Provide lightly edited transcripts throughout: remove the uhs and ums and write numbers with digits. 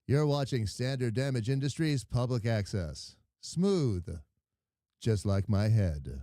You're watching Standard Damage Industries Public Access. Smooth, just like my head.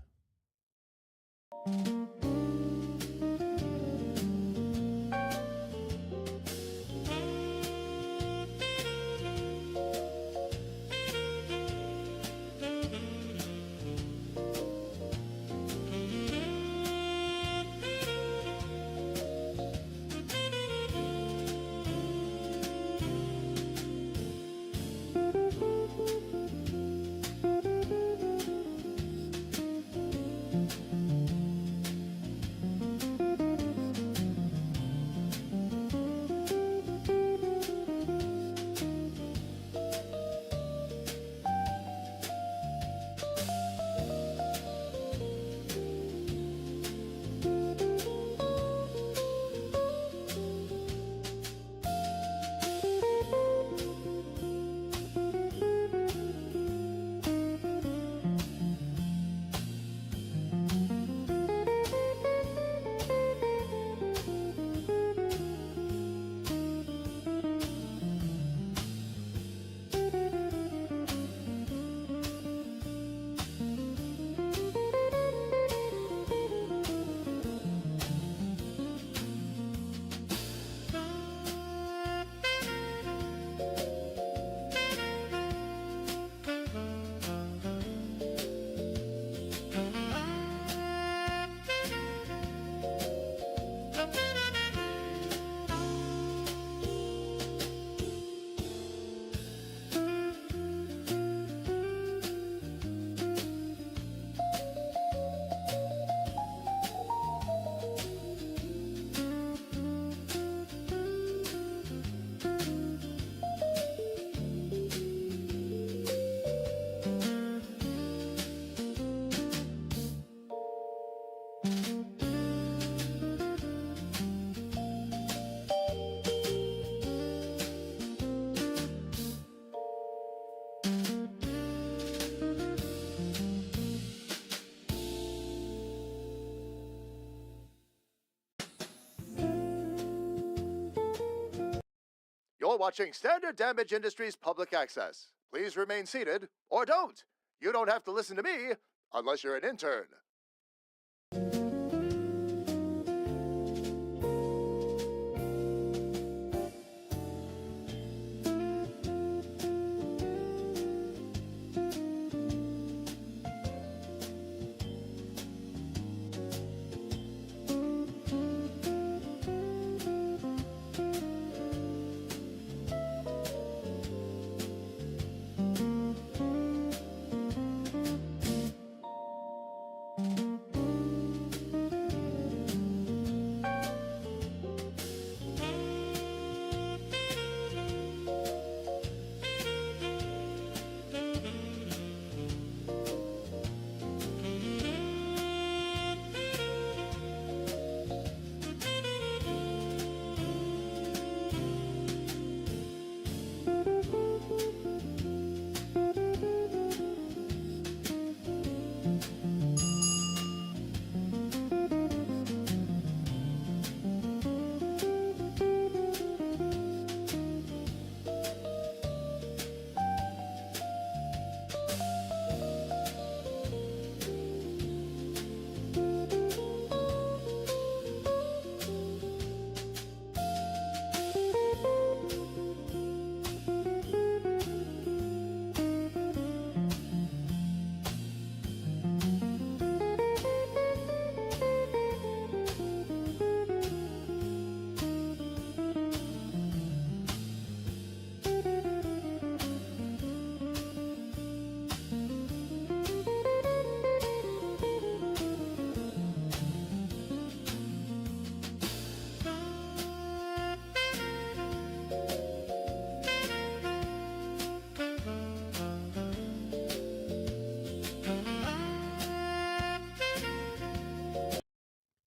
You're watching Standard Damage Industries Public Access. Please remain seated, or don't. You don't have to listen to me unless you're an intern.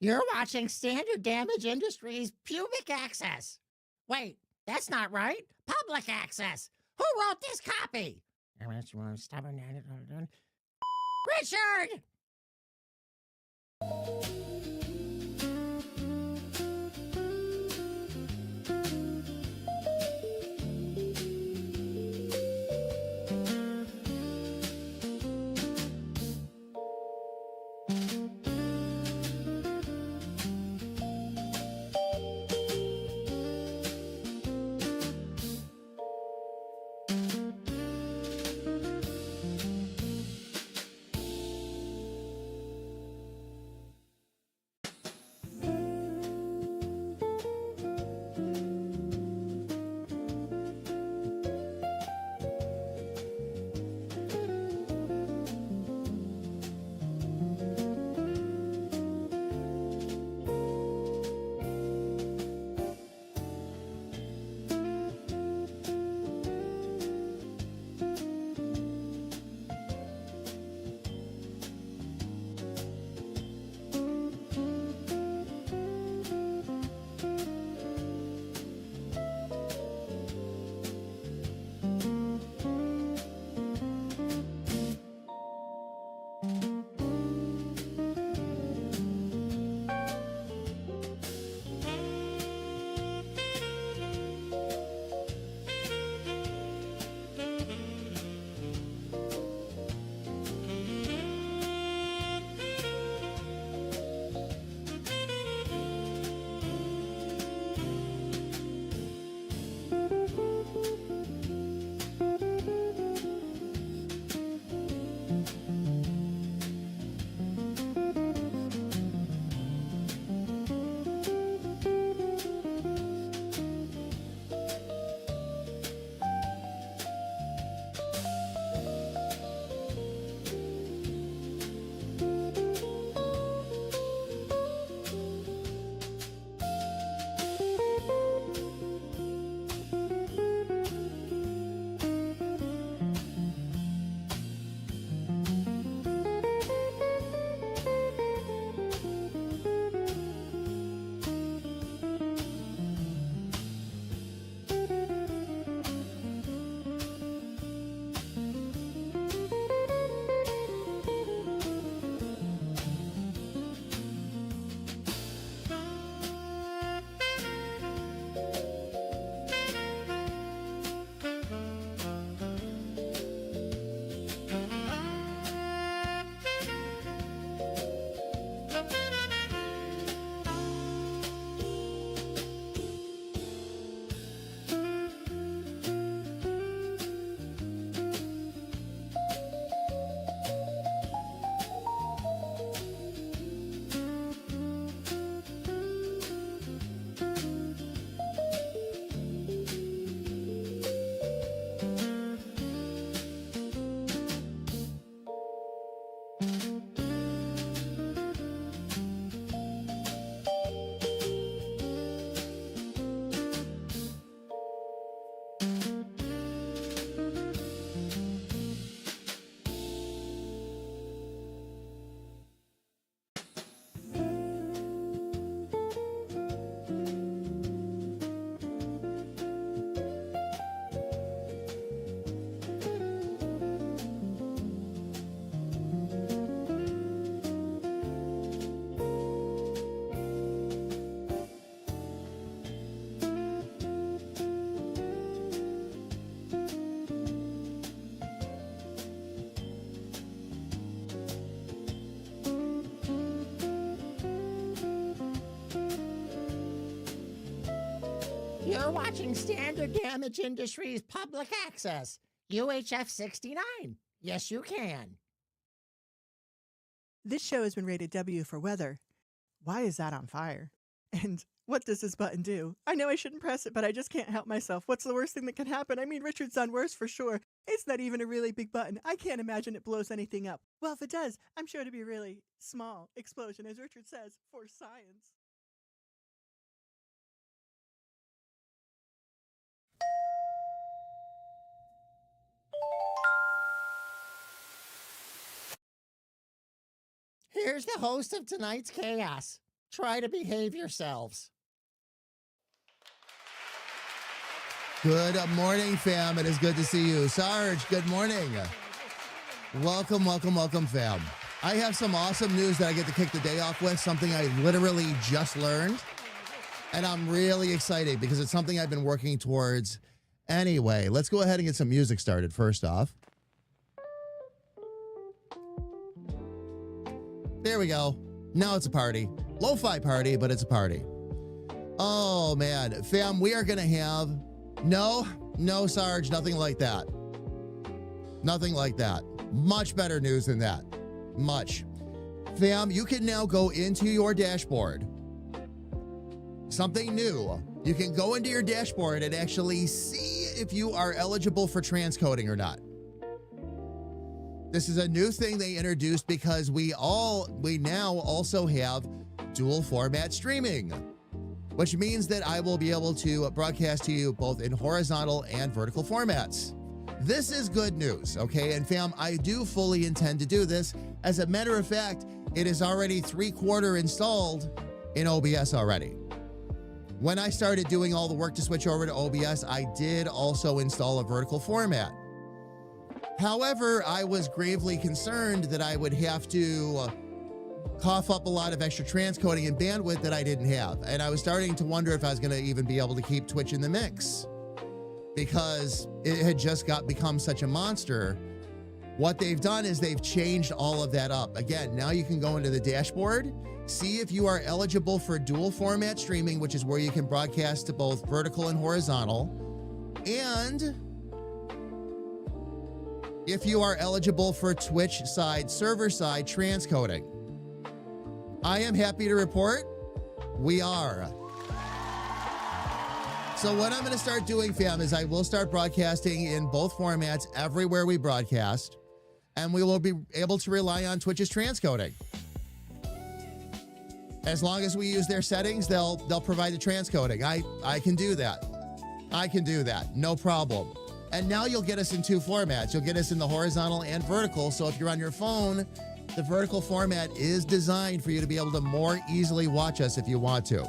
You're watching Standard Damage Industries Pubic Access. Wait, that's not right. Public Access. Who wrote this copy? Richard! You're watching Standard Damage Industries Public Access, UHF 69. Yes, you can. This show has been rated W for weather. Why is that on fire? And what does this button do? I know I shouldn't press it, but I just can't help myself. What's the worst thing that can happen? I mean, Richard's done worse for sure. It's not even a really big button. I can't imagine it blows anything up. Well, if it does, I'm sure it'll be a really small explosion, as Richard says, for science. Here's the host of tonight's chaos. Try to behave yourselves. Good morning, fam. It is good to see you. Sarge, good morning. Welcome, welcome, welcome, fam. I have some awesome news that I get to kick the day off with, something I literally just learned. And I'm really excited because it's something I've been working towards. Anyway, let's go ahead and get some music started first off. There we go. Now it's a party. Lo-fi party, but it's a party. Oh, man. Fam, we are going to have... No, Sarge, nothing like that. Nothing like that. Much better news than that. Much. Fam, you can now go into your dashboard. Something new. You can go into your dashboard and actually see if you are eligible for transcoding or not. This is a new thing they introduced because we now also have dual format streaming, which means that I will be able to broadcast to you both in horizontal and vertical formats. This is good news, okay? And fam, I do fully intend to do this. As a matter of fact, it is already 3/4 installed in OBS already. When I started doing all the work to switch over to OBS, I did also install a vertical format. However, I was gravely concerned that I would have to cough up a lot of extra transcoding and bandwidth that I didn't have. And I was starting to wonder if I was going to even be able to keep Twitch in the mix because it had just become such a monster. What they've done is they've changed all of that up. Again, now you can go into the dashboard, see if you are eligible for dual format streaming, which is where you can broadcast to both vertical and horizontal, and if you are eligible for Twitch side, server side transcoding. I am happy to report we are. So what I'm going to start doing, fam, is I will start broadcasting in both formats everywhere we broadcast, and we will be able to rely on Twitch's transcoding. As long as we use their settings, they'll provide the transcoding. I can do that. I can do that. No problem. And now you'll get us in two formats. You'll get us in the horizontal and vertical. So if you're on your phone, the vertical format is designed for you to be able to more easily watch us if you want to.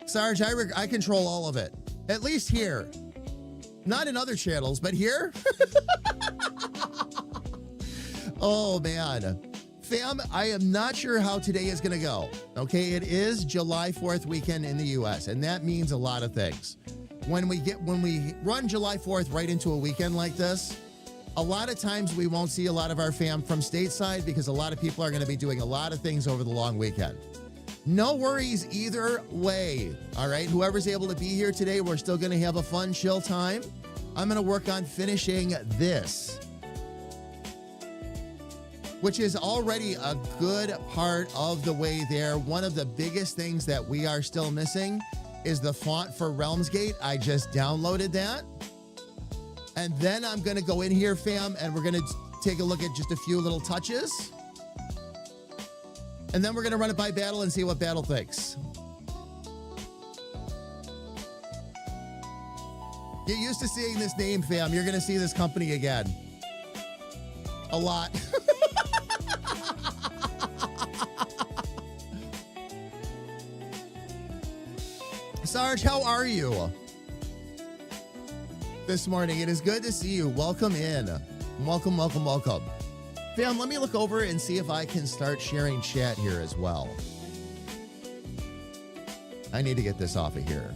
Sarge, I control all of it. At least here. Not in other channels, but here? Oh, man. Fam, I am not sure how today is going to go. Okay, it is July 4th weekend in the U.S., and that means a lot of things. When we run July 4th right into a weekend like this, a lot of times we won't see a lot of our fam from stateside because a lot of people are going to be doing a lot of things over the long weekend. No worries either way, all right? Whoever's able to be here today, we're still going to have a fun, chill time. I'm going to work on finishing this, which is already a good part of the way there. One of the biggest things that we are still missing is the font for Realmsgate. I just downloaded that. And then I'm going to go in here, fam, and we're going to take a look at just a few little touches. And then we're going to run it by Battle and see what Battle thinks. Get used to seeing this name, fam. You're going to see this company again. A lot. Sarge, how are you this morning? It is good to see you. Welcome in. Welcome, welcome, welcome. Fam, let me look over and see if I can start sharing chat here as well. I need to get this off of here.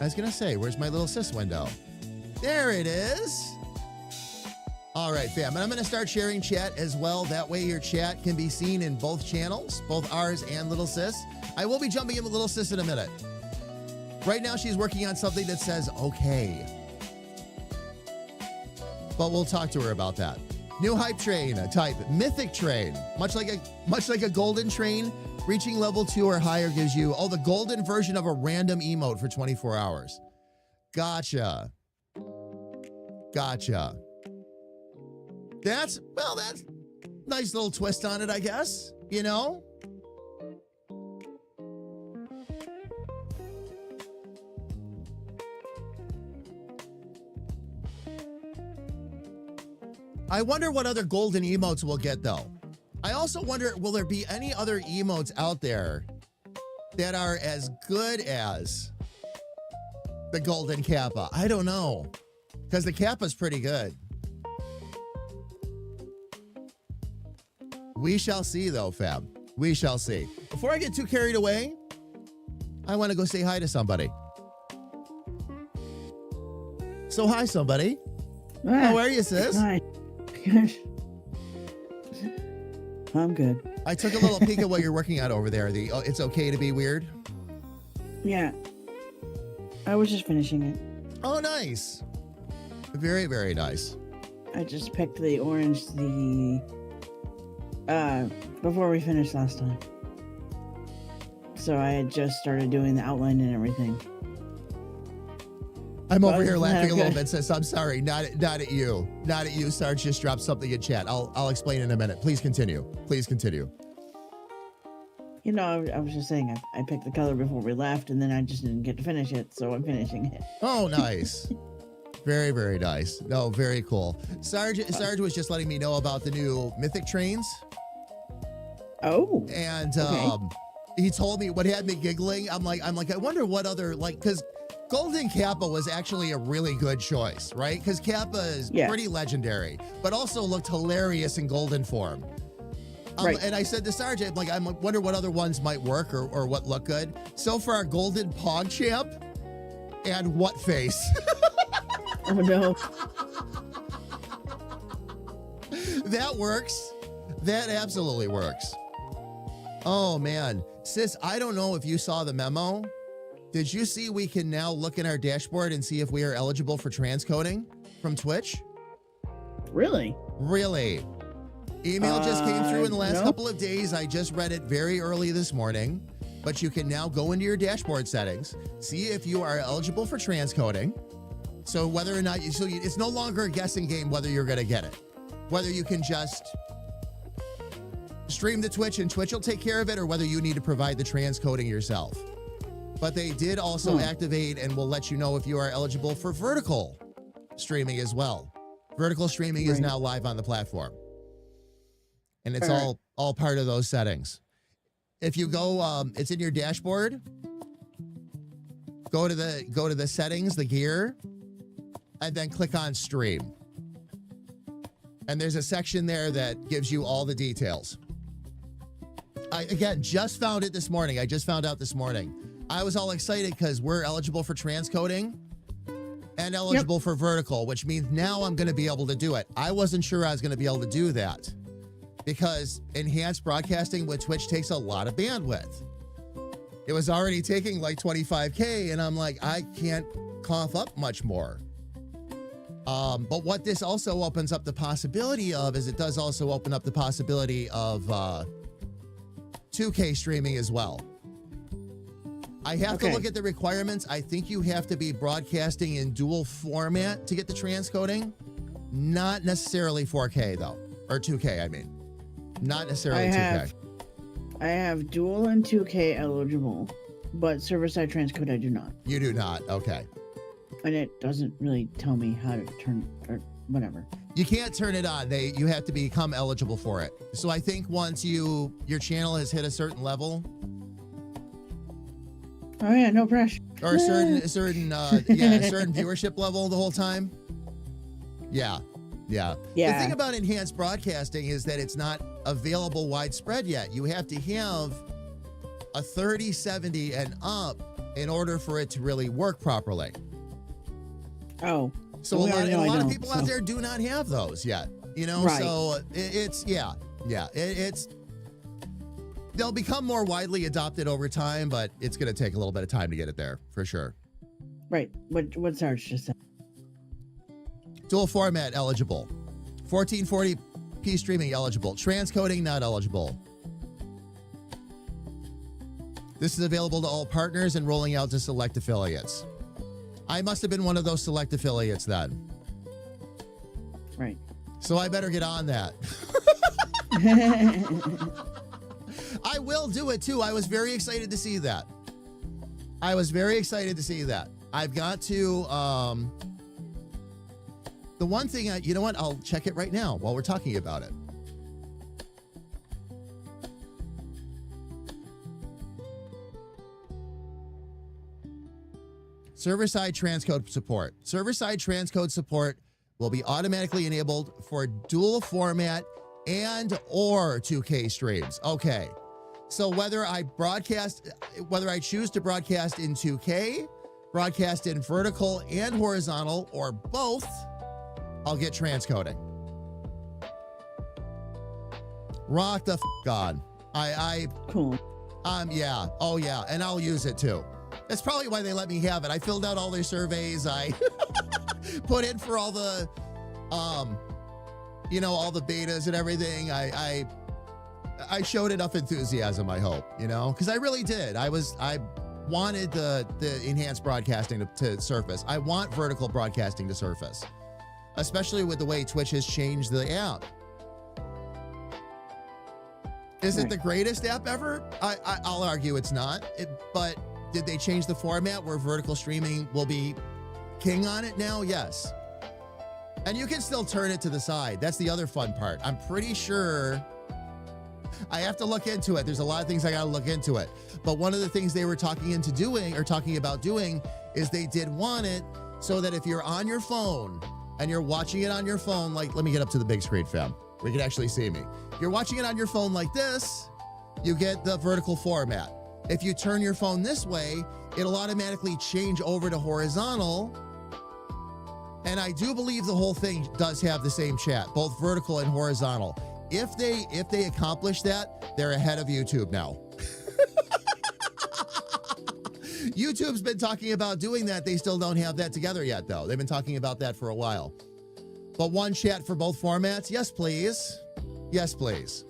I was going to say, where's my little sis window? There it is. All right, fam. And I'm going to start sharing chat as well. That way your chat can be seen in both channels, both ours and little sis. I will be jumping in with little sis in a minute. Right now, she's working on something that says, okay. But we'll talk to her about that. New hype train, type mythic train. Much like a golden train, reaching level 2 or higher gives you, the golden version of a random emote for 24 hours. Gotcha. That's nice little twist on it, I guess, you know? I wonder what other golden emotes we'll get, though. I also wonder, will there be any other emotes out there that are as good as the golden kappa? I don't know, because the kappa's pretty good. We shall see, though, fam. We shall see. Before I get too carried away, I want to go say hi to somebody. So hi, somebody. How are you, sis? Hi. Good. I'm good. I took a little peek at what you're working on over there. It's okay to be weird? Yeah. I was just finishing it. Oh, nice. Very, very nice. I just picked the orange before we finished last time. So I had just started doing the outline and everything. I'm over here laughing a little bit, sis. I'm sorry. Not at you. Not at you. Sarge just dropped something in chat. I'll explain in a minute. Please continue. You know, I was just saying I picked the color before we left, and then I just didn't get to finish it, so I'm finishing it. Oh, nice. Very, very nice. No, very cool. Sarge was just letting me know about the new mythic trains. Oh. And okay. He told me what had me giggling. I'm like, I wonder what other, because Golden Kappa was actually a really good choice, right? Because Kappa is pretty legendary, but also looked hilarious in golden form. Right. And I said to Sarge, I wonder what other ones might work or what look good. So far, Golden Pogchamp and What Face. Oh, no. That works. That absolutely works. Oh, man. Sis, I don't know if you saw the memo. Did you see we can now look in our dashboard and see if we are eligible for transcoding from Twitch? Really? Really. Email just came through in the last couple of days. I just read it very early this morning. But you can now go into your dashboard settings, see if you are eligible for transcoding. So whether or not it's no longer a guessing game whether you're going to get it. Whether you can just stream to Twitch and Twitch will take care of it, or whether you need to provide the transcoding yourself. But they did also activate and will let you know if you are eligible for vertical streaming as well. Vertical streaming is now live on the platform. And it's all part of those settings. If you go, it's in your dashboard. Go to the settings, the gear, and then click on stream. And there's a section there that gives you all the details. I, again, just found it this morning. I just found out this morning. I was all excited because we're eligible for transcoding and eligible for vertical, which means now I'm going to be able to do it. I wasn't sure I was going to be able to do that because enhanced broadcasting with Twitch takes a lot of bandwidth. It was already taking like 25K, and I'm like, I can't cough up much more. But what this also opens up the possibility of is it does also open up the possibility of 2K streaming as well. I have to look at the requirements. I think you have to be broadcasting in dual format to get the transcoding. Not necessarily 4K, though. Or 2K, I mean. Not necessarily 2K. I have dual and 2K eligible, but server-side transcode I do not. You do not? Okay. And it doesn't really tell me how to turn or whatever. You can't turn it on. You have to become eligible for it. So I think once your channel has hit a certain level. Oh yeah, no pressure. Or a certain viewership level the whole time. Yeah. The thing about enhanced broadcasting is that it's not available widespread yet. You have to have a 3070 and up in order for it to really work properly. Oh. So Well, a I know I lot of don't, people out so- there do not have those yet, you know? Right. So it's they'll become more widely adopted over time, but it's going to take a little bit of time to get it there for sure. Right. What Sarge just said. Dual format eligible. 1440p streaming eligible. Transcoding not eligible. This is available to all partners and rolling out to select affiliates. I must have been one of those select affiliates then. Right. So I better get on that. I will do it too. I was very excited to see that. I've got to, the one thing, you know what? I'll check it right now while we're talking about it. Server-side transcode support. Server-side transcode support will be automatically enabled for dual format and or 2K streams. Okay. So whether I choose to broadcast in 2K, broadcast in vertical and horizontal, or both, I'll get transcoding. Rock the on. Cool. Yeah. Oh yeah. And I'll use it too. That's probably why they let me have it. I filled out all their surveys. I put in for all the, all the betas and everything. I showed enough enthusiasm, I hope, because I really did. I wanted the enhanced broadcasting to surface. I want vertical broadcasting to surface, especially with the way Twitch has changed the app. Is it the greatest app ever? I'll argue it's not, but did they change the format where vertical streaming will be king on it now? Yes. And you can still turn it to the side. That's the other fun part. I'm pretty sure I have to look into it. There's a lot of things I got to look into it. But one of the things they were talking about doing is they did want it so that if you're on your phone and you're watching it on your phone, like, let me get up to the big screen, fam. We can actually see me. If you're watching it on your phone like this, you get the vertical format. If you turn your phone this way, it'll automatically change over to horizontal. And I do believe the whole thing does have the same chat, both vertical and horizontal. If they accomplish that, they're ahead of YouTube now. YouTube's been talking about doing that. They still don't have that together yet, though. They've been talking about that for a while. But one chat for both formats? Yes, please. Yes, please.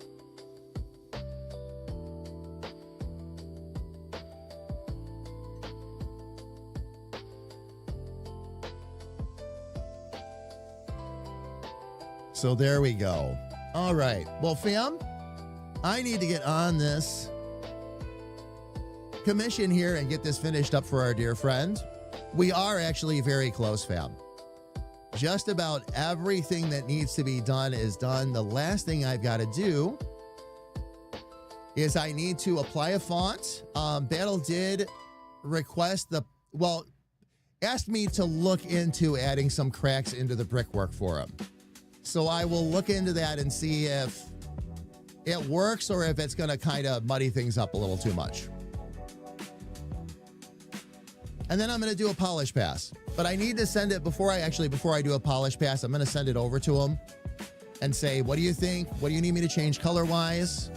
So there we go. All right. Well, fam, I need to get on this commission here and get this finished up for our dear friend. We are actually very close, fam. Just about everything that needs to be done is done. The last thing I've got to do is I need to apply a font. Battle did request asked me to look into adding some cracks into the brickwork for him. So I will look into that and see if it works or if it's going to kind of muddy things up a little too much. And then I'm going to do a polish pass. But I need to send it before I do a polish pass. I'm going to send it over to him and say, what do you think? What do you need me to change color-wise?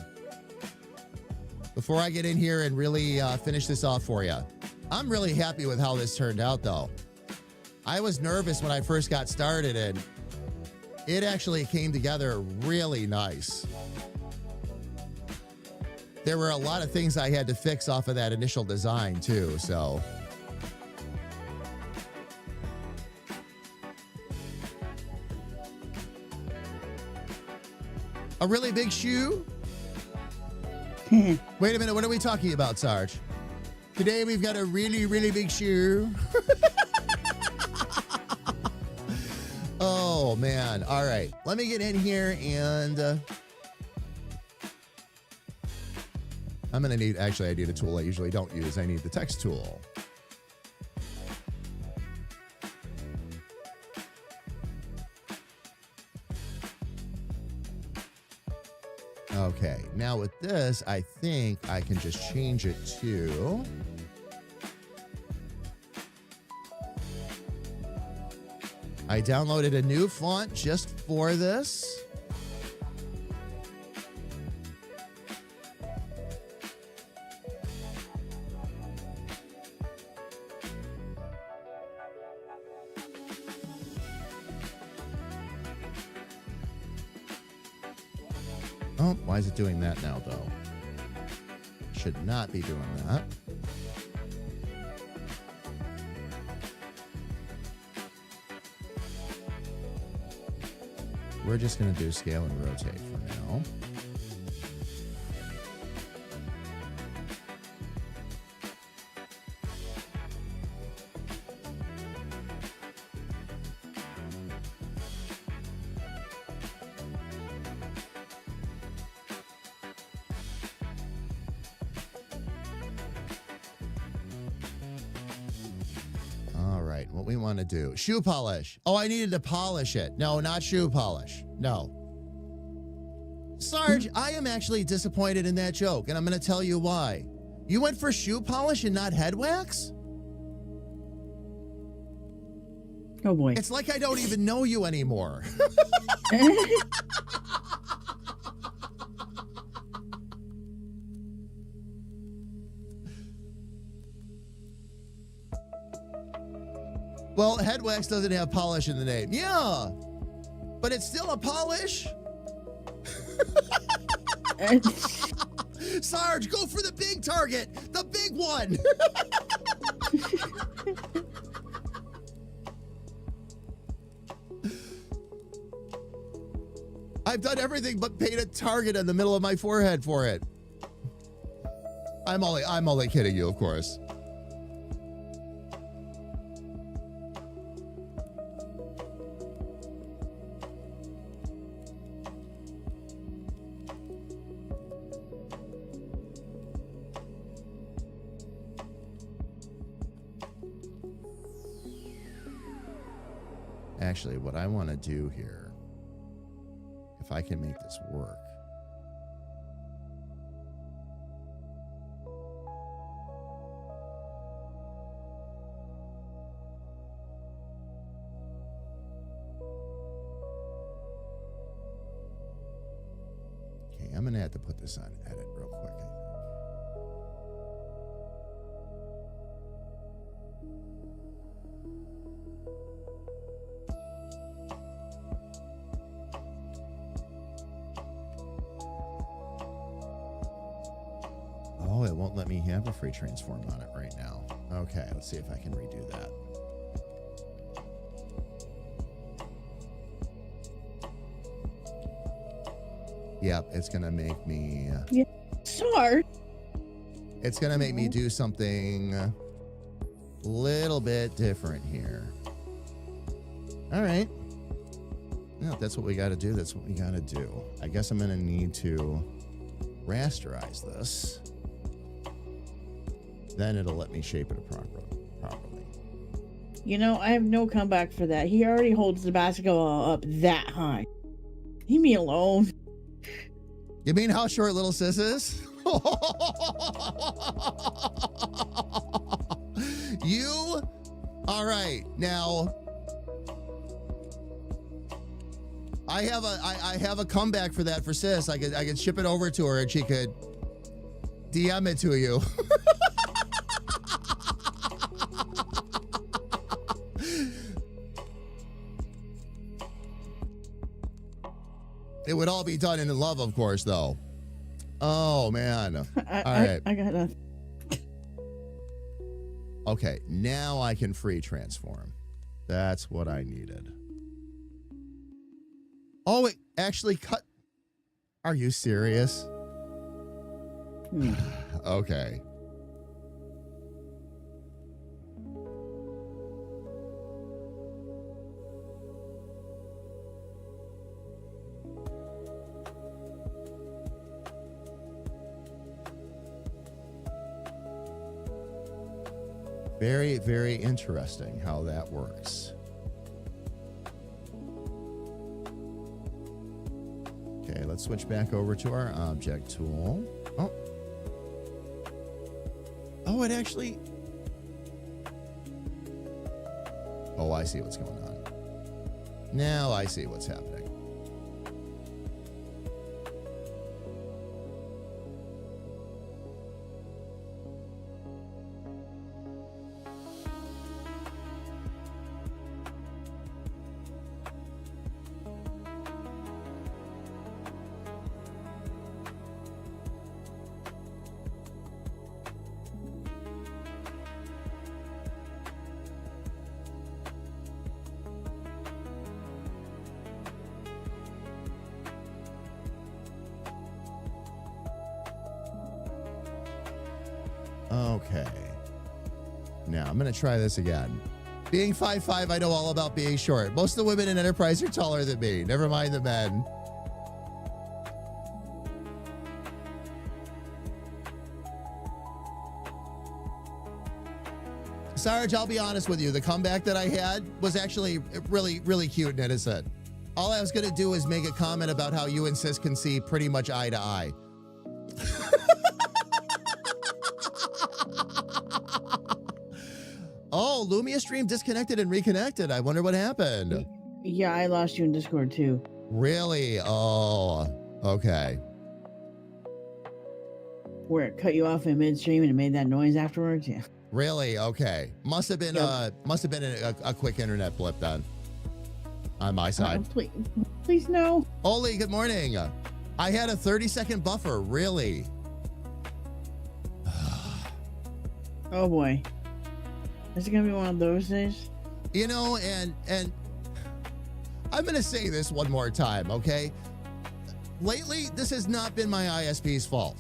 Before I get in here and really finish this off for you. I'm really happy with how this turned out, though. I was nervous when I first got started, and it actually came together really nice. There were a lot of things I had to fix off of that initial design, too, so. A really big shoe? Wait a minute, what are we talking about, Sarge? Today we've got a really, really big shoe. Oh, man. All right. Let me get in here and I'm going to need, I need a tool I usually don't use. I need the text tool. Okay, now with this, I think I can just change it to... I downloaded a new font just for this. Oh, why is it doing that now, though? Should not be doing that. We're just going to do scale and rotate for now. All right, what we want to do. Shoe polish. Oh, I needed to polish it. No, not shoe polish. No. Sarge, I am actually disappointed in that joke, and I'm going to tell you why. You went for shoe polish and not head wax? Oh boy. It's like I don't even know you anymore. Well, head wax doesn't have polish in the name. Yeah, but it's still a polish. Sarge, go for the big target, the big one. I've done everything but paint a target in the middle of my forehead for it. I'm only kidding you, of course. Actually, what I want to do here, if I can make this work. Okay, I'm going to have to put this on edit real quick, I think. Oh, it won't let me have a free transform on it right now. Okay, let's see if I can redo that. Yep, it's going to make me... Sorry. It's going to make me do something a little bit different here. All right. Yeah, if that's what we got to do, that's what we got to do. I guess I'm going to need to rasterize this. Then it'll let me shape it properly. You know, I have no comeback for that. He already holds the basketball up that high. Leave me alone. You mean how short little sis is? You? All right. Now, I have a comeback for that for sis. I could ship it over to her and she could DM it to you. It would all be done in love, of course, though. Oh, man. All right. I got nothing. Okay, now I can free transform. That's what I needed. Oh, it actually cut. Are you serious? Okay. Very, very interesting how that works. Okay, Okay, let's switch back over to our object tool. Oh. Oh, it actually... Oh, I see what's going on. Now I see what's happening. Okay. Now, I'm going to try this again. Being 5'5", I know all about being short. Most of the women in Enterprise are taller than me. Never mind the men. Sarge, I'll be honest with you. The comeback that I had was actually really, really cute and innocent. All I was going to do is make a comment about how you and Sis can see pretty much eye to eye. Oh, Lumia stream disconnected and reconnected. I wonder what happened. Yeah, I lost you in Discord too. Really? Oh, okay. Where it cut you off in midstream and it made that noise afterwards? Yeah. Really? Okay. Must have been a quick internet blip then. On my side. Please no. Oli, good morning. I had a 30-second buffer. Really? Oh boy. Is it gonna be one of those days? You know, and I'm gonna say this one more time, okay? Lately, this has not been my ISP's fault.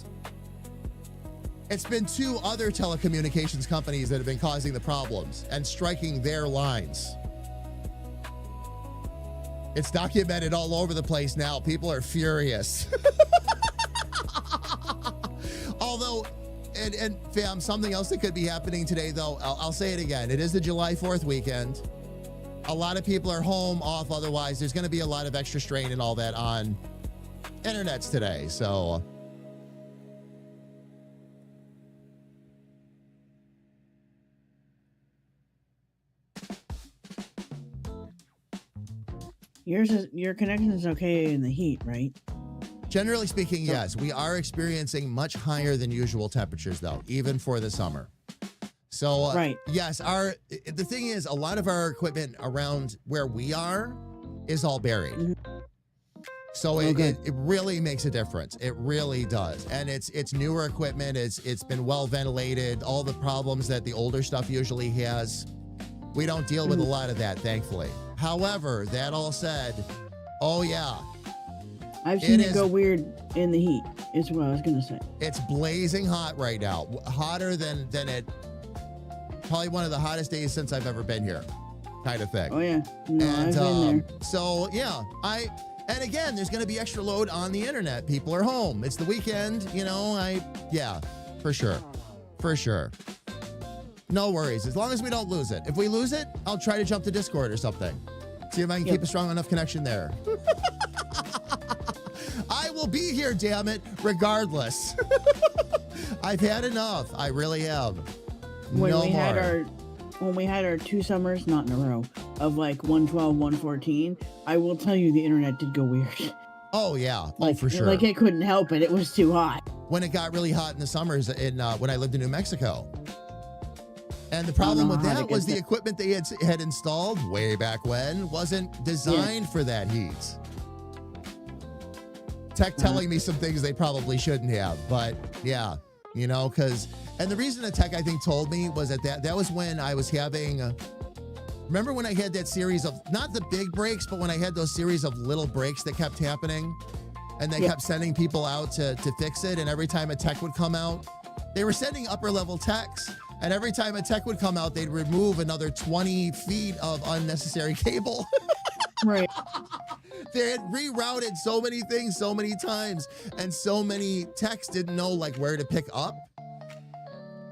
It's been two other telecommunications companies that have been causing the problems and striking their lines. It's documented all over the place now. People are furious. Although, and fam, something else that could be happening today, though, I'll say it again. It is the July 4th weekend. A lot of people are home, off, otherwise. There's going to be a lot of extra strain and all that on internets today, so... Your connection is okay in the heat, right? Generally speaking, yes. We are experiencing much higher than usual temperatures, though, even for the summer. So, right. Yes, the thing is, a lot of our equipment around where we are is all buried. Mm-hmm. So it really makes a difference. It really does. And it's newer equipment. It's been well ventilated. All the problems that the older stuff usually has, we don't deal with a lot of that, thankfully. However, that all said, oh yeah. I've seen it go weird in the heat, is what I was going to say. It's blazing hot right now. Hotter than it, probably one of the hottest days since I've ever been here, kind of thing. Oh yeah, no, I've been there. So yeah, and again, there's going to be extra load on the internet. People are home. It's the weekend, you know, yeah, for sure. For sure. No worries, as long as we don't lose it. If we lose it, I'll try to jump to Discord or something. See if I can keep a strong enough connection there. I will be here, damn it, regardless. I've had enough. I really have. When we had our 2 summers, not in a row, of like 112, 114, I will tell you the internet did go weird. Oh yeah, for sure. Like it couldn't help it. It was too hot. When it got really hot in the summers when I lived in New Mexico. And the problem with that was the equipment they had installed way back when wasn't designed for that heat. Tech telling me some things they probably shouldn't have, but yeah, you know, and the reason the tech I think told me was that was when I was having, remember when I had that series of, not the big breaks, but when I had those series of little breaks that kept happening and they kept sending people out to fix it. And every time a tech would come out, they were sending upper level techs. And every time a tech would come out, they'd remove another 20 feet of unnecessary cable. Right. They had rerouted so many things so many times, and so many techs didn't know like where to pick up.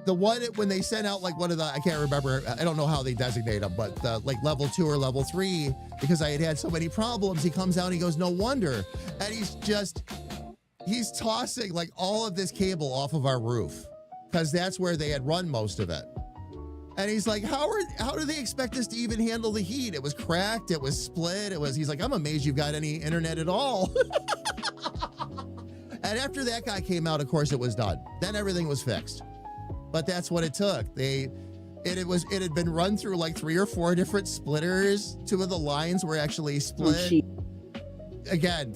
The one when they sent out like one of the, I can't remember, I don't know how they designate them, but like level 2 or level 3, because I had so many problems, he comes out and he goes, no wonder. And he's tossing like all of this cable off of our roof because that's where they had run most of it. And he's like, how do they expect us to even handle the heat? It was cracked, it was split, he's like, I'm amazed you've got any internet at all. And after that guy came out, of course it was done. Then everything was fixed. But that's what it took. It had been run through like 3 or 4 different splitters. 2 of the lines were actually split. Again,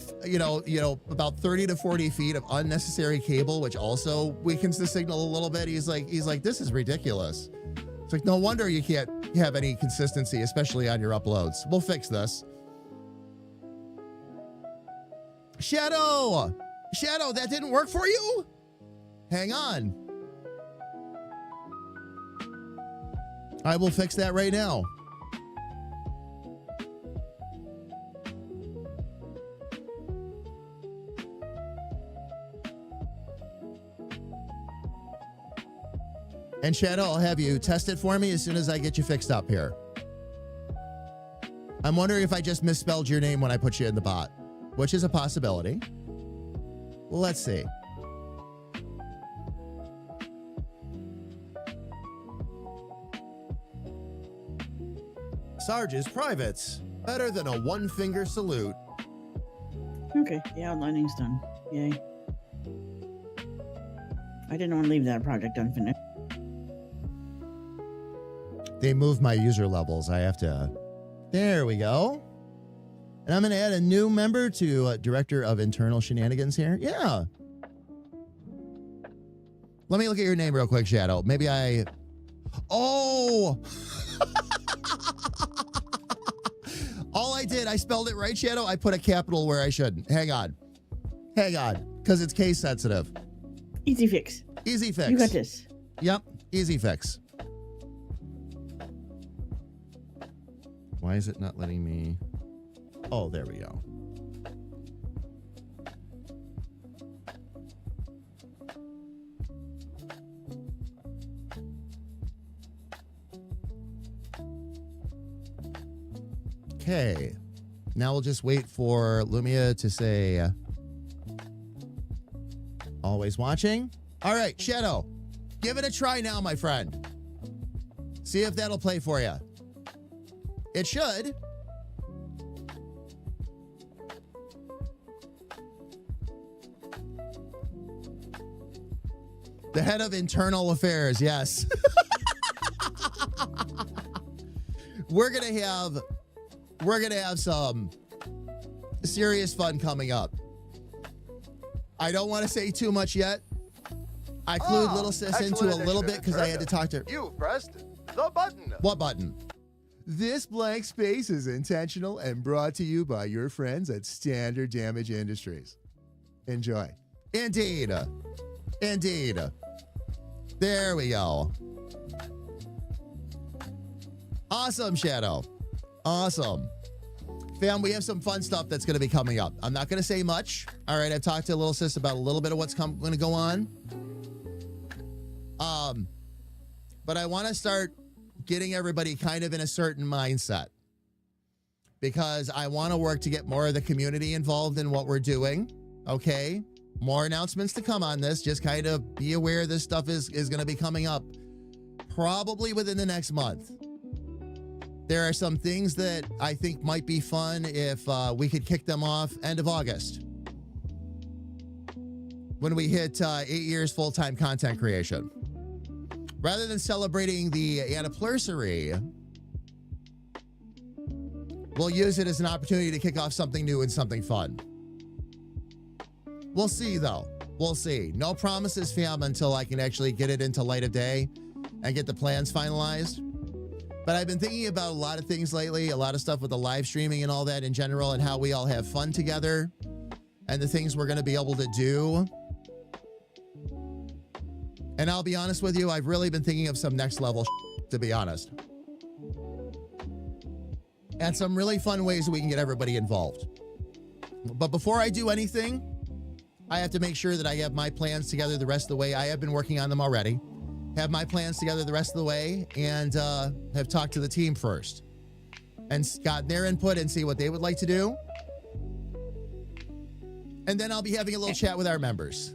about 30 to 40 feet of unnecessary cable, which also weakens the signal a little bit. He's like, this is ridiculous. It's like, no wonder you can't have any consistency, especially on your uploads. We'll fix this. Shadow, that didn't work for you? Hang on. I will fix that right now. And Shadow, I'll have you test it for me as soon as I get you fixed up here. I'm wondering if I just misspelled your name when I put you in the bot, which is a possibility. Let's see. Sarge's privates. Better than a 1-finger salute. Okay, the outlining's done. Yay. I didn't want to leave that project unfinished. They moved my user levels. I have to... There we go. And I'm going to add a new member to Director of Internal Shenanigans here. Yeah. Let me look at your name real quick, Shadow. Maybe I... Oh! All I did, I spelled it right, Shadow. I put a capital where I shouldn't. Hang on. Because it's case sensitive. Easy fix. Easy fix. You got this. Yep. Easy fix. Why is it not letting me? Oh, there we go. Okay. Now we'll just wait for Lumia to say always watching. All right, Shadow, give it a try now, my friend. See if that'll play for you. It should. The head of internal affairs, yes. We're gonna have some serious fun coming up. I don't want to say too much yet. I clued Little Sis into a little bit because I had to talk to her. You pressed the button. What button? This blank space is intentional and brought to you by your friends at Standard Damage Industries. Enjoy. Indeed. There we go. Awesome, Shadow. Awesome. Fam, we have some fun stuff that's going to be coming up. I'm not going to say much. All right, I've talked to Little Sis about a little bit of what's going to go on. But I want to start getting everybody kind of in a certain mindset because I want to work to get more of the community involved in what we're doing. Okay. More announcements to come on this. Just kind of be aware this stuff is going to be coming up probably within the next month. There are some things that I think might be fun if we could kick them off end of August when we hit 8 years full-time content creation. Rather than celebrating the anniversary, we'll use it as an opportunity to kick off something new and something fun. We'll see, though. We'll see. No promises, fam, until I can actually get it into light of day and get the plans finalized. But I've been thinking about a lot of things lately, a lot of stuff with the live streaming and all that in general, and how we all have fun together and the things we're going to be able to do. And I'll be honest with you, I've really been thinking of some next level to be honest. And some really fun ways that we can get everybody involved. But before I do anything, I have to make sure that I have my plans together the rest of the way. I have been working on them already. Have my plans together the rest of the way and have talked to the team first and gotten their input and see what they would like to do. And then I'll be having a little chat with our members.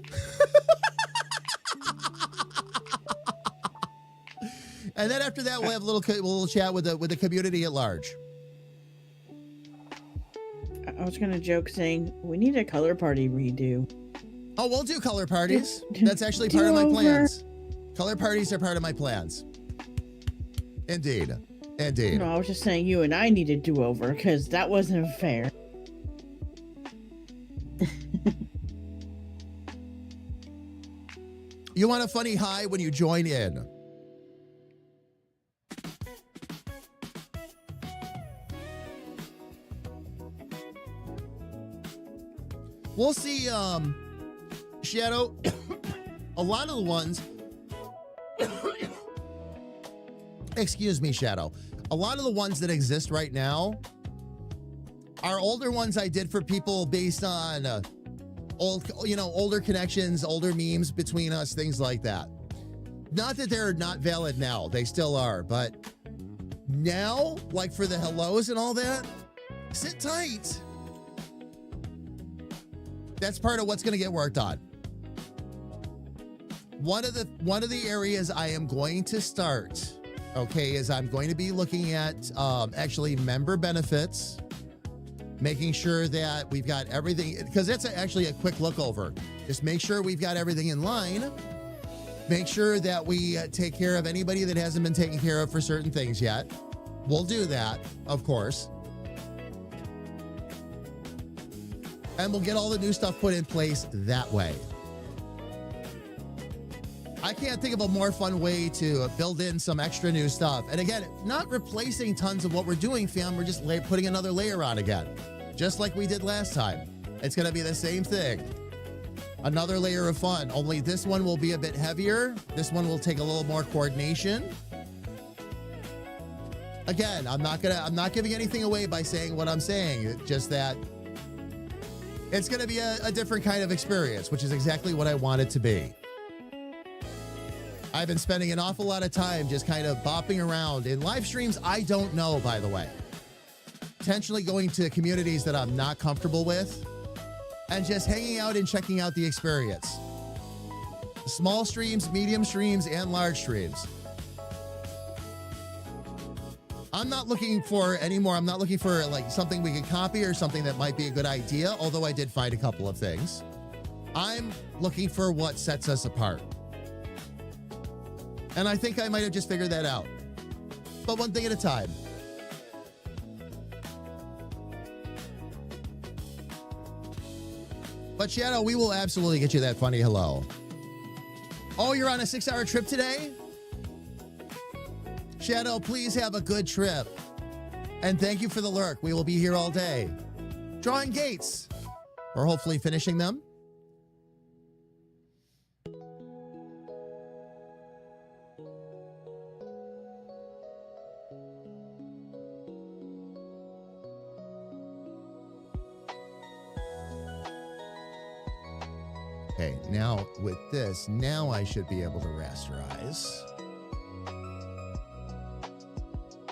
And then after that, we'll have a little chat with the community at large. I was gonna joke saying we need a color party redo. Oh, we'll do color parties. That's actually part of my plans. Color parties are part of my plans. Indeed. Indeed. No, I was just saying you and I need a do-over because that wasn't fair. You want a funny high when you join in. We'll see, Shadow, a lot of the ones, excuse me, Shadow, a lot of the ones that exist right now are older ones I did for people based on older connections, older memes between us, things like that. Not that they're not valid now, they still are, but now, like for the hellos and all that, sit tight. That's part of what's going to get worked on. One of the areas I am going to start, okay, is I'm going to be looking at actually member benefits, making sure that we've got everything, because that's actually a quick look over. Just make sure we've got everything in line. Make sure that we take care of anybody that hasn't been taken care of for certain things yet. We'll do that, of course. And we'll get all the new stuff put in place that way. I can't think of a more fun way to build in some extra new stuff. And again, not replacing tons of what we're doing, fam. We're just putting another layer on again, just like we did last time. It's going to be the same thing. Another layer of fun, only this one will be a bit heavier. This one will take a little more coordination. Again, I'm not giving anything away by saying what I'm saying. It's just that it's going to be a different kind of experience, which is exactly what I want it to be. I've been spending an awful lot of time just kind of bopping around in live streams I don't know, by the way. Potentially going to communities that I'm not comfortable with and just hanging out and checking out the experience. Small streams, medium streams, and large streams. I'm not looking for anymore. I'm not looking for like something we could copy or something that might be a good idea, although I did find a couple of things. I'm looking for what sets us apart. And I think I might have just figured that out. But one thing at a time. But Shadow, we will absolutely get you that funny hello. Oh, you're on a 6-hour trip today? Shadow, please have a good trip. And thank you for the lurk. We will be here all day. Drawing gates. Or hopefully finishing them. Okay, now with this, now I should be able to rasterize.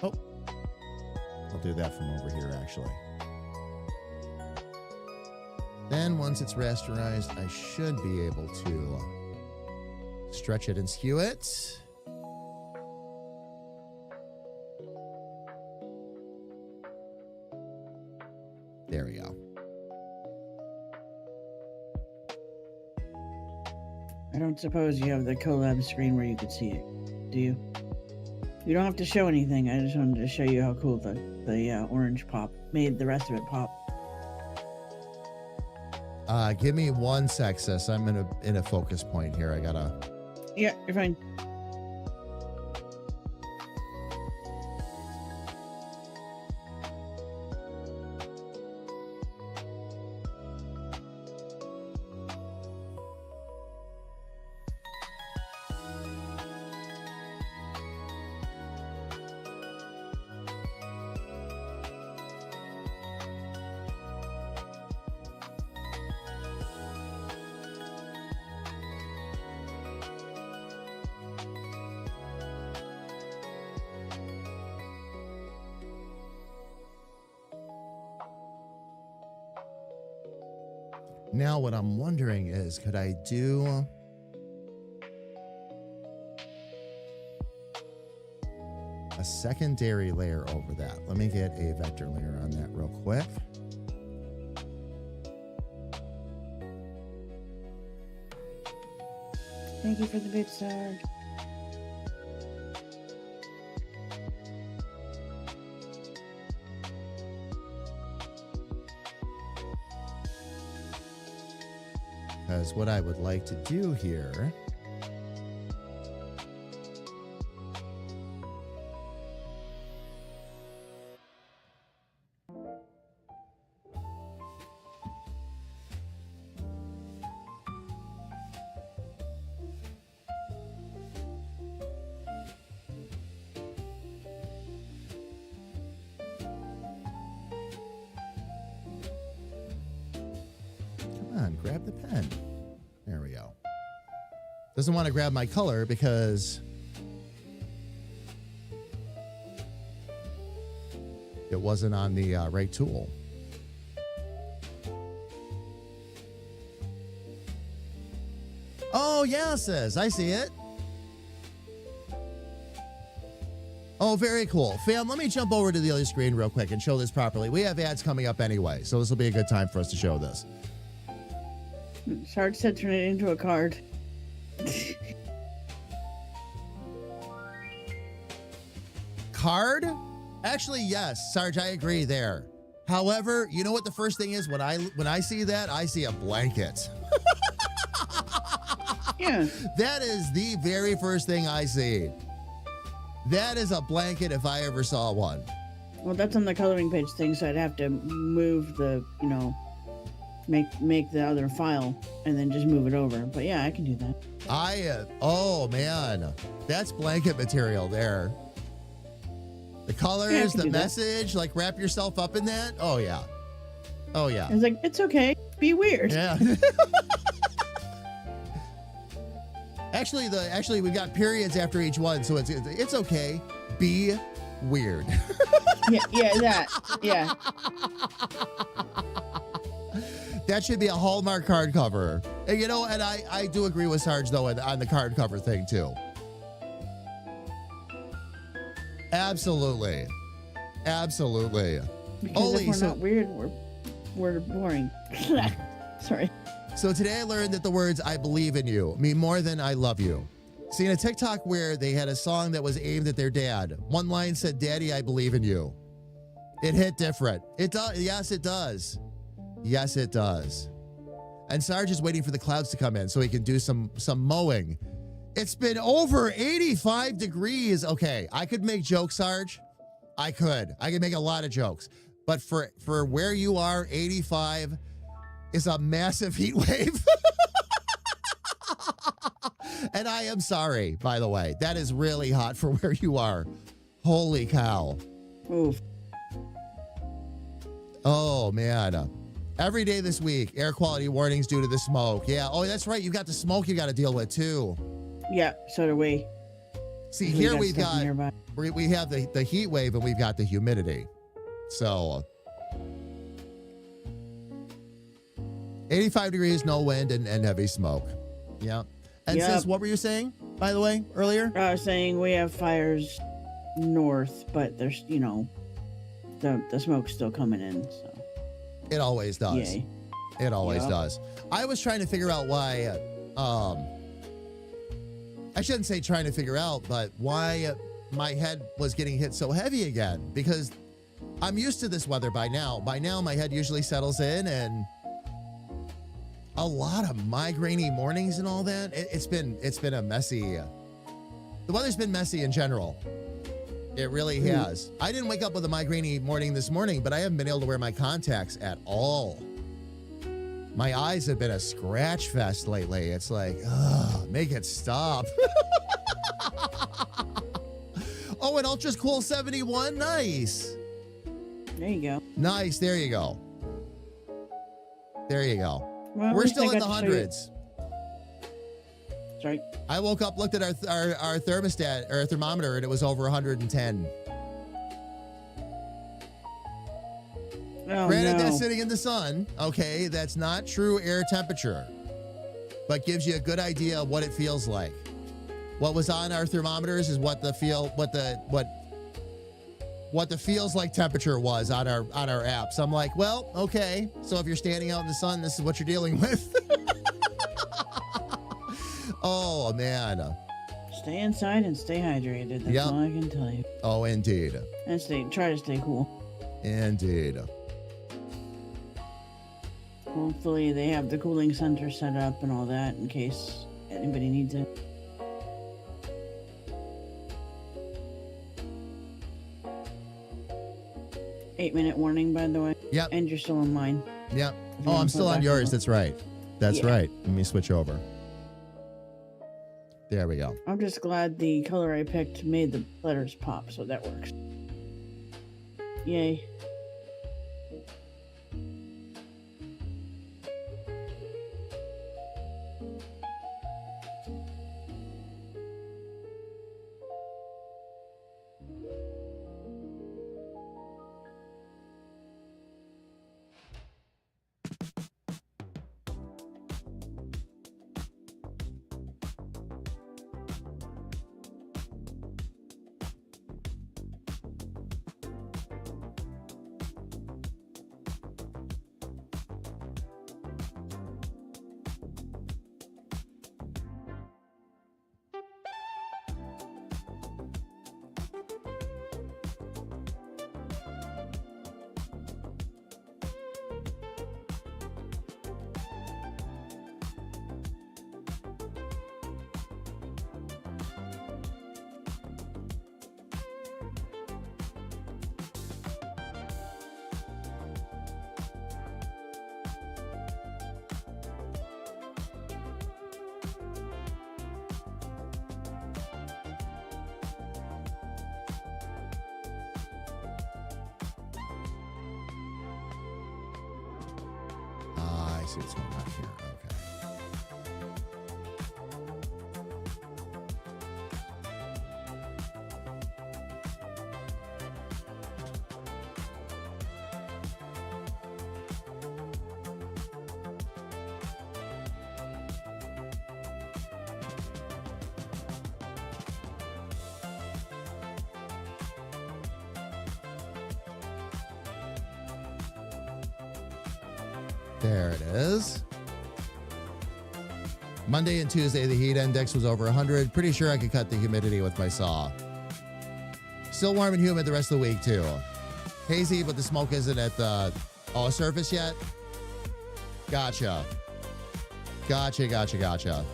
Oh, I'll do that from over here, actually. Then once it's rasterized, I should be able to stretch it and skew it. There we go. I don't suppose you have the collab screen where you could see it, do you? You don't have to show anything. I just wanted to show you how cool the orange pop made the rest of it pop. Give me 1 sec, sis. I'm in a focus point here. I gotta. Yeah, you're fine. Now what I'm wondering is, could I do... a secondary layer over that? Let me get a vector layer on that real quick. Thank you for the bit, sir. Because what I would like to do here... grab the pen. There we go. Doesn't want to grab my color because it wasn't on the right tool. Oh, yeah, says. I see it. Oh, very cool. Fam, let me jump over to the other screen real quick and show this properly. We have ads coming up anyway, so this will be a good time for us to show this. Sarge said turn it into a card. Card? Actually, yes, Sarge, I agree there. However, you know what the first thing is when I see that, I see a blanket. Yeah. That is the very first thing I see. That is a blanket if I ever saw one. Well, that's on the coloring page thing, so I'd have to move the, make the other file and then just move it over. But yeah, I can do that. Oh man, that's blanket material there. The colors, the message, like wrap yourself up in that. Oh yeah. Oh yeah. I was like, it's okay. Be weird. Yeah. Actually, we've got periods after each one, so it's okay. Be weird. Yeah. That should be a Hallmark card cover. And, and I do agree with Sarge, though, on the card cover thing, too. Absolutely. Absolutely. Because if we're not weird, we're boring. Sorry. So today I learned that the words "I believe in you" mean more than "I love you." See, in a TikTok where they had a song that was aimed at their dad, one line said, "Daddy, I believe in you." It hit different. It does. Yes, it does. Yes, it does. And Sarge is waiting for the clouds to come in so he can do some mowing. It's been over 85 degrees. Okay, I could make jokes, Sarge. I could make a lot of jokes. But for where you are, 85 is a massive heat wave. And I am sorry, by the way. That is really hot for where you are. Holy cow. Oof. Oh, man. Every day this week, air quality warnings due to the smoke. Yeah. Oh, that's right. You got the smoke you got to deal with, too. Yeah, so do we. See, here we have the heat wave and we've got the humidity. So 85 degrees, no wind, and heavy smoke. Yeah. And sis, what were you saying, by the way, earlier? I was saying we have fires north, but there's, the smoke's still coming in, so. It always does. Yay. It always does. I was trying to figure out why, I shouldn't say trying to figure out, but why my head was getting hit so heavy again, because I'm used to this weather by now. By now, my head usually settles in, and a lot of migraine-y mornings and all that. It's been a messy. The weather's been messy in general. It really has. I didn't wake up with a migraine-y morning this morning, but I haven't been able to wear my contacts at all. My eyes have been a scratch fest lately. It's like, make it stop. Oh, an ultra's cool 71. Nice. There you go. Nice. There you go. There you go. Well, we're still in the hundreds. Sorry. I woke up, looked at our thermostat or thermometer, and it was over 110. Oh, Granted, no. that's sitting in the sun. Okay, that's not true air temperature, but gives you a good idea of what it feels like. What was on our thermometers is what the feels like temperature was on our app. So I'm like, well, okay. So if you're standing out in the sun, this is what you're dealing with. Oh man. Stay inside and stay hydrated. That's Yep. all I can tell you. Oh, indeed. And try to stay cool. Indeed. Hopefully they have the cooling center set up and all that in case anybody needs it. Eight-minute warning, by the way. Yep. And you're still on mine. Yep. If you Oh, I'm wanna still put it on back yours. on. That's right. That's Yeah. right. Let me switch over. There we go. I'm just glad the color I picked made the letters pop, so that works. Yay. I see what's going on here. Okay. There it is. Monday and Tuesday, the heat index was over 100. Pretty sure I could cut the humidity with my saw. Still warm and humid the rest of the week, too. Hazy, but the smoke isn't at the surface yet. Gotcha. Gotcha.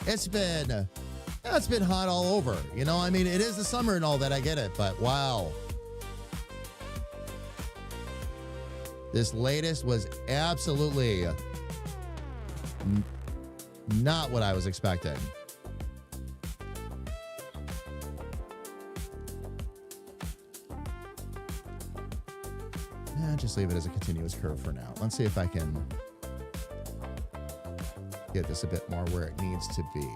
It's been hot all over. You know, I mean, it is the summer and all that. I get it, but wow. This latest was absolutely not what I was expecting. Just leave it as a continuous curve for now. Let's see if I can get this a bit more where it needs to be.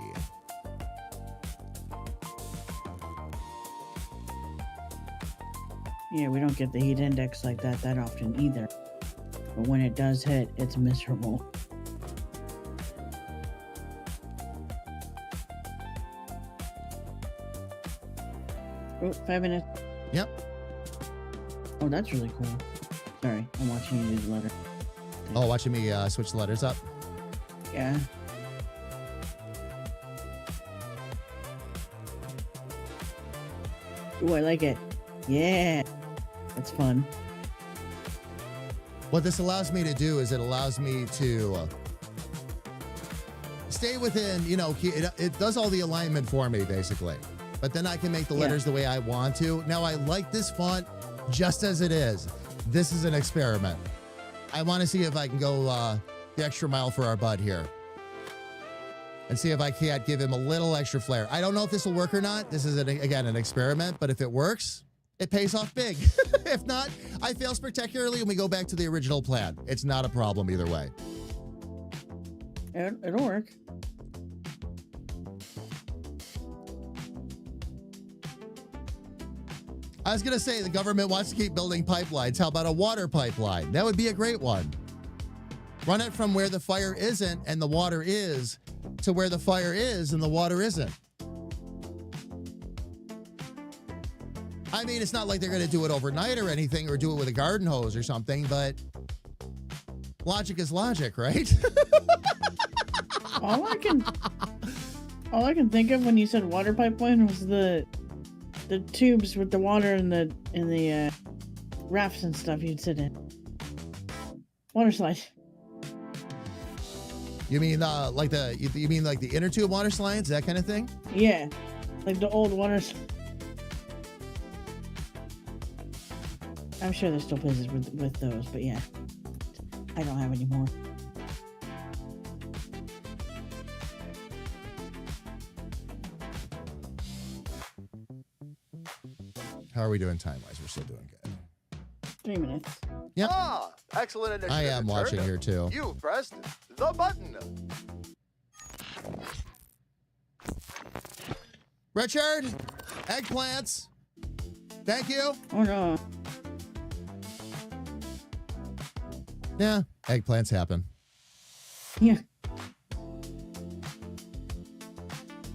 Yeah, we don't get the heat index like that often either. But when it does hit, it's miserable. Oh, 5 minutes. Yep. Oh, that's really cool. Sorry, I'm watching you do the letter. Oh, watching me switch the letters up. Yeah. Ooh, I like it. Yeah. That's fun. What this allows me to do is it allows me to stay within, you know, it does all the alignment for me, basically. But then I can make the letters the way I want to. Now, I like this font just as it is. This is an experiment. I want to see if I can go the extra mile for our bud here. And see if I can't give him a little extra flair. I don't know if this will work or not. This is, again, an experiment. But if it works, it pays off big. If not, I fail spectacularly and we go back to the original plan. It's not a problem either way. It'll work. I was going to say the government wants to keep building pipelines. How about a water pipeline? That would be a great one. Run it from where the fire isn't and the water is to where the fire is and the water isn't. I mean, it's not like they're going to do it overnight or anything or do it with a garden hose or something, but logic is logic, right? All I can think of when you said water pipeline was the tubes with the water in the rafts and stuff you'd sit in. Water slide. You mean like the inner tube water slides, that kind of thing? Yeah, like the old water. I'm sure there's still places with those, but yeah, I don't have any more. How are we doing time-wise? We're still doing good. 3 minutes. Yep. Ah, excellent initiative. I am intern. watching here too. You pressed the button. Richard, eggplants. Thank you. Oh no. Yeah, eggplants happen. Yeah.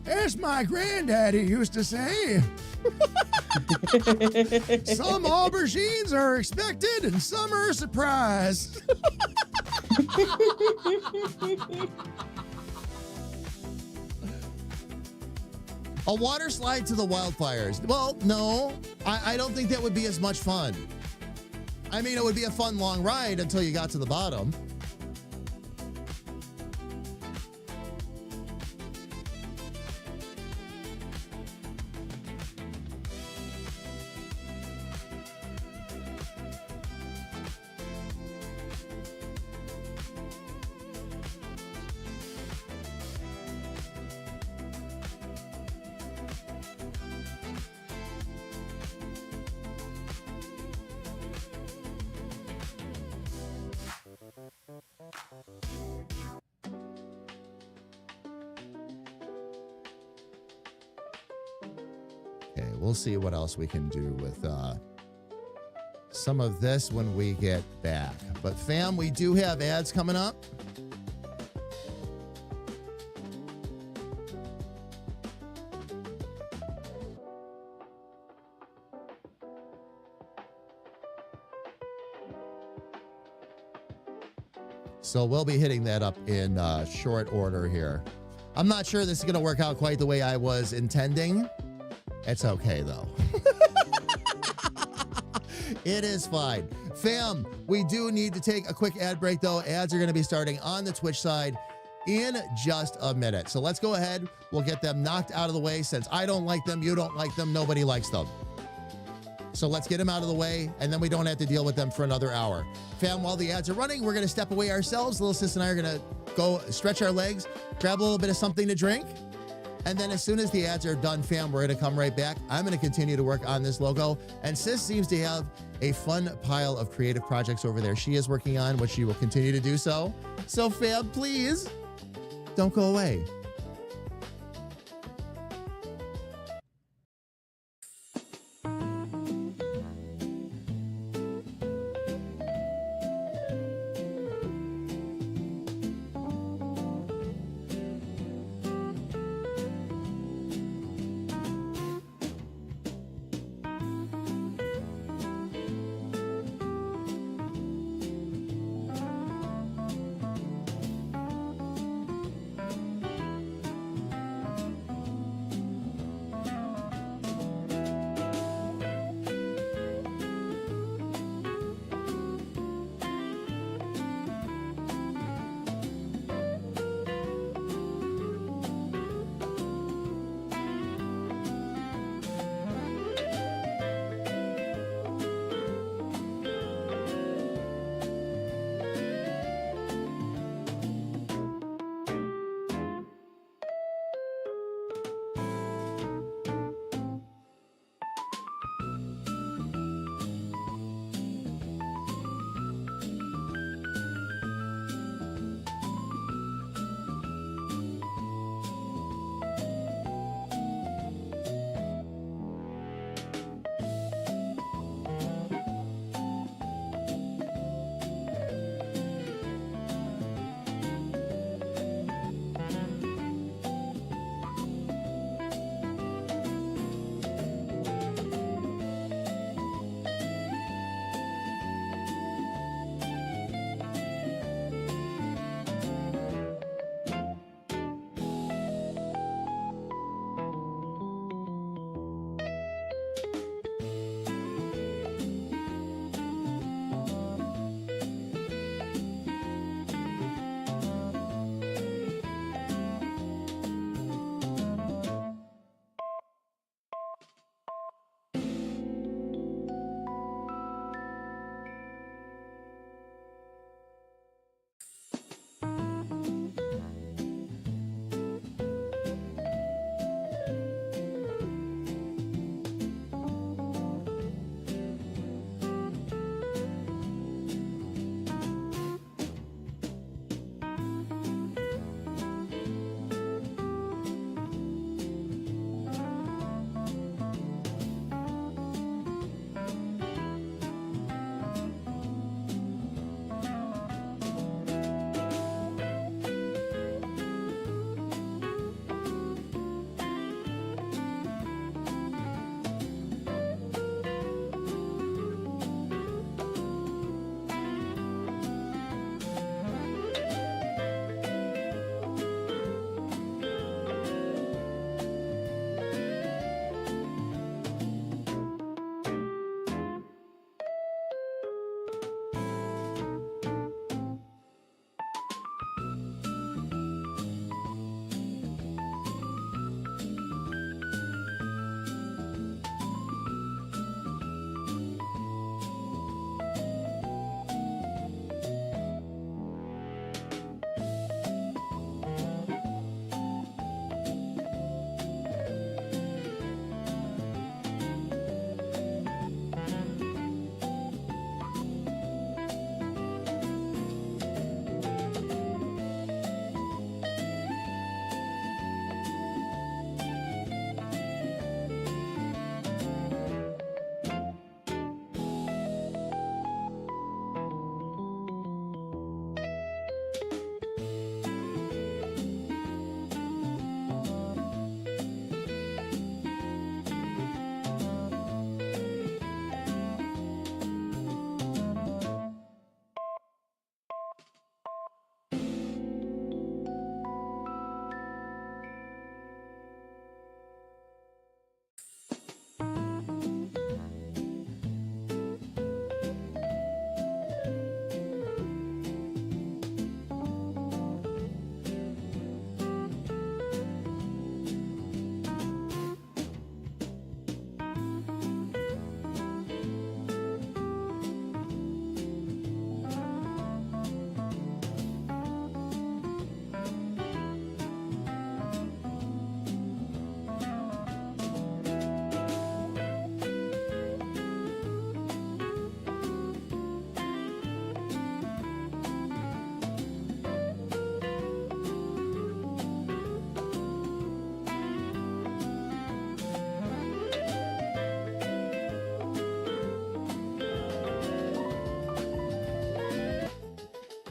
As my granddaddy used to say, some aubergines are expected and some are a surprise. A water slide to the wildfires. Well, no, I don't think that would be as much fun. I mean, it would be a fun long ride until you got to the bottom. Okay, we'll see what else we can do with some of this when we get back. But fam, we do have ads coming up. So we'll be hitting that up in short order here. I'm not sure this is going to work out quite the way I was intending. It's okay, though. It is fine. Fam, we do need to take a quick ad break, though. Ads are going to be starting on the Twitch side in just a minute. So let's go ahead. We'll get them knocked out of the way. Since I don't like them, you don't like them, nobody likes them. So let's get them out of the way, and then we don't have to deal with them for another hour. Fam, while the ads are running, we're going to step away ourselves. Little sis and I are going to go stretch our legs, grab a little bit of something to drink. And then as soon as the ads are done, fam, we're going to come right back. I'm going to continue to work on this logo. And sis seems to have a fun pile of creative projects over there she is working on, which she will continue to do so. So fam, please don't go away.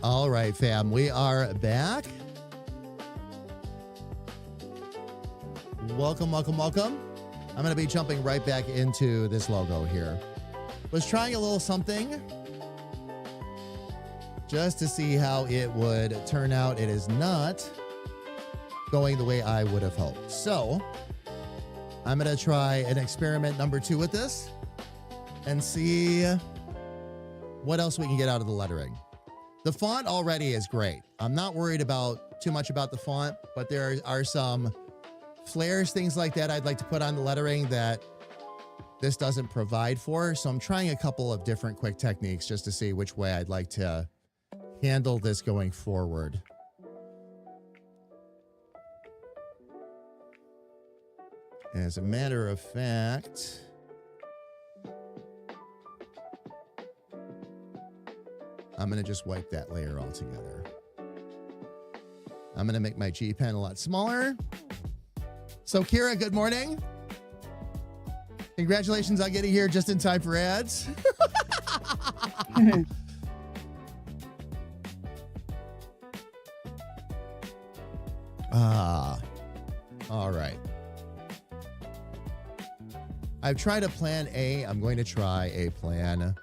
All right, fam, we are back. Welcome, welcome, welcome. I'm going to be jumping right back into this logo here. Was trying a little something just to see how it would turn out. It is not going the way I would have hoped. So I'm going to try an experiment number 2 with this and see what else we can get out of the lettering. The font already is great. I'm not worried about too much about the font, but there are some flares, things like that I'd like to put on the lettering that this doesn't provide for. So I'm trying a couple of different quick techniques just to see which way I'd like to handle this going forward. As a matter of fact, I'm going to just wipe that layer altogether. I'm going to make my G pen a lot smaller. So, Kira, good morning. Congratulations on getting here just in time for ads. All right. I've tried a plan A. I'm going to try a plan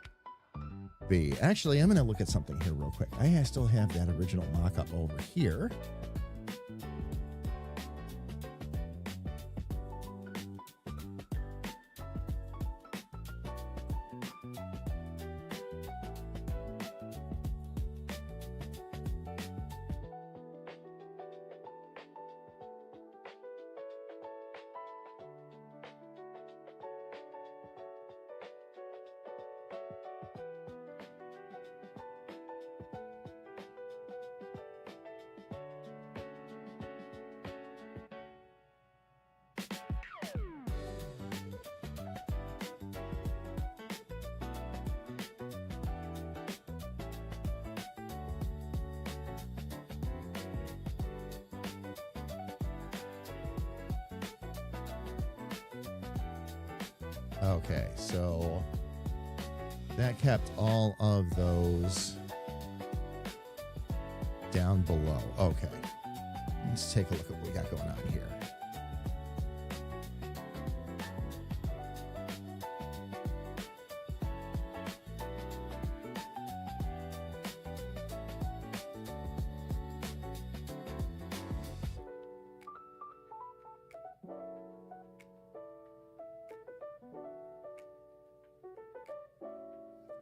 B. Actually, I'm going to look at something here real quick. I still have that original mock-up over here. Okay, so that kept all of those down below. Okay, let's take a look at what we got going on here.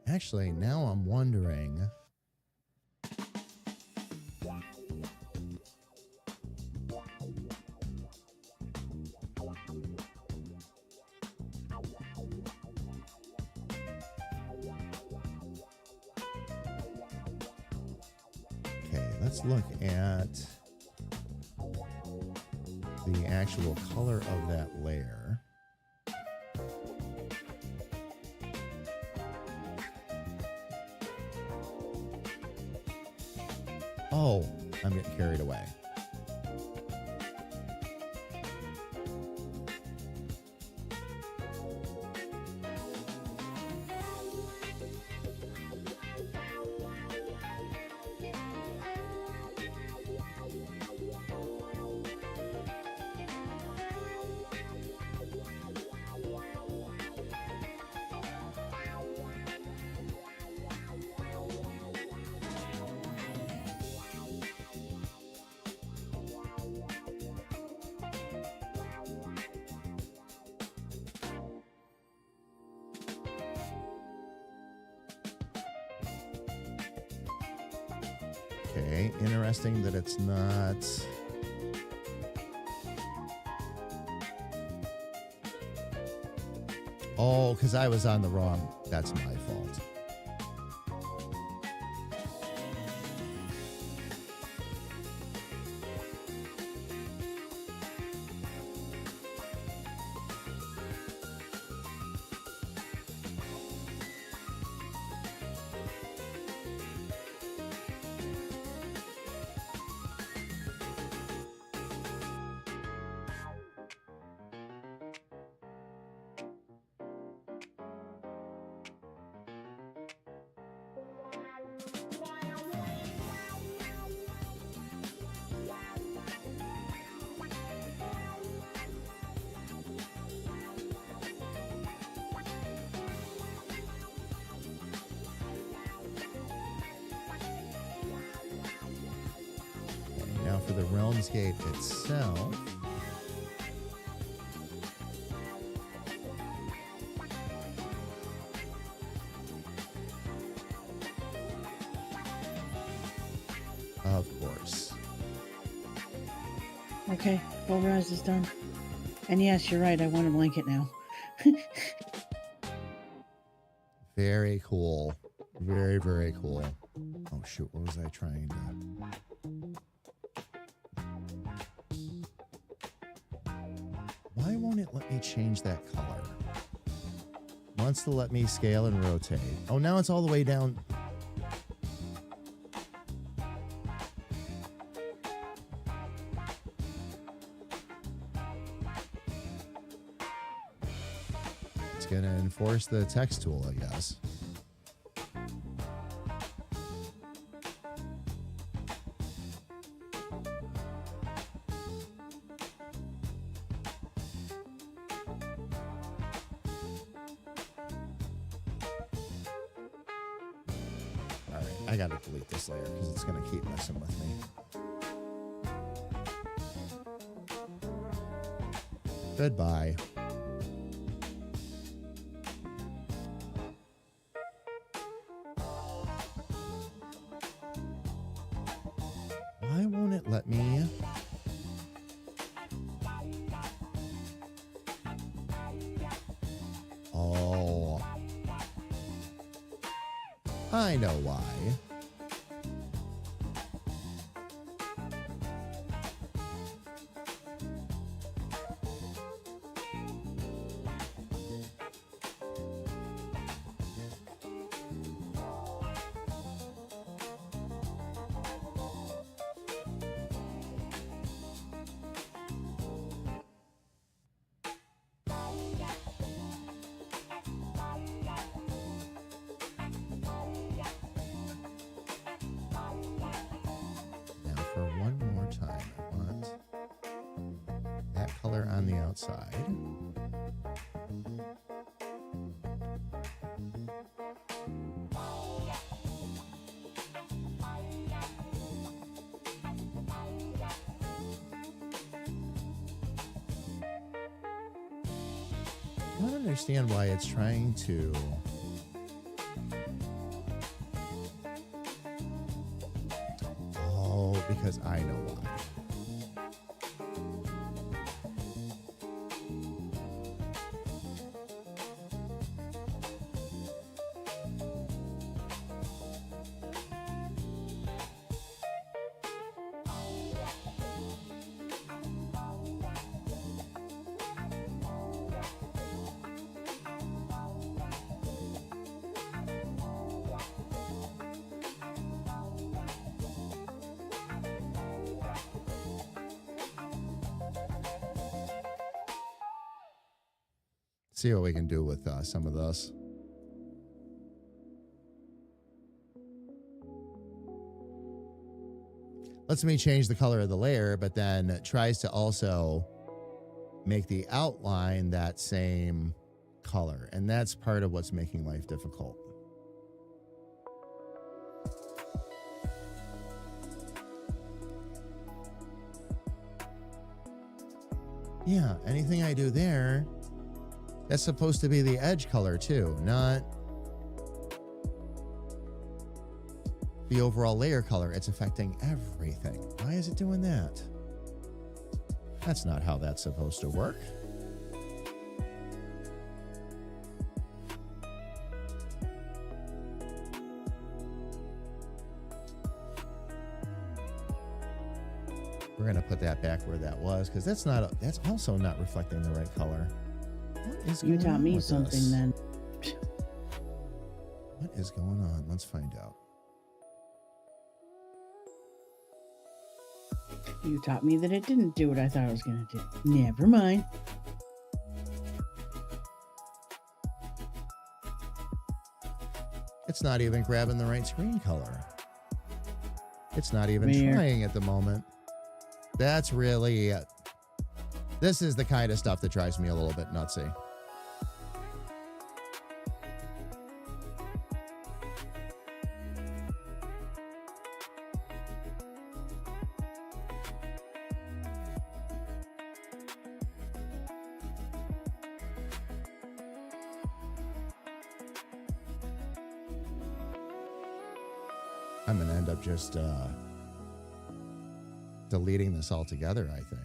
Actually, now I'm wondering. Okay, let's look at the actual color of that layer. Oh, I'm getting carried away. Okay, interesting that it's not. Oh, because I was on the wrong. That's my fault. for the Realmscape itself. Of course. Okay, pulverize is done. And yes, you're right. I want a blanket now. Very cool. Very, very cool. Oh, shoot. What was I trying to... Why won't it let me change that color? Wants to let me scale and rotate. Oh, now it's all the way down. It's going to enforce the text tool, I guess. I gotta delete this layer because it's gonna keep messing with me. Goodbye. Why won't it let me? Oh. I know why. For one more time, I want that color on the outside. I don't understand why it's trying to... Because I know why. See what we can do with some of this. Lets me change the color of the layer, but then tries to also make the outline that same color. And that's part of what's making life difficult. Yeah, anything I do there, that's supposed to be the edge color too, not the overall layer color. It's affecting everything. Why is it doing that? That's not how that's supposed to work. We're going to put that back where that was because that's also not reflecting the right color. What is You going taught on me with something this? then. What is going on? Let's find out. You taught me that it didn't do what I thought it was going to do. Never mind. It's not even grabbing the right screen color. It's not even Weird. trying at the moment. That's really... this is the kind of stuff that drives me a little bit nutsy. I'm going to end up just deleting this altogether, I think.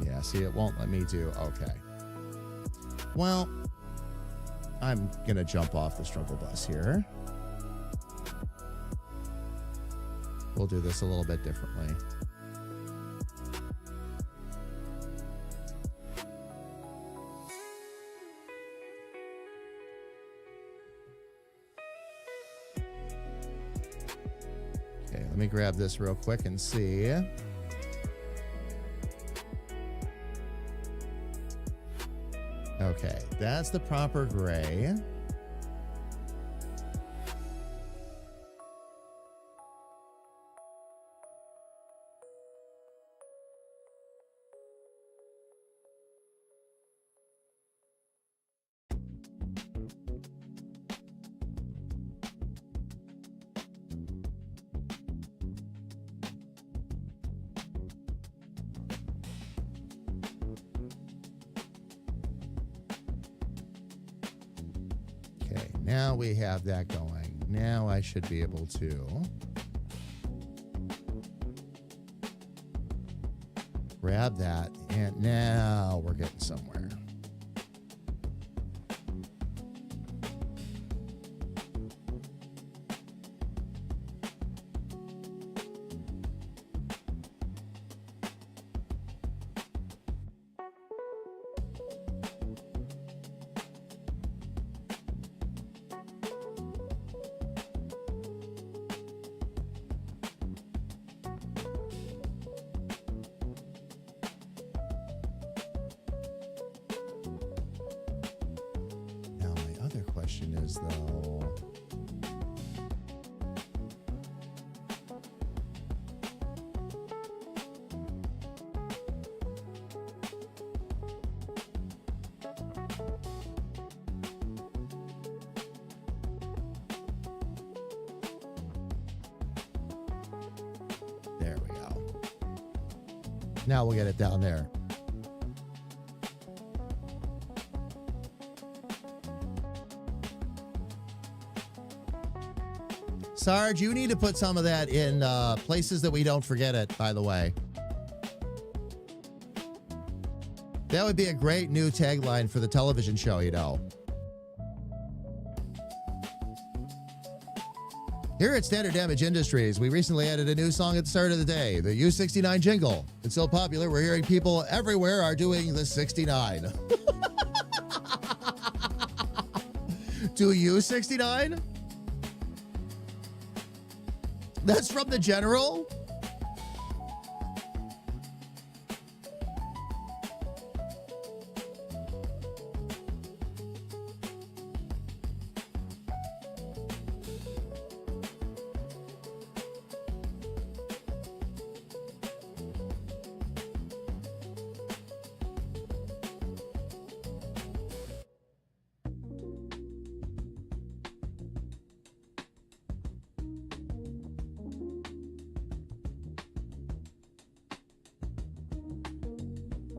Yeah, see, it won't let me do. Okay. Well, I'm going to jump off the struggle bus here. We'll do this a little bit differently. Okay, let me grab this real quick and see. Okay, that's the proper gray. Okay, now we have that going. Now I should be able to grab that, and now we're getting somewhere. Now my other question is, though, there we go. Now we'll get it down there. Sarge, you need to put some of that in places that we don't forget it, by the way. That would be a great new tagline for the television show, you know. Here at Standard Damage Industries, we recently added a new song at the start of the day, the U69 jingle. It's so popular, we're hearing people everywhere are doing the 69. Do you 69? That's from the General?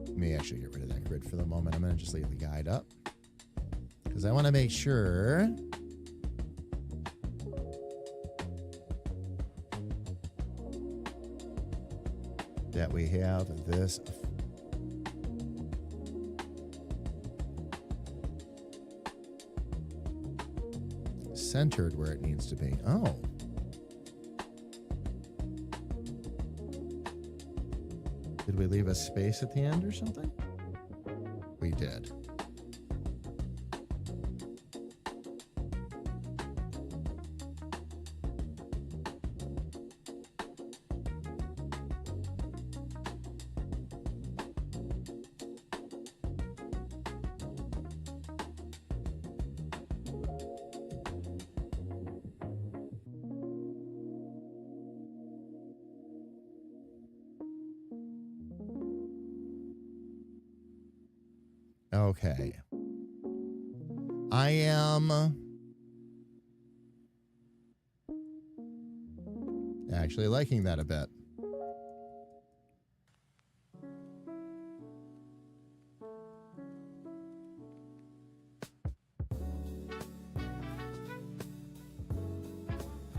Let me actually get rid of that grid for the moment. I'm going to just leave the guide up because I want to make sure that we have this centered where it needs to be. Oh. Did we leave a space at the end or something? We did. Okay. I am actually liking that a bit.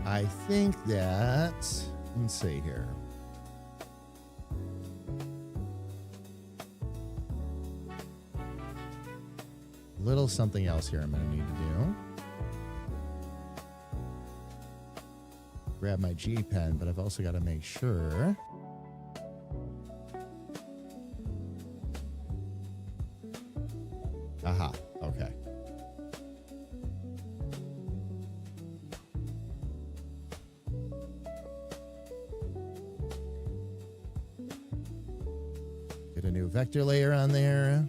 I think that, let's see here. Little something else here I'm going to need to do. Grab my G pen, but I've also got to make sure. Aha, okay. Get a new vector layer on there.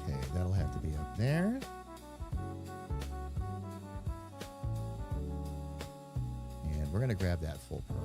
Okay, that'll have to be up there. And we're going to grab that full purple.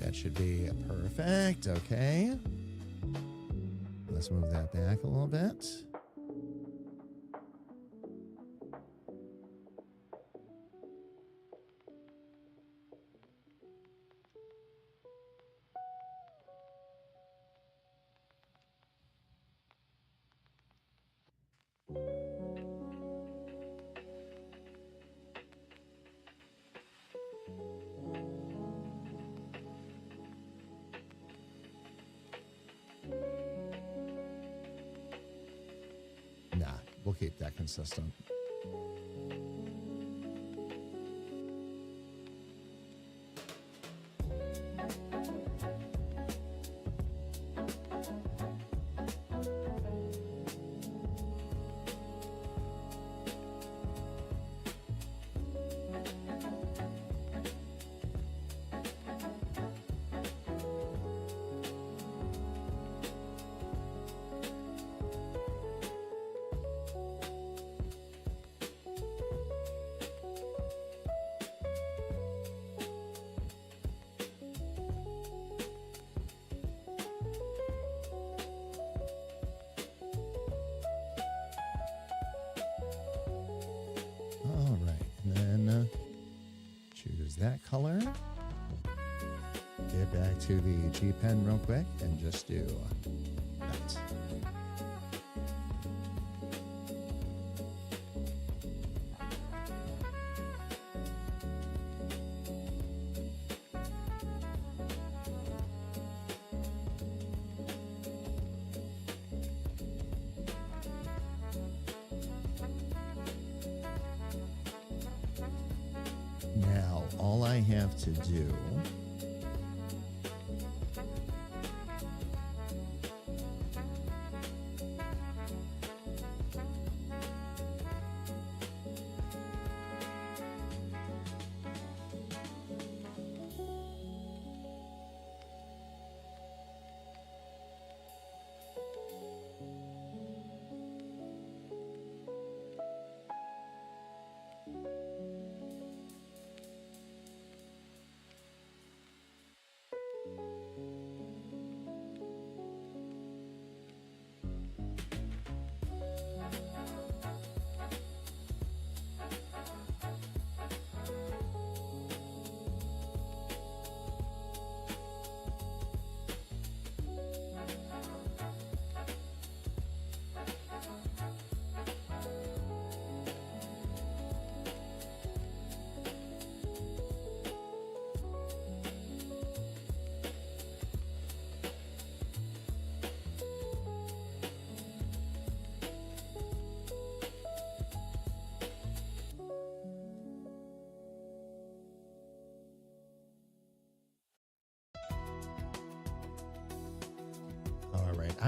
That should be perfect. Okay. Let's move that back a little bit. Nah, we'll keep that consistent. All right, and then choose that color. Get back to the G pen real quick and just do that. Now, all I have to do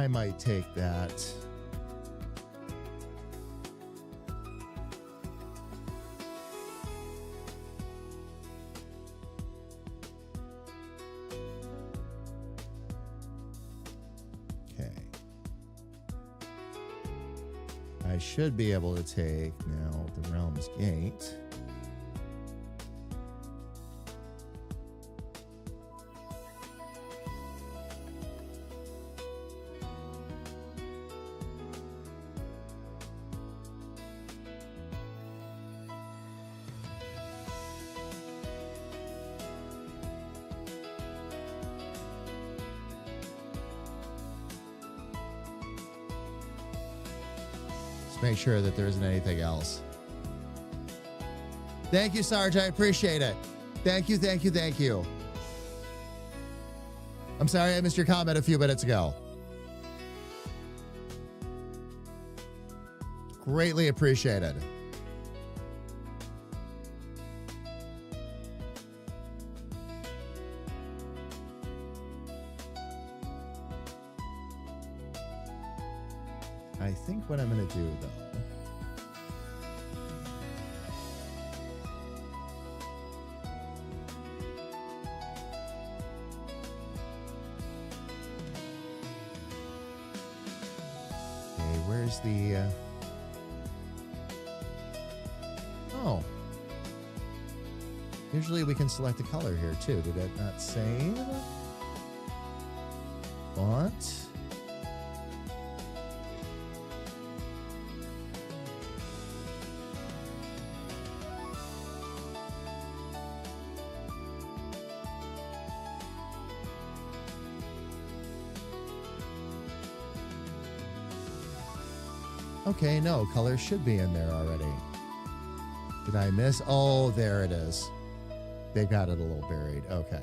I might take that. Okay. I should be able to take now the Realm's Gate. Make sure that there isn't anything else. Thank you, Sarge. I appreciate it. Thank you, thank you, thank you. I'm sorry I missed your comment a few minutes ago. Greatly appreciated. I think what I'm going to do, though, okay, where's the, oh, usually we can select a color here, too. Did it not save? Font. Okay, no, color should be in there already. Did I miss? Oh, there it is. They got it a little buried. Okay.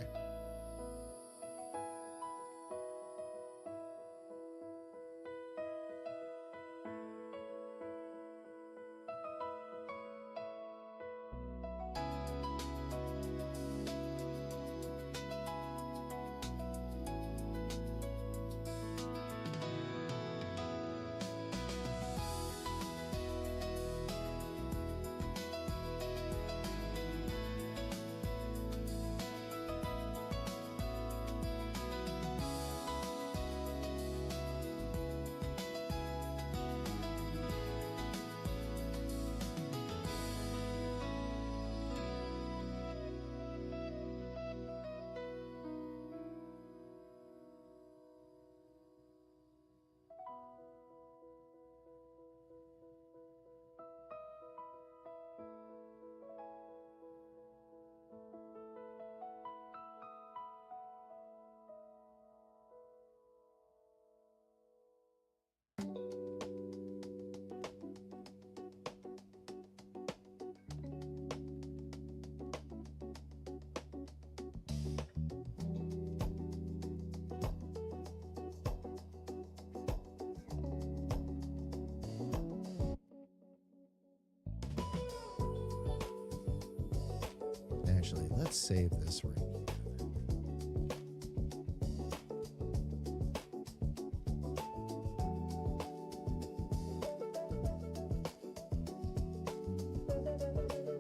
Actually, let's save this right here.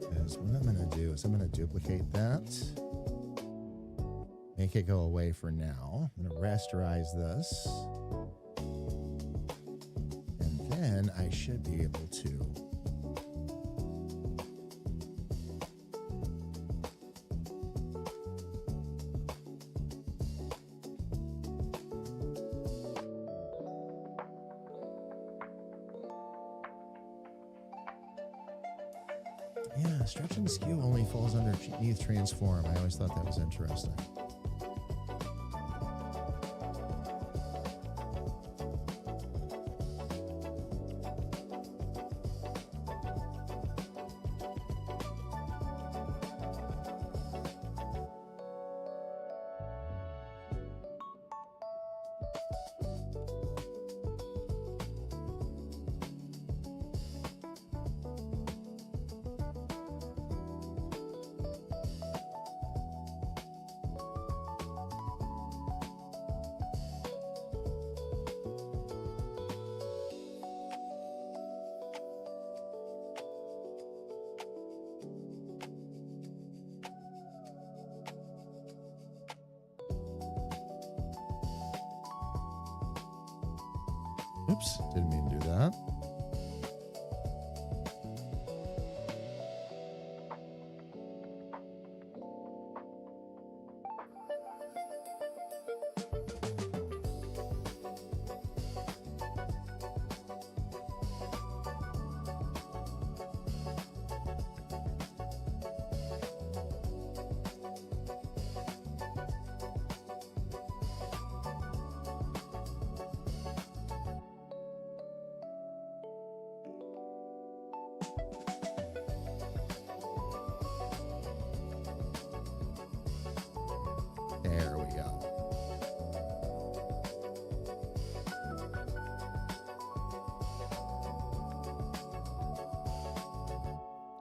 Because what I'm going to do is I'm going to duplicate that. Make it go away for now. I'm going to rasterize this. And then I should be able to stretch and skew only falls underneath transform. I always thought that was interesting. Oops, didn't mean to do that. There we go.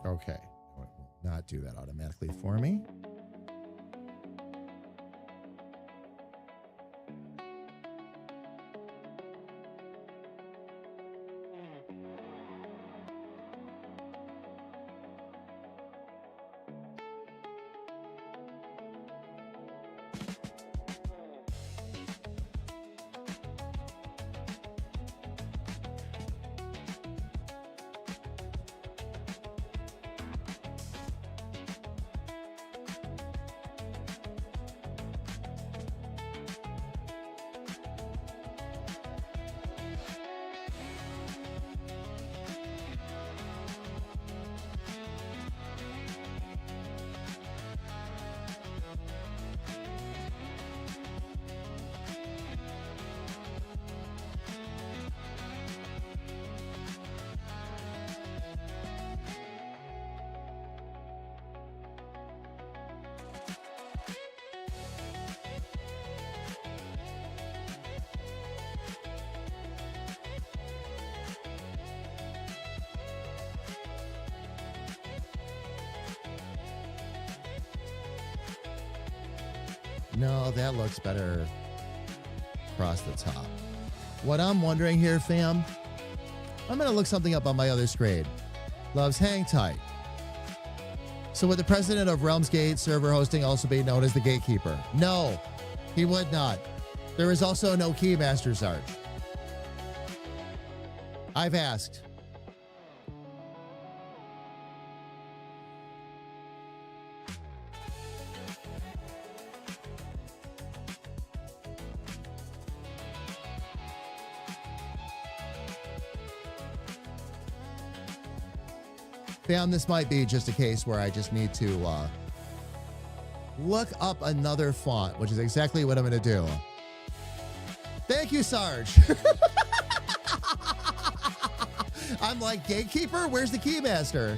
Okay. It will not do that automatically for me. No, that looks better across the top. What I'm wondering here, fam, I'm going to look something up on my other screen. Loves, hang tight. So would the president of Realms Gate server hosting also be known as the gatekeeper? No, he would not. There is also no keymaster, Sarge. I've asked. Fam, this might be just a case where I just need to look up another font, which is exactly what I'm going to do. Thank you, Sarge. I'm like, gatekeeper? Where's the keymaster?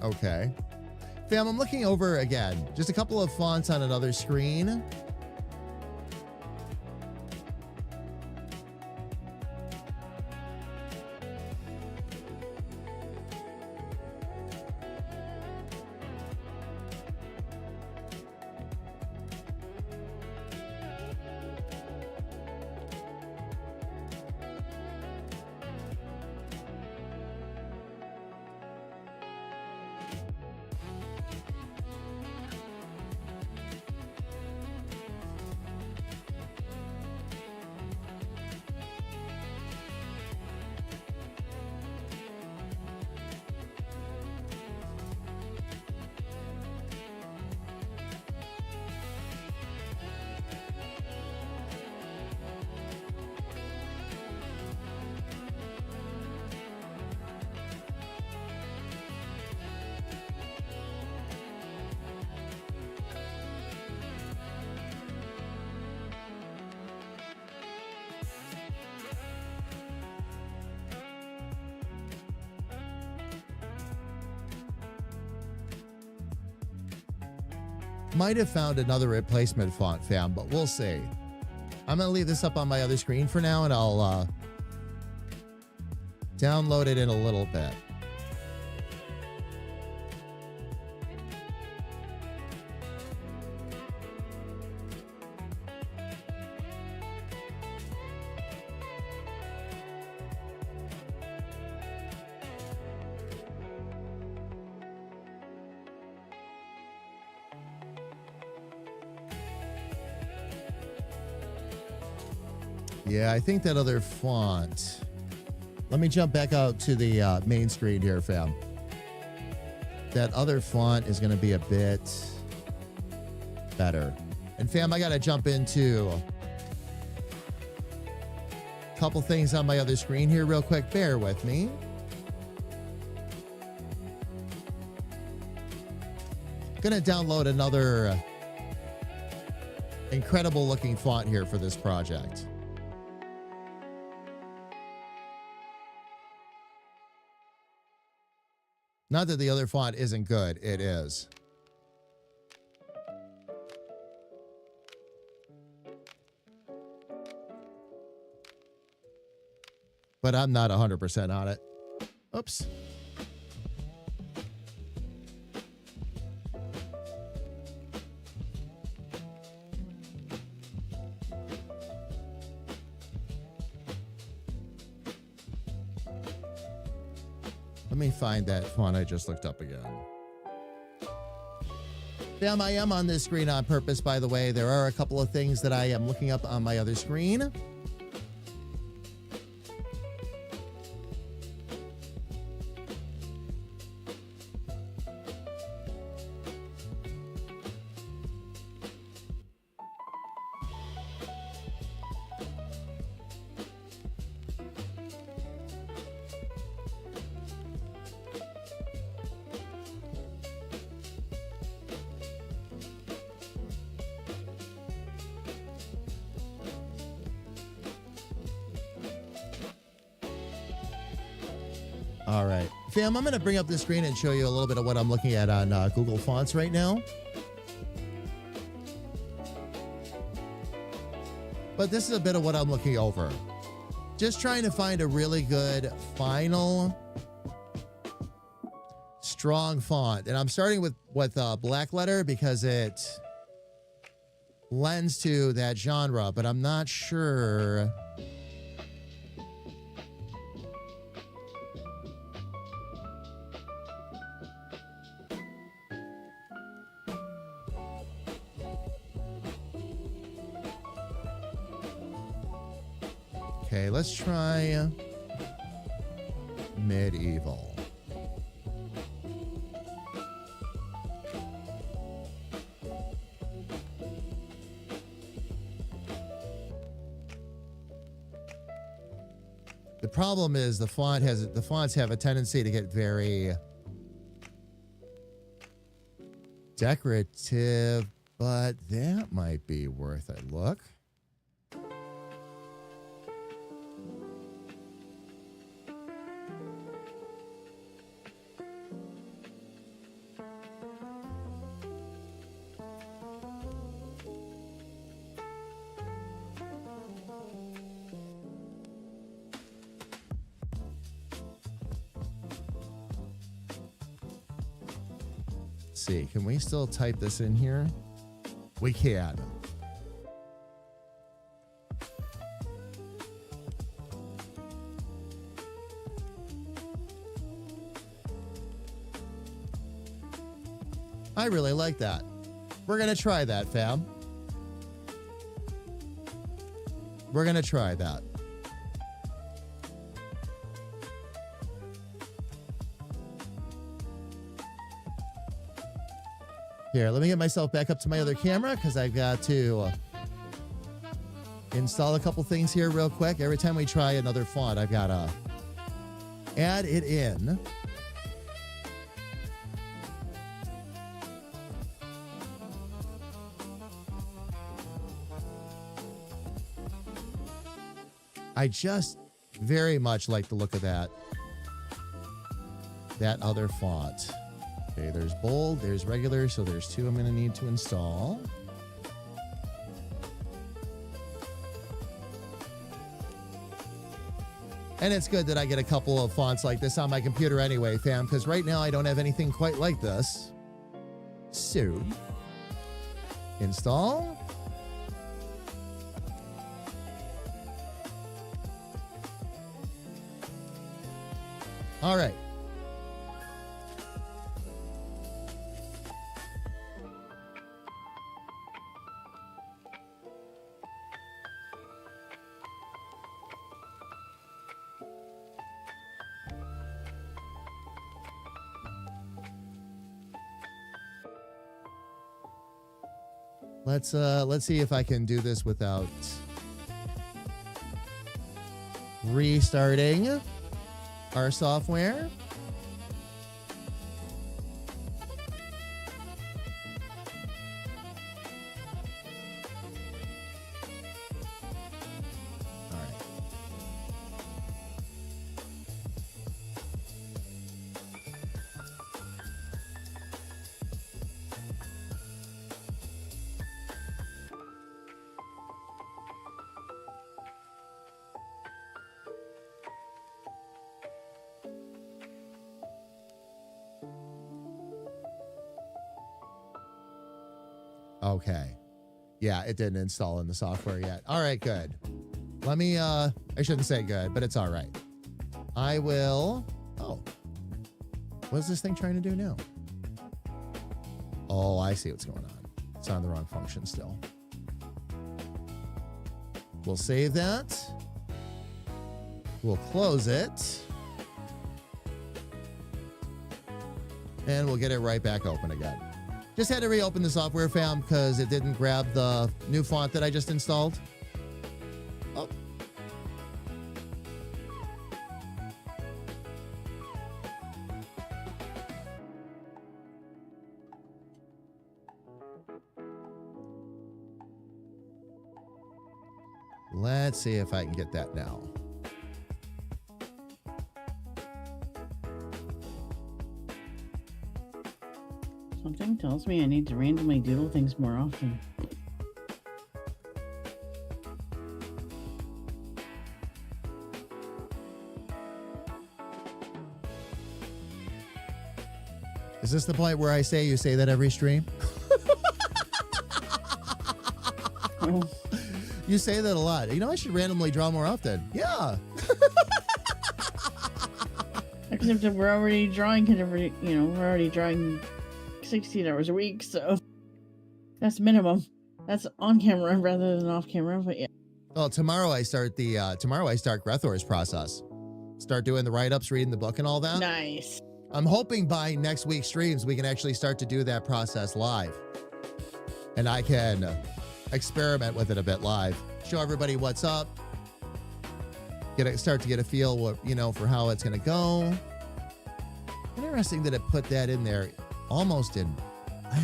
Okay. Fam, I'm looking over again. Just a couple of fonts on another screen. Might have found another replacement font, fam, but we'll see. I'm going to leave this up on my other screen for now, and I'll download it in a little bit. Yeah, I think that other font. Let me jump back out to the main screen here, fam. That other font is going to be a bit better. And fam, I got to jump into a couple things on my other screen here real quick. Bear with me. Going to download another incredible looking font here for this project. Not that the other font isn't good, it is. But I'm not 100% on it. Oops. Let me find that font I just looked up again. Fam, I am on this screen on purpose, by the way. There are a couple of things that I am looking up on my other screen. All right. Fam, I'm going to bring up the screen and show you a little bit of what I'm looking at on Google Fonts right now. But this is a bit of what I'm looking over. Just trying to find a really good, final, strong font. And I'm starting with black letter because it lends to that genre, but I'm not sure. Okay, let's try medieval. The problem is the fonts have a tendency to get very decorative, but that might be worth a look. See, can we still type this in here? We can. I really like that. We're going to try that, fam. We're going to try that. Here, let me get myself back up to my other camera because I've got to install a couple things here real quick. Every time we try another font, I've got to add it in. I just very much like the look of that other font. Okay, there's bold, there's regular, so there's 2 I'm going to need to install. And it's good that I get a couple of fonts like this on my computer anyway, fam, because right now I don't have anything quite like this. So, install. All right. Let's see if I can do this without restarting our software. All right. Okay. Yeah, it didn't install in the software yet. All right, good. Let me, I shouldn't say good, but it's all right. I will, oh. What is this thing trying to do now? Oh, I see what's going on. It's on the wrong function still. We'll save that. We'll close it. And we'll get it right back open again. Just had to reopen the software, fam, because it didn't grab the new font that I just installed. Oh. Let's see if I can get that now. Something tells me I need to randomly doodle things more often. Is this the point where I say you say that every stream? Oh, You say that a lot. You know, I should randomly draw more often. Yeah. except that we're already drawing we're already drawing 16 hours a week, so that's minimum. That's on camera rather than off camera, but yeah. Well, tomorrow I start Grethor's process. Start doing the write-ups, reading the book and all that. Nice. I'm hoping by next week's streams we can actually start to do that process live. And I can experiment with it a bit live. Show everybody what's up. Start to get a feel for how it's going to go. Interesting that it put that in there almost in black.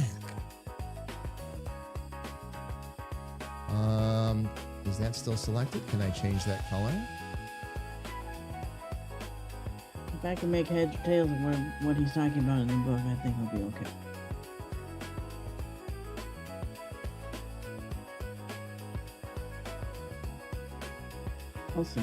Is that still selected? Can I change that color? If I can make heads or tails of what he's talking about in the book, I think we'll be okay. We'll see.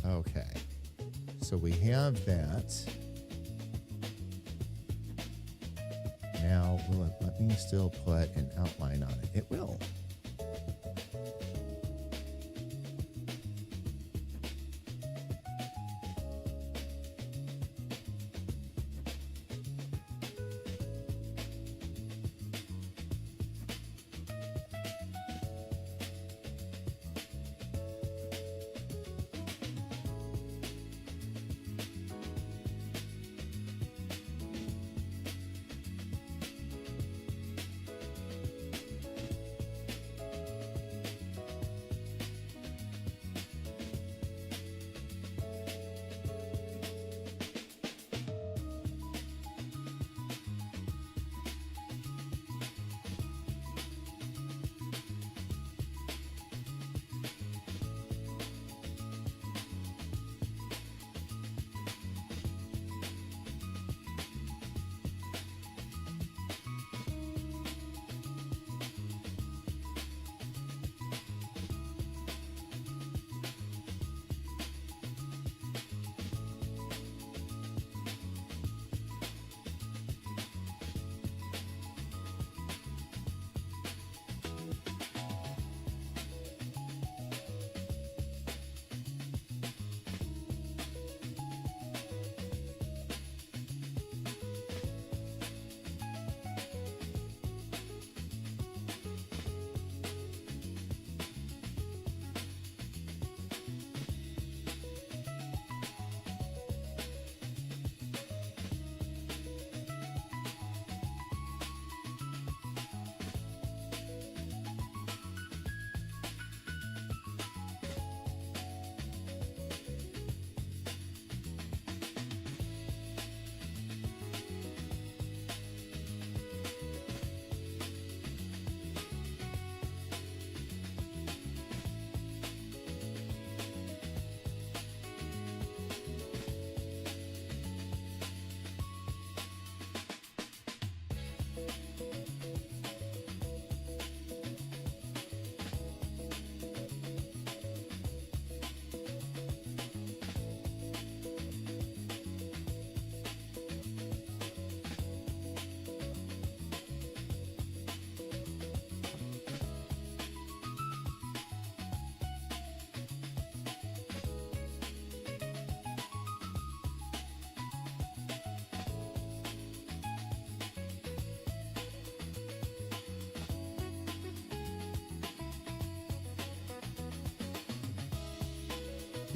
Okay. So we have that. Now, will it let me still put an outline on it? It will.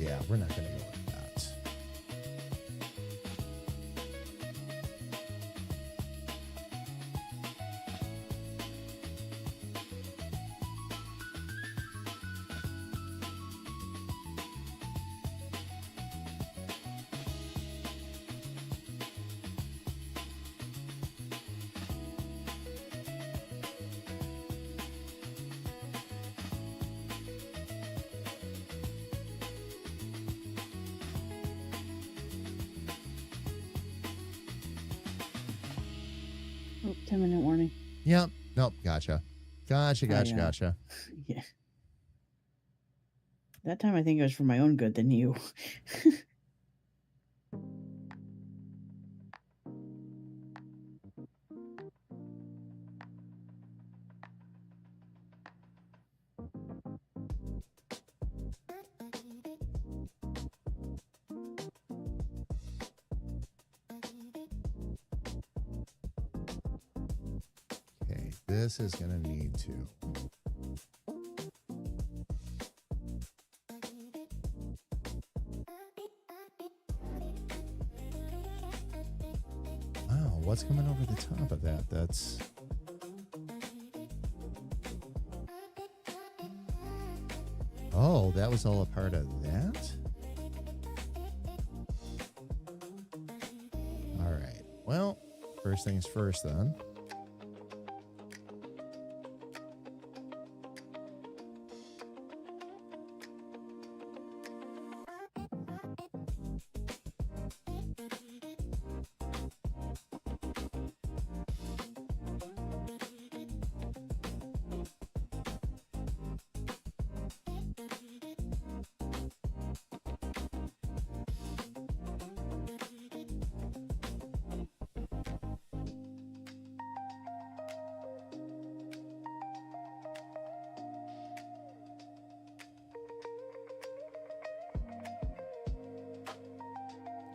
Yeah, we're not going to go with that. Oh, 10-minute warning. Yep. Nope. Gotcha. Gotcha. yeah. Gotcha. Yeah. That time I think it was for my own good than you. Okay. This is going to need to. Wow. What's coming over the top of that? That's. Oh, that was all a part of that? All right. Well, first things first then.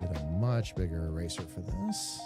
Get a much bigger eraser for this.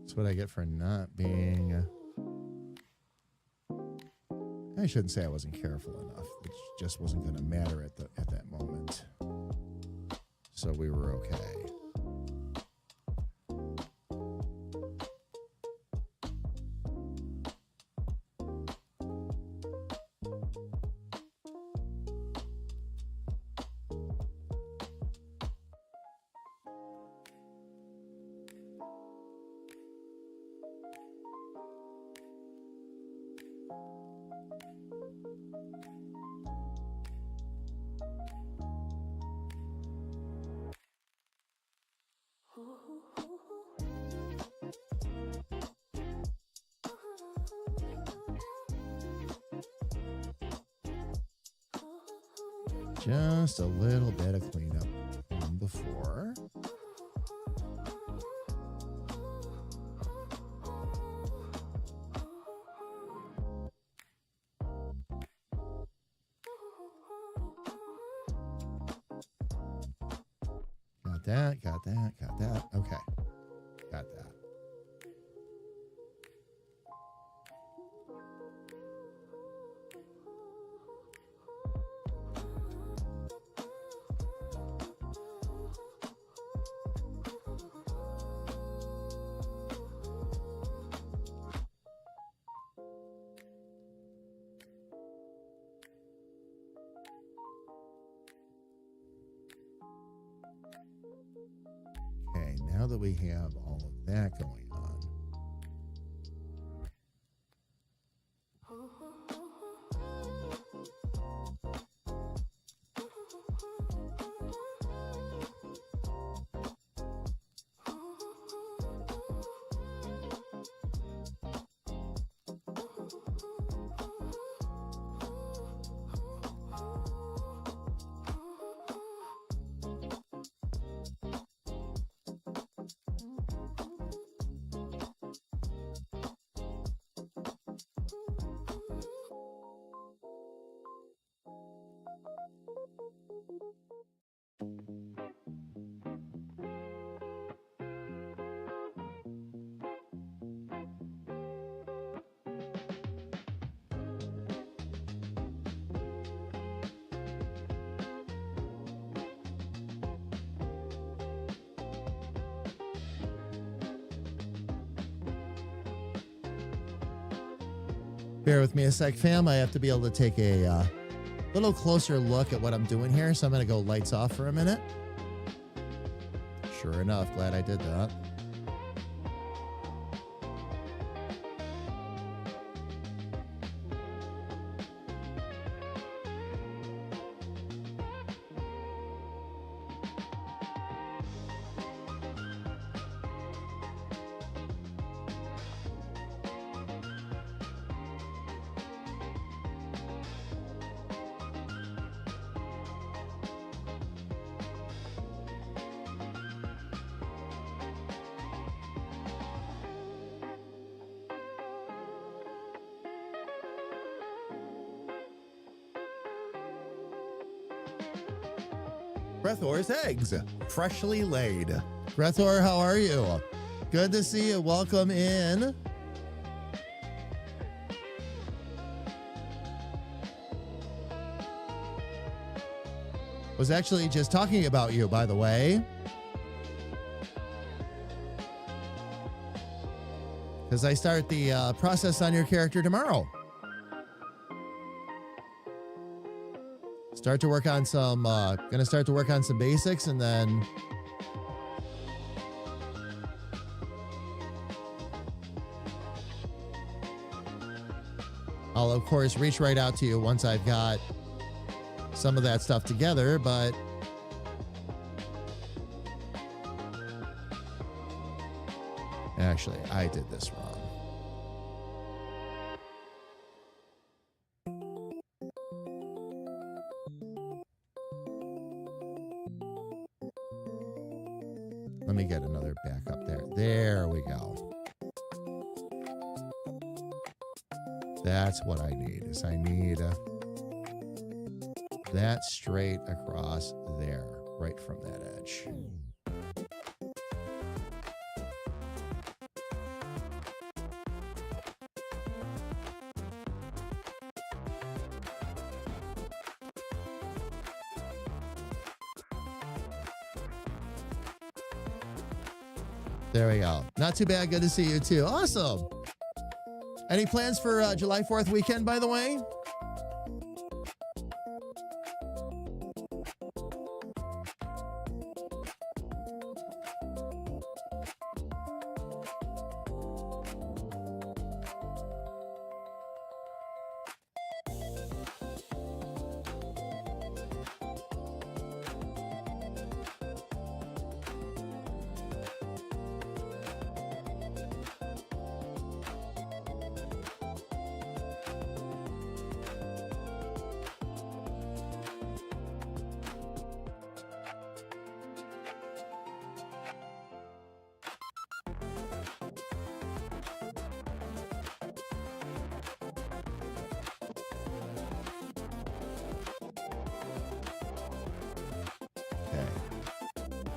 That's what I get for not being. I shouldn't say I wasn't careful enough. It just wasn't going to matter at that moment. So we were okay. Just a little bit of cleanup from before. Got that, got that, got that. Okay, got that. Okay, now that we have all of that going on, Bear with me a sec, fam. I have to be able to take a little closer look at what I'm doing here, so I'm going to go lights off for a minute. Sure enough, glad I did that. Breathor's eggs, freshly laid. Breathor, how are you? Good to see you. Welcome in. Was actually just talking about you, by the way. Because I start the process on your character tomorrow. Start to work on some, gonna start to work on some basics, and then I'll of course reach right out to you once I've got some of that stuff together, but actually I did this wrong. Let me get another backup there. There we go. That's what I need, is I need that straight across there, right from that edge. There we go. Not too bad. Good to see you too. Awesome. Any plans for July 4th weekend, by the way?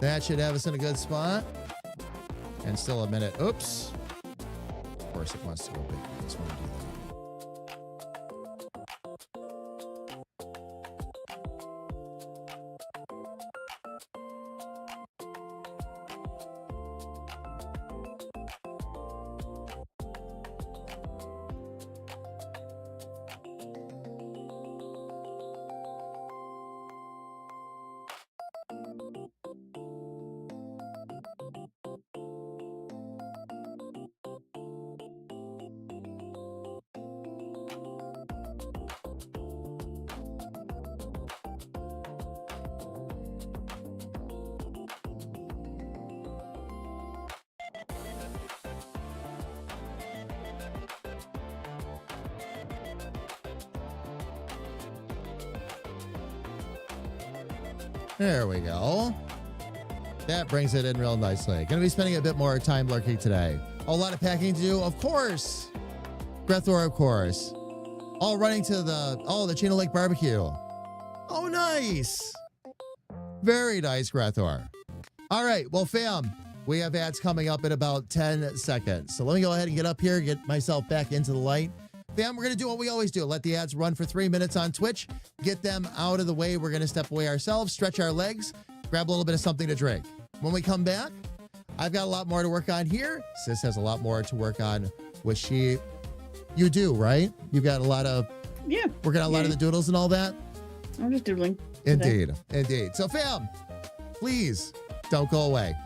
That should have us in a good spot. And still a minute. Oops. Of course it wants to go big. I just want to do that. There we go. That brings it in real nicely. Gonna be spending a bit more time lurking today. A lot of packing to do, of course. Breathor, of course. All running to the Chino Lake barbecue. Oh, nice. Very nice, Grethor. All right, well, fam, we have ads coming up in about 10 seconds. So let me go ahead and get up here, get myself back into the light. Fam, we're going to do what we always do. Let the ads run for 3 minutes on Twitch. Get them out of the way. We're going to step away ourselves, stretch our legs, grab a little bit of something to drink. When we come back, I've got a lot more to work on here. Sis has a lot more to work on with she. You do, right? You've got a lot of, Yeah. working on a lot of the doodles and all that? I'm just doodling. today. Indeed. So, fam, please don't go away.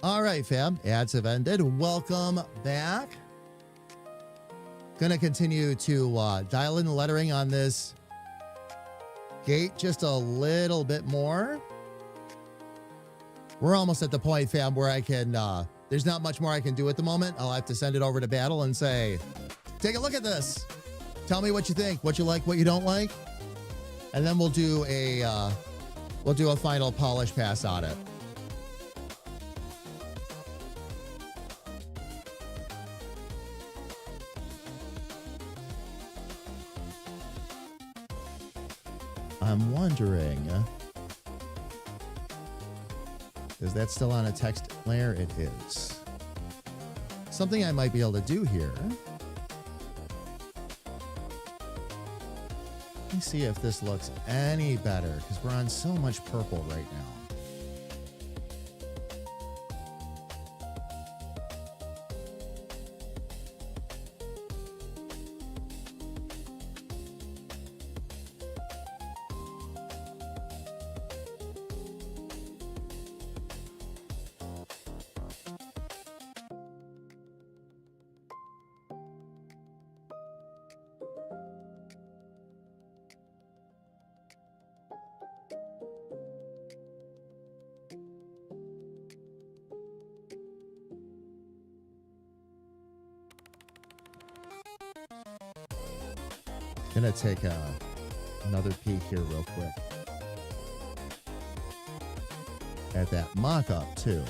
All right, fam. Ads have ended. Welcome back. Gonna continue to dial in the lettering on this gate just a little bit more. We're almost at the point, fam, where I can, there's not much more I can do at the moment. I'll have to send it over to Battle and say, take a look at this. Tell me what you think, what you like, what you don't like. And then we'll do a final polish pass on it. I'm wondering, is that still on a text layer? It is. Something I might be able to do here. Let me see if this looks any better, because we're on so much purple right now. Gonna take another peek here real quick at that mock-up too.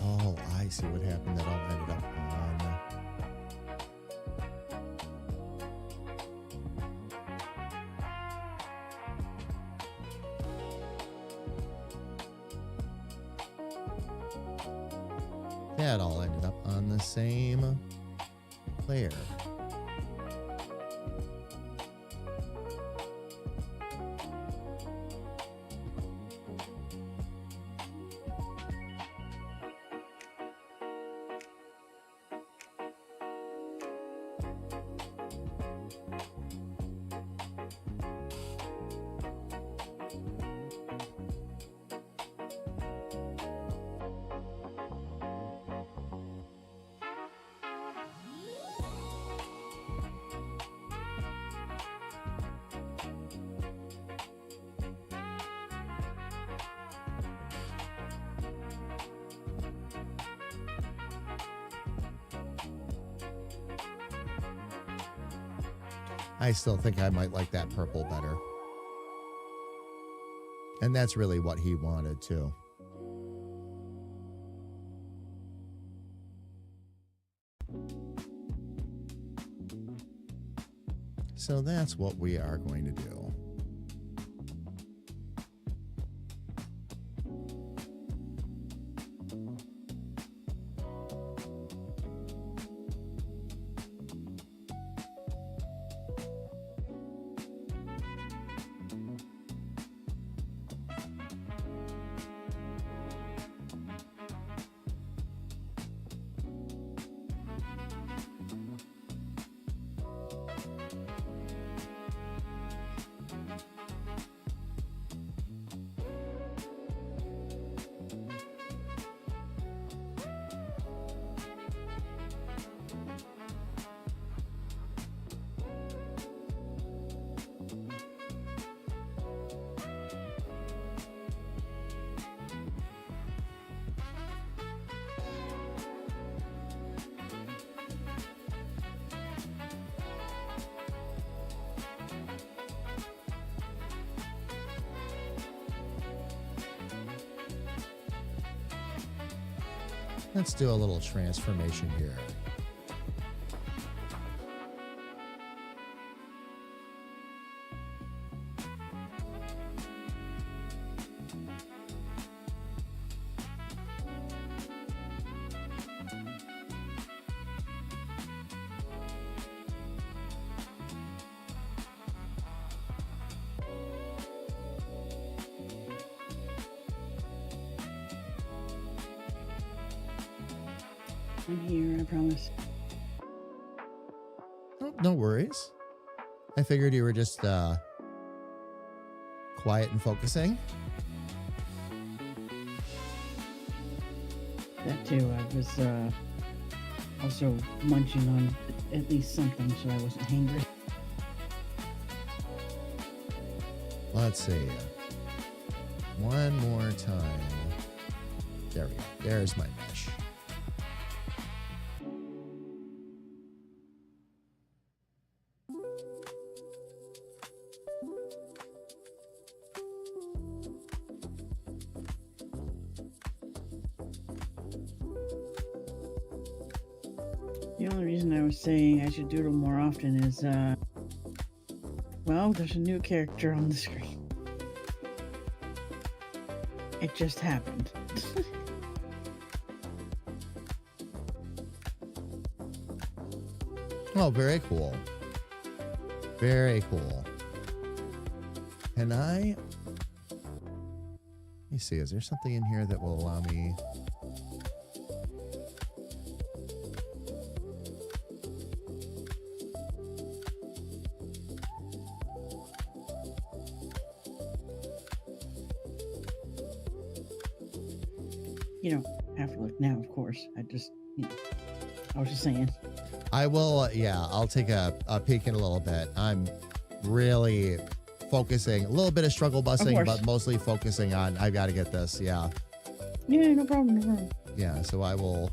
Oh, I see what happened. That all ended up on. That all ended up on the same player. I still think I might like that purple better. And that's really what he wanted too. So that's what we are going to do. Let's do a little transformation here. I'm here, I promise. Oh, no worries. I figured you were just quiet and focusing. That too. I was also munching on at least something, so I wasn't hungry. Let's see. One more time. There we go. There's my mesh. The only reason I was saying I should doodle more often is, well, there's a new character on the screen. It just happened. Oh, very cool. Very cool. Can I... Let me see. Is there something in here that will allow me... You don't have to look now, of course. I just, I was just saying. I will, yeah, I'll take a peek in a little bit. I'm really focusing, a little bit of struggle busing, course. but mostly focusing on, I've got to get this, yeah. Yeah, no problem, no problem. Yeah, so I will...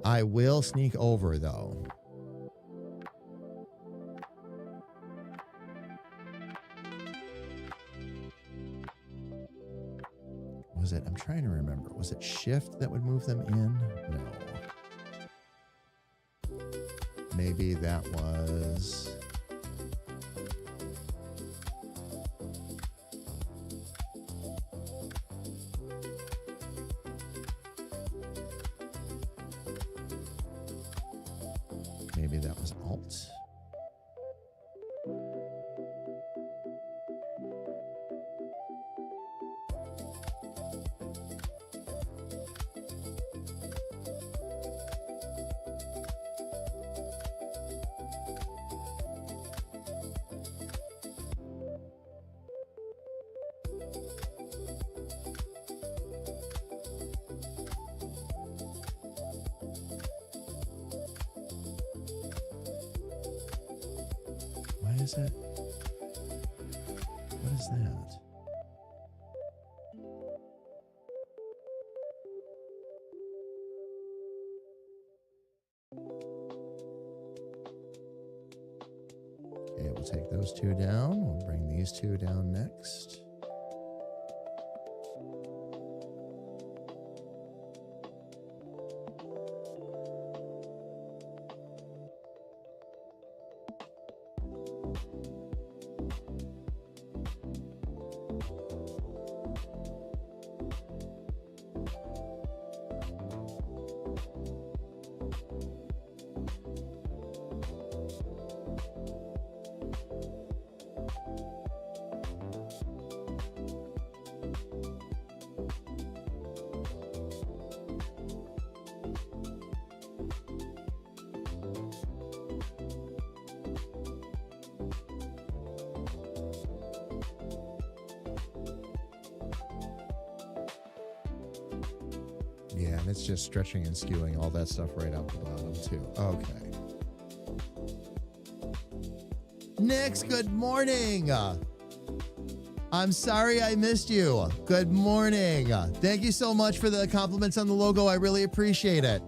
I will sneak over, though. Was it? I'm trying to remember. Was it shift that would move them in? No. Maybe that was... Maybe that was alt. Why is it? What is that? Okay, we'll take those two down. We'll bring these two down next. Yeah, and it's just stretching and skewing all that stuff right out the bottom, too. Okay. Nix, good morning. I'm sorry I missed you. Good morning. Thank you so much for the compliments on the logo. I really appreciate it.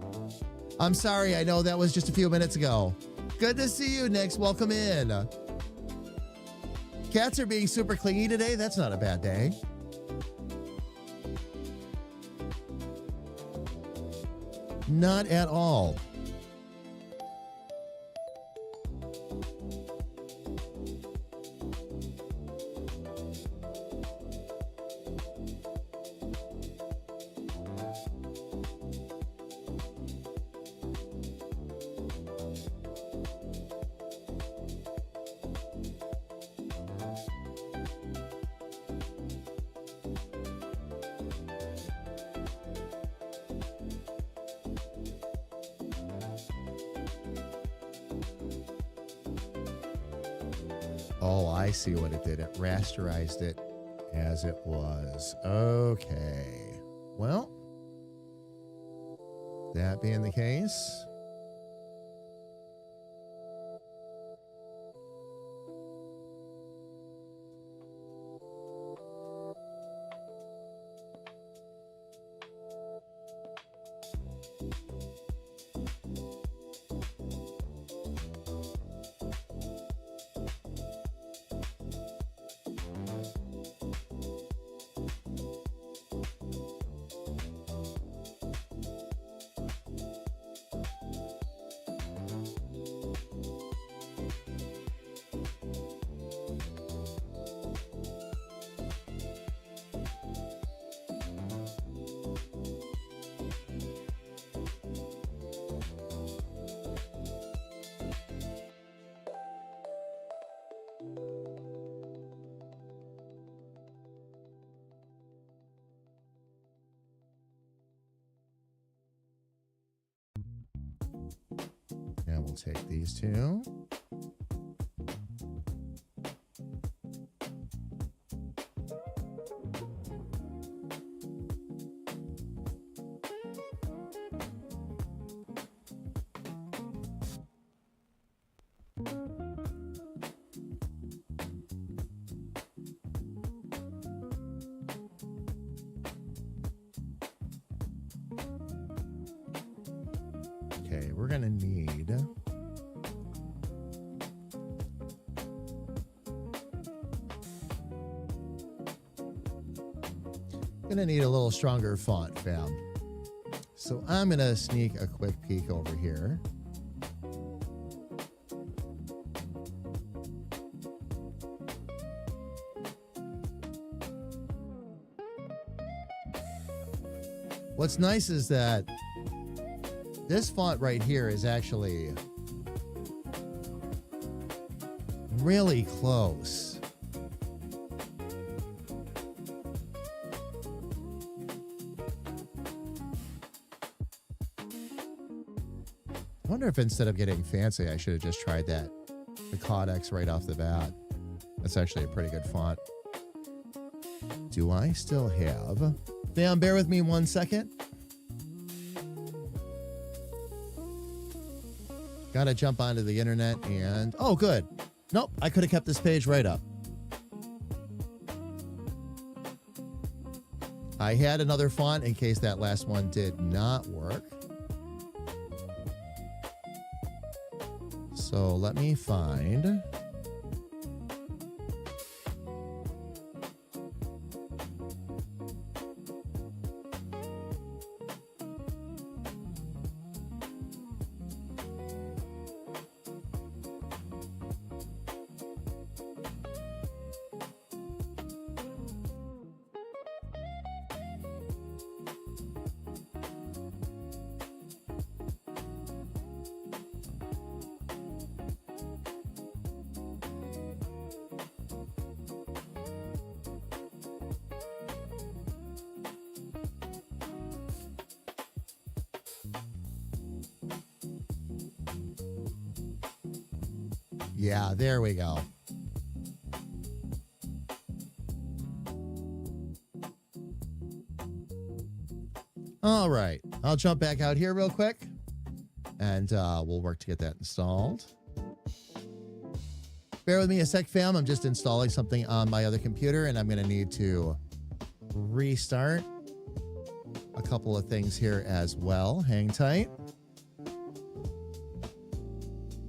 I'm sorry. I know that was just a few minutes ago. Good to see you, Nix. Welcome in. Cats are being super clingy today. That's not a bad day. Not at all. Oh, I see what it did. It rasterized it as it was. Okay. Well, that being the case, now we'll take these two. Okay, we're going to need a little stronger font, fam. So I'm going to sneak a quick peek over here. What's nice is that this font right here is actually really close. I wonder if instead of getting fancy, I should have just tried the Codex right off the bat. That's actually a pretty good font. Do I still have? Fam, bear with me 1 second. Gotta jump onto the internet and... Oh, good. Nope, I could have kept this page right up. I had another font in case that last one did not work. So let me find... Yeah, there we go. All right, I'll jump back out here real quick, and we'll work to get that installed. Bear with me a sec, fam. I'm just installing something on my other computer, and I'm going to need to restart a couple of things here as well. Hang tight.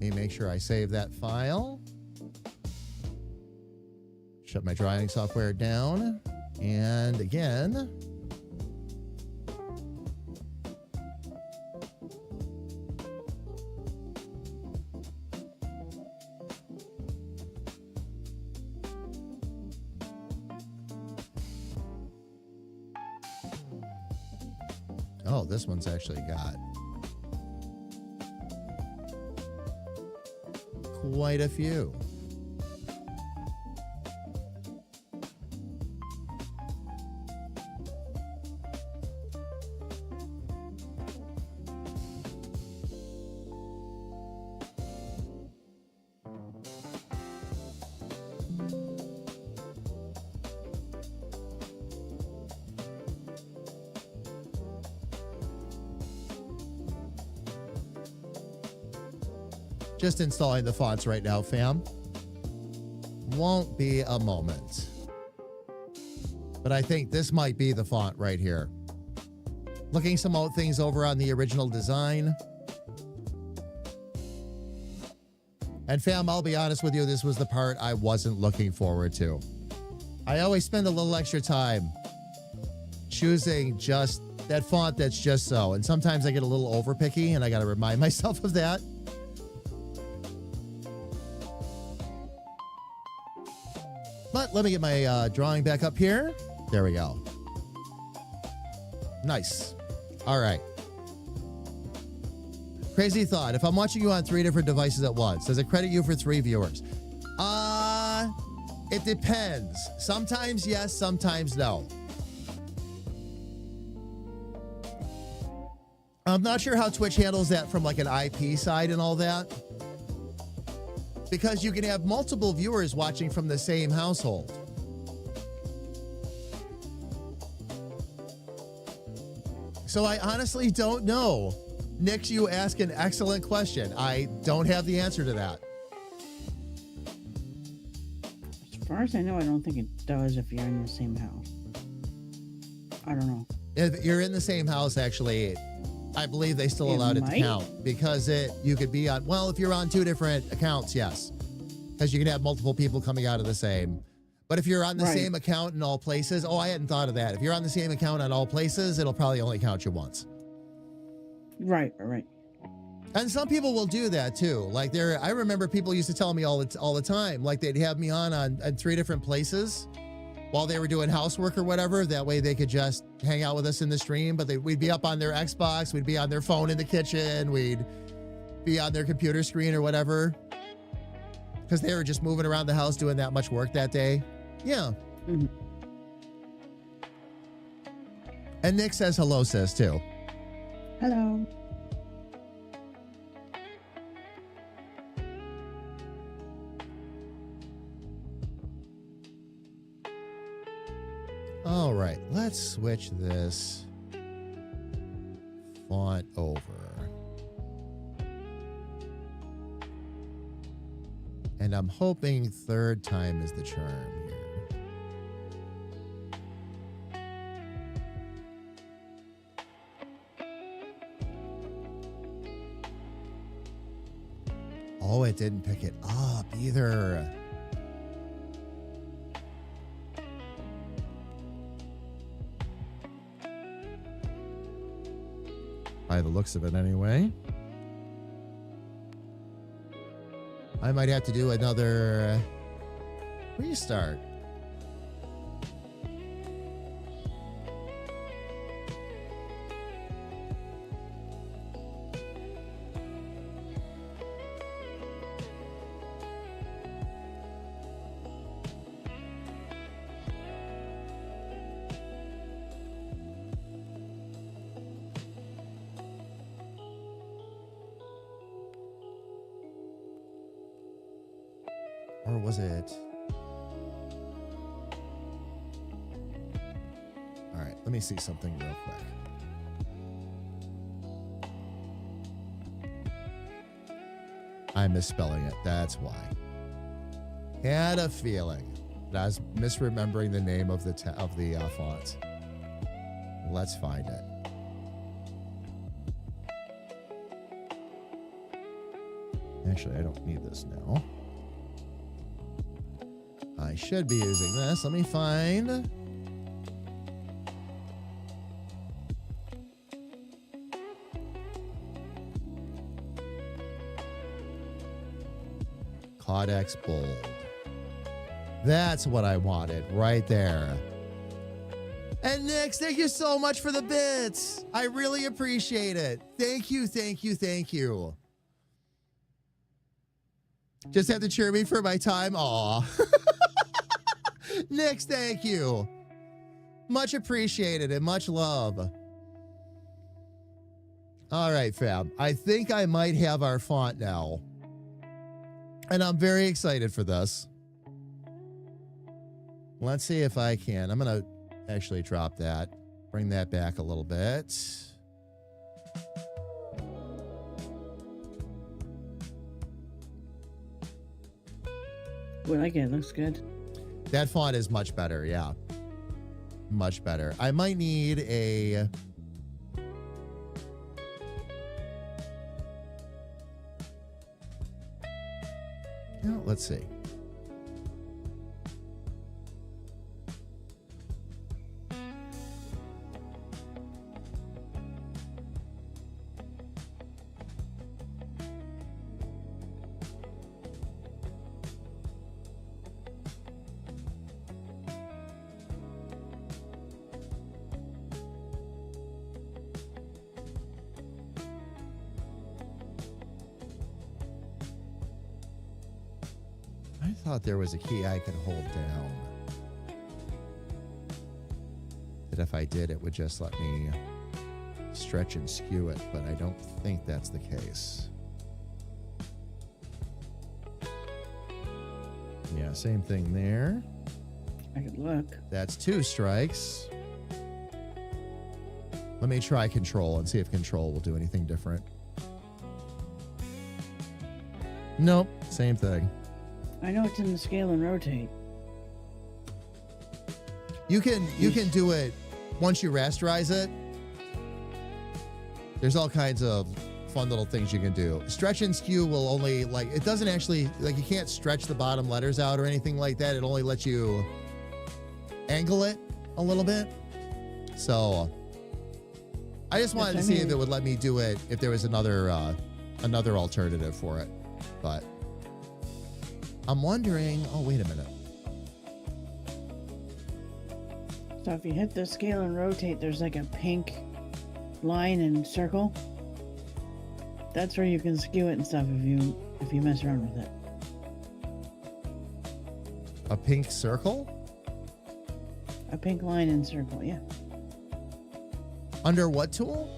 Let me make sure I save that file. Shut my drawing software down. And again. Oh, this one's actually got quite a few. Just installing the fonts right now, fam. Won't be a moment. But I think this might be the font right here. Looking some old things over on the original design. And fam, I'll be honest with you, this was the part I wasn't looking forward to. I always spend a little extra time choosing just that font that's just so. And sometimes I get a little over picky and I got to remind myself of that. But let me get my drawing back up here. There we go. Nice. All right. Crazy thought. If I'm watching you on 3 different devices at once, does it credit you for 3 viewers? It depends. Sometimes yes, sometimes no. I'm not sure how Twitch handles that from like an IP side and all that. Because you can have multiple viewers watching from the same household. So I honestly don't know. Nix, you ask an excellent question. I don't have the answer to that. As far as I know, I don't think it does if you're in the same house. I don't know. If you're in the same house, actually, I believe they still allowed it to count because you could be on, well, if you're on 2 different accounts, yes, because you can have multiple people coming out of the same. But if you're on the same account in all places, I hadn't thought of that. If you're on the same account on all places, it'll probably only count you once. Right. And some people will do that too. Like I remember people used to tell me all the time, like they'd have me on 3 different places while they were doing housework or whatever. That way they could just hang out with us in the stream, but we'd be up on their Xbox, we'd be on their phone in the kitchen, we'd be on their computer screen or whatever. Because they were just moving around the house doing that much work that day. Yeah. Mm-hmm. And Nick says hello, sis, too. Hello. All right, let's switch this font over. And I'm hoping 3rd time is the charm here. Oh, it didn't pick it up either. By the looks of it anyway. I might have to do another restart. Or was it? All right, let me see something real quick. I'm misspelling it. That's why. Had a feeling that I was misremembering the name of the font. Let's find it. Actually, I don't need this now. I should be using this. Let me find. Codex Bold. That's what I wanted right there. And Nix, thank you so much for the bits. I really appreciate it. Thank you, thank you, thank you. Just have to cheer me for my time. Aw. Nix, thank you. Much appreciated and much love. All right, fam. I think I might have our font now. And I'm very excited for this. Let's see if I can. I'm going to actually drop that. Bring that back a little bit. We like it. It looks good. That font is much better, yeah. Much better. I might need a... No, let's see. I thought there was a key I could hold down. That if I did, it would just let me stretch and skew it, but I don't think that's the case. Yeah, same thing there. I could look. That's 2 strikes. Let me try control and see if control will do anything different. Nope, same thing. I know it's in the scale and rotate. You can do it once you rasterize it. There's all kinds of fun little things you can do. Stretch and skew will only, like, it doesn't actually, like, you can't stretch the bottom letters out or anything like that. It only lets you angle it a little bit. So I just wanted to see if it would let me do it if there was another alternative for it. But I'm wondering, oh, wait a minute. So if you hit the scale and rotate, there's like a pink line and circle. That's where you can skew it and stuff if you mess around with it. A pink circle? A pink line and circle, yeah. Under what tool?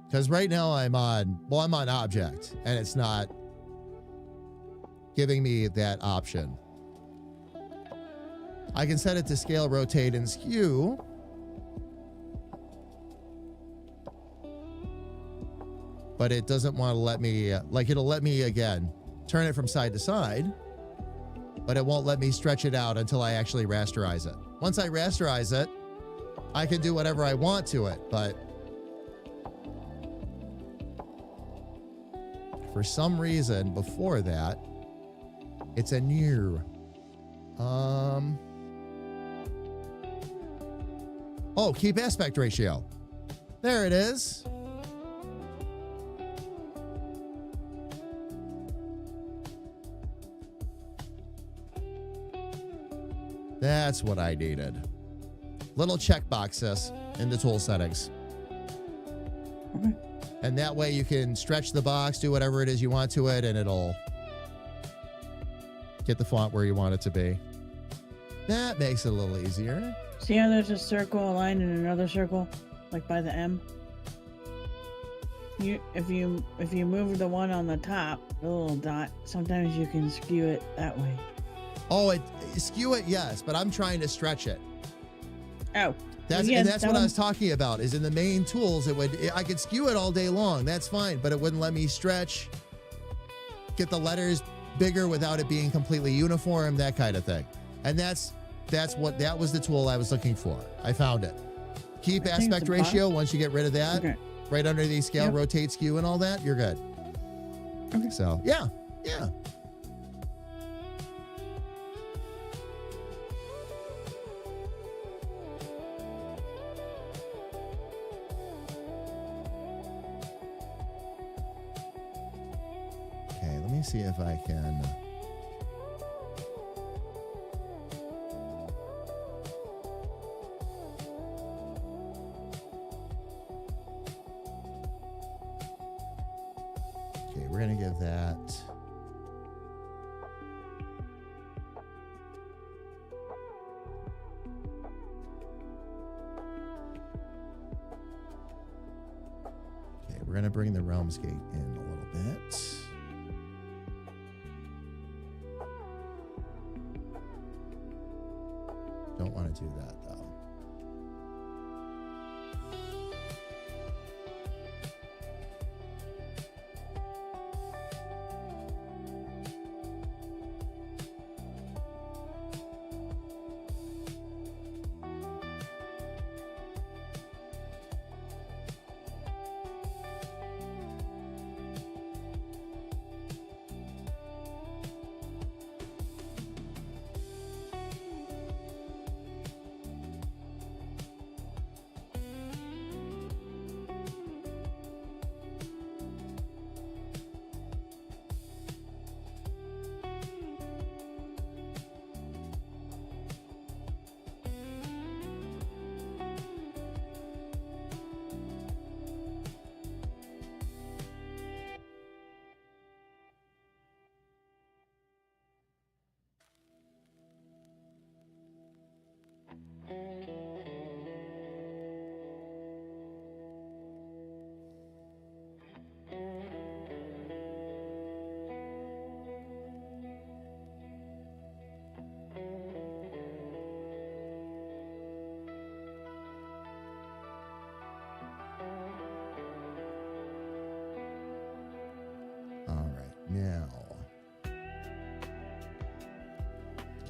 Because right now I'm on object and it's not giving me that option. I can set it to scale, rotate, and skew. But it doesn't want to let me, like, it'll let me, again, turn it from side to side, but it won't let me stretch it out until I actually rasterize it. Once I rasterize it, I can do whatever I want to it, but for some reason before that, it's a new. Oh, keep aspect ratio. There it is. That's what I needed. Little check boxes in the tool settings. Okay. And that way you can stretch the box, do whatever it is you want to it, and it'll get the font where you want it to be. That makes it a little easier. See how there's a circle, a line, and another circle, like by the M? If you move the one on the top, the little dot, sometimes you can skew it that way. Oh, skew it, yes, but I'm trying to stretch it. Oh. That's yeah, what I was talking about, is in the main tools, I could skew it all day long, that's fine, but it wouldn't let me stretch, get the letters bigger without it being completely uniform, that kind of thing. And that was the tool I was looking for. I found it. Keep aspect ratio. Once you get rid of that, okay. Right under the scale, rotate, skew, and all that, you're good. Okay. So, yeah. Okay, let me see if I can. We're going to give that. Okay, we're going to bring the Realms Gate in a little bit. Don't want to do that, though.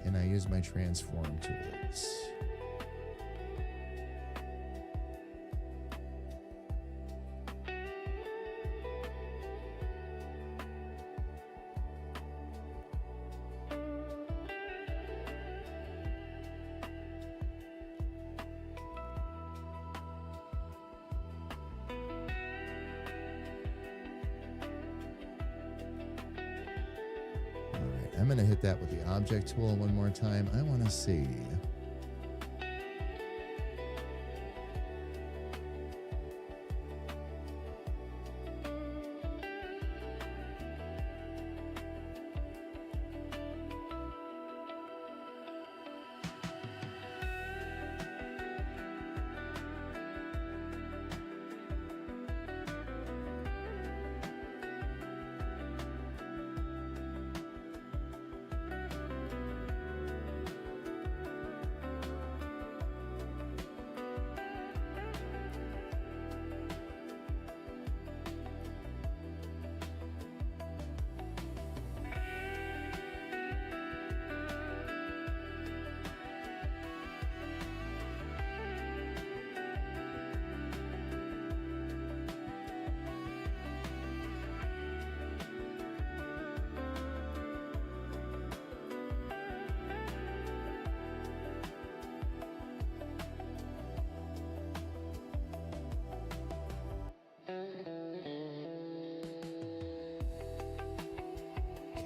and I use my transform tools. I'm going to hit that with the object tool one more time. I want to see.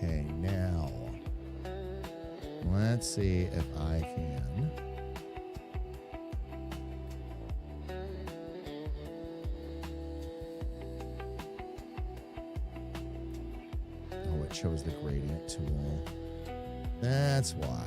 Okay, now let's see if I can. Oh, it shows the gradient tool. That's why.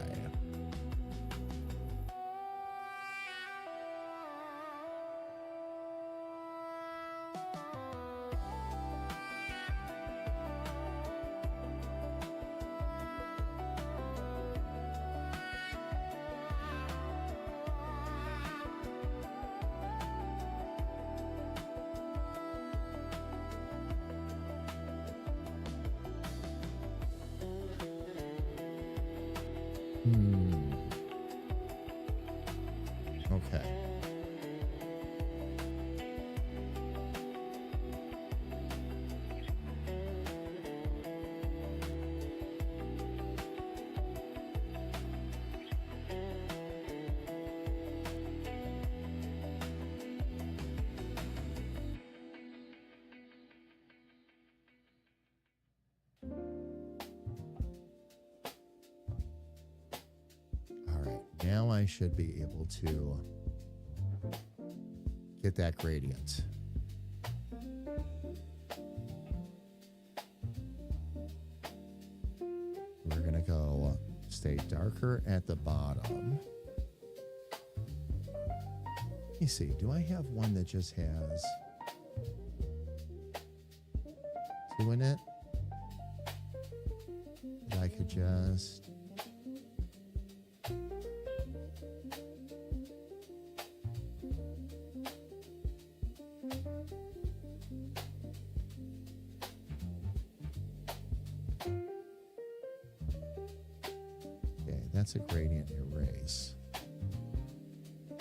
Okay. Now I should be able to get that gradient. We're going to go stay darker at the bottom. Let me see. Do I have one that just has 2 in it? That I could just... That's a gradient erase.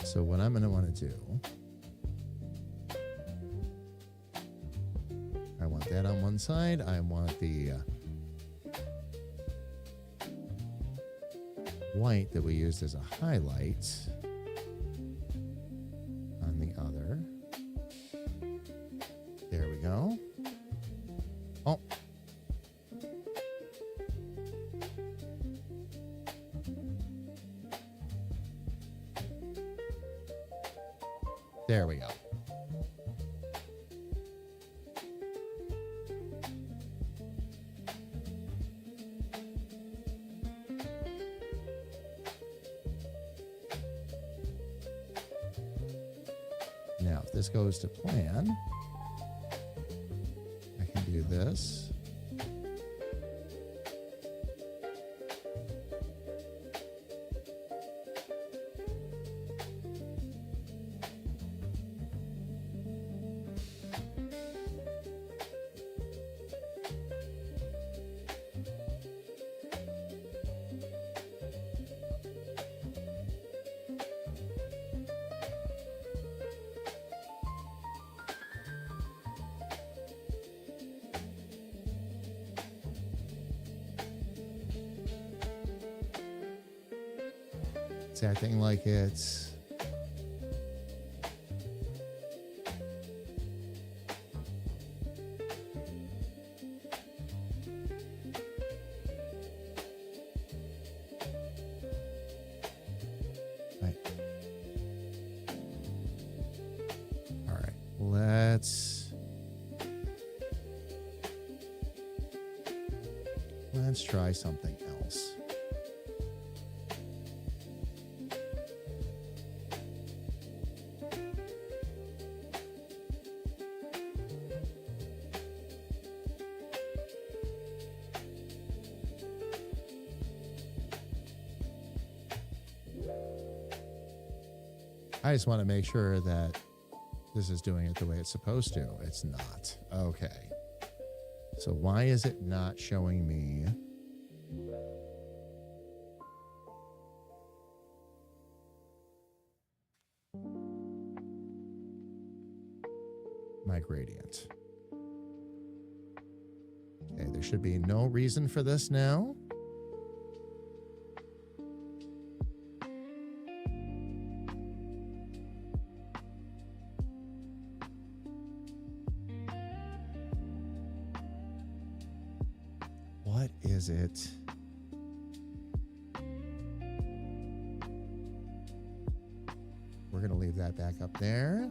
So what I'm going to want to do, I want that on one side. I want the white that we used as a highlight on the other. There we go. Oh. There we go. Now, if this goes to plan, I can do this. It's acting like it's... Right. All right, let's try something else. I just want to make sure that this is doing it the way it's supposed to. It's not. Okay. So why is it not showing me? My gradient. Okay, there should be no reason for this now. What is it? We're going to leave that back up there.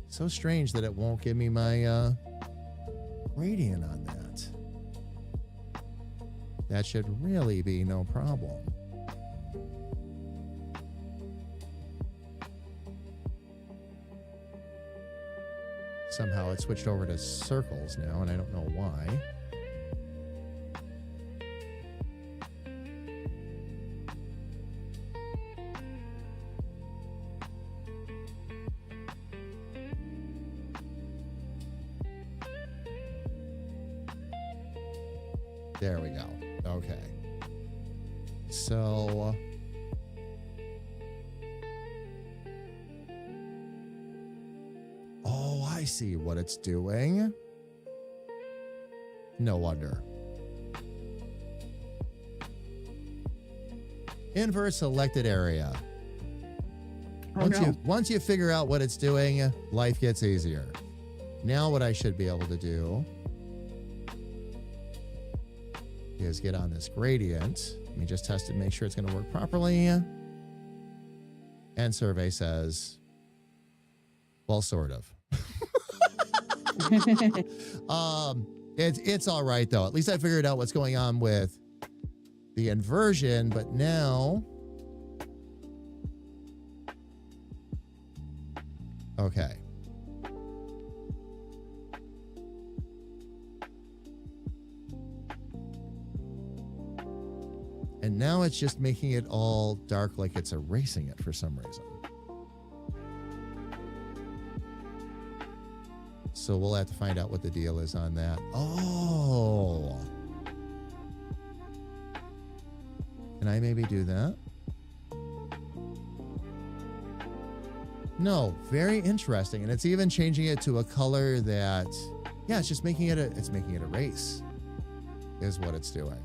So strange that it won't give me my gradient on that. That should really be no problem. Somehow it switched over to circles now, and I don't know why. There we go. Okay. So... oh, I see what it's doing. No wonder. Invert selected area. Oh, Once you figure out what it's doing, life gets easier. Now what I should be able to do is get on this gradient. Let me just test it, make sure it's going to work properly. And survey says, well, sort of. It's all right though. At least I figured out what's going on with the inversion, but now, okay. And now it's just making it all dark, like it's erasing it for some reason. So we'll have to find out what the deal is on that. Oh. Can I maybe do that? No, very interesting. And it's even changing it to a color that, yeah, it's just making it it's making it erase is what it's doing.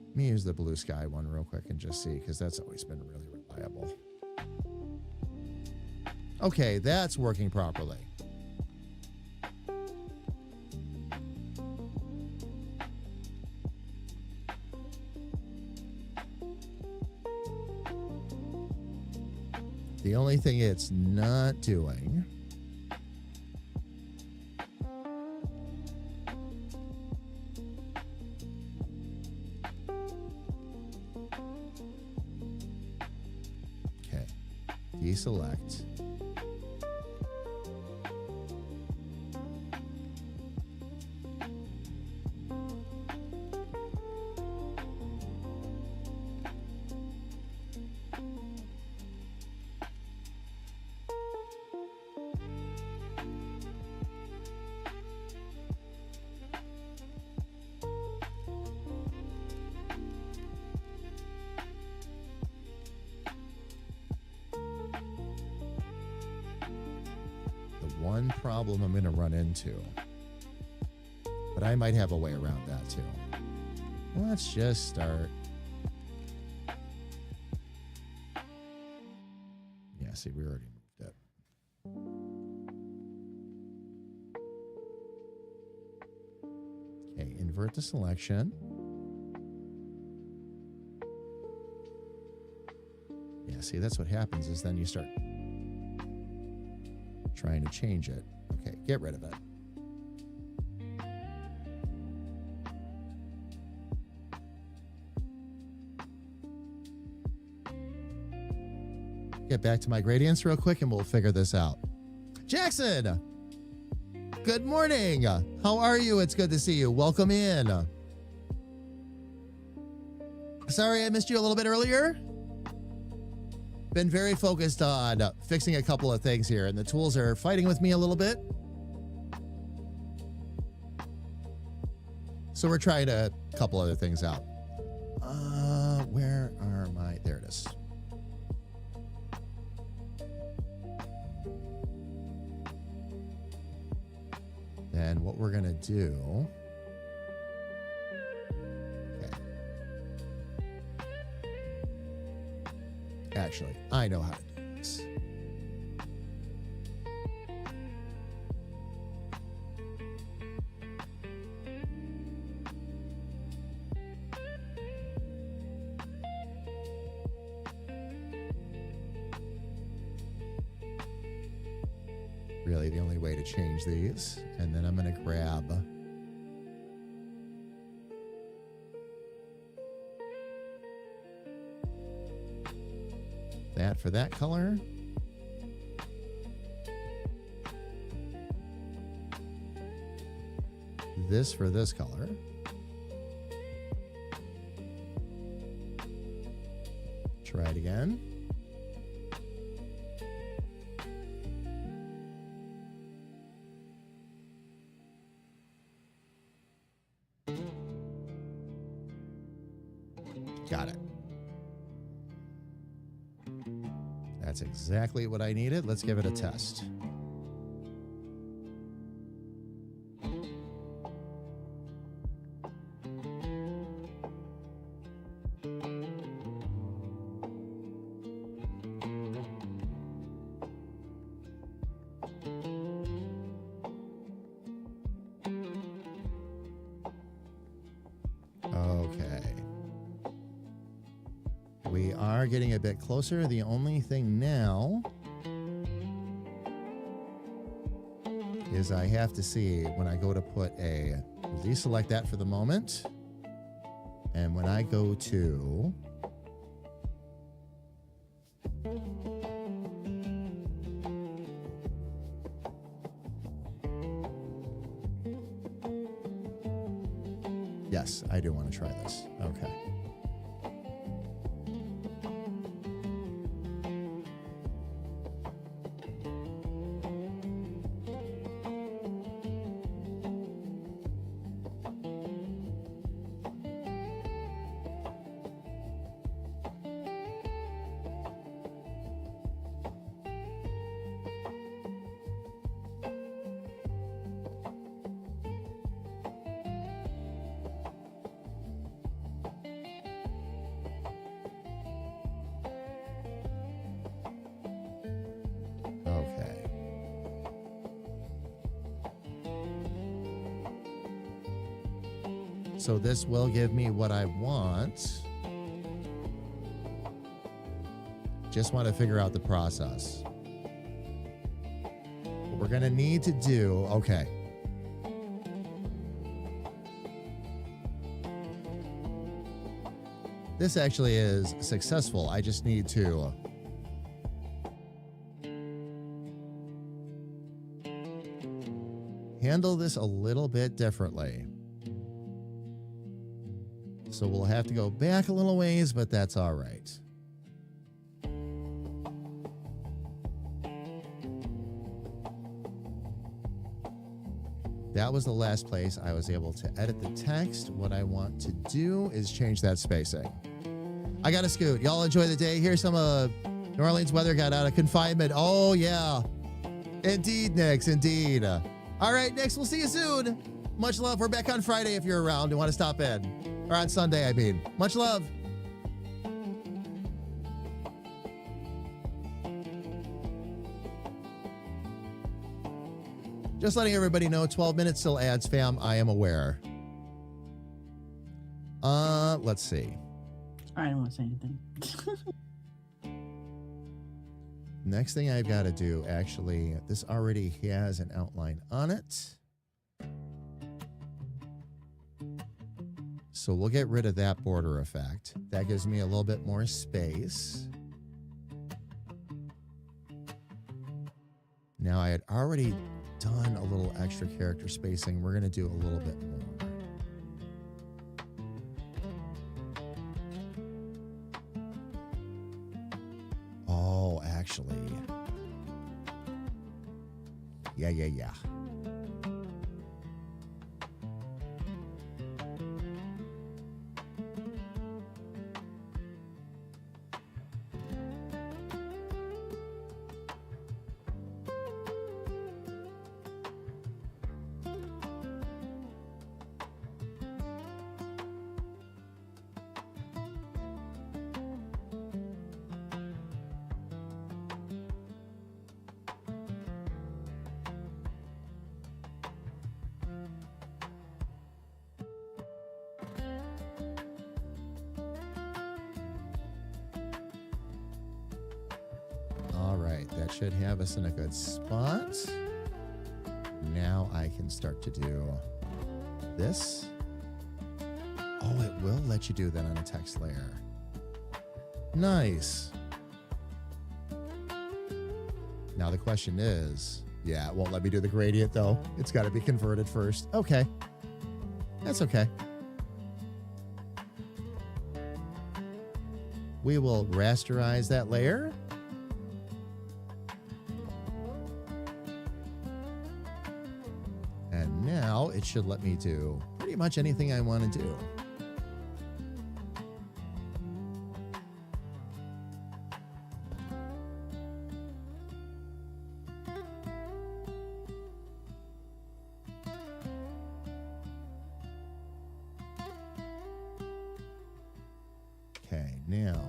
Let me use the blue sky one real quick and just see, because that's always been really reliable. Okay, that's working properly. The only thing it's not doing deselect. one problem I'm going to run into. But I might have a way around that too. Let's just start. Yeah, see, we already moved it. Okay, invert the selection. Yeah, see, that's what happens is then you start trying to change it. Okay, get rid of it. Get back to my gradients real quick and we'll figure this out. Jackson, good morning. How are you? It's good to see you. Welcome in. Sorry I missed you a little bit earlier. Been very focused on fixing a couple of things here, and the tools are fighting with me a little bit. So we're trying a couple other things out. Where are my... There it is. Then what we're going to do... Actually, I know how to do this. Really, the only way to change these. And then I'm going to grab... that for that color. This for this color. Try it again. Got it. That's exactly what I needed. Let's give it a test. Okay. We are getting a bit closer. The only thing now is I have to see when I go to put a deselect that for the moment. And when I go to yes, I do want to try this. Okay. So this will give me what I want. Just want to figure out the process. What we're going to need to do, okay. This actually is successful. I just need to handle this a little bit differently. So we'll have to go back a little ways, but that's all right. That was the last place I was able to edit the text. What I want to do is change that spacing. I got to scoot. Y'all enjoy the day. Here's some New Orleans weather got out of confinement. Oh, yeah. Indeed, Nix, indeed. All right, Nix, we'll see you soon. Much love. We're back on Friday if you're around and want to stop in. Or on Sunday, I mean. Much love. Just letting everybody know, 12 minutes still ads, fam. I am aware. Let's see. I don't want to say anything. Next thing I've got to do, actually, this already has an outline on it. So we'll get rid of that border effect. That gives me a little bit more space. Now, I had already done a little extra character spacing. We're going to do a little bit more. Oh, actually. Yeah. That should have us in a good spot. Now I can start to do this. Oh, it will let you do that on a text layer. Nice. Now the question is, yeah, it won't let me do the gradient though. It's got to be converted first. Okay. That's okay. We will rasterize that layer. And now it should let me do pretty much anything I want to do. Okay, now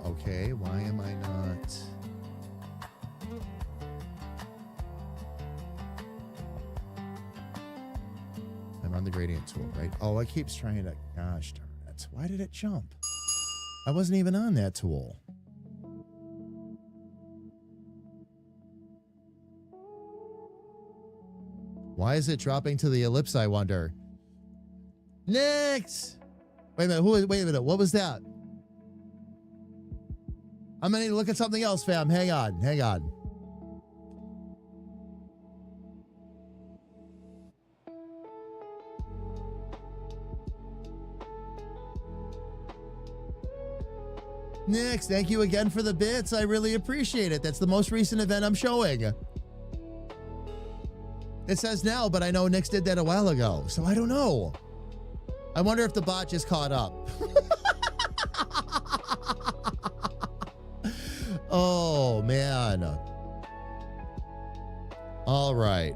okay, why am I not? I'm on the gradient tool, right? Oh, it keeps trying to, gosh darn it. Why did it jump? I wasn't even on that tool. Why is it dropping to the ellipse, I wonder? Next! Wait a minute, what was that? I'm gonna need to look at something else, fam. Hang on. Nix, thank you again for the bits. I really appreciate it. That's the most recent event I'm showing. It says now, but I know Nix did that a while ago, so I don't know. I wonder if the bot just caught up. Oh, man. All right.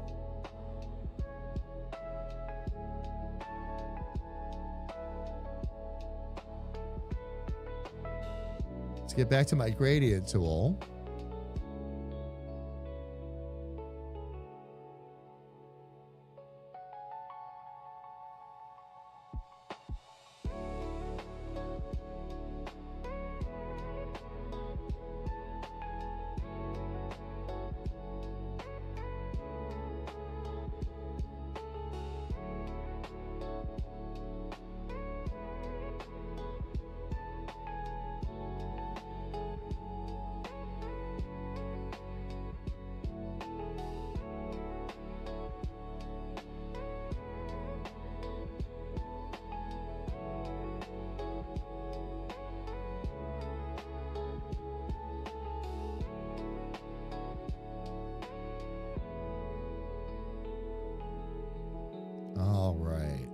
Let's get back to my gradient tool. All right.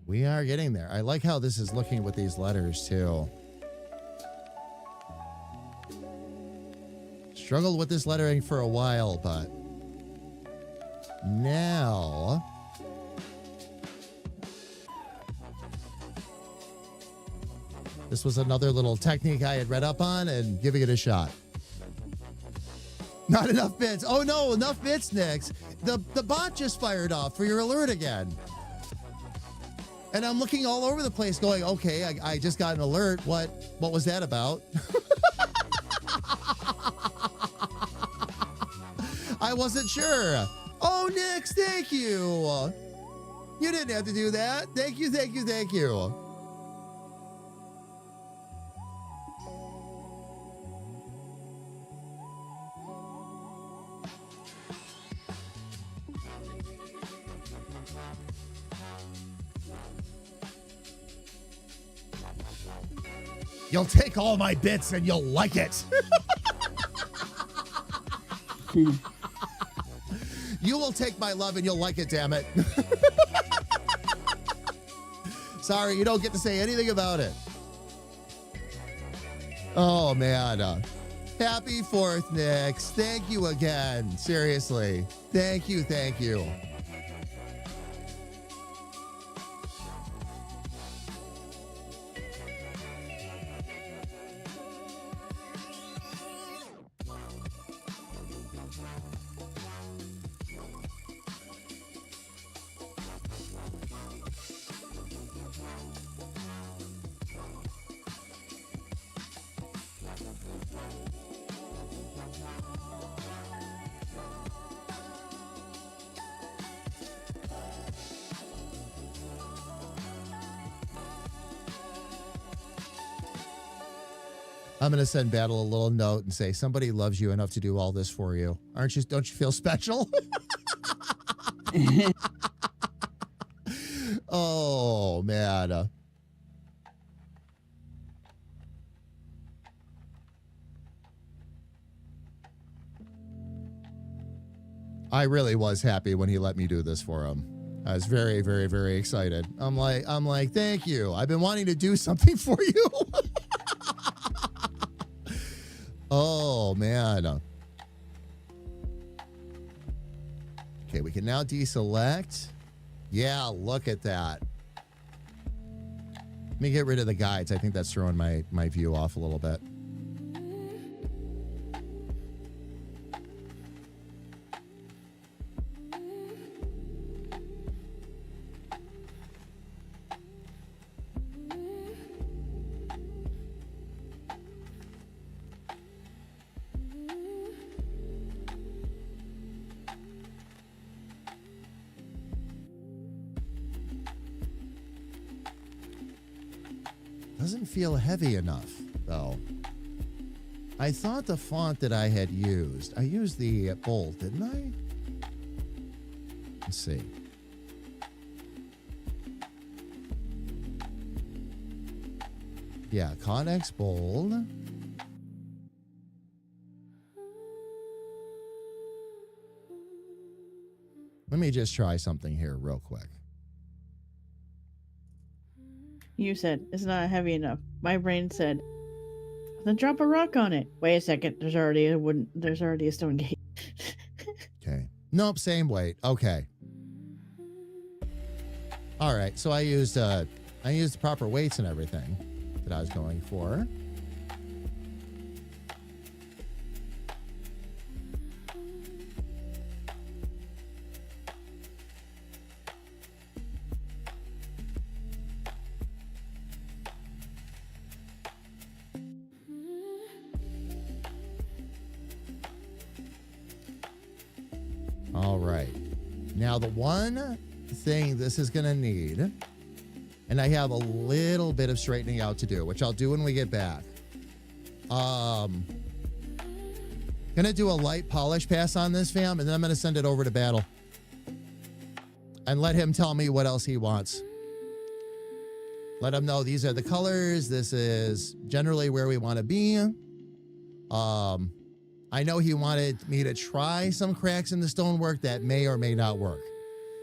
We are getting there. I like how this is looking with these letters, too. Struggled with this lettering for a while, but now this was another little technique I had read up on and giving it a shot. Not enough bits. Oh no, enough bits, Nix. The bot just fired off for your alert again. And I'm looking all over the place going, okay, I just got an alert. What was that about? I wasn't sure. Oh, Nix, thank you. You didn't have to do that. Thank you, thank you, thank you. You'll take all my bits and you'll like it. You will take my love and you'll like it, damn it. Sorry, you don't get to say anything about it. Oh, man. Happy 4th, Nix. Thank you again. Seriously. Thank you, thank you. I'm going to send Battle a little note and say, somebody loves you enough to do all this for you. Don't you feel special? Oh, man. I really was happy when he let me do this for him. I was very, very, very excited. I'm like, thank you. I've been wanting to do something for you. Oh, man. Okay, we can now deselect. Yeah, look at that. Let me get rid of the guides. I think that's throwing my view off a little bit. Doesn't feel heavy enough, though. I thought the font that I had used, I used the bold, didn't I? Let's see. Yeah, Codex bold. Let me just try something here real quick. You said it's not heavy enough. My brain said, then drop a rock on it. Wait a second. There's already a stone gate. Okay. Nope, same weight. Okay. All right. So I used the proper weights and everything that I was going for. All right. Now, the one thing this is going to need, and I have a little bit of straightening out to do, which I'll do when we get back. Going to do a light polish pass on this, fam, and then I'm going to send it over to Battle and let him tell me what else he wants. Let him know these are the colors. This is generally where we want to be. I know he wanted me to try some cracks in the stonework that may or may not work,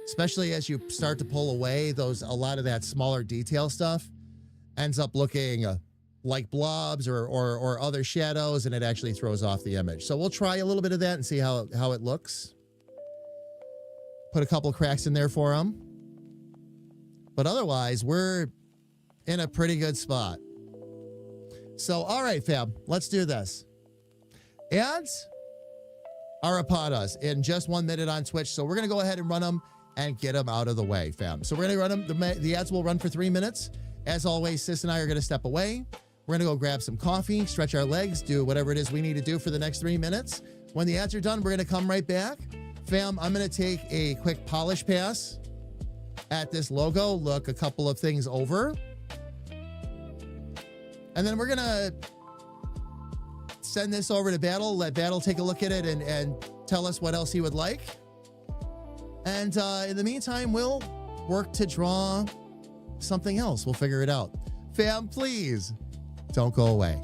especially as you start to pull away a lot of that smaller detail stuff ends up looking like blobs or other shadows, and it actually throws off the image. So we'll try a little bit of that and see how it looks. Put a couple cracks in there for him. But otherwise, we're in a pretty good spot. So, all right, fam, let's do this. Ads are upon us in just 1 minute on Twitch, so we're going to go ahead and run them and get them out of the way, fam. So we're going to run them. The ads will run for 3 minutes. As always, Sis and I are going to step away. We're going to go grab some coffee, stretch our legs, do whatever it is we need to do for the next 3 minutes. When the ads are done, we're going to come right back. Fam, I'm going to take a quick polish pass at this logo, look a couple of things over. And then we're going to send this over to Battle, let Battle take a look at it and tell us what else he would like. And in the meantime, we'll work to draw something else. We'll figure it out. Fam, please don't go away.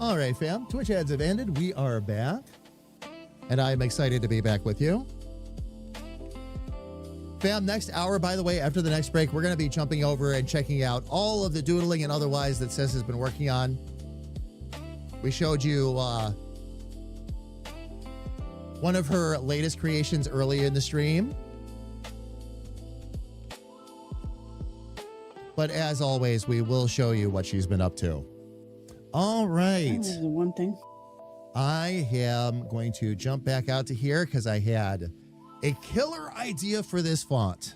All right, fam. Twitch ads have ended. We are back. And I'm excited to be back with you. Fam, next hour, by the way, after the next break, we're going to be jumping over and checking out all of the doodling and otherwise that Sis has been working on. We showed you one of her latest creations early in the stream. But as always, we will show you what she's been up to. All right. That was the one thing. I am going to jump back out to here because I had a killer idea for this font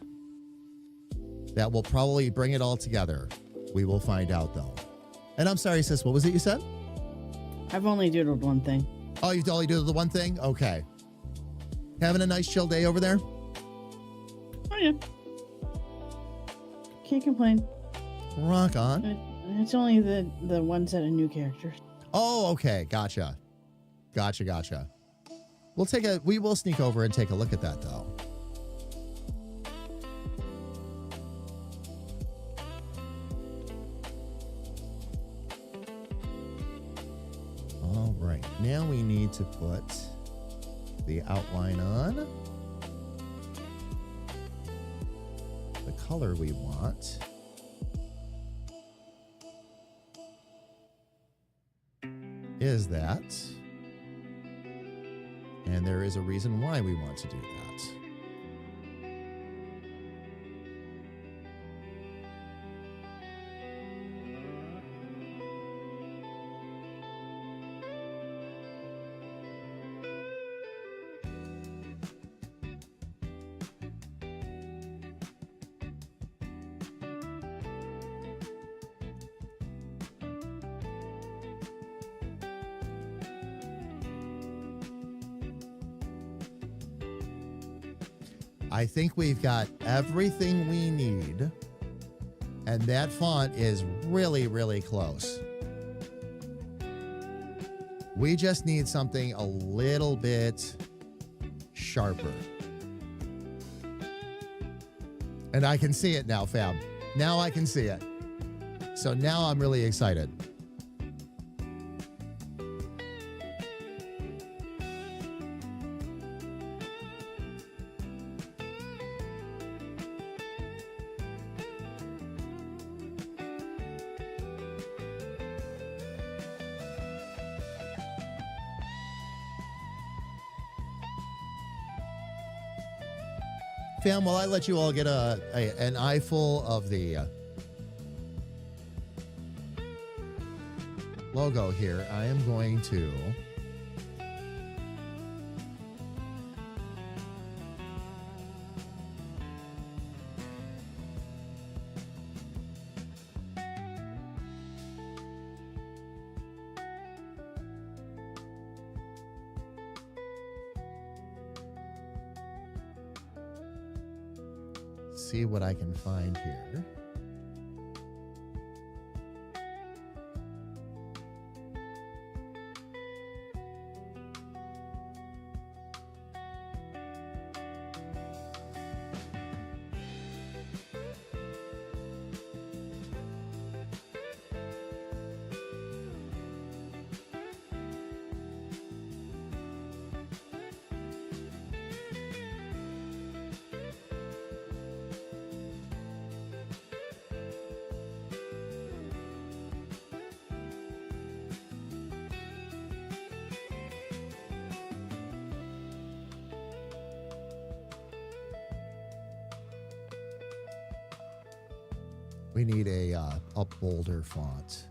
that will probably bring it all together. We will find out, though. And I'm sorry, Sis, what was it you said? I've only doodled one thing. Oh, you've only doodled the one thing? Okay. Having a nice chill day over there? Oh, yeah. Can't complain. Rock on. It's only the one set of new characters. Oh, okay. Gotcha. Gotcha. We will sneak over and take a look at that, though. All right. Now we need to put the outline on. The color we want. Is that. And there is a reason why we want to do that. I think we've got everything we need, and that font is really, really close. We just need something a little bit sharper. And I can see it now, fam. Now I can see it. So now I'm really excited. Fam, while I let you all get an eyeful of the logo here, I am going to see what I can find here. We need a bolder font.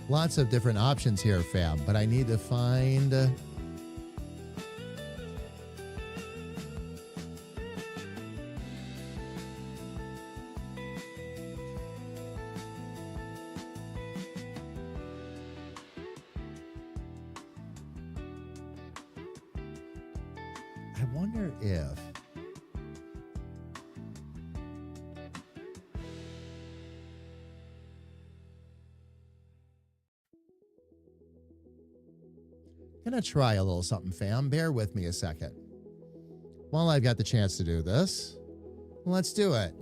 Lots of different options here, fam, but I need to find... I wonder if... Gonna try a little something, fam. Bear with me a second. While I've got the chance to do this, let's do it.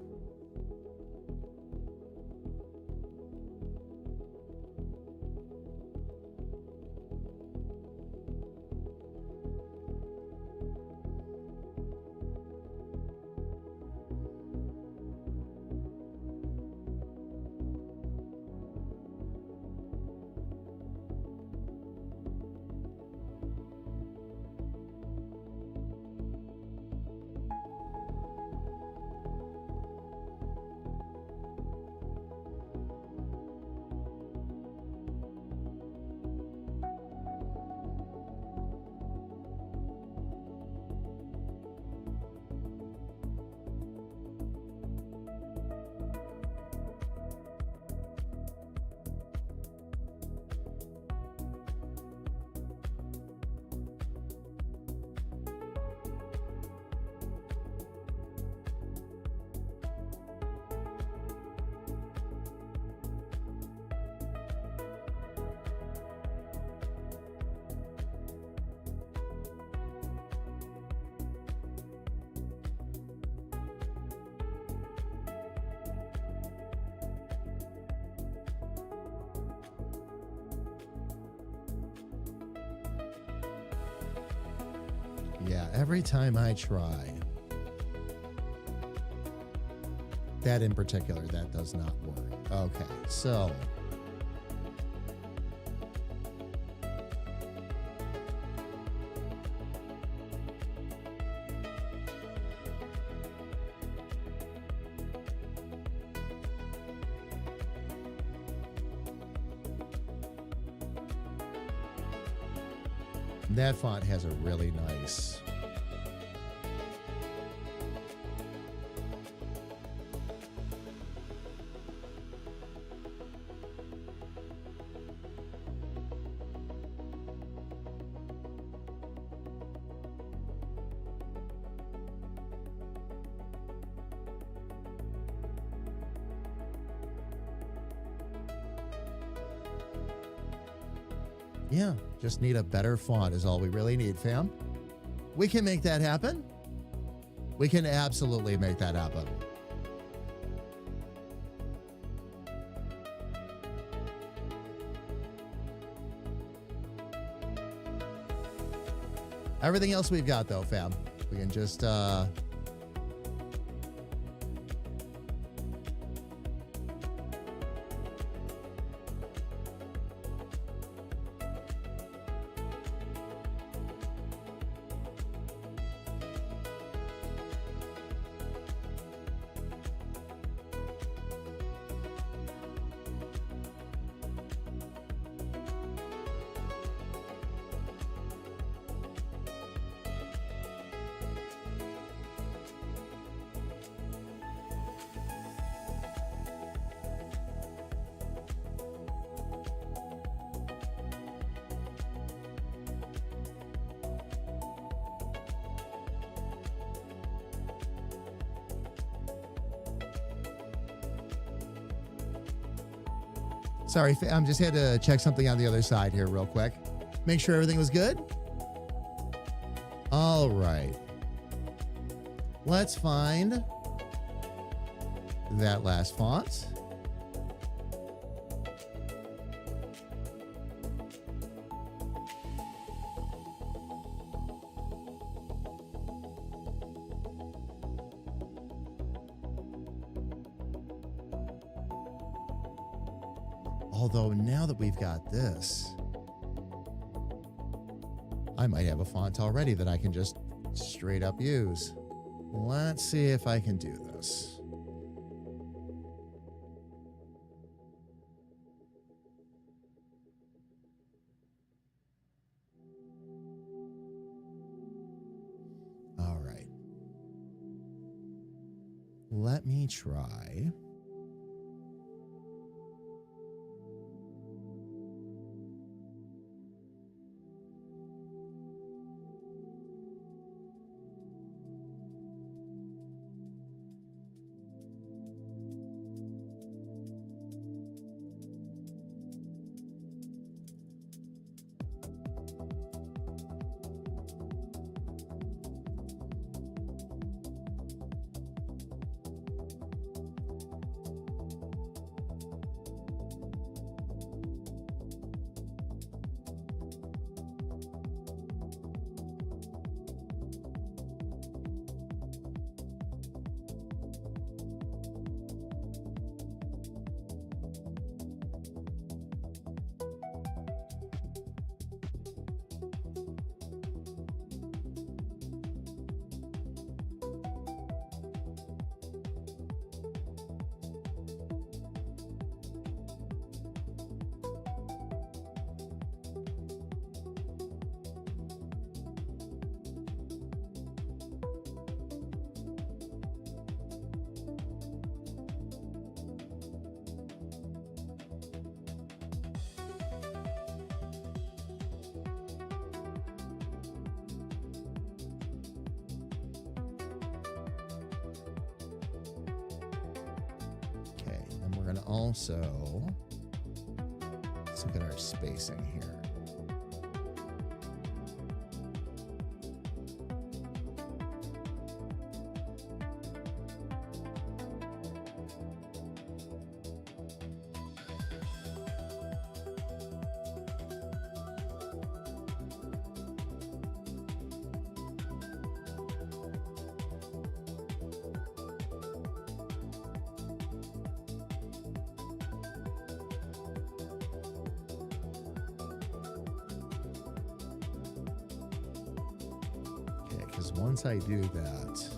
Yeah, every time I try. That in particular, that does not work. Okay, so. That font has a really nice... Yeah, just need a better font is all we really need, fam. We can make that happen. We can absolutely make that happen. Everything else we've got, though, fam. We can just... Sorry, fam, just had to check something on the other side here real quick. Make sure everything was good. All right. Let's find that last font. Although now that we've got this, I might have a font already that I can just straight up use. Let's see if I can do this. Let me try. Okay, and we're going to also let's look at our spacing here. Because once I do that,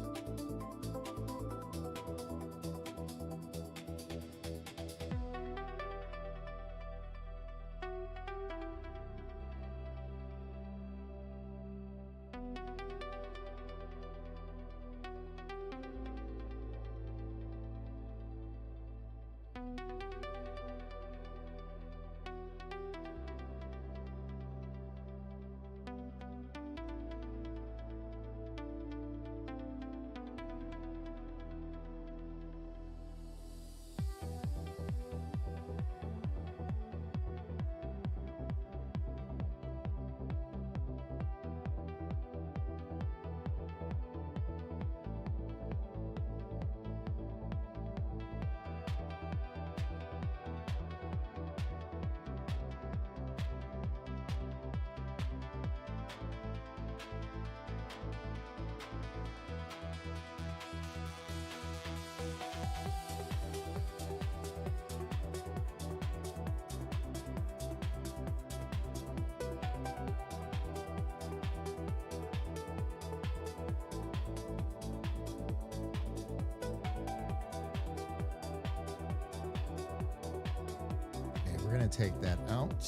we're going to take that out.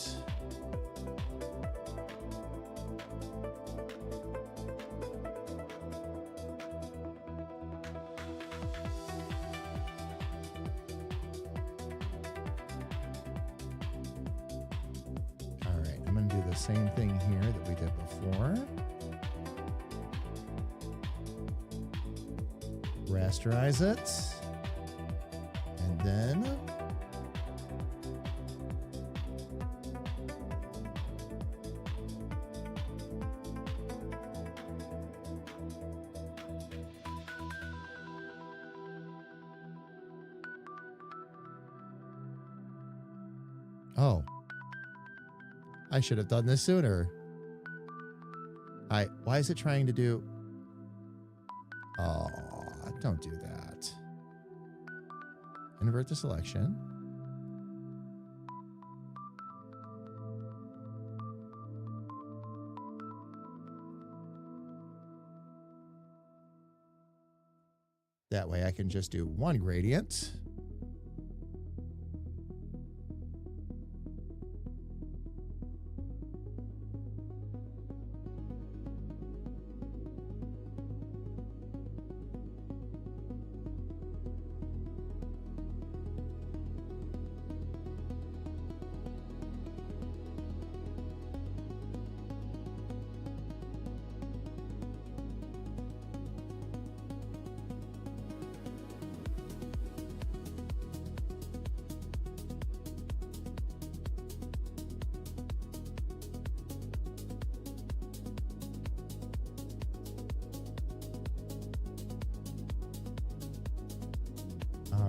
All right, I'm going to do the same thing here that we did before. Rasterize it. And then oh, I should have done this sooner. Why is it trying to do? Oh, don't do that. Invert the selection. That way I can just do one gradient.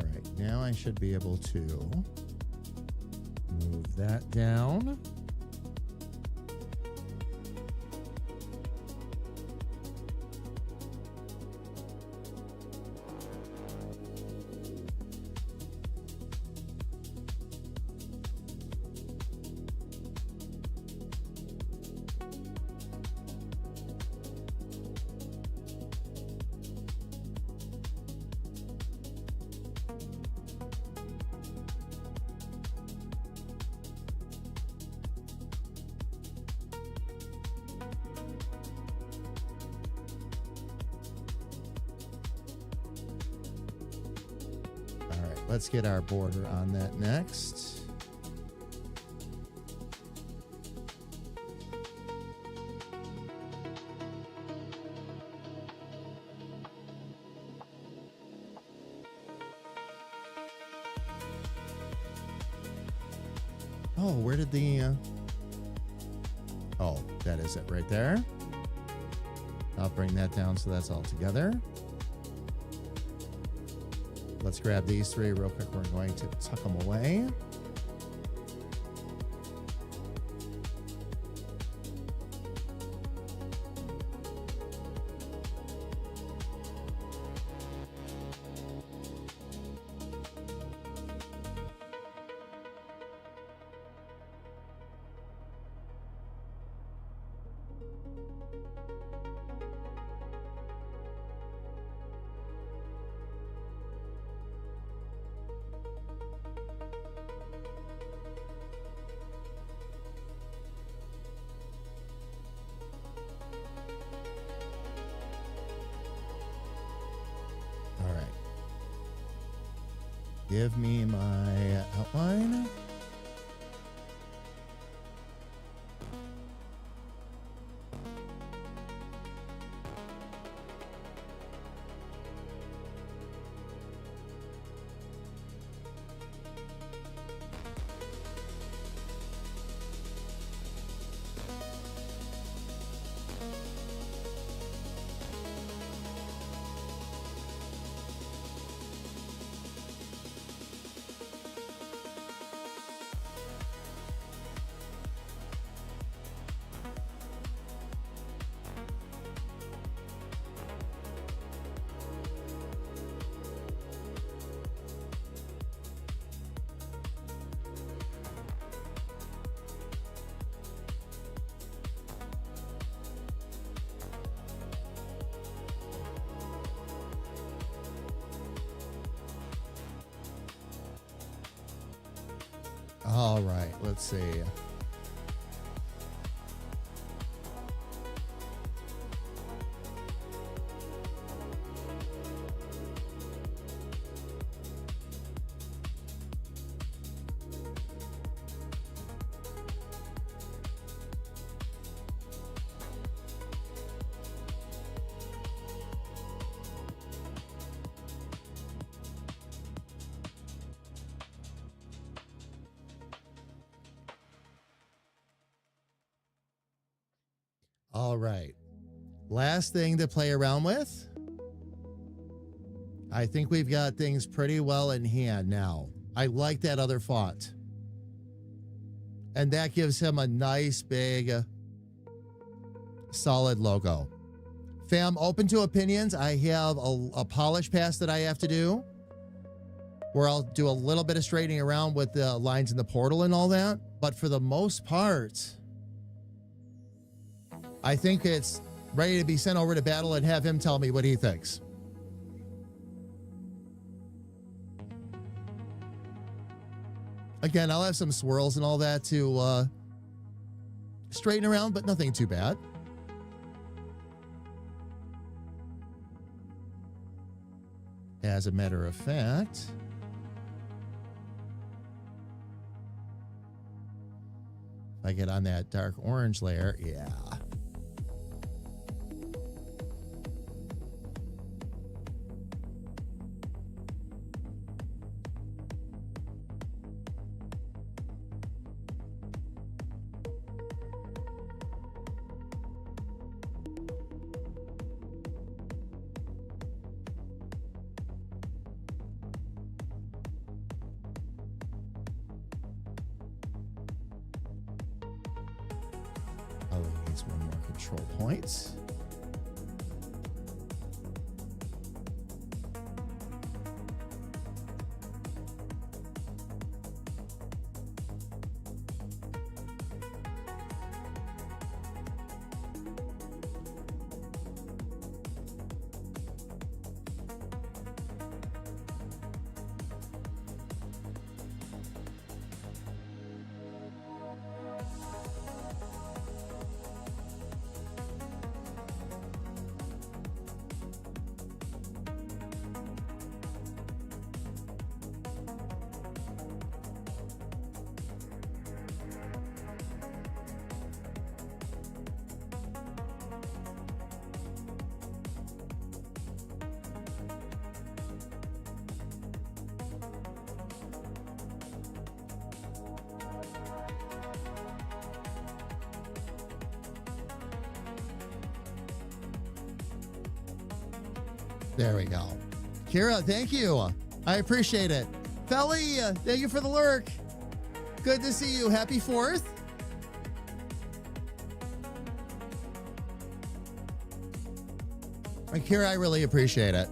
All right, now I should be able to move that down. Let's get our border on that next. Oh, where did the... Oh, that is it right there. I'll bring that down so that's all together. Let's grab these three real quick. We're going to tuck them away. Give me my outline. All right, let's see. All right. Last thing to play around with. I think we've got things pretty well in hand now. I like that other font. And that gives him a nice, big, solid logo. Fam, open to opinions. I have a polish pass that I have to do, where I'll do a little bit of straightening around with the lines in the portal and all that. But for the most part, I think it's ready to be sent over to battle and have him tell me what he thinks. Again, I'll have some swirls and all that to straighten around, but nothing too bad. As a matter of fact, if I get on that dark orange layer, yeah. control points. There we go. Kira, thank you. I appreciate it. Felly, thank you for the lurk. Good to see you. Happy 4th. And Kira, I really appreciate it.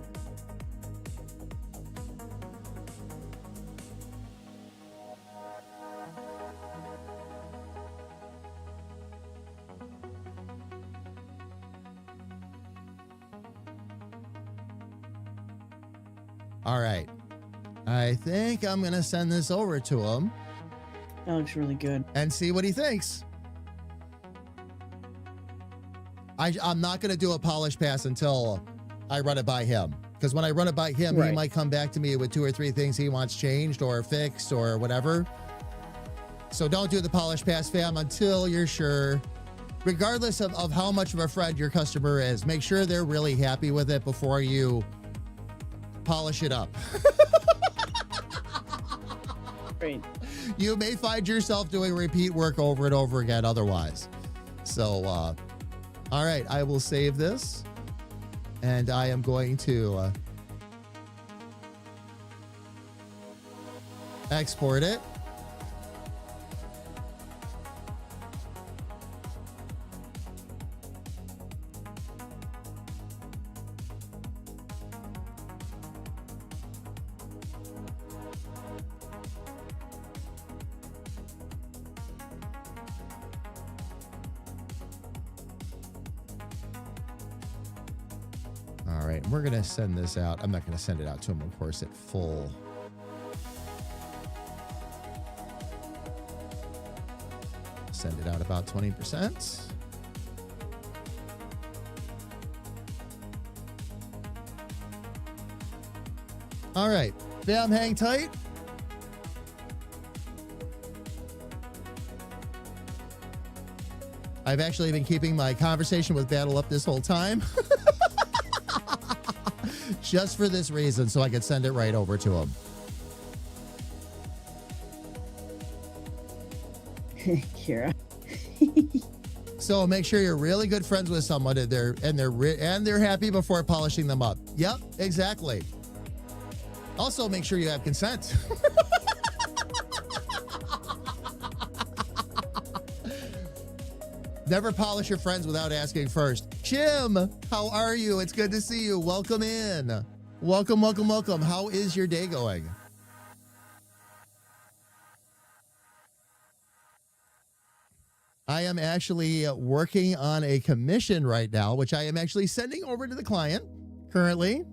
All right. I think I'm going to send this over to him That looks really good. and see what he thinks. I'm not going to do a polish pass until I run it by him. Because when I run it by him, he Right. might come back to me with 2 or 3 things he wants changed or fixed or whatever. So don't do the polish pass, fam, until you're sure. Regardless of how much of a friend your customer is, make sure they're really happy with it before you polish it up. Great. You may find yourself doing repeat work over and over again otherwise. So, all right, I will save this. And I am going to export it. All right, we're going to send this out. I'm not going to send it out to him, of course, at full. Send it out about 20%. All right, fam, hang tight. I've actually been keeping my conversation with Battle up this whole time. Just for this reason, so I could send it right over to him. Kira. So make sure you're really good friends with someone and they're happy before polishing them up. Yep, exactly. Also, make sure you have consent. Never polish your friends without asking first. Jim, how are you? It's good to see you. Welcome in. Welcome, welcome, welcome. How is your day going? I am actually working on a commission right now, which I am actually sending over to the client currently.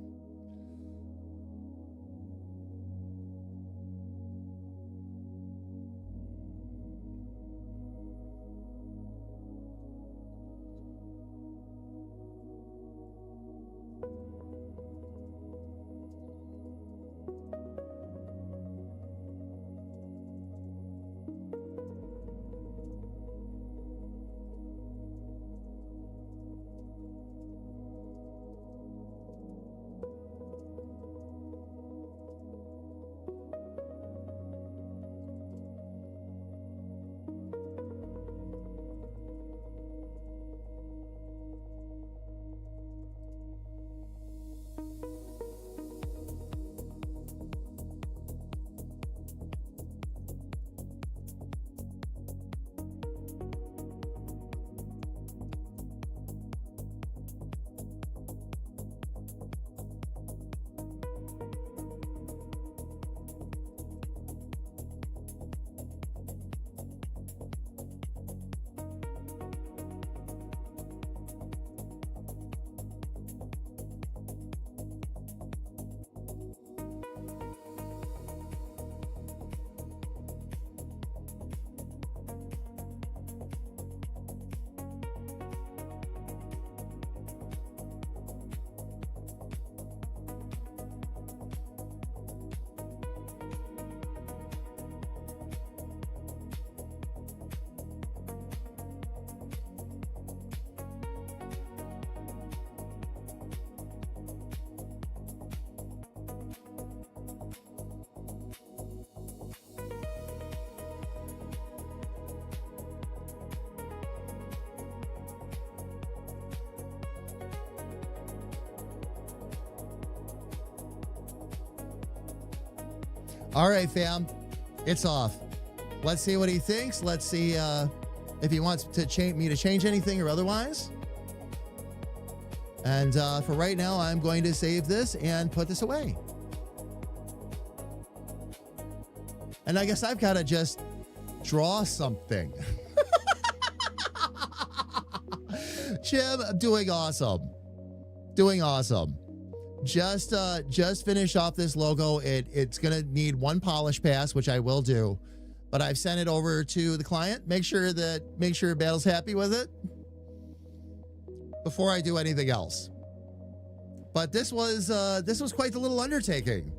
All right, fam. It's off. Let's see what he thinks. Let's see if he wants to change anything or otherwise. And for right now, I'm going to save this and put this away. And I guess I've got to just draw something. Jim, doing awesome. Doing awesome. Just finish off this logo. It's gonna need one polish pass, which I will do, but I've sent it over to the client. Make sure Battle's happy with it before I do anything else. But this was quite the little undertaking.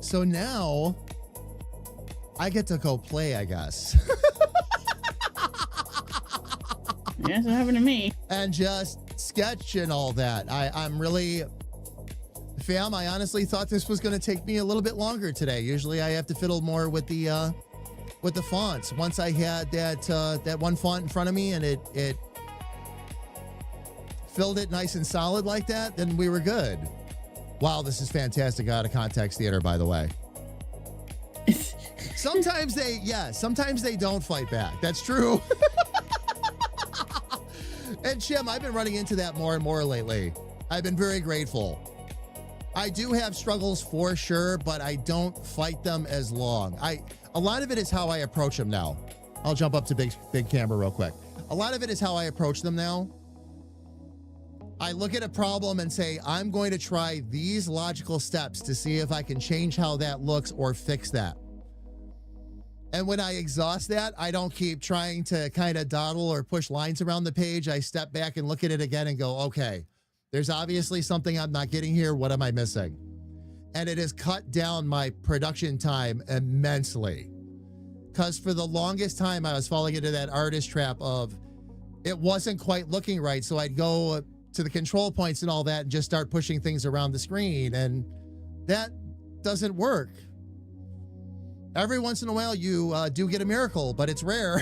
So now I get to go play, I guess. Yeah, that's what happened to me. And just sketch and all that. I'm really, fam, I honestly thought this was going to take me a little bit longer today. Usually I have to fiddle more with the fonts. Once I had that one font in front of me and it filled it nice and solid like that, then we were good. Wow, this is fantastic out of context theater, by the way. Sometimes they don't fight back. That's true. And Jim, I've been running into that more and more lately. I've been very grateful. I do have struggles for sure, but I don't fight them as long. A lot of it is how I approach them now. I'll jump up to big camera real quick. A lot of it is how I approach them now. I look at a problem and say, I'm going to try these logical steps to see if I can change how that looks or fix that. And when I exhaust that, I don't keep trying to kind of dawdle or push lines around the page. I step back and look at it again and go, okay, there's obviously something I'm not getting here. What am I missing? And it has cut down my production time immensely. Because for the longest time, I was falling into that artist trap of it wasn't quite looking right. So I'd go to the control points and all that and just start pushing things around the screen. And that doesn't work. Every once in a while you do get a miracle, but it's rare.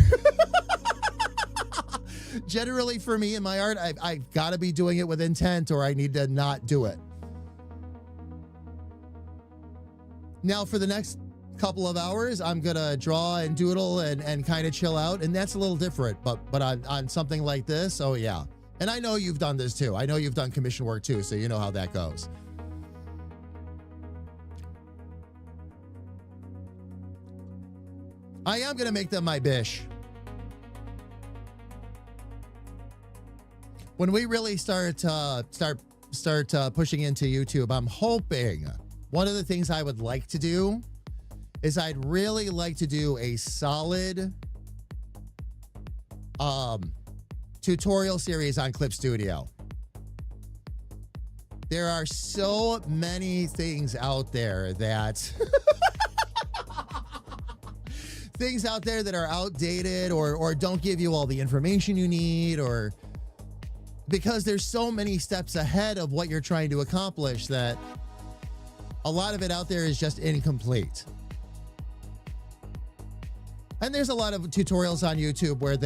Generally for me in my art, I've got to be doing it with intent or I need to not do it. Now for the next couple of hours, I'm going to draw and doodle and kind of chill out. And that's a little different, but on something like this, oh yeah. And I know you've done this too. I know you've done commission work too, so you know how that goes. I am going to make them my bish. When we really start pushing into YouTube, I'm hoping one of the things I would like to do is I'd really like to do a solid tutorial series on Clip Studio. There are so many things out there that things out there that are outdated or don't give you all the information you need, or because there's so many steps ahead of what you're trying to accomplish that a lot of it out there is just incomplete. And there's a lot of tutorials on YouTube where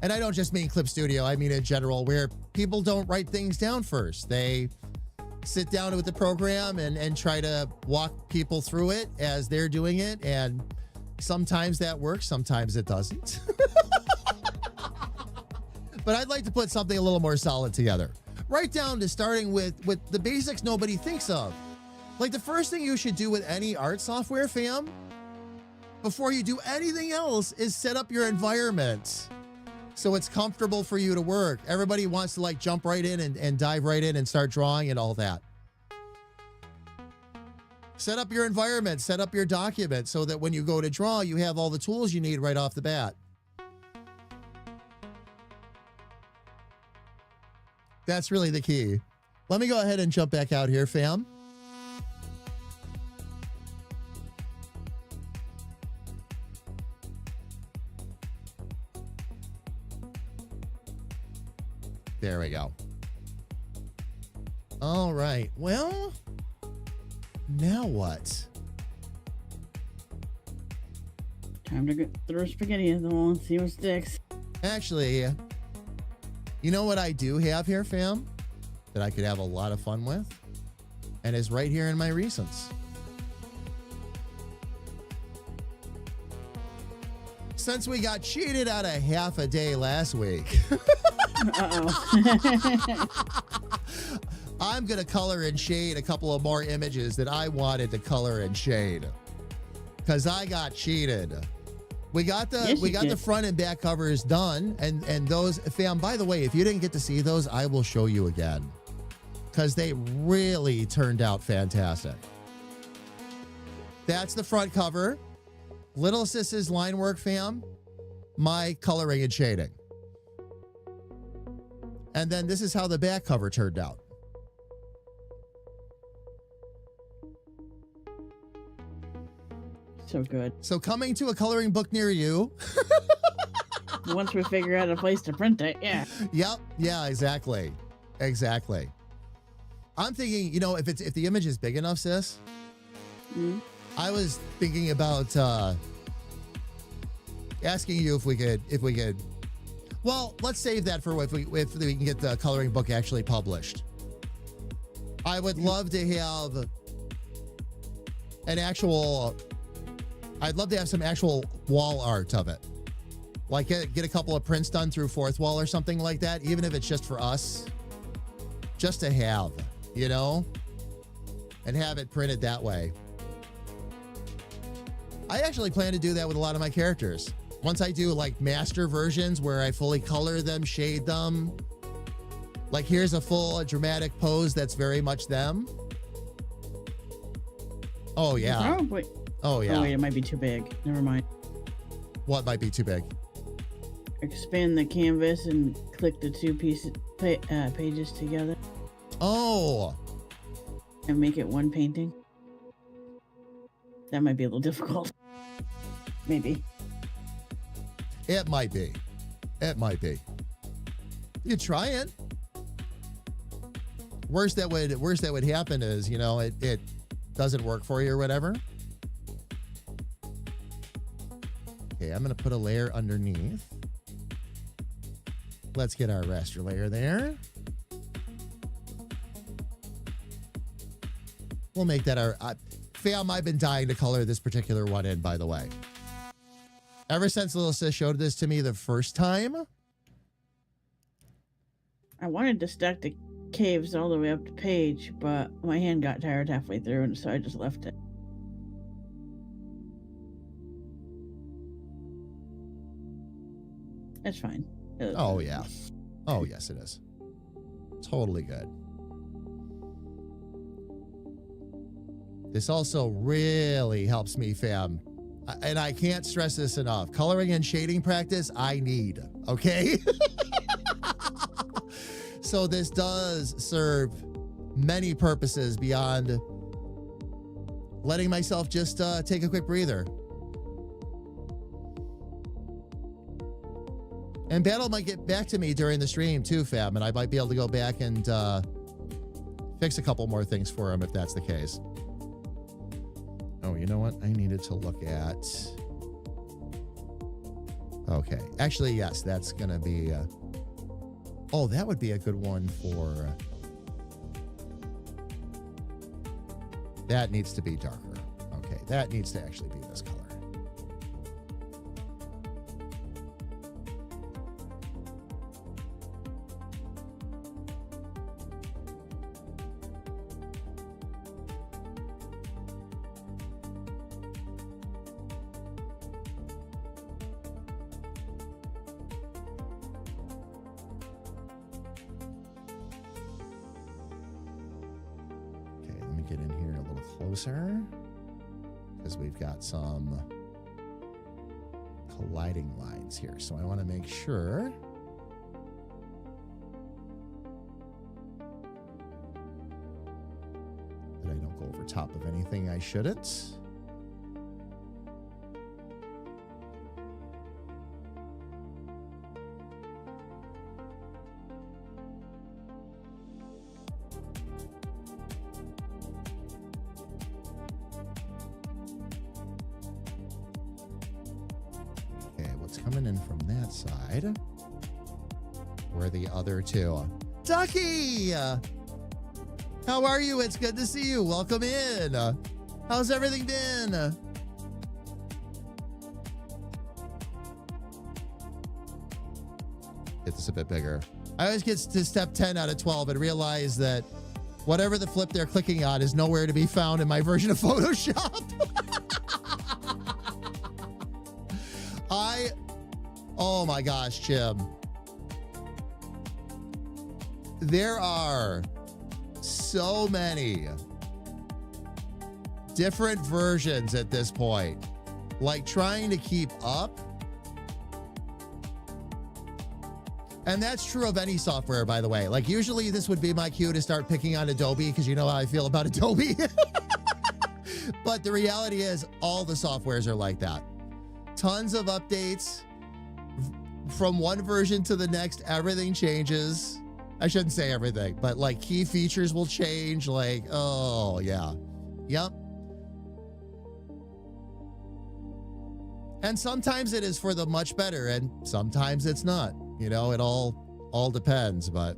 and I don't just mean Clip Studio, I mean in general, where people don't write things down first. They sit down with the program and try to walk people through it as they're doing it. And sometimes that works, sometimes it doesn't. But I'd like to put something a little more solid together. Right down to starting with the basics nobody thinks of. Like the first thing you should do with any art software, fam, before you do anything else, is set up your environment so it's comfortable for you to work. Everybody wants to like jump right in and dive right in and start drawing and all that. Set up your environment, set up your document so that when you go to draw, you have all the tools you need right off the bat. That's really the key. Let me go ahead and jump back out here, fam. There we go. All right. Well, now what? Time to throw spaghetti at the wall and see what sticks. Actually, you know what I do have here, fam? That I could have a lot of fun with? And is right here in my recents. Since we got cheated out of half a day last week, Uh-oh. I'm going to color and shade a couple of more images that I wanted to color and shade. Because I got cheated. We got the Yes, we you got did. the front and back covers done, and those, fam, by the way, if you didn't get to see those, I will show you again. Because they really turned out fantastic. That's the front cover. Little Sis's line work, fam. My coloring and shading. And then this is how the back cover turned out. So good. So coming to a coloring book near you. Once we figure out a place to print it, yeah. Yep. Yeah, exactly. Exactly. I'm thinking, you know, if the image is big enough, sis, Mhm. I was thinking about asking you if we could. Well, let's save that for if we can get the coloring book actually published. I would love to have an actual. I'd love to have some actual wall art of it. Like get a couple of prints done through Fourth Wall or something like that, even if it's just for us. Just to have, you know? And have it printed that way. I actually plan to do that with a lot of my characters. Once I do like master versions where I fully color them, shade them. Like here's a full dramatic pose that's very much them. Oh yeah. Probably. Oh yeah. Oh, wait, it might be too big. Never mind. What might be too big? Expand the canvas and click the two pages together Oh, and make it one painting. That might be a little difficult. Maybe. it might be. It might be. You try it. Worst that would happen is, you know, it doesn't work for you or whatever. Okay, I'm gonna put a layer underneath. Let's get our raster layer there. We'll make that our fam. I've been dying to color this particular one in, by the way. Ever since Little Sis showed this to me the first time. I wanted to stack the caves all the way up to page, but my hand got tired halfway through, and so I just left it. It's fine. Oh yeah. Oh yes, it is. Totally good. This also really helps me, fam. And I can't stress this enough. Coloring and shading practice, I need, okay? So this does serve many purposes beyond letting myself just take a quick breather. And Battle might get back to me during the stream too, fam, and I might be able to go back and fix a couple more things for him if that's the case. Oh, you know what? I needed to look at. Okay. Actually, yes, that's going to be. Oh, that would be a good one for. That needs to be darker. Okay. That needs to actually be this color. Get in here a little closer because we've got some colliding lines here. So I want to make sure that I don't go over top of anything I shouldn't. coming in from that side. Where are the other two? Ducky! How are you? It's good to see you. Welcome in. How's everything been? Get this a bit bigger. I always get to step 10 out of 12 and realize that whatever the flip they're clicking on is nowhere to be found in my version of Photoshop. Oh my gosh, Jim. There are so many different versions at this point. Like trying to keep up. And that's true of any software, by the way. Like usually this would be my cue to start picking on Adobe because you know how I feel about Adobe. But the reality is all the softwares are like that. Tons of updates. From one version to the next, everything changes. I shouldn't say everything, but like key features will change. Like, oh yeah. Yep. And sometimes it is for the much better and sometimes it's not. You know, it all depends, but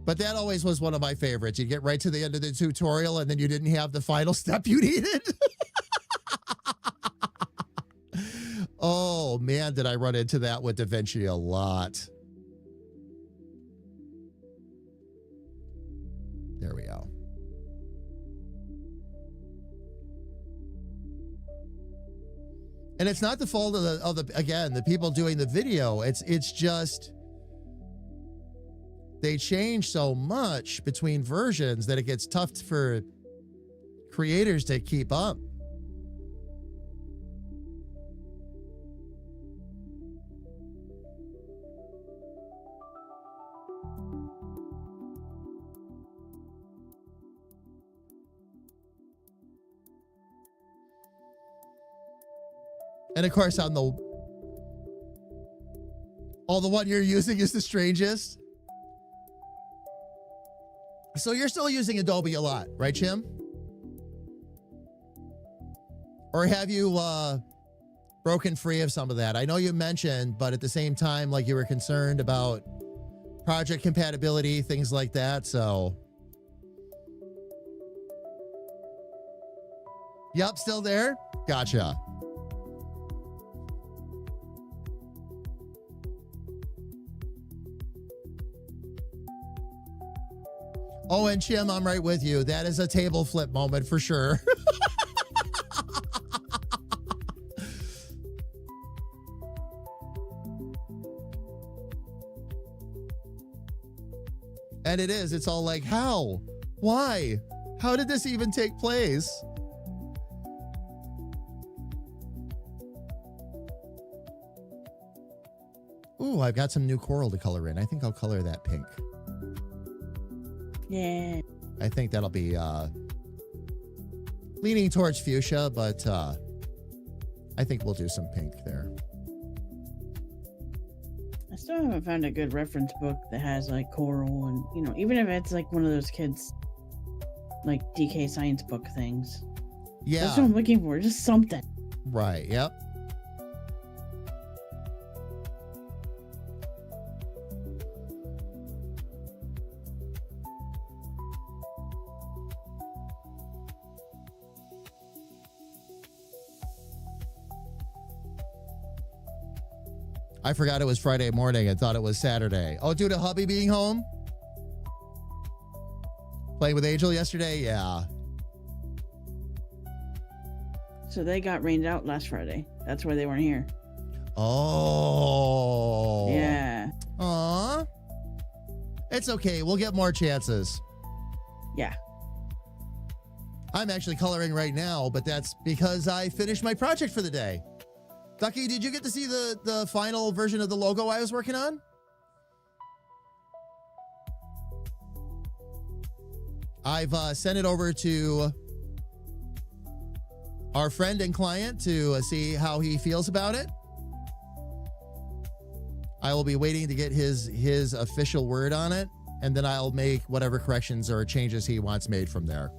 that always was one of my favorites. You get right to the end of the tutorial and then you didn't have the final step you needed. Oh man, did I run into that with DaVinci a lot. There we go. And it's not the fault of the people doing the video. It's just they change so much between versions that it gets tough for creators to keep up. And of course, on the one you're using is the strangest. So you're still using Adobe a lot, right, Chim? Or have you broken free of some of that? I know you mentioned, but at the same time, like you were concerned about project compatibility, things like that. So, yep, still there. Gotcha. Oh, and Chim, I'm right with you. That is a table flip moment for sure. And it is. It's all like, how? Why? How did this even take place? Ooh, I've got some new coral to color in. I think I'll color that pink. Yeah. I think that'll be leaning towards fuchsia, but I think we'll do some pink there. I still haven't found a good reference book that has like coral and, you know, even if it's like one of those kids like DK science book things. Yeah. That's what I'm looking for. Just something. Right. Yep. I forgot it was Friday morning and thought it was Saturday. Oh, due to hubby being home? Playing with Angel yesterday? Yeah. So they got rained out last Friday. That's why they weren't here. Oh. Yeah. Aw. It's okay. We'll get more chances. Yeah. I'm actually coloring right now, but that's because I finished my project for the day. Ducky, did you get to see the final version of the logo I was working on? I've sent it over to our friend and client to see how he feels about it. I will be waiting to get his official word on it, and then I'll make whatever corrections or changes he wants made from there.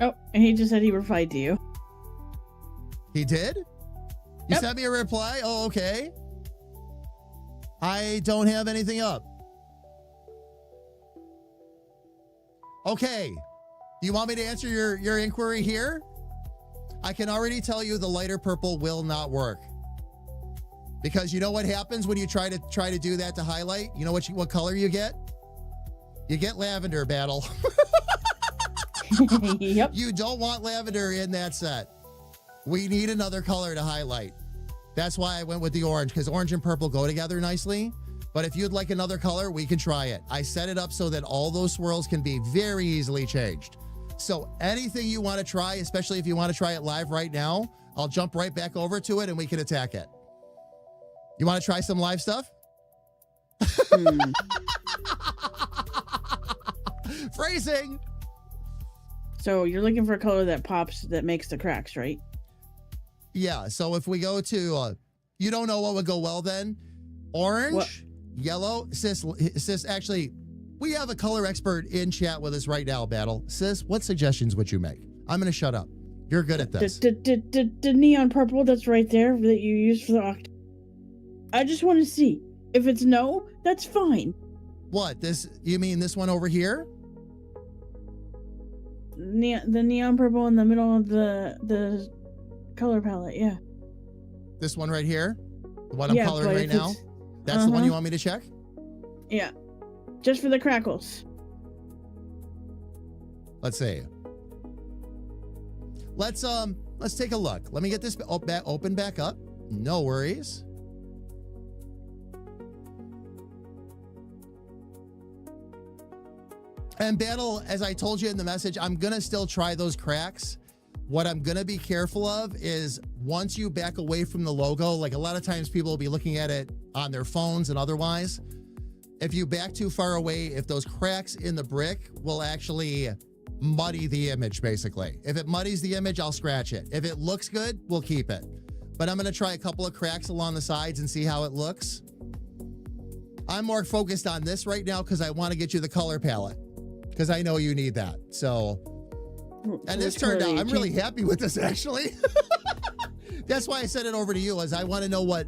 Oh, and he just said he replied to you. He did? You Yep. sent me a reply? Oh, okay. I don't have anything up. Okay. Do you want me to answer your inquiry here? I can already tell you the lighter purple will not work. Because you know what happens when you try to do that to highlight? You know what color you get? You get lavender, Battle. Yep. You don't want lavender in that set. We need another color to highlight. That's why I went with the orange, because orange and purple go together nicely. But if you'd like another color, we can try it. I set it up so that all those swirls can be very easily changed. So anything you want to try, especially if you want to try it live right now, I'll jump right back over to it and we can attack it. You want to try some live stuff? Phrasing. So you're looking for a color that pops, that makes the cracks, right? Yeah, so if we go to, you don't know what would go well then? Orange, What? yellow, sis, actually, we have a color expert in chat with us right now, Battle. Sis, what suggestions would you make? I'm going to shut up. You're good at this. The neon purple that's right there that you use for the oct. I just want to see. If it's no, that's fine. What, this, you mean this one over here? The neon purple in the middle of the color palette, yeah. This one right here? The one I'm Yeah, coloring but right if now? it's- That's the one you Uh-huh. want me to check? Yeah. Just for the crackles. Let's see. Let's take a look. Let me get this open back up. No worries. And Battle, as I told you in the message, I'm gonna still try those cracks. What I'm gonna be careful of is once you back away from the logo, like a lot of times people will be looking at it on their phones and otherwise. If you back too far away, if those cracks in the brick will actually muddy the image, basically. If it muddies the image, I'll scratch it. If it looks good, we'll keep it. But I'm gonna try a couple of cracks along the sides and see how it looks. I'm more focused on this right now because I want to get you the color palette, because I know you need that. So, and this turned out, I'm really happy with this actually. That's why I sent it over to you, as I want to know what,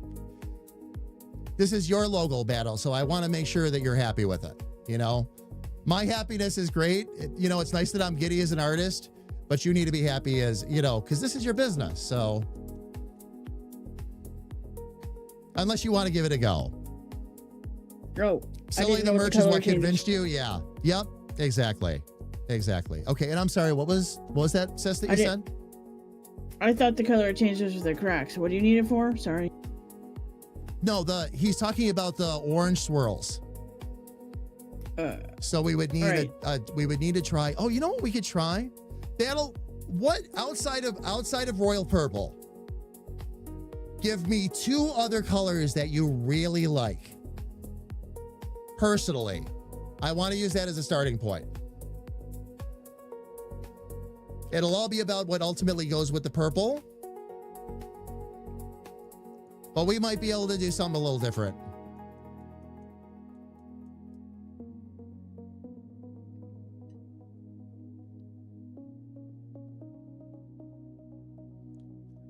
this is your logo, Battle, so I want to make sure that you're happy with it, you know? My happiness is great. You know, it's nice that I'm giddy as an artist, but you need to be happy as, you know, because this is your business, so. Unless you want to give it a go. Oh, Selling the merch is what convinced you? Yeah. Yep. Exactly. Exactly. Okay, and I'm sorry, what was that, sis, that you said? I thought the color changes with the cracks. What do you need it for? Sorry. No, he's talking about the orange swirls. So we would need we would need to try. Oh, you know what we could try? Battle, what outside of royal purple? Give me two other colors that you really like. Personally, I want to use that as a starting point. It'll all be about what ultimately goes with the purple. But we might be able to do something a little different.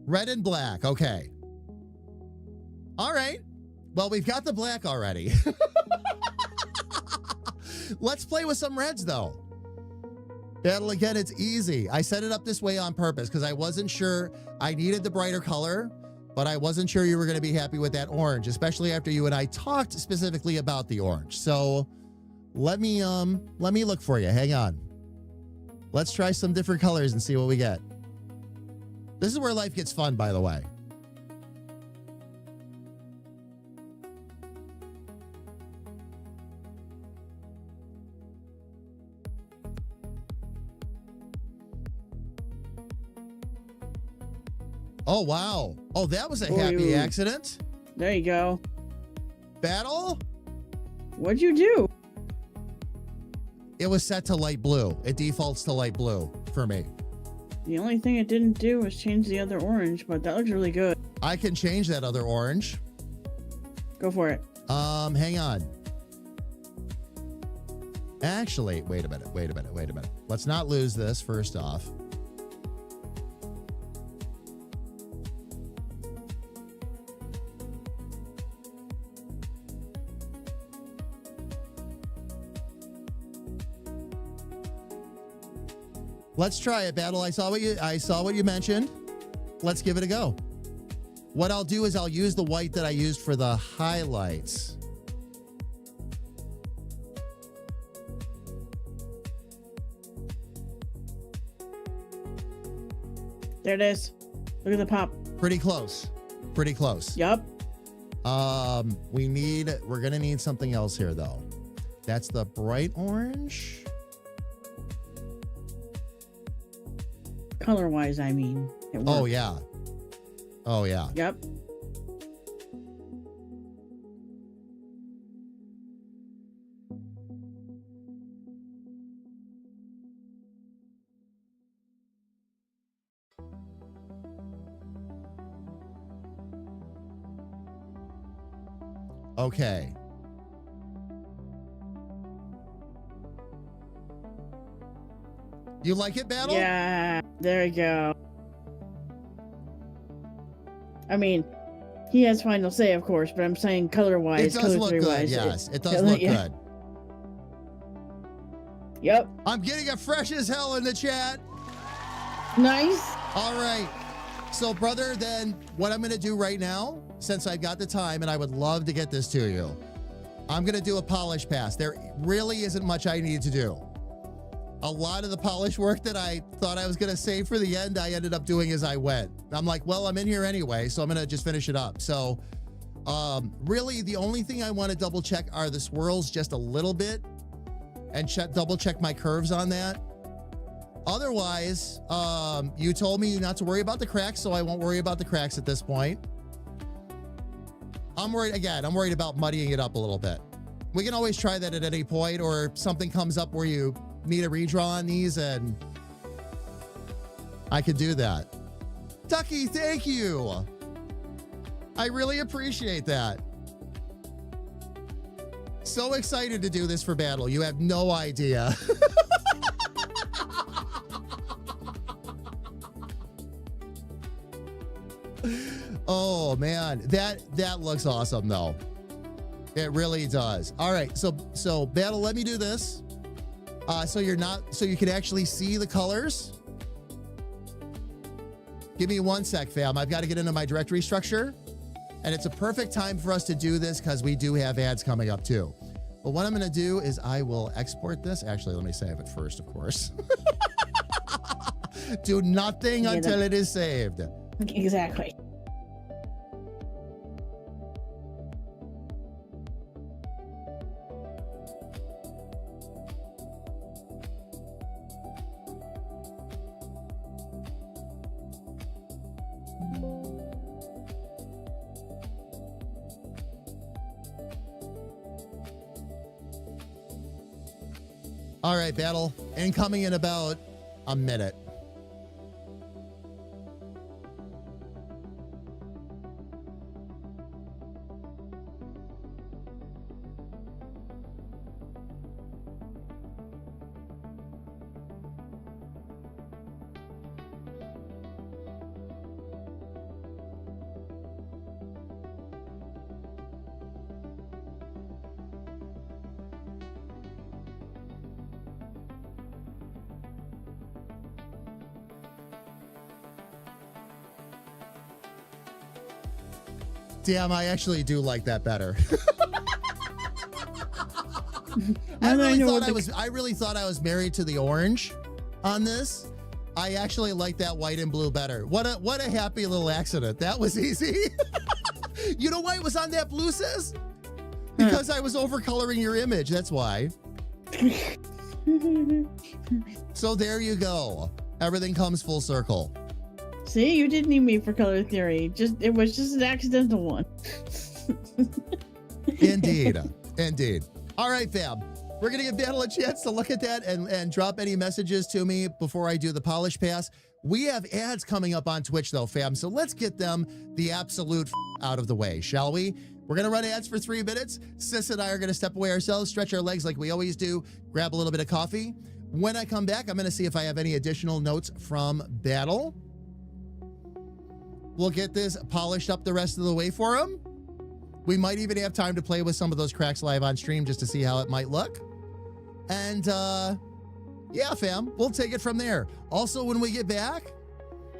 Red and black. Okay. All right. Well, we've got the black already. Let's play with some reds, though. Battle, again, it's easy. I set it up this way on purpose because I wasn't sure. I needed the brighter color, but I wasn't sure you were going to be happy with that orange, especially after you and I talked specifically about the orange. So let me look for you. Hang on. Let's try some different colors and see what we get. This is where life gets fun, by the way. Oh, wow. Oh, that was a happy accident. There you go. Battle? What'd you do? It was set to light blue. It defaults to light blue for me. The only thing it didn't do was change the other orange, but that looks really good. I can change that other orange. Go for it. Hang on. Actually, wait a minute. Let's not lose this first off. Let's try it, Battle. I saw what you mentioned. Let's give it a go. What I'll do is I'll use the white that I used for the highlights. There it is. Look at the pop. Pretty close. Pretty close. Yup. We're gonna need something else here though. That's the bright orange. Color-wise, I mean. It works. Oh yeah. Oh yeah. Yep. Okay. You like it, Battle? Yeah. There you go. I mean, he has final say, of course, but I'm saying color-wise, It does look good, wise, yes. It does look yeah. good. Yep. I'm getting a fresh as hell in the chat. Nice. All right. So, brother, then what I'm going to do right now, since I've got the time and I would love to get this to you, I'm going to do a polish pass. There really isn't much I need to do. A lot of the polish work that I thought I was going to save for the end, I ended up doing as I went. I'm like, well, I'm in here anyway, so I'm going to just finish it up. So, really, the only thing I want to double check are the swirls just a little bit and double check my curves on that. Otherwise, you told me not to worry about the cracks, so I won't worry about the cracks at this point. I'm worried about muddying it up a little bit. We can always try that at any point, or if something comes up where you need a redraw on these, and I could do that. Ducky, thank you. I really appreciate that. So excited to do this for Battle. You have no idea. Oh man, that looks awesome though. It really does. All right, so Battle, let me do this. So you can actually see the colors. Give me 1 sec, fam. I've got to get into my directory structure, and it's a perfect time for us to do this because we do have ads coming up too. But what I'm going to do is I will export this. Actually, let me save it first, of course. Do nothing until it is saved. Exactly. All right, Battle. Incoming in about a minute. Damn, I actually do like that better. I really thought I was married to the orange on this. I actually like that white and blue better. What a happy little accident. That was easy. You know why it was on that blue, sis? Because I was overcoloring your image. That's why. So there you go. Everything comes full circle. See, you didn't need me for color theory. It was just an accidental one. Indeed. Indeed. All right, fam. We're going to give Battle a chance to look at that and drop any messages to me before I do the polish pass. We have ads coming up on Twitch, though, fam, so let's get them the absolute out of the way, shall we? We're going to run ads for 3 minutes. Sis and I are going to step away ourselves, stretch our legs like we always do, grab a little bit of coffee. When I come back, I'm going to see if I have any additional notes from Battle. We'll get this polished up the rest of the way for him. We might even have time to play with some of those cracks live on stream just to see how it might look. And Yeah, fam, we'll take it from there. Also, when we get back,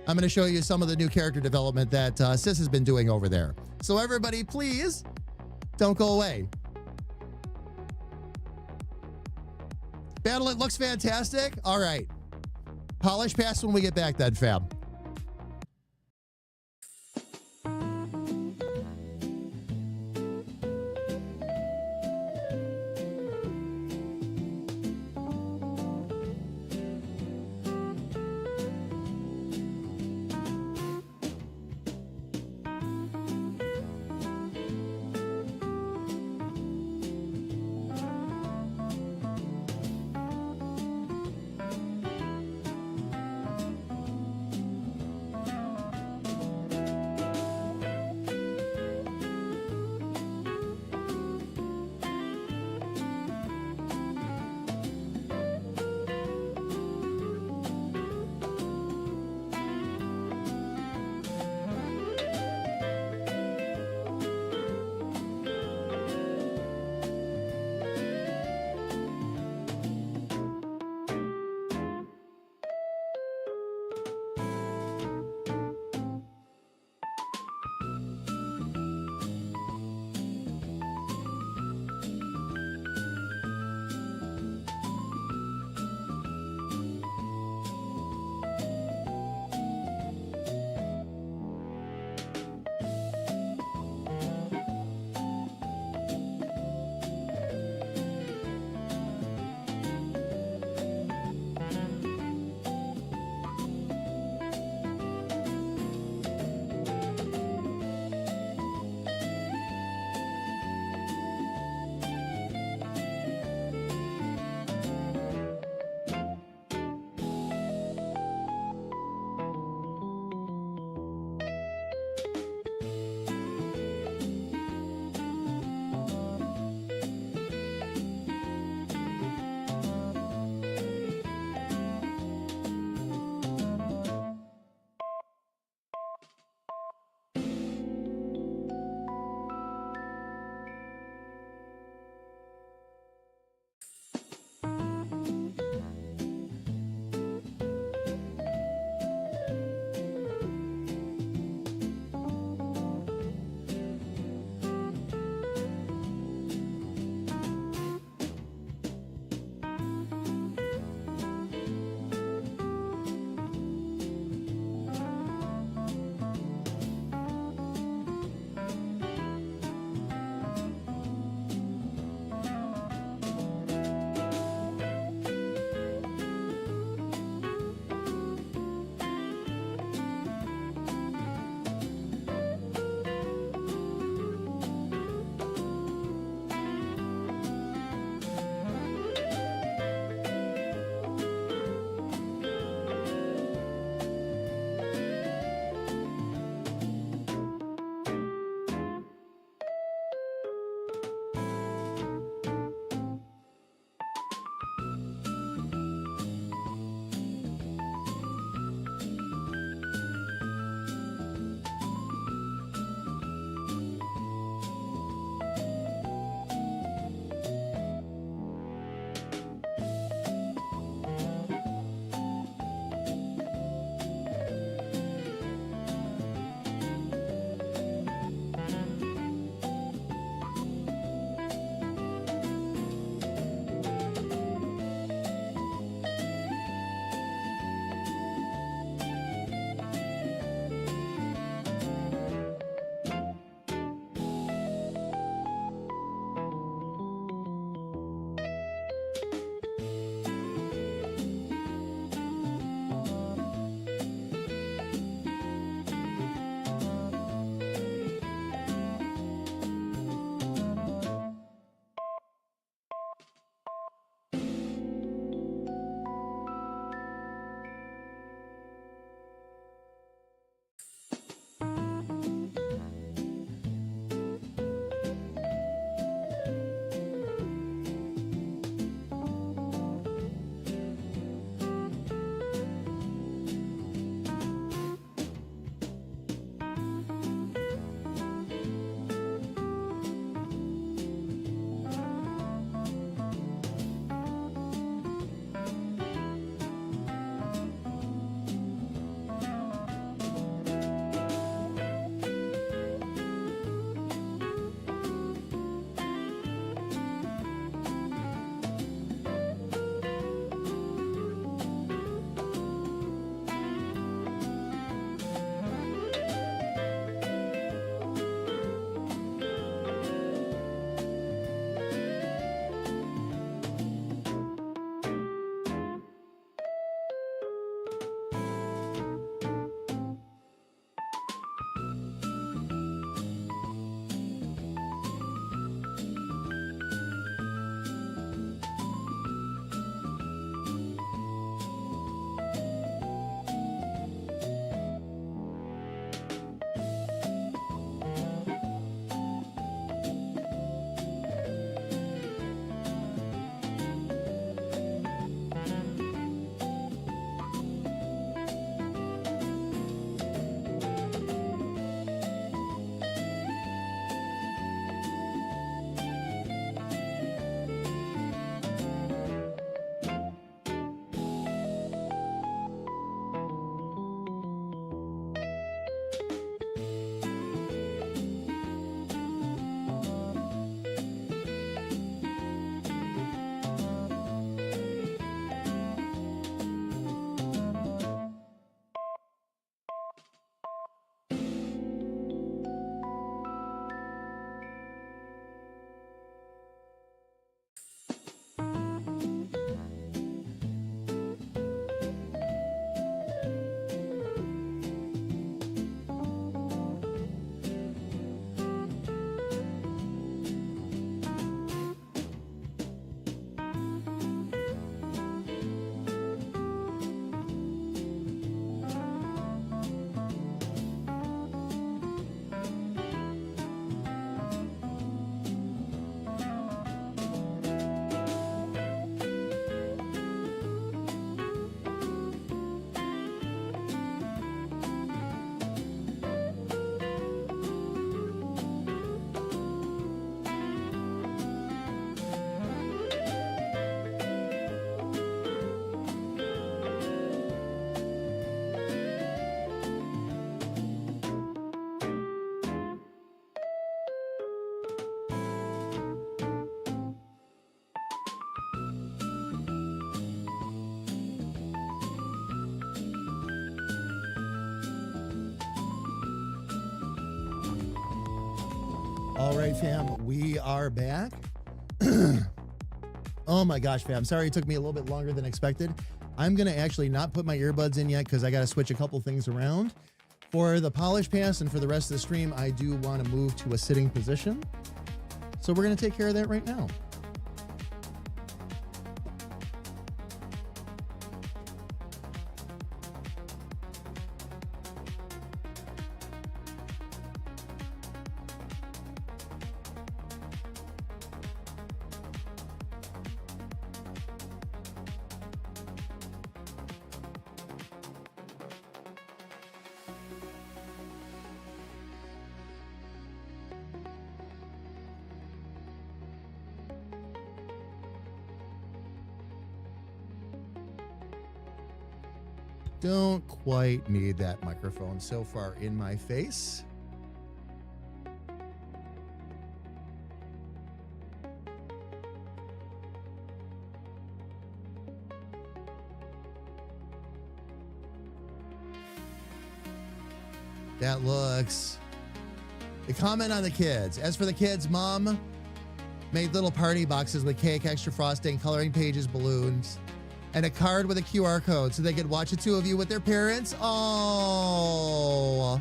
I'm going to show you some of the new character development that Sis has been doing over there. So everybody, please don't go away. Battle, it looks fantastic. All right. Polish pass when we get back then, fam. All right, fam, we are back. Oh my gosh, fam. Sorry it took me a little bit longer than expected. I'm going to actually not put my earbuds in yet because I got to switch a couple things around. For the polish pass and for the rest of the stream, I do want to move to a sitting position. So we're going to take care of that right now. Don't quite need that microphone so far in my face. That looks... The comment on the kids. As for the kids, Mom made little party boxes with cake, extra frosting, coloring pages, balloons, and a card with a QR code so they could watch the two of you with their parents. Oh.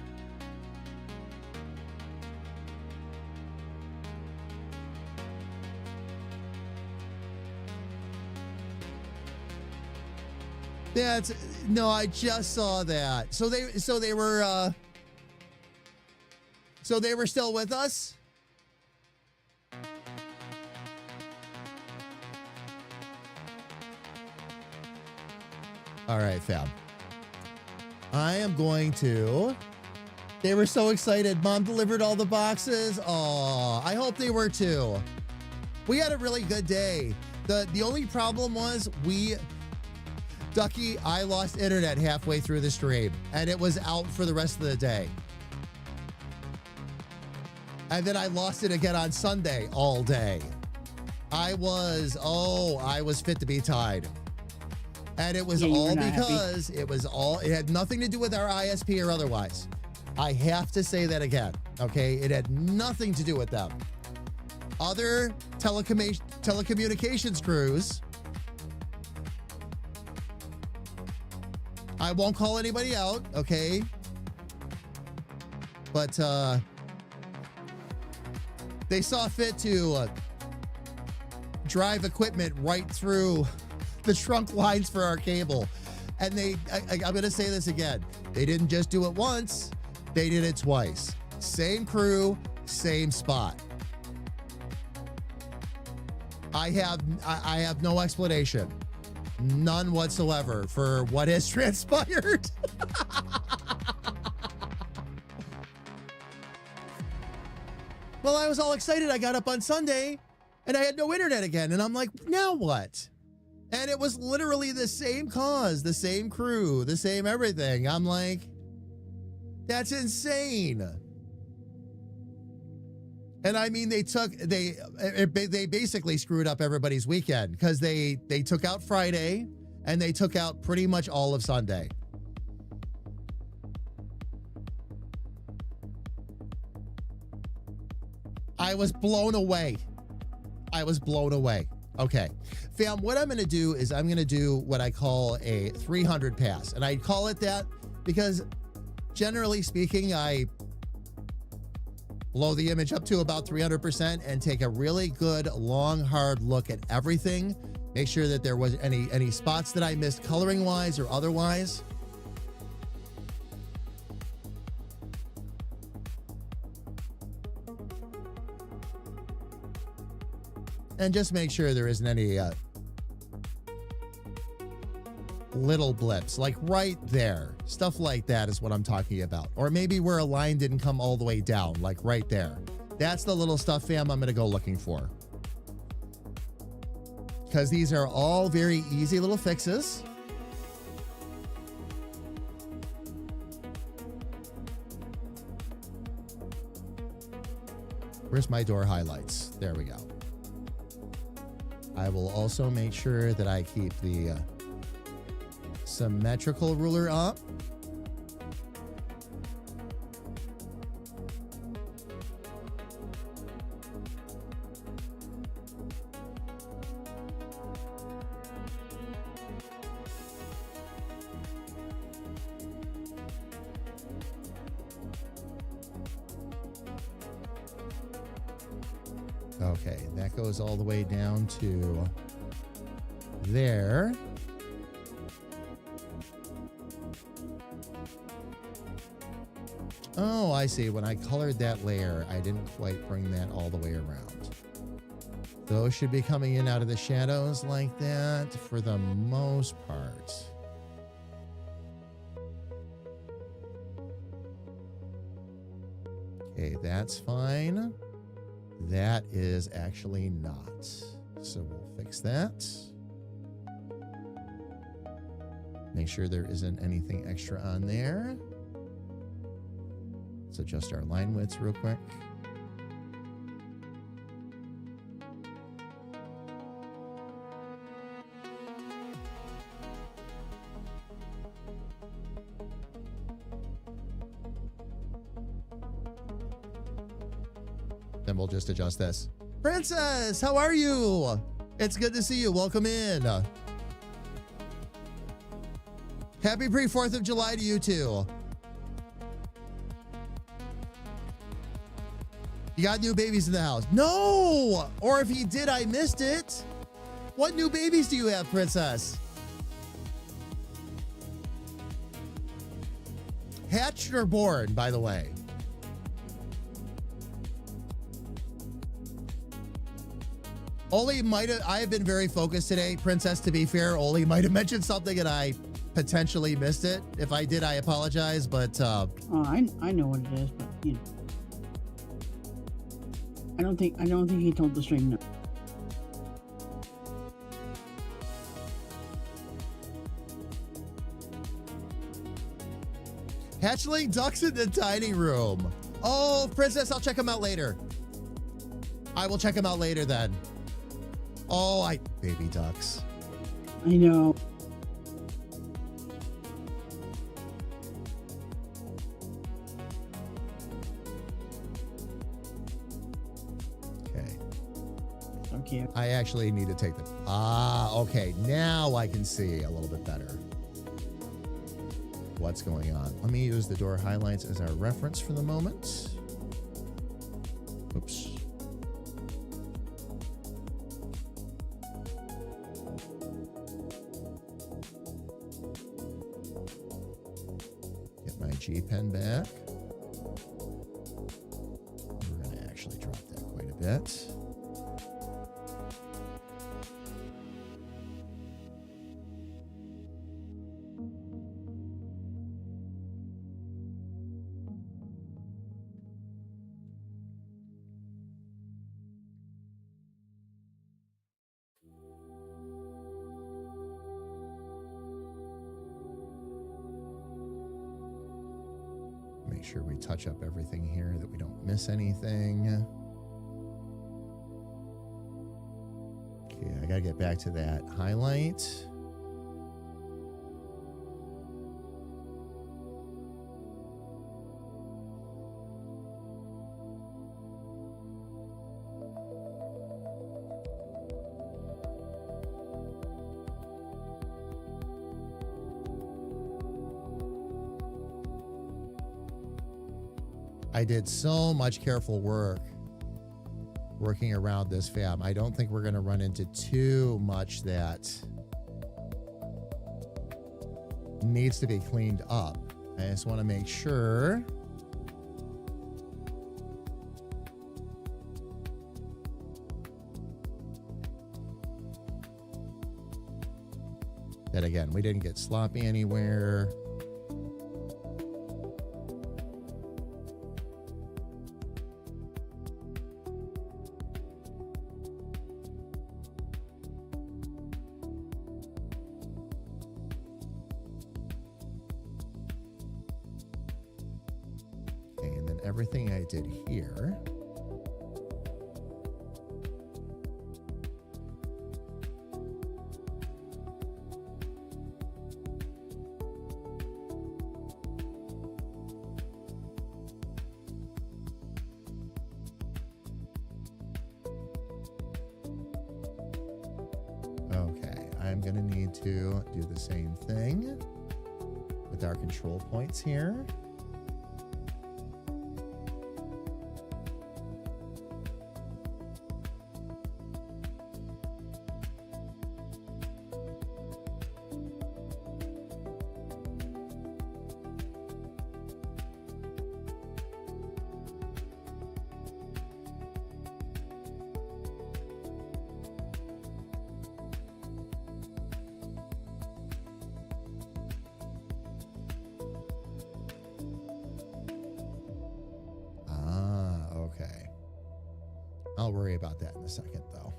That's no, I just saw that. So they were still with us? All right, fam. I am going to... They were so excited. Mom delivered all the boxes. Oh, I hope they were too. We had a really good day. The only problem was Ducky, I lost internet halfway through the stream, and it was out for the rest of the day. And then I lost it again on Sunday all day. I was fit to be tied. And it was all because it had nothing to do with our ISP or otherwise. I have to say that again, okay? It had nothing to do with them. Other telecommunications crews, I won't call anybody out, okay? But they saw fit to drive equipment right through the trunk lines for our cable. And I'm going to say this again. They didn't just do it once. They did it twice. Same crew, same spot. I have no explanation. None whatsoever for what has transpired. Well, I was all excited. I got up on Sunday and I had no internet again. And I'm like, now what? And it was literally the same cause, the same crew, the same everything. I'm like, that's insane. And I mean, they basically screwed up everybody's weekend because they took out Friday and they took out pretty much all of Sunday. I was blown away. Okay, fam, what I'm going to do is I'm going to do what I call a 300 pass. And I call it that because generally speaking, I blow the image up to about 300% and take a really good, long, hard look at everything. Make sure that there was any spots that I missed coloring wise or otherwise. And just make sure there isn't any little blips, like right there. Stuff like that is what I'm talking about. Or maybe where a line didn't come all the way down, like right there. That's the little stuff, fam, I'm going to go looking for. Because these are all very easy little fixes. Where's my door highlights? There we go. I will also make sure that I keep the symmetrical ruler up. Okay, that goes all the way down to there. Oh, I see. When I colored that layer, I didn't quite bring that all the way around. Those should be coming in out of the shadows like that for the most part. Okay, that's fine. That is actually not. So we'll fix that. Make sure there isn't anything extra on there. Let's adjust our line widths real quick. Then we'll just adjust this. Princess, how are you? It's good to see you. Welcome in. Happy pre-4th of July to you too. You got new babies in the house? No! Or if he did, I missed it. What new babies do you have, Princess? Hatched or born, by the way? Oli might have, I have been very focused today, Princess, to be fair. Oli might have mentioned something and I potentially missed it. If I did, I apologize, but... Oh, I know what it is, but, you know. I don't think he told the stream no. Hatchling ducks in the dining room. Oh, Princess, I'll check them out later. I will check them out later then. Oh, baby ducks. I know. Okay. So cute. I actually need to take the... Ah, okay. Now I can see a little bit better what's going on. Let me use the door highlights as our reference for the moment. Oops. Get my G pen back. We're going to actually drop that quite a bit. Make sure we touch up everything here, that we don't miss anything. Okay, I gotta get back to that highlight. I did so much careful work working around this fab. I don't think we're going to run into too much that needs to be cleaned up. I just want to make sure that, again, we didn't get sloppy anywhere. Everything I did here. Okay, I'm going to need to do the same thing with our control points here. I'll worry about that in a second, though.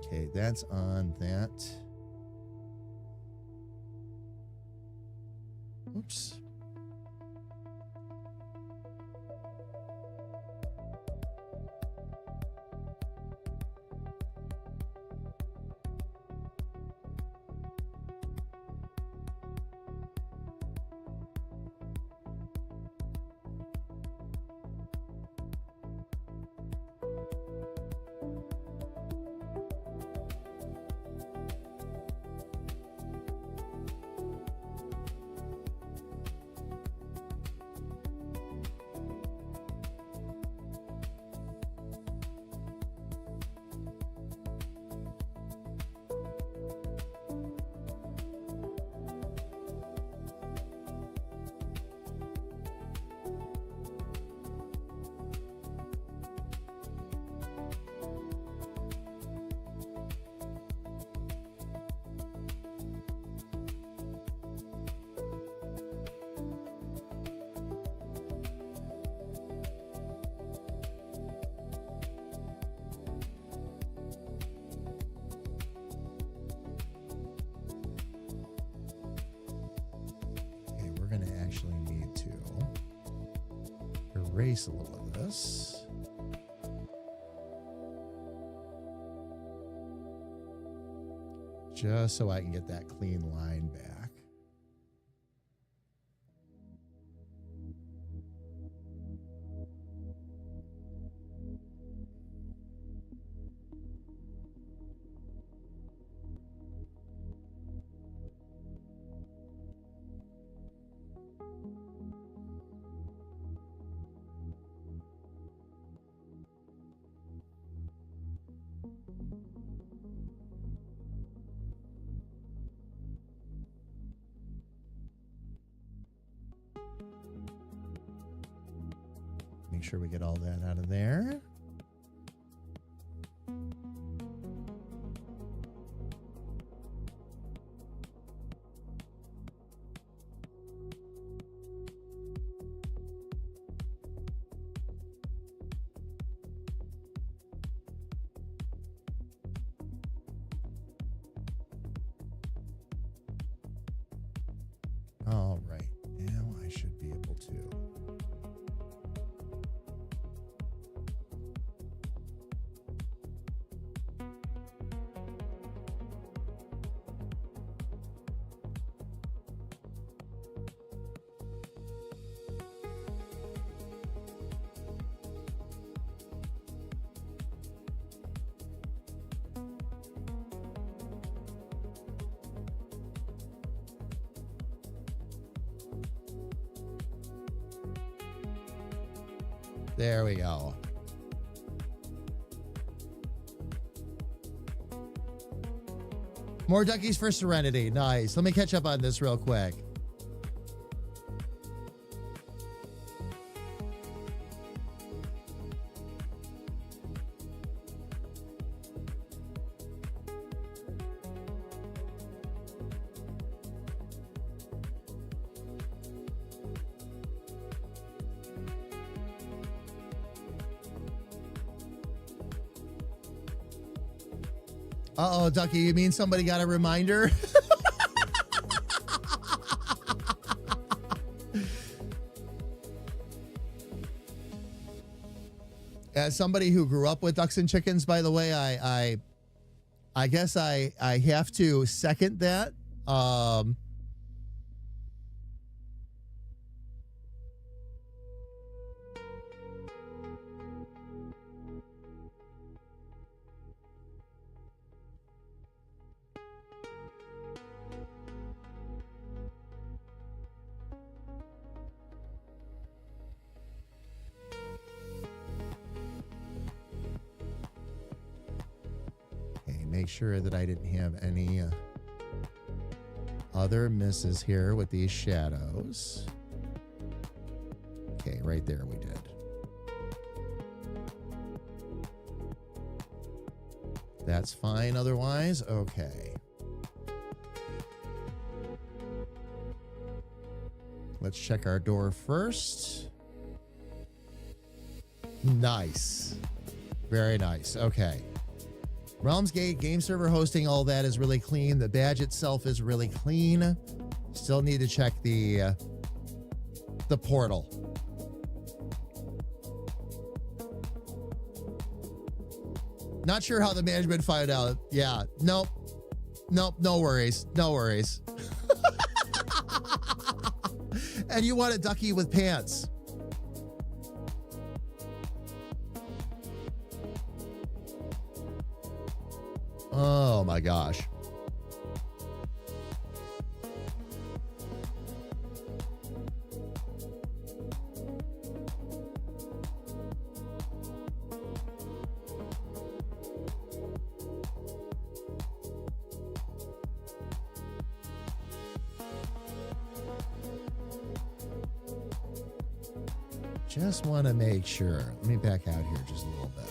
Okay, that's on that. Oops. We're going to actually need to erase a little of this. Just so I can get that clean line back. Make sure we get all that out of there. All right, now I should be able to. There we go. More duckies for Serenity. Nice. Let me catch up on this real quick. Uh-oh, Ducky, you mean somebody got a reminder? As somebody who grew up with ducks and chickens, by the way, I guess I have to second that. Make sure that I didn't have any other misses here with these shadows. Okay, right there we did. That's fine otherwise. Okay. Let's check our door first. Nice. Very nice. Okay. Realms Gate, game server hosting, all that is really clean. The badge itself is really clean. Still need to check the portal. Not sure how the management found out. Yeah. Nope. No worries. No worries. And you want a ducky with pants. Oh my gosh. Just want to make sure. Let me back out here just a little bit.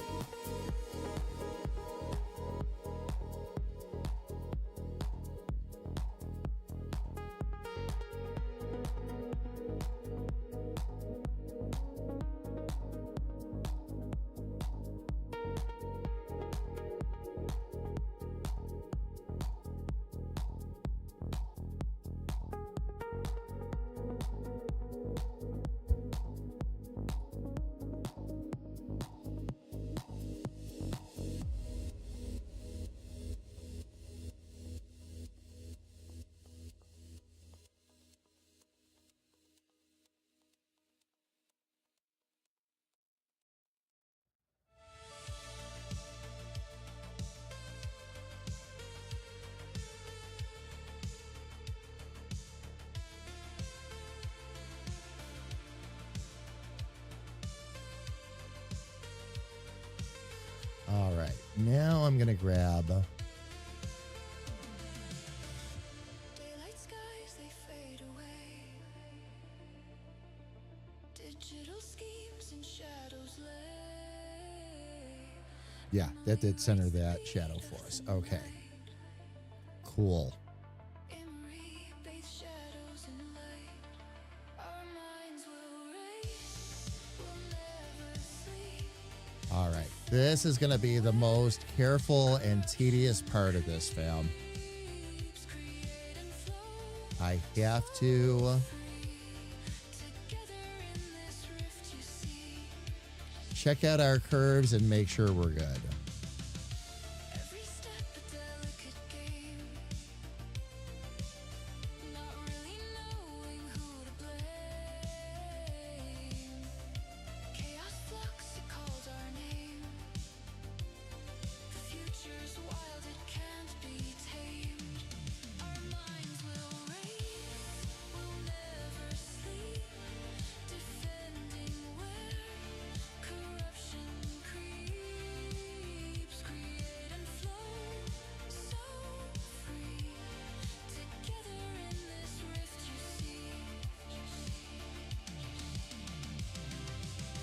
All right, now I'm gonna grab. Daylight skies, they fade away. Digital schemes and shadows lay. Yeah, that did center that shadow for us. Okay, cool. Memory bathes shadows in light. Our minds will race, we'll never sleep. All right, this is gonna be the most careful and tedious part of this, fam. Create and flow I have to together in this rift you see. check out our curves and make sure we're good. Every step a delicate game. Not really knowing who to blame. Chaos flux, it calls our name. The future's wild, it can't be tamed. Our minds will race, we'll never sleep. Defending where corruption creeps. Create and flow, so free. Together in this rift you see.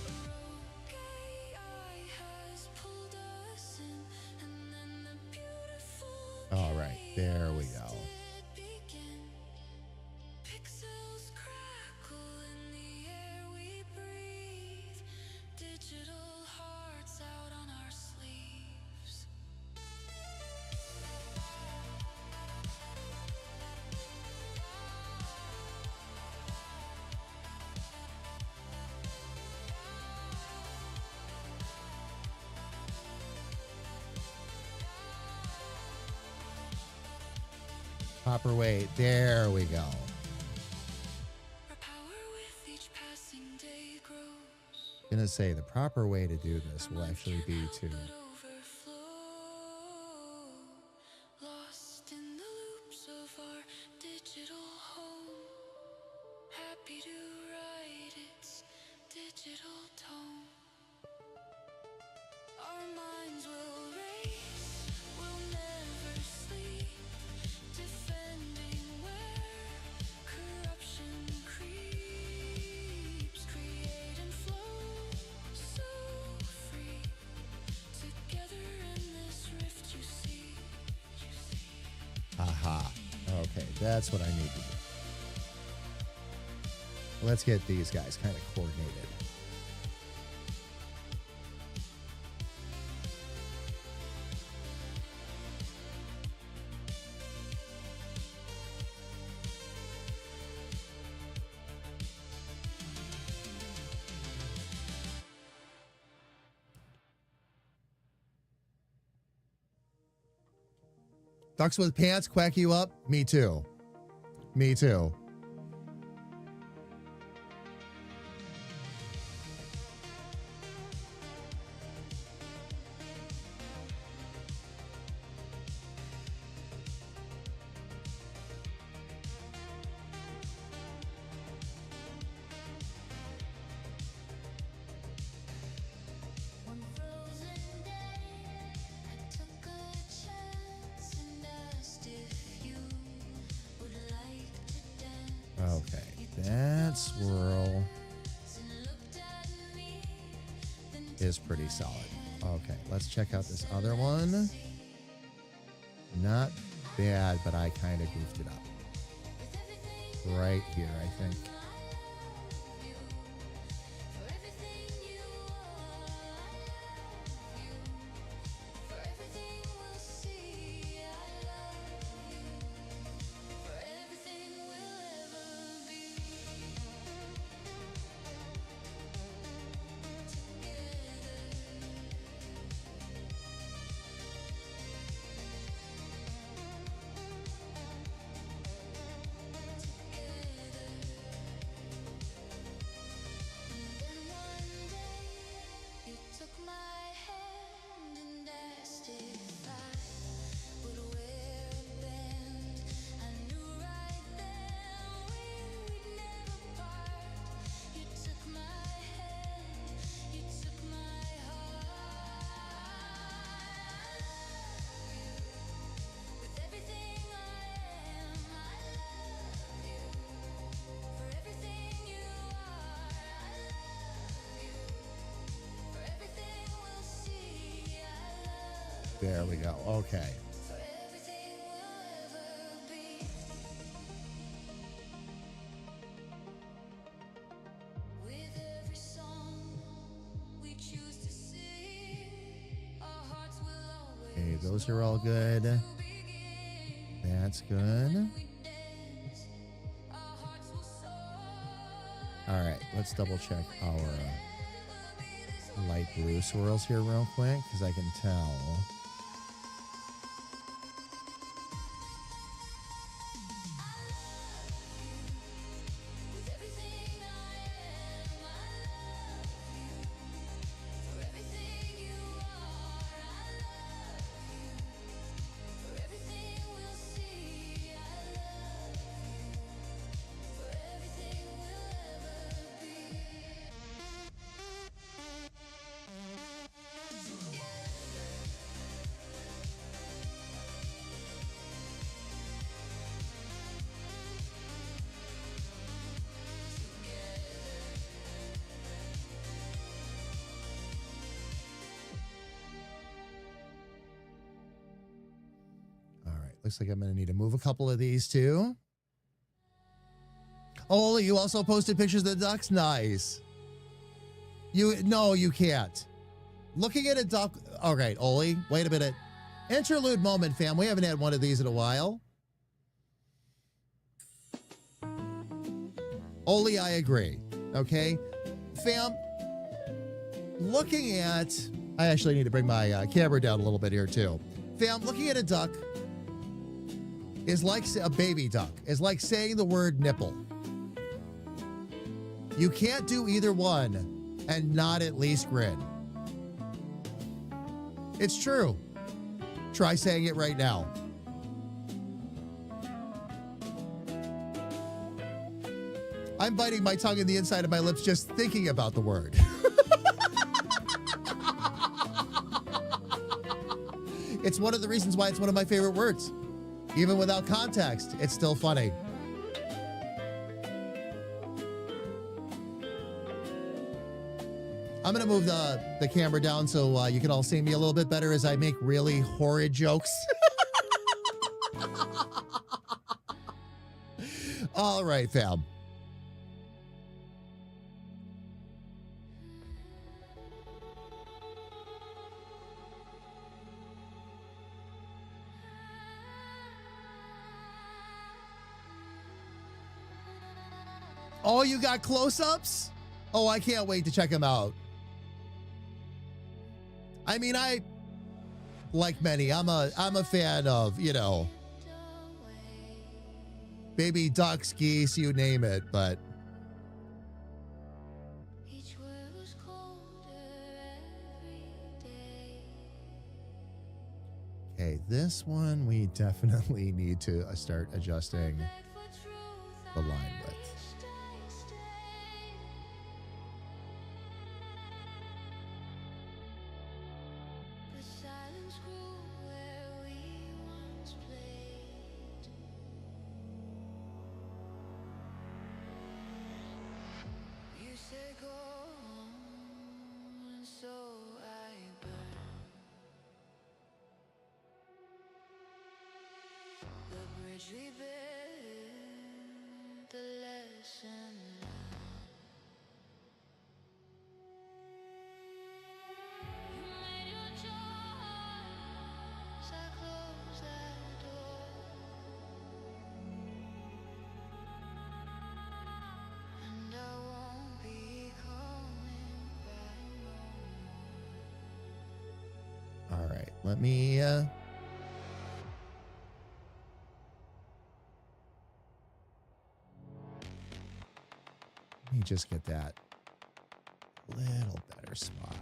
A rogue AI has pulled us in, and then the beautiful All right, there we go. did begin. Pixels crackle in the air we breathe. Digital hearts out on our sleeves. Proper weight. There we go. Our power with each passing day grows. Gonna say the proper way to do this will actually be to Overflow, lost in the loops of our digital home. Happy to write its digital tone. Our minds will race, we'll never sleep. Defending where corruption creeps. Create and flow, so free. Together in this rift you see. aha. Okay, that's what I need to do. Let's get these guys kind of coordinated. Ducks with pants quack you up? Me too. Me too. One frozen day, I took a chance and asked if you would like to dance. Okay, that swirl And looked at me, then is pretty solid. Okay, let's check out this other one. Not bad, but I kind of goofed it up. Right here, I think. for everything you are, I love you. For everything we'll see, I love you. For everything we'll ever be. Then one day you took my hand and asked if I would wear a band. I knew right then we'd never part. You took my hand, you took my heart. I love you with everything I am. I love you for everything you are. I love you for everything we'll see. I love There we go. Okay. for everything we'll ever be. With every song we choose to sing, our hearts will always Okay, those are all good. begin. That's good. We dance, our hearts will soar. All right, let's double check our light blue swirls here real quick because I can tell. With everything I am, I love you. For everything you are, I love you. For everything we'll see, I love you. For everything we'll ever be. All right, looks like I'm going to need to move a couple of these too. Oh, you also posted pictures of the ducks? Nice. No, you can't. Looking at a duck. All right, Oli, wait a minute. Interlude moment, fam. We haven't had one of these in a while. Oli, I agree. Okay, fam. Looking at. I actually need to bring my camera down a little bit here too. Fam, looking at a duck is like a baby duck. Is like saying the word nipple. You can't do either one and not at least grin. It's true. Try saying it right now. I'm biting my tongue in the inside of my lips just thinking about the word. It's one of the reasons why it's one of my favorite words. Even without context, it's still funny. I'm going to move the camera down so you can all see me a little bit better as I make really horrid jokes. All right, fam. Oh, you got close-ups? Oh, I can't wait to check them out. I mean, like many, I'm a fan of, you know, baby ducks, geese, you name it, but Each word was colder every day. okay, this one we definitely need to start adjusting Begged for truth, the line I width. wished I stayed. But silence grew where we once played. You said go on, and so I burned. The bridge we built, the lesson learned. You made your choice, I closed that door. And I won't be coming back no more. All right, let me just get that little better spot.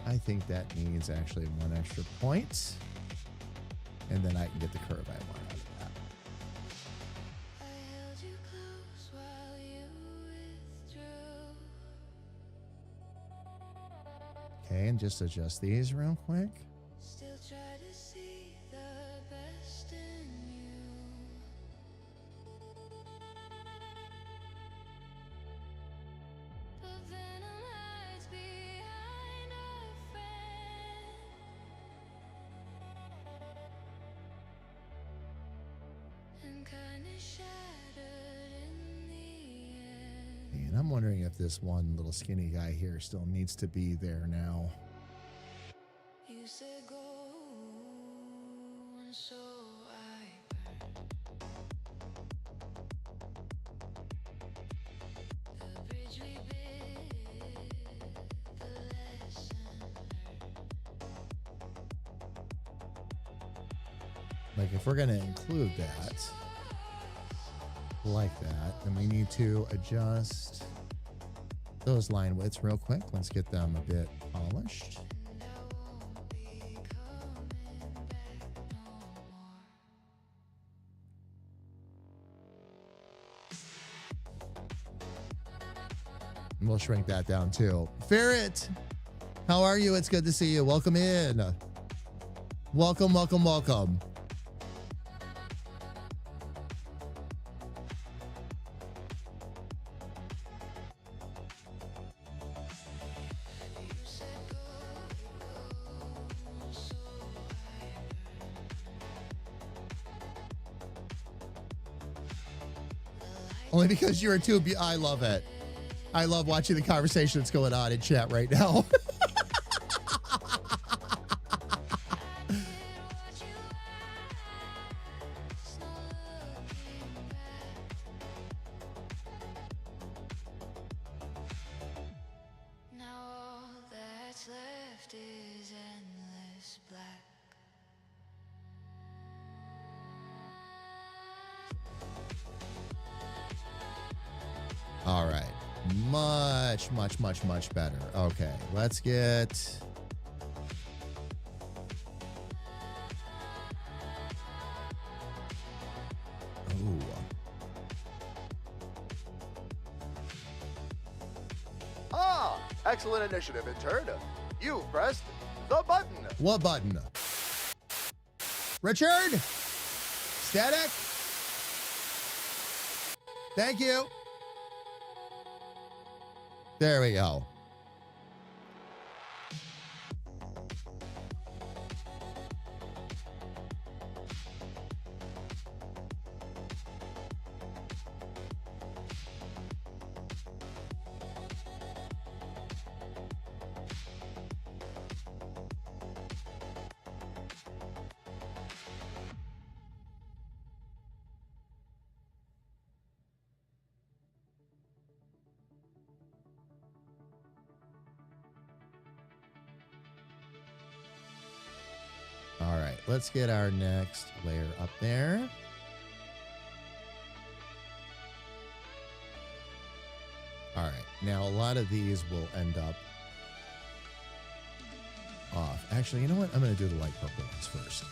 I think that needs actually one extra point. And then I can get the curve I want out of that. I held you close while you withdrew. Okay, and just adjust these real quick. Still try to see the best in you. But venom hides behind a friend. And kindness shattered in the end. And I'm wondering if this one little skinny guy here still needs to be there now. You said go, and so I burned. The bridge we built, the lesson learned. Like if we're gonna include that like that, then we need to adjust those line widths real quick. Let's get them a bit polished. And I won't be coming back no more. And we'll shrink that down too. Ferret, how are you? It's good to see you. Welcome in. Welcome, welcome, welcome. You said go, and so I burned. Only because you're a tube. I love it. I love watching the conversation that's going on in chat right now. Now all that's left is endless black. All right. much, much, much, much better. Okay, let's get... Ooh. Ah, excellent initiative, intern. You pressed the button. What button? Richard? Static? Thank you. There we go. All right, let's get our next layer up there. All right, now a lot of these will end up off. Actually, you know what? I'm going to do the light purple ones first.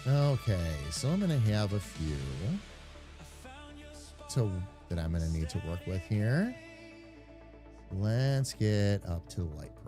Okay, so I'm going to have a few that I'm going to need to work with here. Let's get up to the light purple.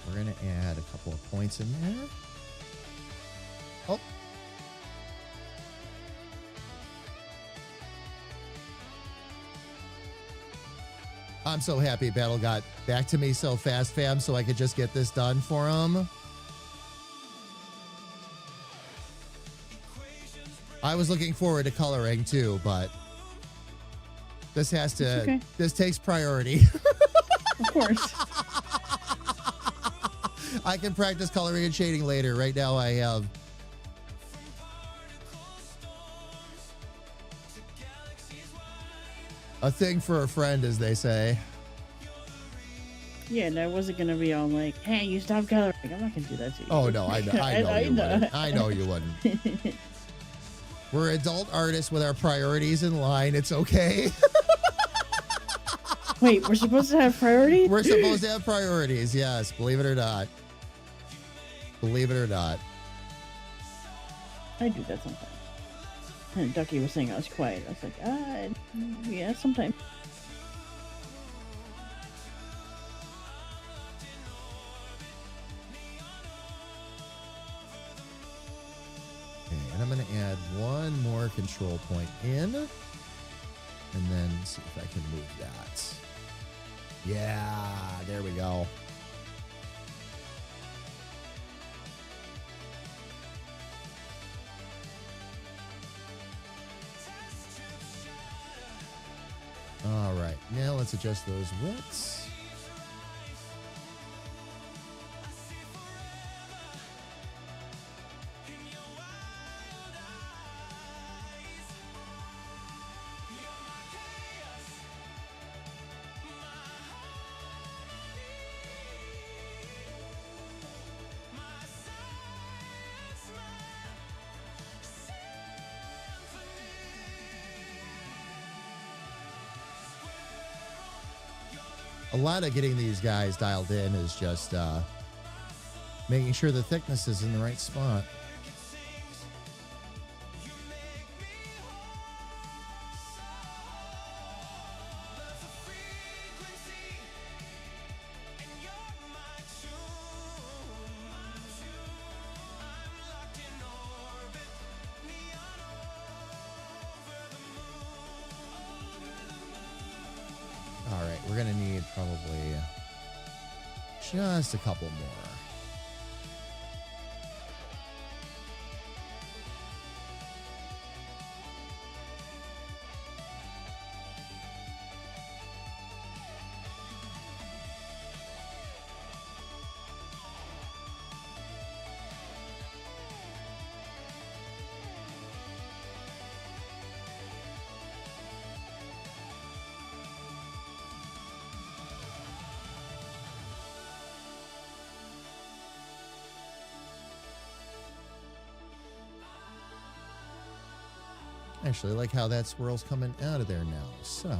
We're going to add a couple of points in there. Oh. I'm so happy Battle got back to me so fast, fam, so I could just get this done for him. I was looking forward to coloring too, but this has to, okay. This takes priority. Of course. I can practice coloring and shading later. Right now I have a thing for a friend, as they say. Yeah, and I wasn't gonna be all like, "Hey, you stop coloring." I'm not gonna do that to you. Oh no, I know you wouldn't. I know you wouldn't. We're adult artists with our priorities in line. It's okay. Wait, we're supposed to have priority? We're supposed to have priorities. Yes, believe it or not. Believe it or not. I do that sometimes. And Ducky was saying I was quiet. I was like, yeah, sometimes. Okay, and I'm going to add one more control point in. And then see if I can move that. Yeah, there we go. All right, now let's adjust those widths. A lot of getting these guys dialed in is just making sure the thickness is in the right spot. Just a couple more. Actually, I like how that swirl's coming out of there now. So,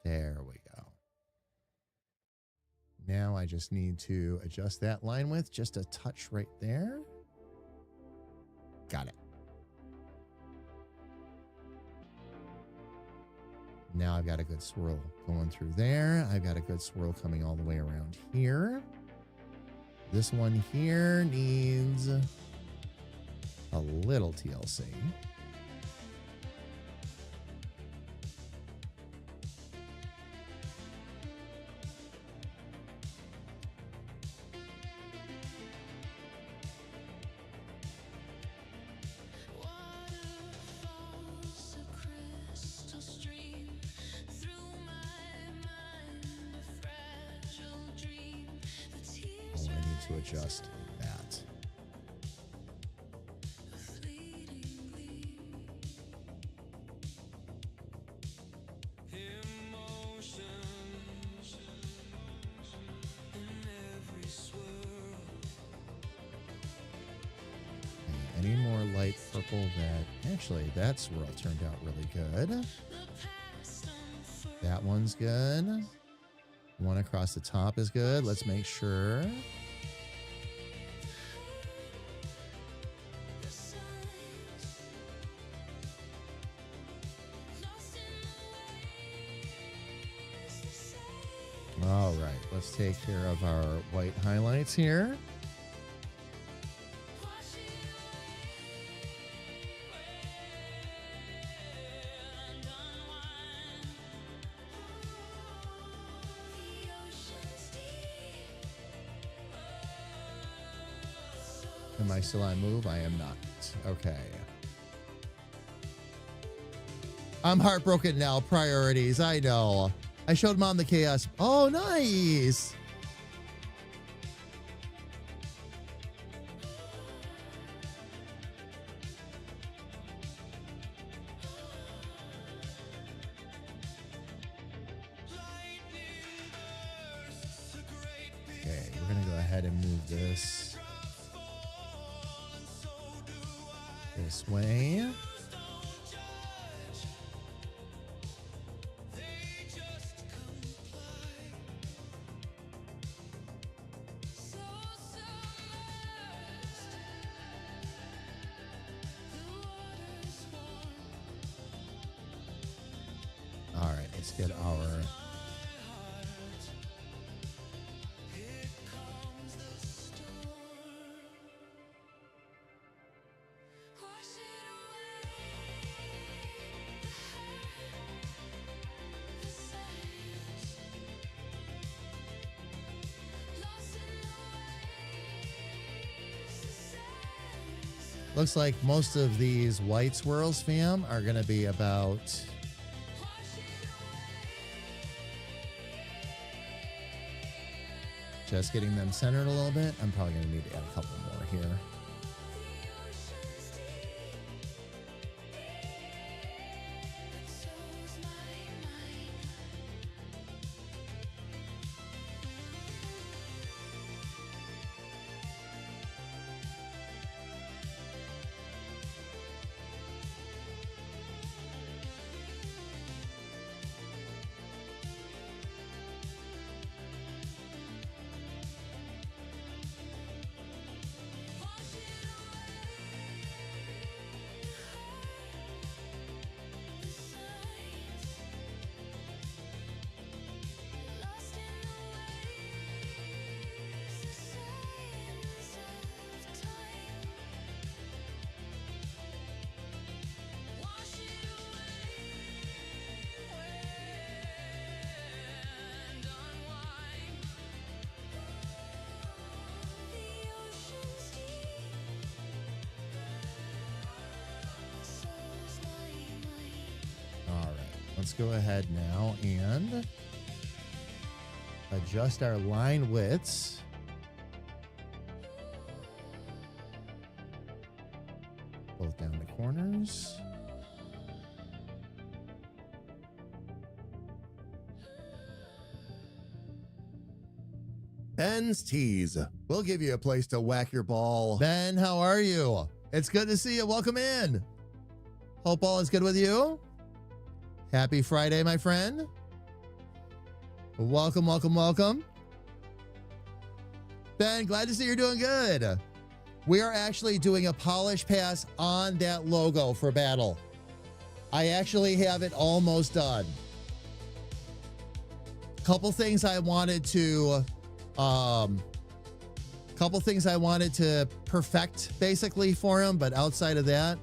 there we go. Now I just need to adjust that line width just a touch right there. Got it. Now I've got a good swirl going through there. I've got a good swirl coming all the way around here. This one here needs a little TLC. Waterfalls, a crystal stream through my mind, a fragile dream. The Oh, tears I need to adjust that. a fleeting gleam. Emotions in every swirl. Any more light purple that... Actually, that swirl turned out really good. The past unfurls. That one's good. One across the top is good. Let's make sure. The signs lost in the waves, the same. All right, let's take care of our white highlights here. Wash it and unwind. The ocean's deep. Am I still on move? I am not. Okay. I'm heartbroken now. Priorities. I know. I showed Mom the chaos. Oh, nice. Okay, we're going to go ahead and move this way. All right, let's get our... Looks like most of these white swirls, fam, are going to be about... just getting them centered a little bit. I'm probably going to need to add a couple more here. Let's go ahead now and adjust our line widths. Both down the corners. Ben's Tees. We'll give you a place to whack your ball. Ben, how are you? It's good to see you. Welcome in. Hope all is good with you. Happy Friday, my friend. Welcome, welcome, welcome. Ben, glad to see you're doing good. We are actually doing a polish pass on that logo for battle. I actually have it almost done. Couple things I wanted to perfect basically for him, but outside of that,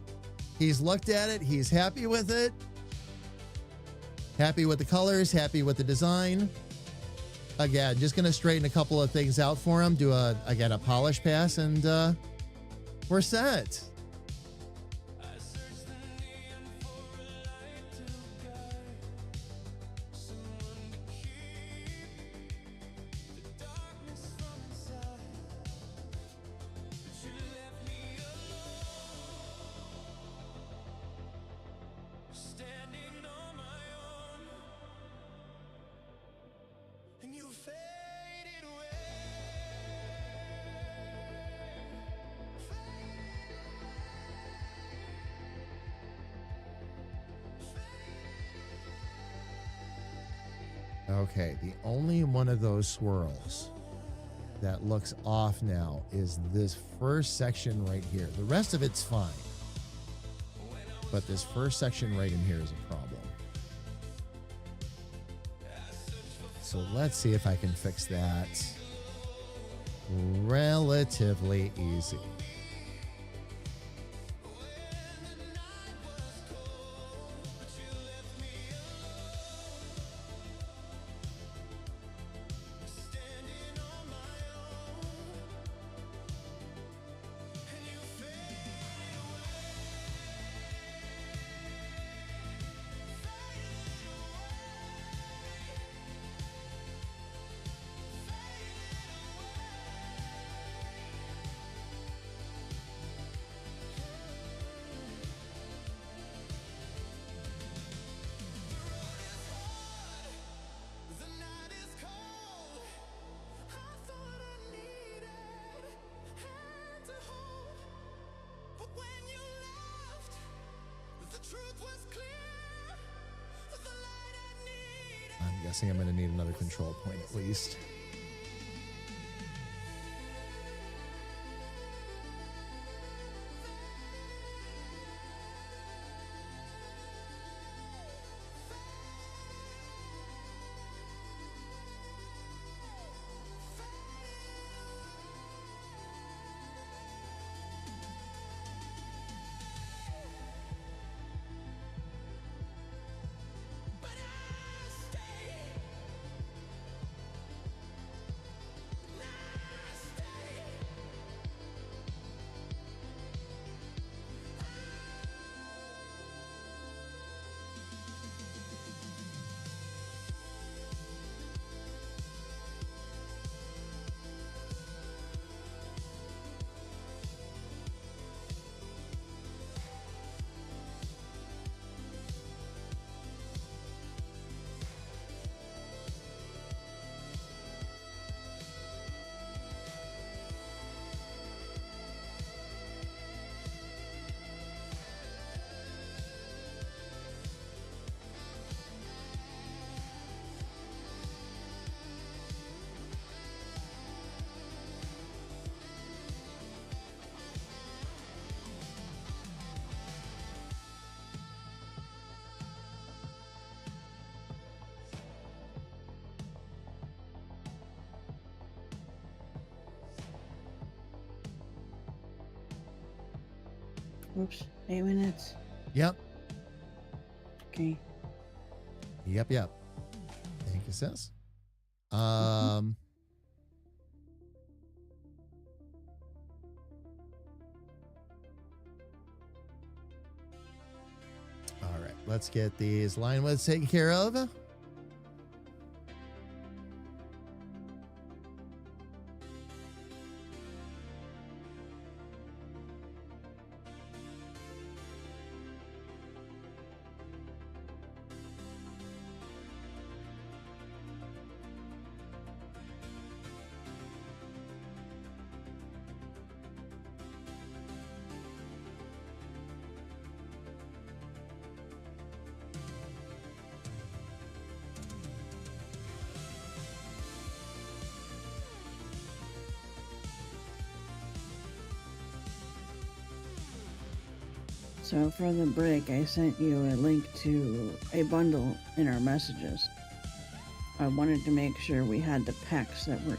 he's looked at it, he's happy with it. Happy with the colors, happy with the design. Again, just gonna straighten a couple of things out for him, do a polish pass, and we're set. Okay, the only one of those swirls that looks off now is this first section right here. The rest of it's fine. But this first section right in here is a problem. So let's see if I can fix that. Relatively easy. I'm guessing I'm going to need another control point at least. Oops, 8 minutes. Yep. Okay. Yep. Thank you, sis. All right. Let's get these line widths taken care of. So for the break, I sent you a link to a bundle in our messages. I wanted to make sure we had the packs that were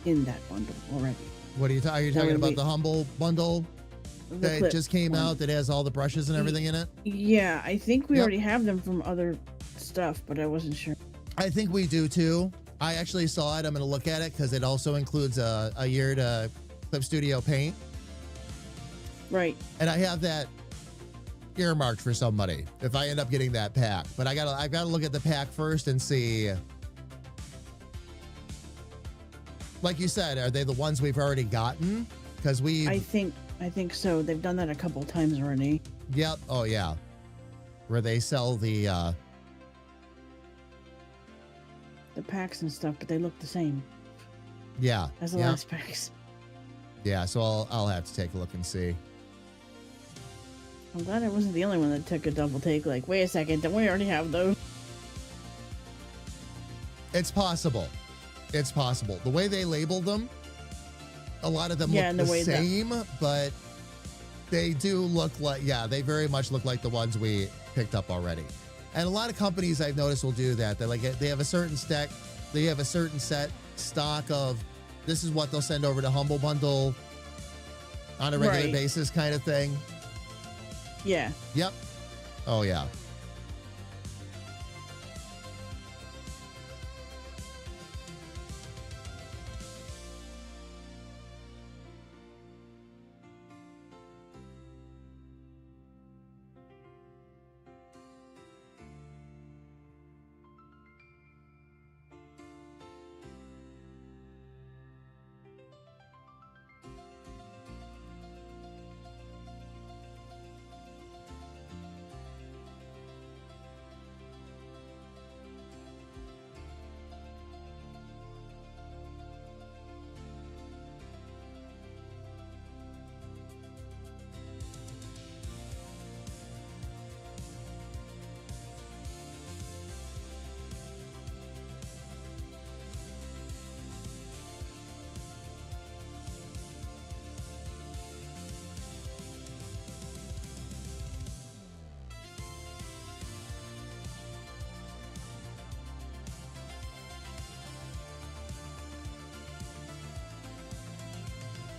in that bundle already. What are you, are you That talking would about be- the Humble bundle The that clip just came one. out that has all the brushes and everything in it? Yeah, I think we Yep. already have them from other stuff, but I wasn't sure. I think we do too. I actually saw it. I'm going to look at it because it also includes a year to Clip Studio Paint. Right. And I have that earmarked for somebody if I end up getting that pack. But I've got to look at the pack first and see. Like you said, are they the ones we've already gotten? Because I think so. They've done that a couple times already. Yep. Oh yeah. Where they sell the packs and stuff, but they look the same yeah. as the yeah. last packs. Yeah, so I'll have to take a look and see. I'm glad I wasn't the only one that took a double take. Like, wait a second, don't we already have those? It's possible. It's possible. The way they labeled them, a lot of them Yeah, look and the the way that- same, but they do look like, yeah, they very much look like the ones we picked up already. And a lot of companies I've noticed will do that. They have a certain stack, they have a certain set stock of this is what they'll send over to Humble Bundle on a regular Right. basis kind of thing. Yeah. Yep. Oh yeah.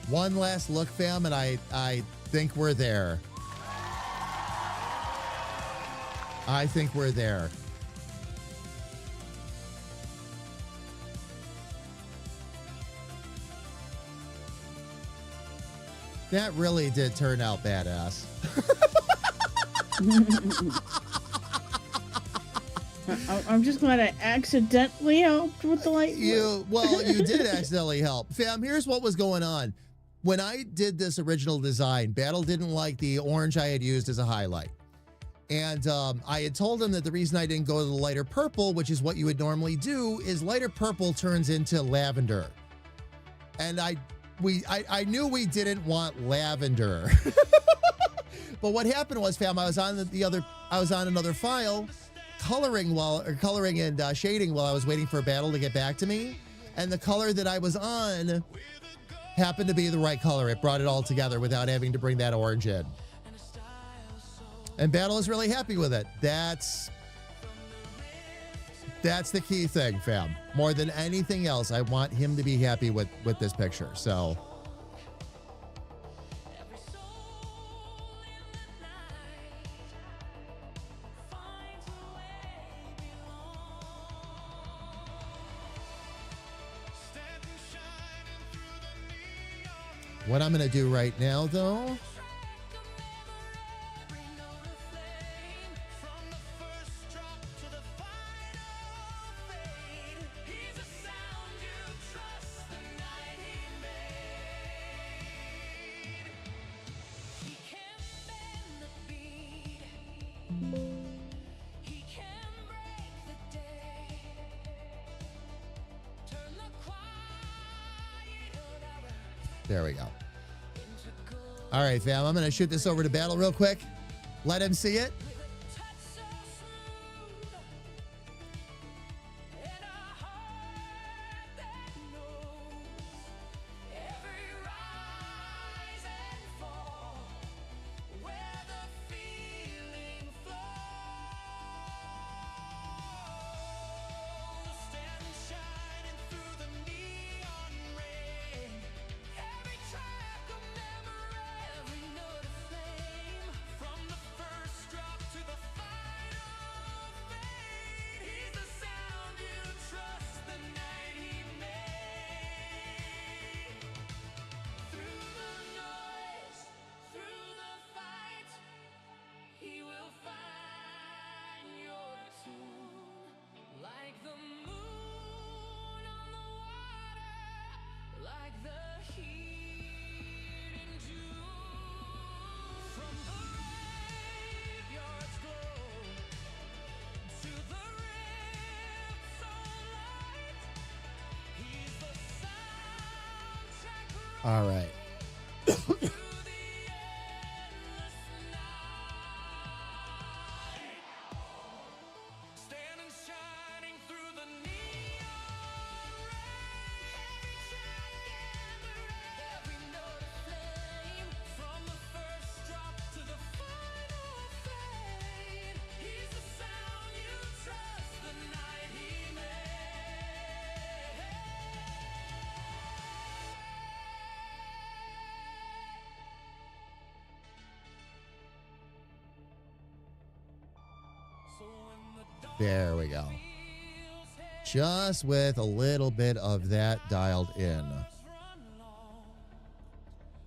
One last look, fam, and I think we're there. I think we're there. That really did turn out badass. I'm just glad I accidentally helped with the light. You did accidentally help. Fam, here's what was going on. When I did this original design, Battle didn't like the orange I had used as a highlight. And I had told him that the reason I didn't go to the lighter purple, which is what you would normally do, is lighter purple turns into lavender. And I knew we didn't want lavender. But what happened was, fam, I was on another file coloring and shading while I was waiting for Battle to get back to me. And the color that I was on happened to be the right color. It brought it all together without having to bring that orange in. And Battle is really happy with it. That's the key thing, fam. More than anything else, I want him to be happy with this picture. So what I'm going to do right now, though, There we go. All right, fam. I'm going to shoot this over to Battle real quick. Let him see it. All right. There we go. Just with a little bit of that dialed in.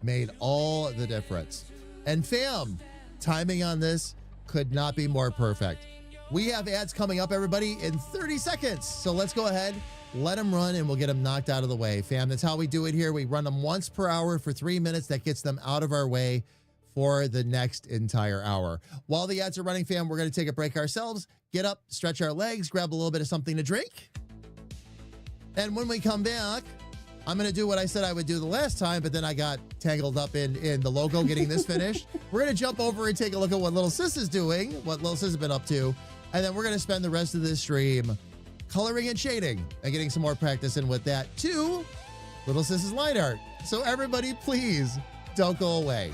Made all the difference. And fam, timing on this could not be more perfect. We have ads coming up, everybody, in 30 seconds. So let's go ahead, let them run, and we'll get them knocked out of the way. Fam, that's how we do it here. We run them once per hour for 3 minutes. That gets them out of our way for the next entire hour. While the ads are running, fam, we're going to take a break ourselves, get up, stretch our legs, grab a little bit of something to drink. And when we come back, I'm going to do what I said I would do the last time, but then I got tangled up in the logo getting this finished. We're going to jump over and take a look at what Little Sis is doing, what Little Sis has been up to, and then we're going to spend the rest of this stream coloring and shading and getting some more practice in with that too. Little Sis's line art. So everybody, please don't go away.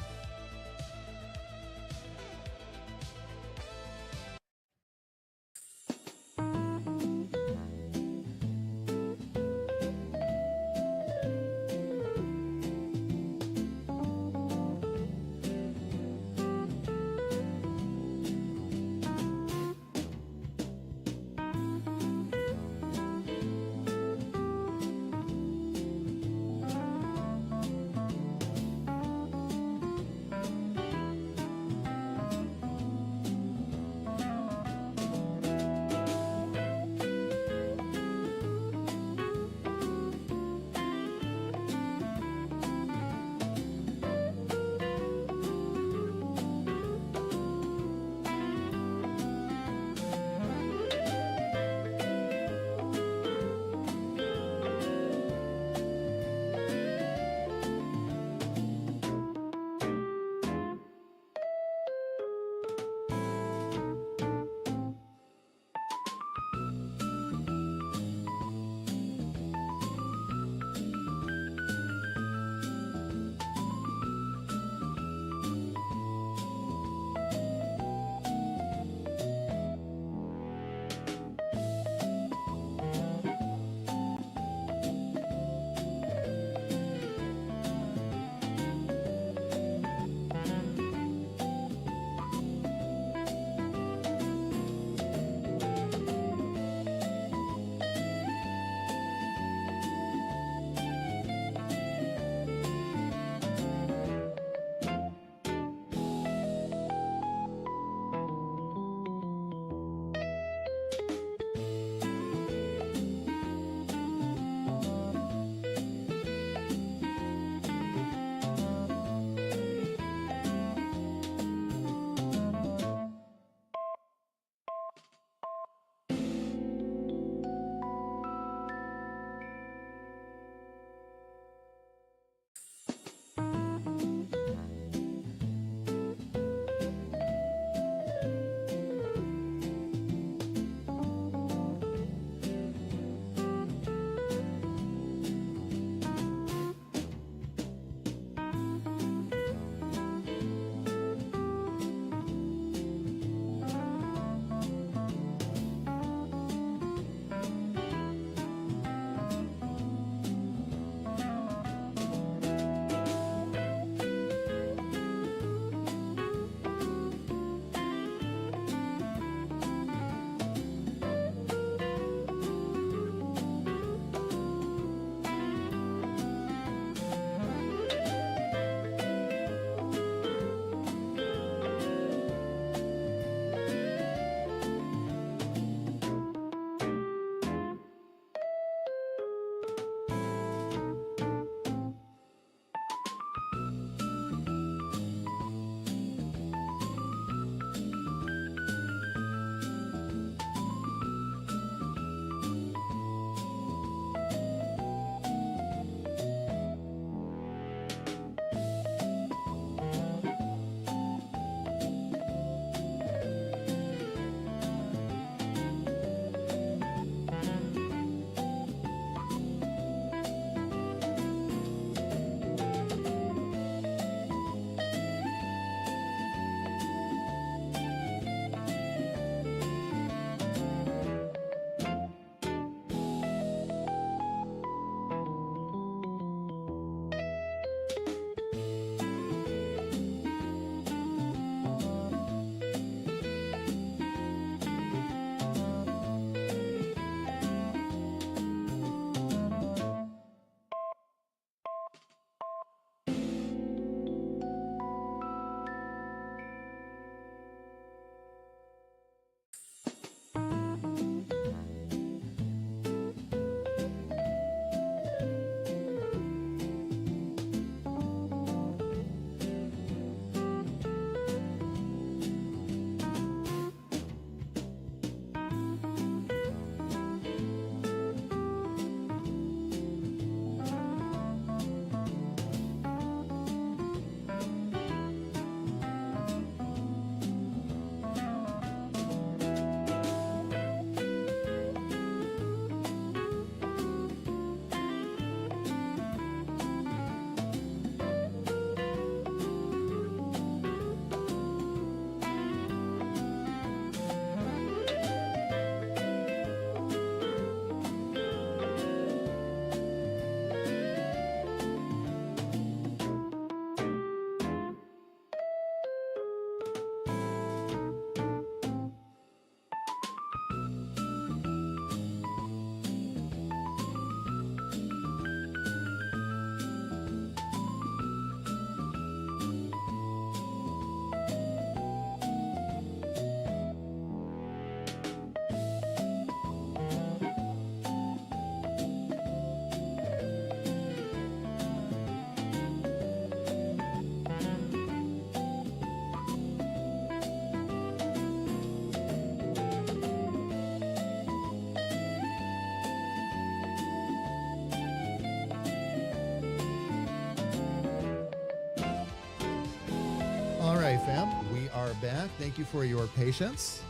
Thank you for your patience.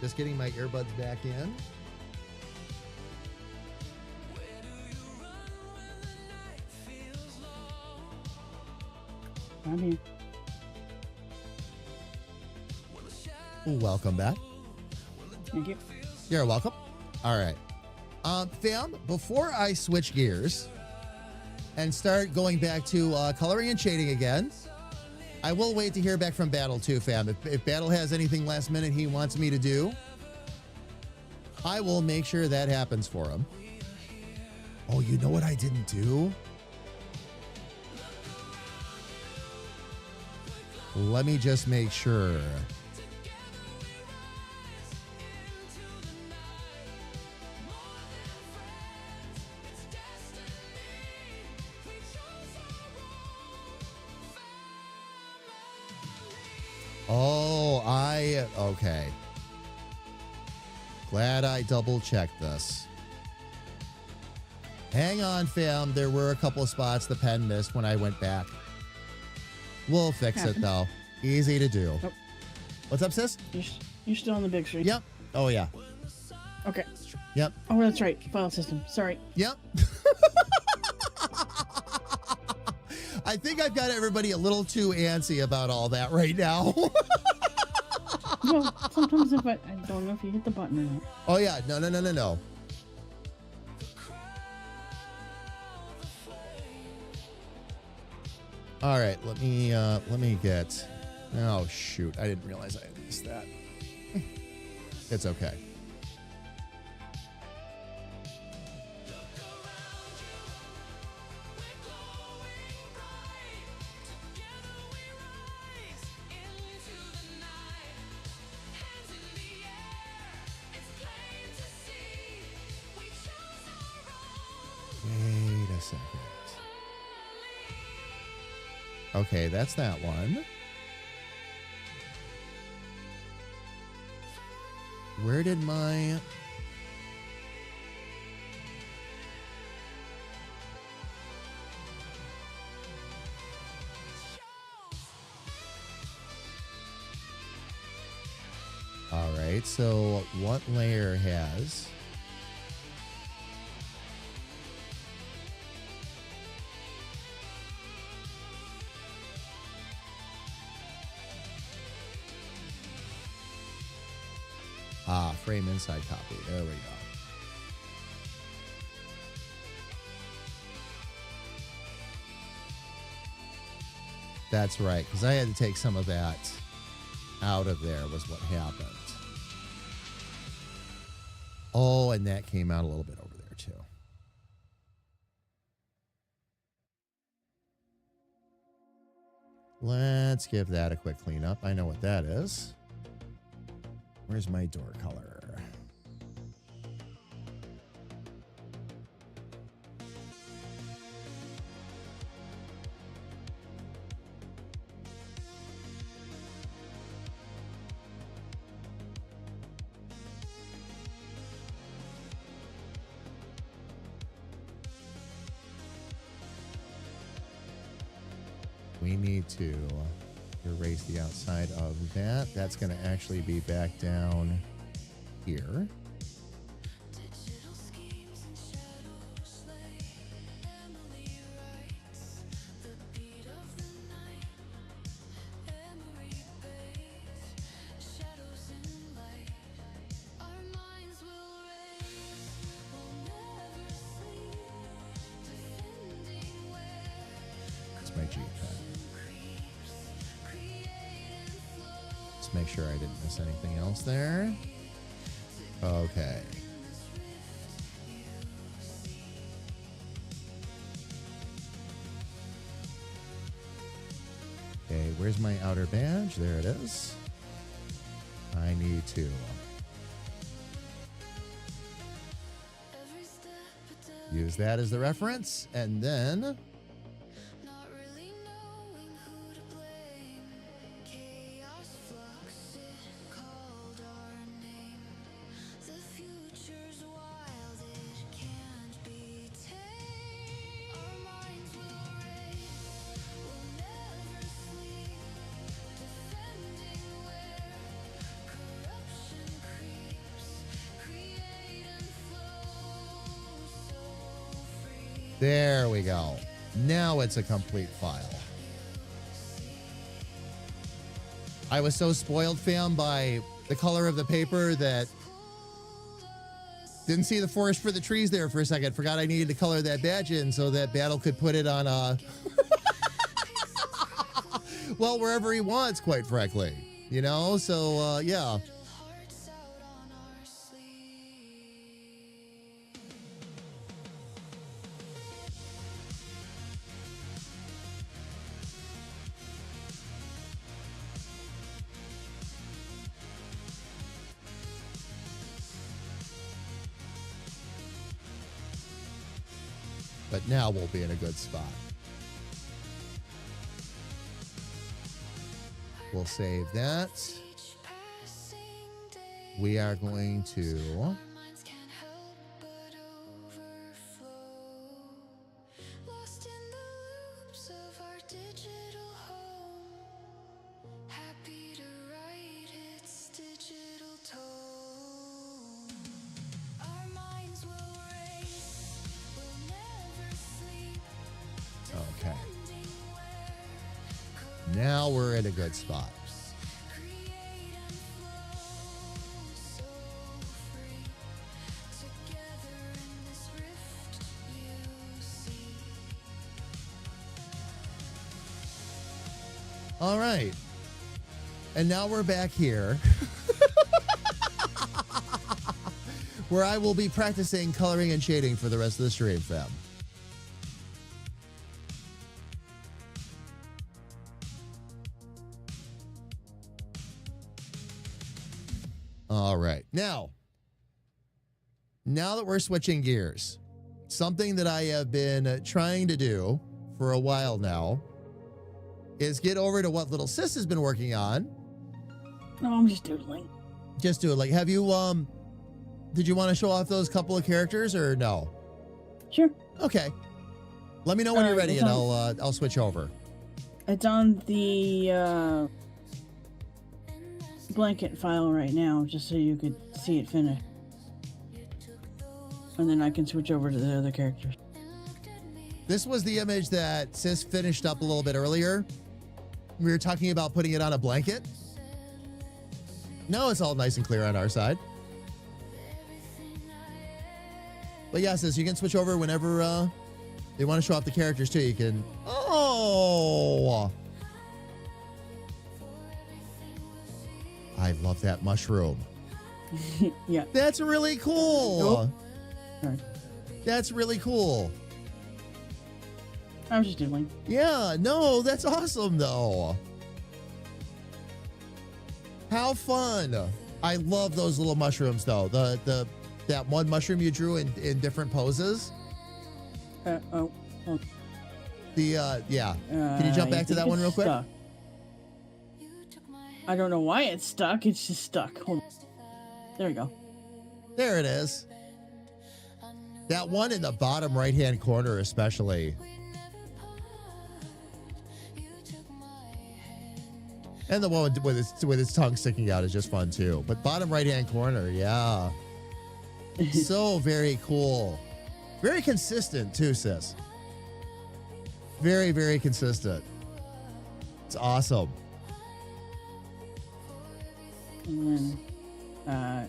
Just getting my earbuds back in. I'm here. Welcome back. Thank you. You're welcome. All right. Fam, before I switch gears and start going back to coloring and shading again, I will wait to hear back from Battle too, fam. If Battle has anything last minute he wants me to do, I will make sure that happens for him. Oh, you know what I didn't do? Let me just make sure. Oh, okay. Glad I double checked this. Hang on, fam. There were a couple of spots the pen missed when I went back. We'll fix it, though. Easy to do. Oh. What's up, sis? You're still on the big screen. Yep. Oh, yeah. Okay. Yep. Oh, that's right. File system. Sorry. Yep. I think I've got everybody a little too antsy about all that right now. Well, sometimes if I don't know if you hit the button or not. Oh, yeah. No. All right, let me get. Oh shoot! I didn't realize I missed that. It's okay. Wait a second. Okay, that's that one. Where did my... All right, so what layer has... frame inside copy. There we go. That's right, because I had to take some of that out of there was what happened. Oh, and that came out a little bit over there too. Let's give that a quick cleanup. I know what that is. Where's my door color? We need to erase the outside of that. That's going to actually be back down here. Digital schemes and shadows lay. Emily writes the beat of the night. Emery bathes shadows in light. Our minds will race. We'll never sleep. Defending where It's my G pad. Let's make sure I didn't miss anything else there. Okay. Okay, where's my outer badge? There it is. I need to every step use that as the reference, and then not really knowing who to blame. Chaos flux, it called our name. The future's wild, it can't be tamed. Our minds will race, we'll never sleep. Defending where There we go. Now it's a complete file. I was so spoiled, fam, by the color of the paper that didn't see the forest for the trees there for a second. Forgot I needed to color that badge in so that Battle could put it on well, wherever he wants, quite frankly. You know, so yeah. Hearts out on our sleeve. But now we'll be in a good spot. We'll save that. Each passing day, We are going to our minds can't help but overflow. Lost in the loops of our digital home. Happy to write its digital tone. Our minds will race, will never sleep. Okay. Defending where Now we're in a good spot. create and flow so free. Together in this rift you see. All right. And now we're back here where I will be practicing coloring and shading for the rest of the stream, fam. All right. Now that we're switching gears, something that I have been trying to do for a while now is get over to what little sis has been working on. No, I'm just doodling. Just do it. Like, have you, did you want to show off those couple of characters or no? Sure. Okay. Let me know when you're ready it's and on- I'll switch over. It's on the blanket file right now, just so you could see it finish. And then I can switch over to the other characters. This was the image that sis finished up a little bit earlier. We were talking about putting it on a blanket. No, it's all nice and clear on our side. But yeah, sis, you can switch over whenever they want to show off the characters too. You can. Oh, I love that mushroom. Yeah. That's really cool. Nope. Sorry. That's really cool. I was just doodling. Yeah, no, that's awesome though. How fun. I love those little mushrooms though. That one mushroom you drew in different poses. Oh. Yeah. Can you jump back to that one real quick? Stuck. I don't know why it's stuck. It's just stuck. Hold on. There we go. There it is. That one in the bottom right-hand corner especially. And the one with its tongue sticking out is just fun too. But bottom right-hand corner, yeah. So very cool. Very consistent too, sis. Very, very consistent. It's awesome. And then,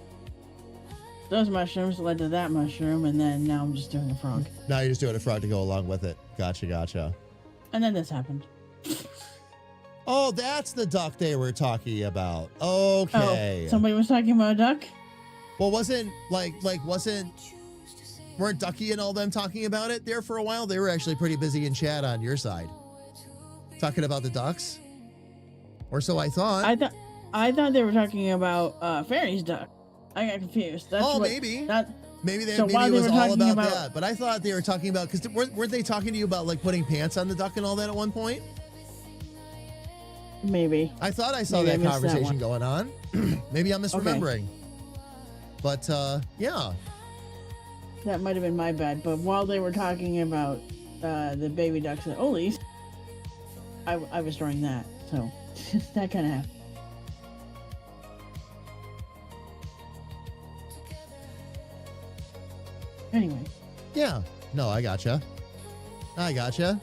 those mushrooms led to that mushroom, and then now I'm just doing a frog. Now you're just doing a frog to go along with it. Gotcha. And then this happened. Oh, that's the duck they were talking about. Okay. Oh, somebody was talking about a duck? Well, weren't Ducky and all them talking about it there for a while? They were actually pretty busy in chat on your side. Talking about the ducks? Or so I thought. I thought they were talking about Fairy's duck. I got confused. Maybe. Maybe So it while they was were all talking about about- that. But I thought they were talking about, because weren't they talking to you about like putting pants on the duck and all that at one point? Maybe. I thought I saw Maybe I that missed that conversation one. going on. Maybe I'm misremembering. But yeah. That might have been my bad. But while they were talking about the baby ducks and Ollie's, I was drawing that. So that kind of happened. Anyway. Yeah. No, I gotcha. I gotcha.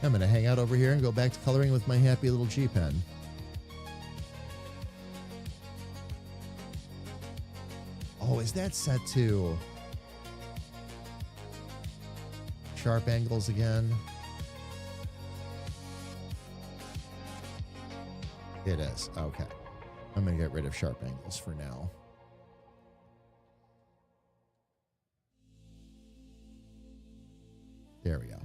I'm going to hang out over here and go back to coloring with my happy little G pen. Oh, is that set to sharp angles again? It is. Okay. I'm going to get rid of sharp angles for now. There we go.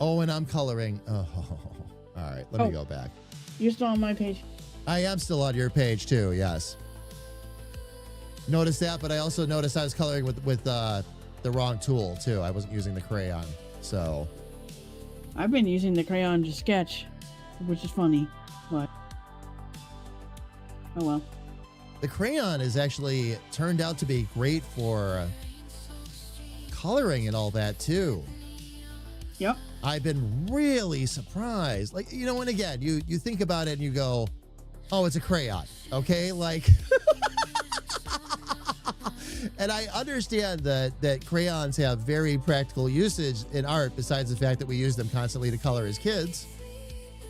Oh, and I'm coloring. Oh, all right. Let me go back. You're still on my page. I am still on your page too. Yes. Noticed that, but I also noticed I was coloring with the wrong tool too. I wasn't using the crayon, so. I've been using the crayon to sketch, which is funny, but oh well. The crayon is actually turned out to be great for coloring and all that too. Yep. I've been really surprised. Like, you know, and again, you think about it and you go, oh, it's a crayon. Okay. Like, and I understand that crayons have very practical usage in art besides the fact that we use them constantly to color as kids.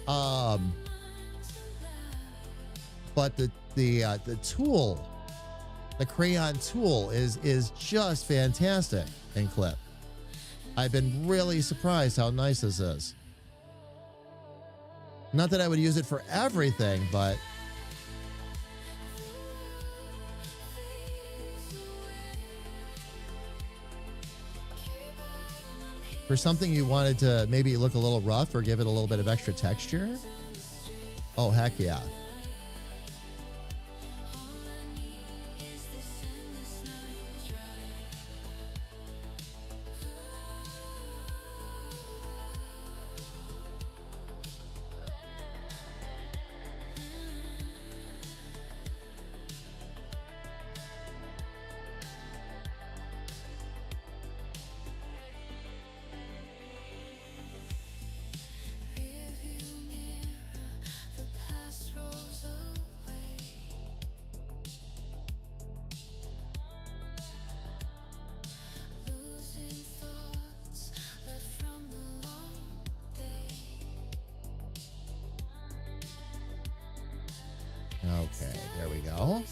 But the tool, the crayon tool is just fantastic in Clip. I've been really surprised how nice this is. Not that I would use it for everything, but for something you wanted to maybe look a little rough or give it a little bit of extra texture. Oh, heck yeah. Okay, there we go.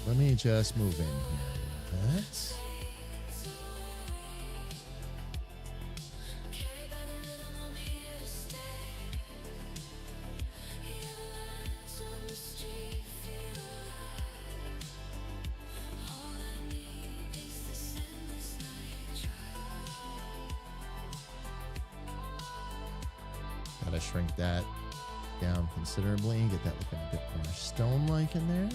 Let me just move in here a little bit. Gotta shrink that down considerably, get that looking a bit more stone-like in there.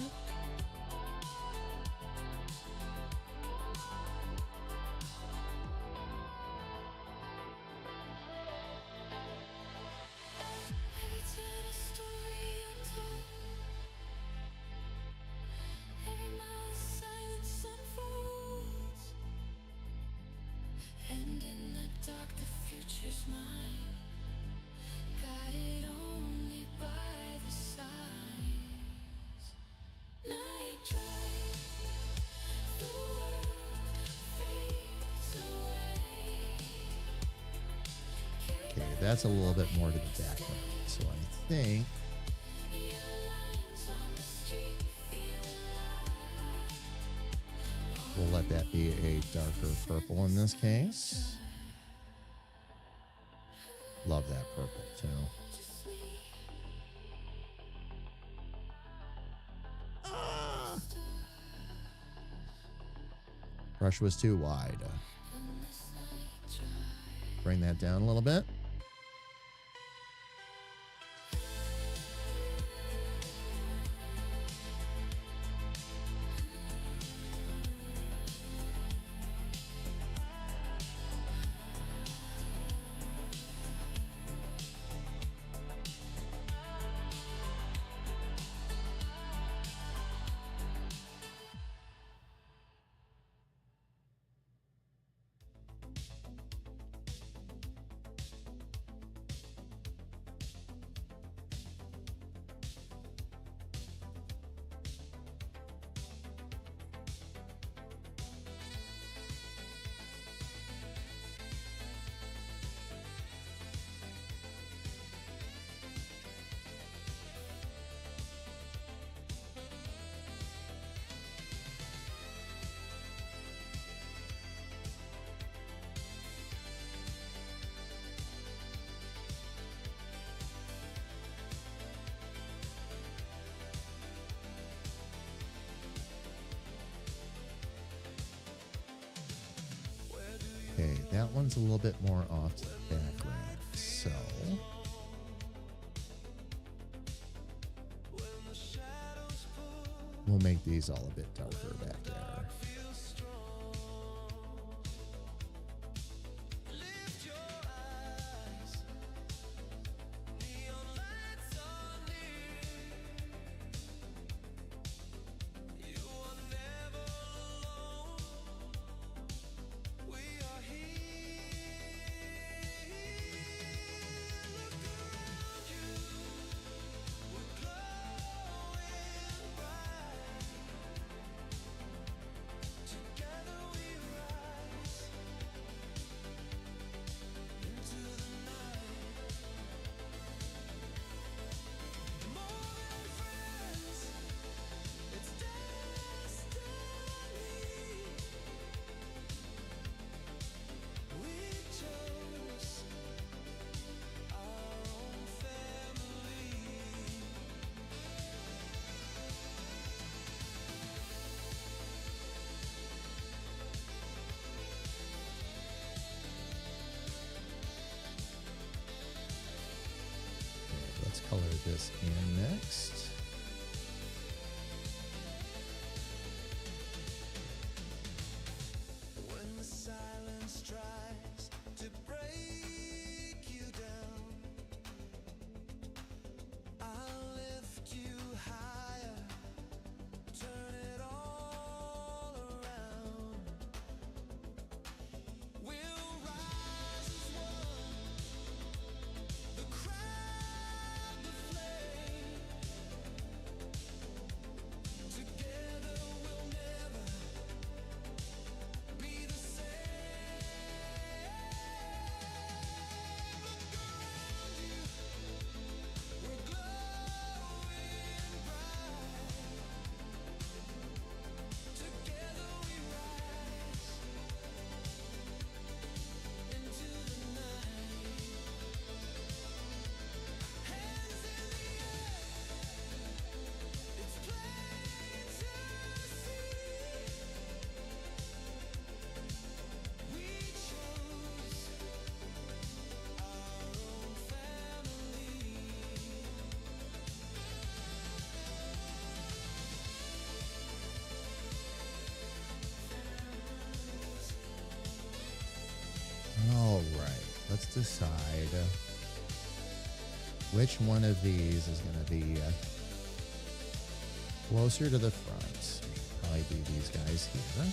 That's a little bit more to the background. So I think we'll let that be a darker purple in this case. Love that purple too. Brush was too wide. Bring that down a little bit. that one's a little bit more off to the background. So we'll make these all a bit darker back there. Let's color this in next. When the silence tries to break you down, I'll lift you higher, turn it all around. We'll rise as one, the crowd, the flame. Together we'll never be the same. Look around you, we're glowing bright. Together we rise into the night. Hands in the air, it's plain to see. We chose our own family. All right, let's decide which one of these is going to be closer to the front. Probably be these guys here.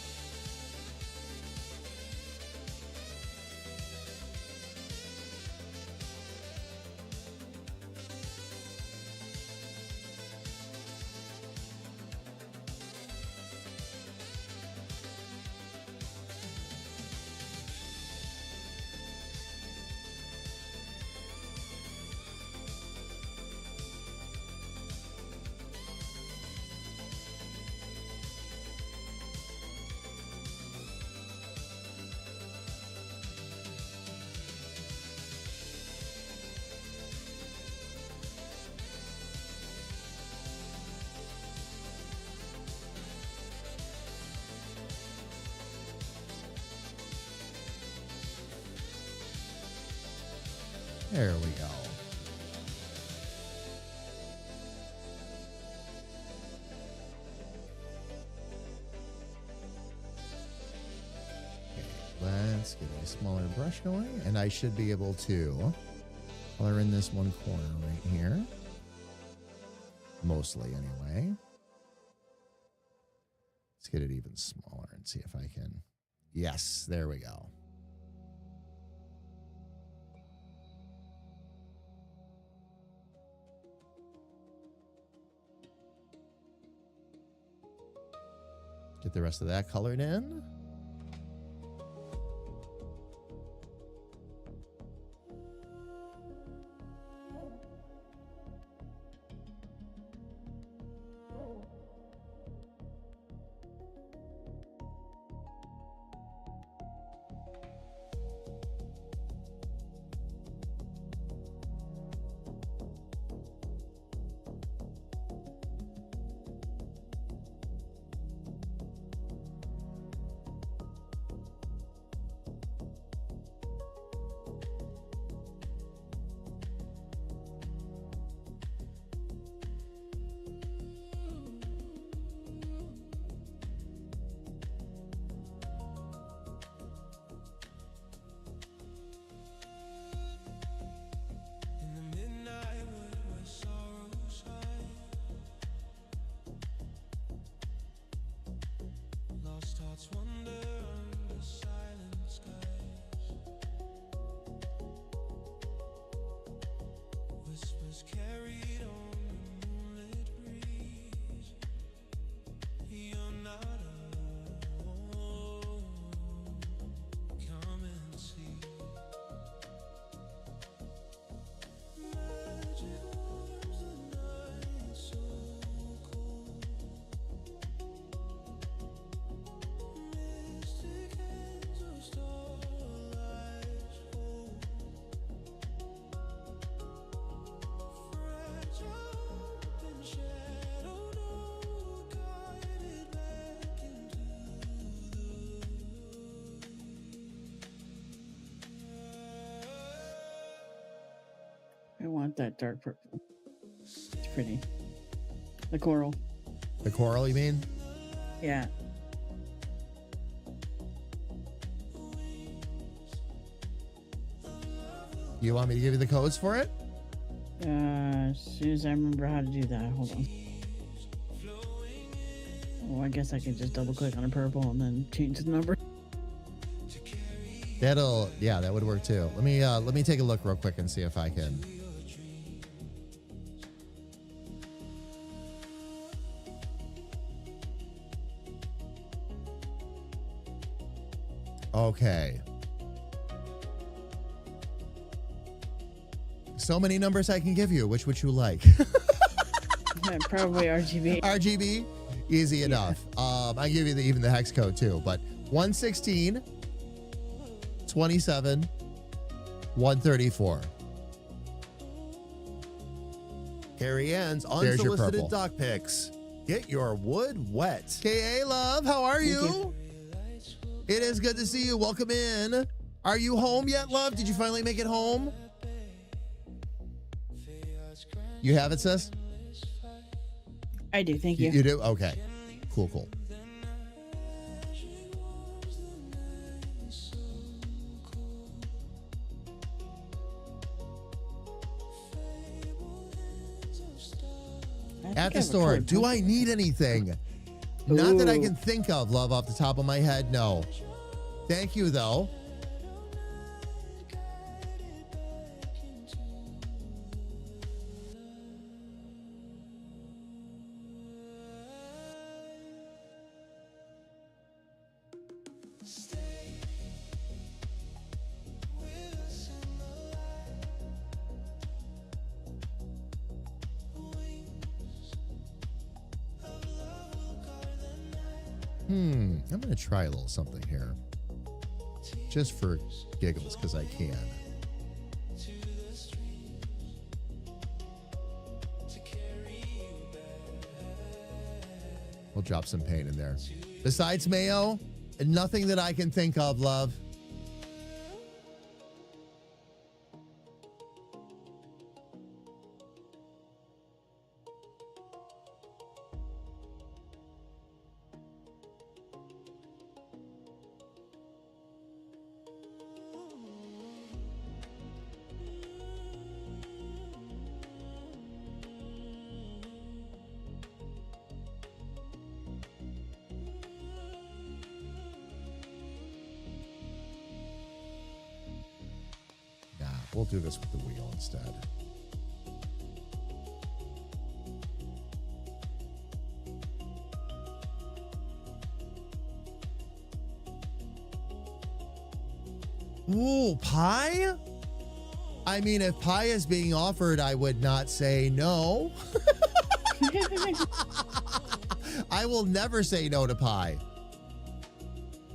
There we go. Okay, let's get a smaller brush going, and I should be able to color in this one corner right here. Mostly, anyway. Let's get it even smaller and see if I can. Yes, there we go. Get the rest of that colored in. not that dark purple. It's pretty. The coral. The coral, you mean? Yeah. You want me to give you the codes for it? As soon as I remember how to do that, hold on. Oh, I guess I could just double click on a purple and then change the number. Yeah, that would work too. Let me take a look real quick and see if I can. Okay. So many numbers I can give you. Which would you like? Probably RGB. RGB? Easy enough. I give you even the hex code too, but 116 27 134. Carrie Ann's There's your unsolicited purple. dock pics. Get your wood wet. KA love, how are you? It is good to see you. Welcome in. Are you home yet, love? Did you finally make it home? You have it, sis? I do, thank you. You do? Okay. Cool, cool. At the store, do I need anything? Not that I can think of, love, off the top of my head, no. Thank you, though. I'm going to try a little something here. Just for giggles, because I can. We'll drop some paint in there. Besides mayo, nothing that I can think of, love. We'll do this with the wheel instead. Ooh, pie? I mean, if pie is being offered, I would not say no. I will never say no to pie.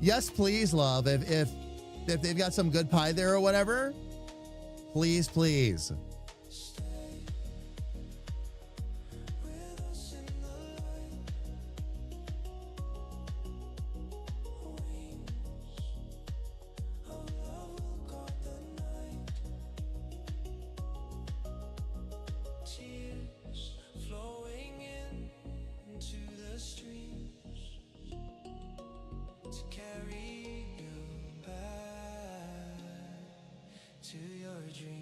Yes, please, love. If they've got some good pie there or whatever, please, please. Tears flowing into the streams to carry you back to your dreams.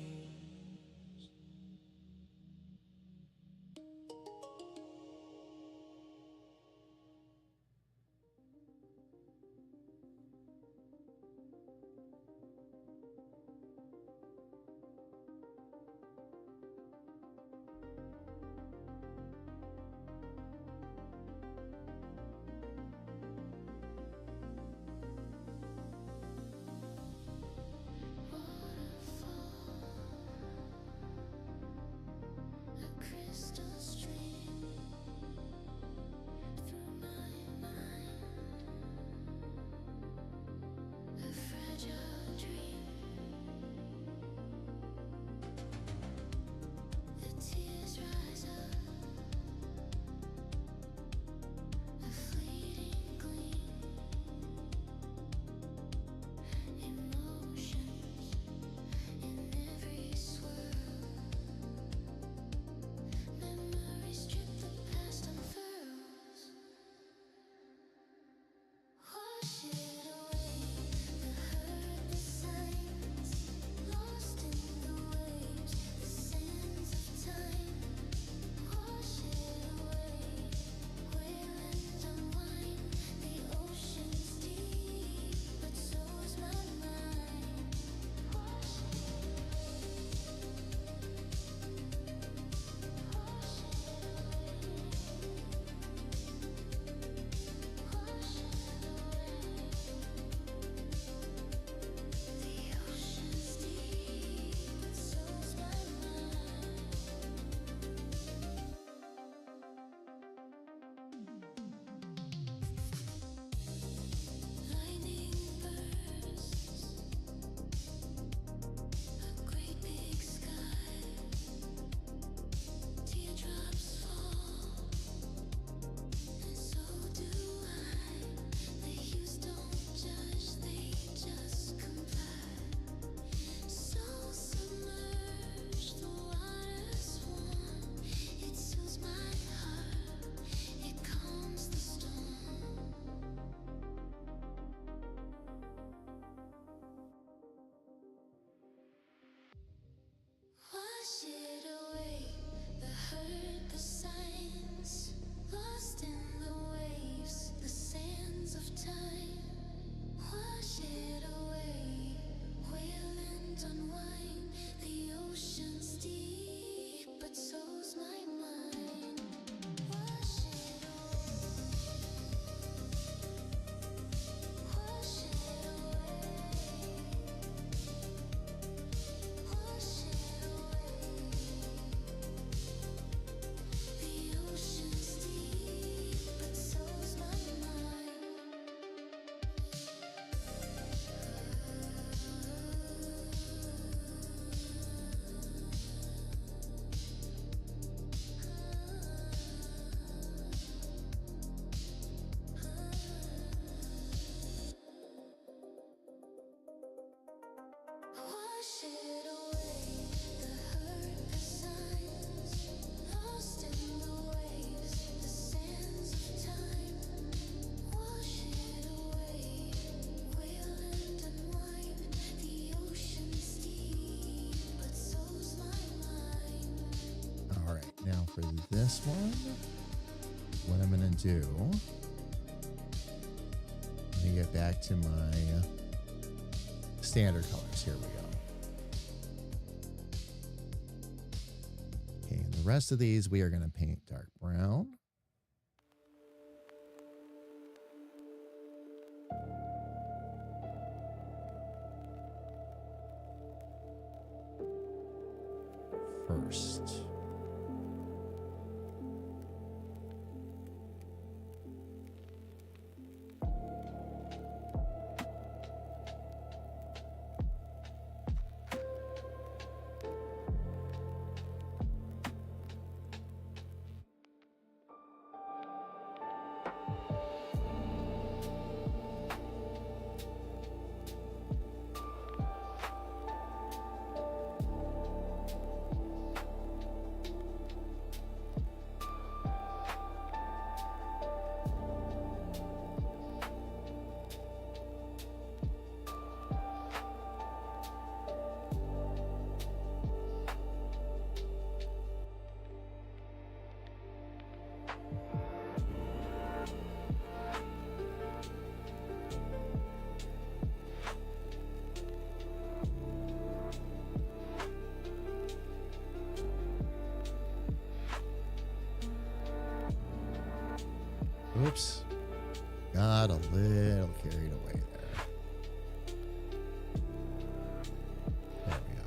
Wash it away, the hurt, the signs, lost in the waves, the sands of time. Wash it away, we'll end unwind. The ocean's deep, but so's my mind. All right, now for this one, what I'm going to do, let me get back to my standard colors. Here we go. Okay, and the rest of these we are going to paint dark brown. First. Oops. Got a little carried away there. There we go.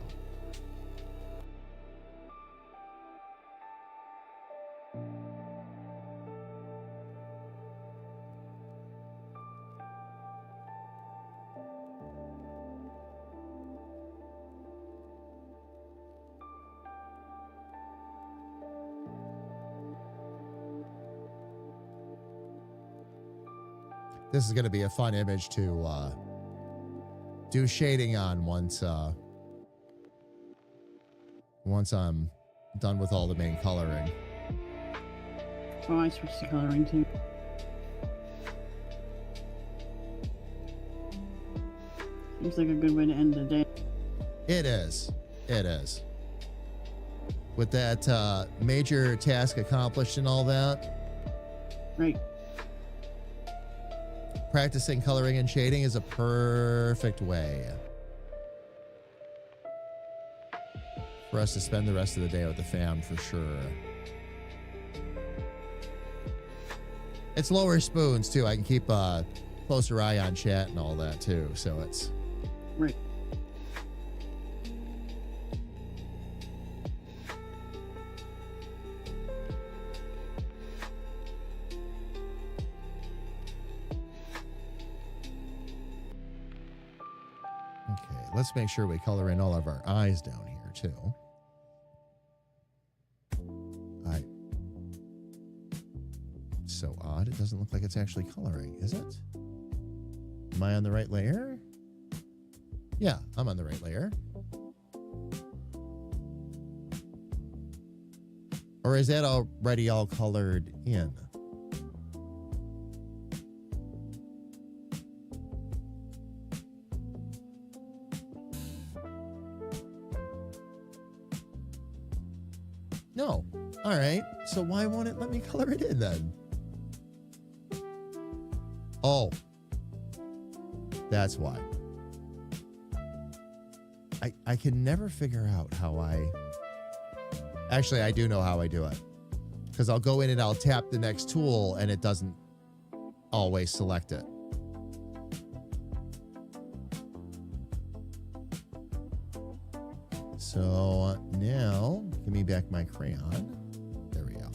This is going to be a fun image to do shading on once I'm done with all the main coloring. Oh, I switched to coloring too. Seems like a good way to end the day. It is. It is. With that major task accomplished and all that, Right. practicing coloring and shading is a perfect way for us to spend the rest of the day with the fam for sure. It's lower spoons too. I can keep a closer eye on chat and all that too. So it's Right. okay. Let's make sure we color in all of our eyes down here too. So odd. It doesn't look like it's actually coloring, is it? Am I on the right layer? Yeah, I'm on the right layer. Or is that already all colored in? No. All right. So why won't it let me color it in then? Oh. That's why. I can never figure out how Actually, I do know how I do it. Because I'll go in and I'll tap the next tool and it doesn't always select it. So now, give me back my crayon. There we go.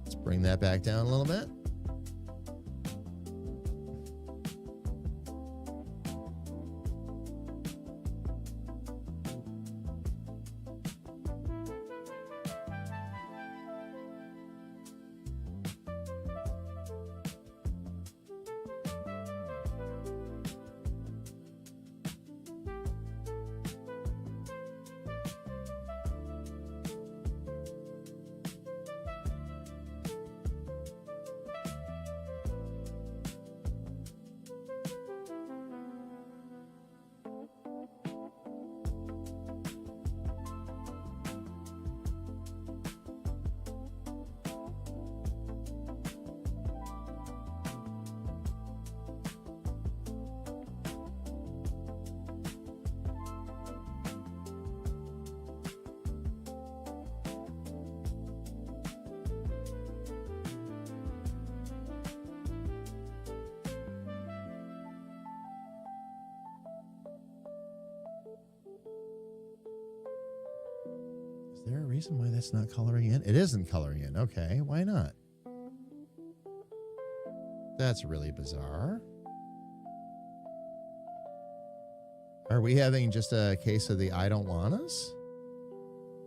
Let's bring that back down a little bit. Is there a reason why that's not coloring in? It isn't coloring in. Okay, why not? That's really bizarre. Are we having just a case of the I don't want us?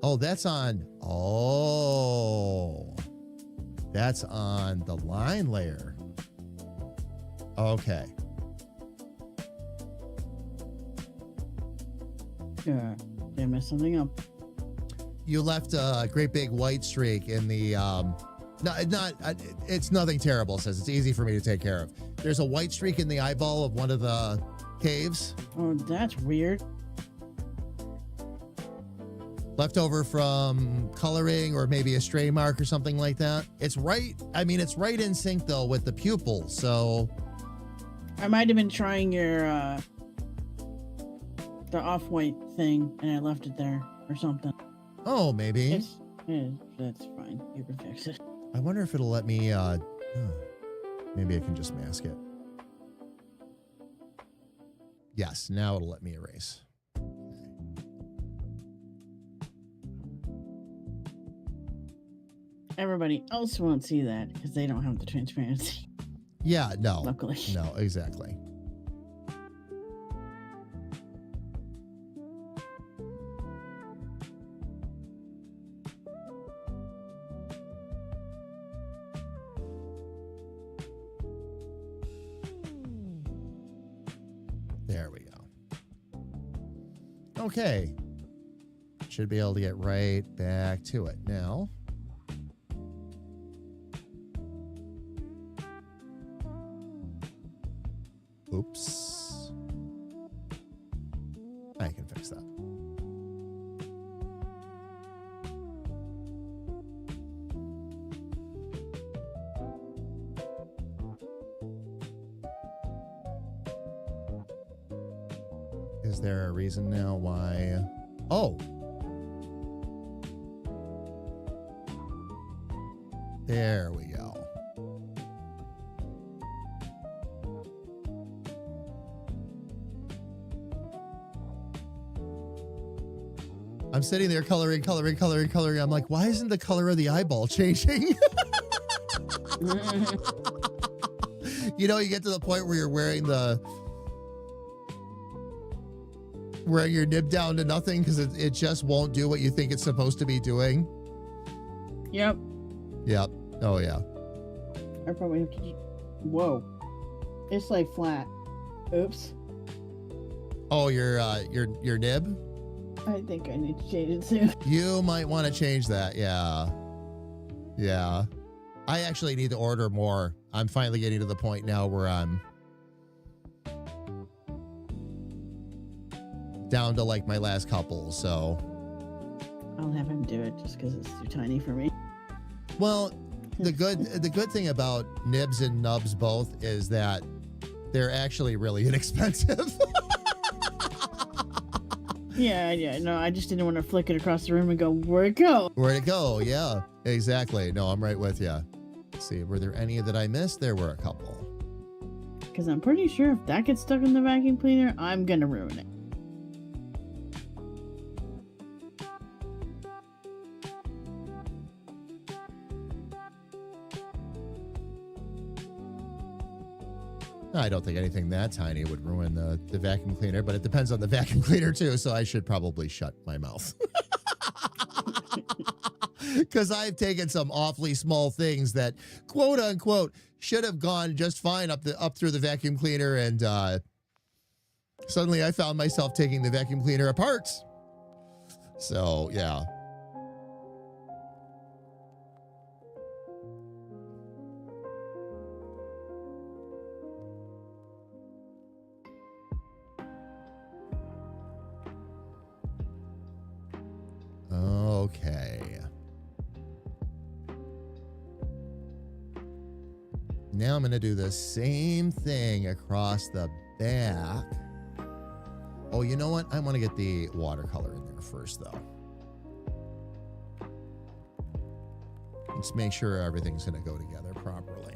Oh, that's on. Oh, that's on the line layer. Okay. Did I mess something up? You left a great big white streak in the it's nothing terrible, says it's easy for me to take care of. There's a white streak in the eyeball of one of the caves. Oh, that's weird. Left over from coloring or maybe a stray mark or something like that. It's right. I mean, it's right in sync though with the pupil. So I might have been trying your the off-white thing and I left it there or something. oh, maybe. That's fine. You can fix it. I wonder if it'll let me. Maybe I can just mask it. Yes, now it'll let me erase. Everybody else won't see that because they don't have the transparency. Yeah, no. Luckily. No, exactly. There we go. Okay. Should be able to get right back to it now. Oops. I can fix that. Is there a reason now why? Oh. There we go. I'm sitting there coloring. I'm like, why isn't the color of the eyeball changing? You know, you get to the point where you're wearing your nib down to nothing because it just won't do what you think it's supposed to be doing. Yep. Yep. Oh, yeah. I probably have to. Whoa. It's like flat. Oops. Oh, your nib? I think I need to change it soon. You might want to change that. Yeah. Yeah. I actually need to order more. I'm finally getting to the point now where I'm down to like my last couple, so. I'll have him do it just because it's too tiny for me. Well, the good thing about nibs and nubs both is that they're actually really inexpensive. Yeah. No, I just didn't want to flick it across the room and go, where'd it go? Where'd it go? Yeah, exactly. No, I'm right with you. Let's see, were there any that I missed? There were a couple. Because I'm pretty sure if that gets stuck in the vacuum cleaner, I'm going to ruin it. I don't think anything that tiny would ruin the vacuum cleaner, but it depends on the vacuum cleaner too, so I should probably shut my mouth. Because I've taken some awfully small things that, quote unquote, should have gone just fine up through the vacuum cleaner, and suddenly I found myself taking the vacuum cleaner apart. So, yeah. Okay. Now I'm going to do the same thing across the back. Oh, you know what? I want to get the watercolor in there first, though. Let's make sure everything's going to go together properly.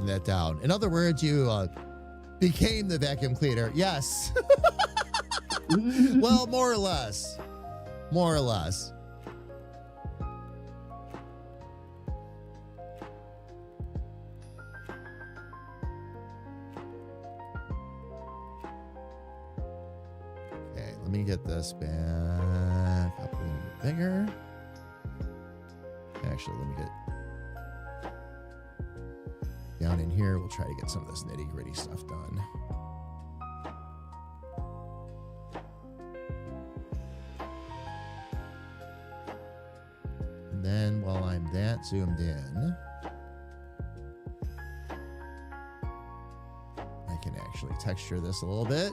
that down. In other words, you became the vacuum cleaner. Yes. Well, more or less. More or less. Okay, let me get this back up a little bit bigger. Actually, let me get down in here. We'll try to get some of this nitty gritty stuff done. And then while I'm that zoomed in, I can actually texture this a little bit.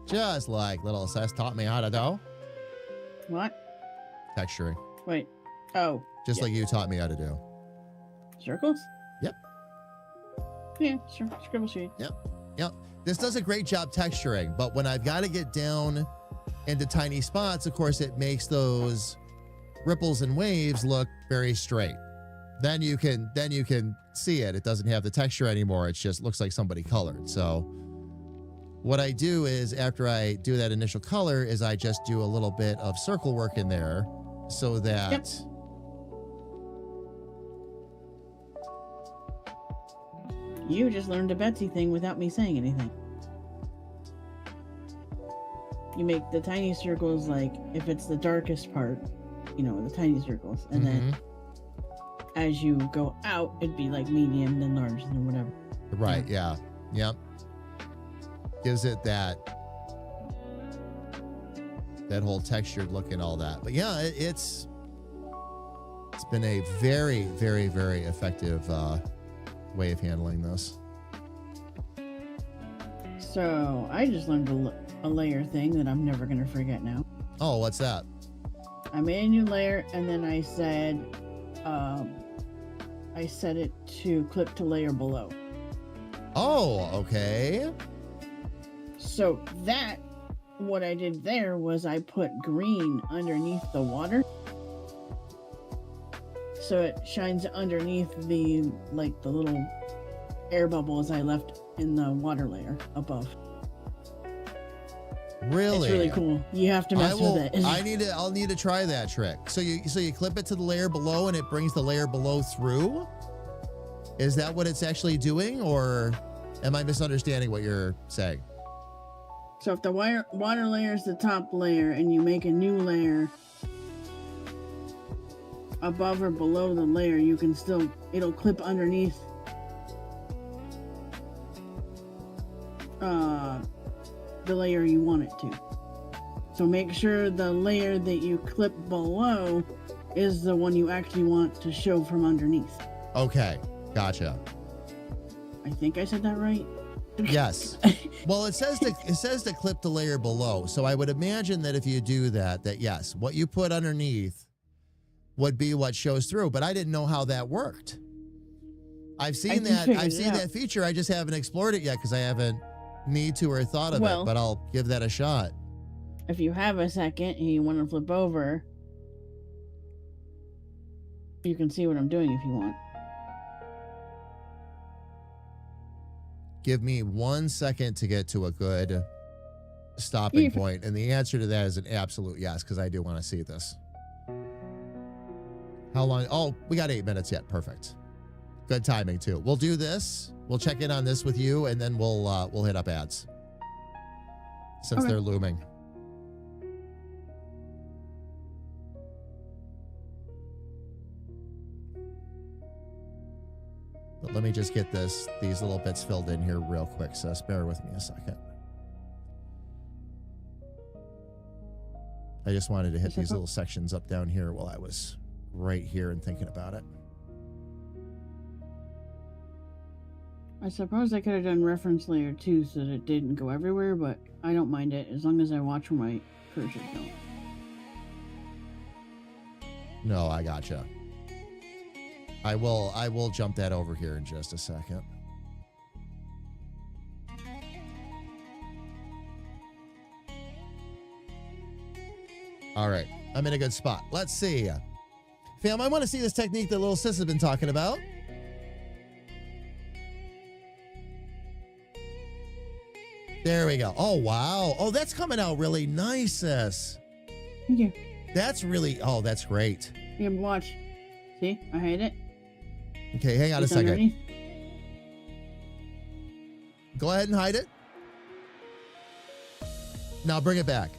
Just like little Sess taught me how to do. What? Texturing. Wait. Oh. Just yeah. like you taught me how to do. Circles? Yep. Yeah, scribble sheet. Yep. This does a great job texturing, but when I've got to get down into tiny spots, of course, it makes those ripples and waves look very straight. Then you can see it. It doesn't have the texture anymore. It just looks like somebody colored. So what I do is after I do that initial color is I just do a little bit of circle work in there so that Yep. You just learned a Betsy thing without me saying anything. You make the tiny circles like if it's the darkest part, the tiny circles, and then as you go out, it'd be like medium, then large, then whatever. Right, yeah. Yep. Gives it that whole textured look and all that. But yeah, it's been a very, very, very effective way of handling this. So I just learned a layer thing that I'm never gonna forget now. Oh, what's that? I made a new layer and then I said I set it to clip to layer below. Oh, okay. So what I did there was I put green underneath the water. So it shines underneath the little air bubbles I left in the water layer above. Really? It's really cool. You have to mess with it. I'll need to try that trick. So you clip it to the layer below and it brings the layer below through? Is that what it's actually doing, or am I misunderstanding what you're saying? So if the water layer is the top layer and you make a new layer above or below the layer, it'll clip underneath the layer you want it to. So make sure the layer that you clip below is the one you actually want to show from underneath. Okay, gotcha. I think I said that right. Yes. Well, it says to clip the layer below. So I would imagine that if you do that yes, what you put underneath would be what shows through. But I didn't know how that worked. I've seen that feature. I just haven't explored it yet because I haven't need to or thought of it. But I'll give that a shot. If you have a second and you want to flip over, you can see what I'm doing if you want. Give me 1 second to get to a good stopping point, and the answer to that is an absolute yes, because I do want to see this. How long? Oh, we got 8 minutes yet. Perfect. Good timing too. We'll do this. We'll check in on this with you, and then we'll hit up ads since they're looming. But let me just get these little bits filled in here real quick, Sis. Bear with me a second. I just wanted to hit these little sections up down here while I was right here and thinking about it. I suppose I could have done reference layer 2 so that it didn't go everywhere, but I don't mind it as long as I watch where my cursor goes. No, I gotcha. I will jump that over here in just a second. All right, I'm in a good spot. Let's see. Fam, I want to see this technique that little sis has been talking about. There we go. Oh, wow. Oh, that's coming out really nice, sis. Thank you. That's really, oh, that's great. Yeah, but watch. See, I hide it. Okay, hang on a It's second. underneath. Go ahead and hide it. Now bring it back.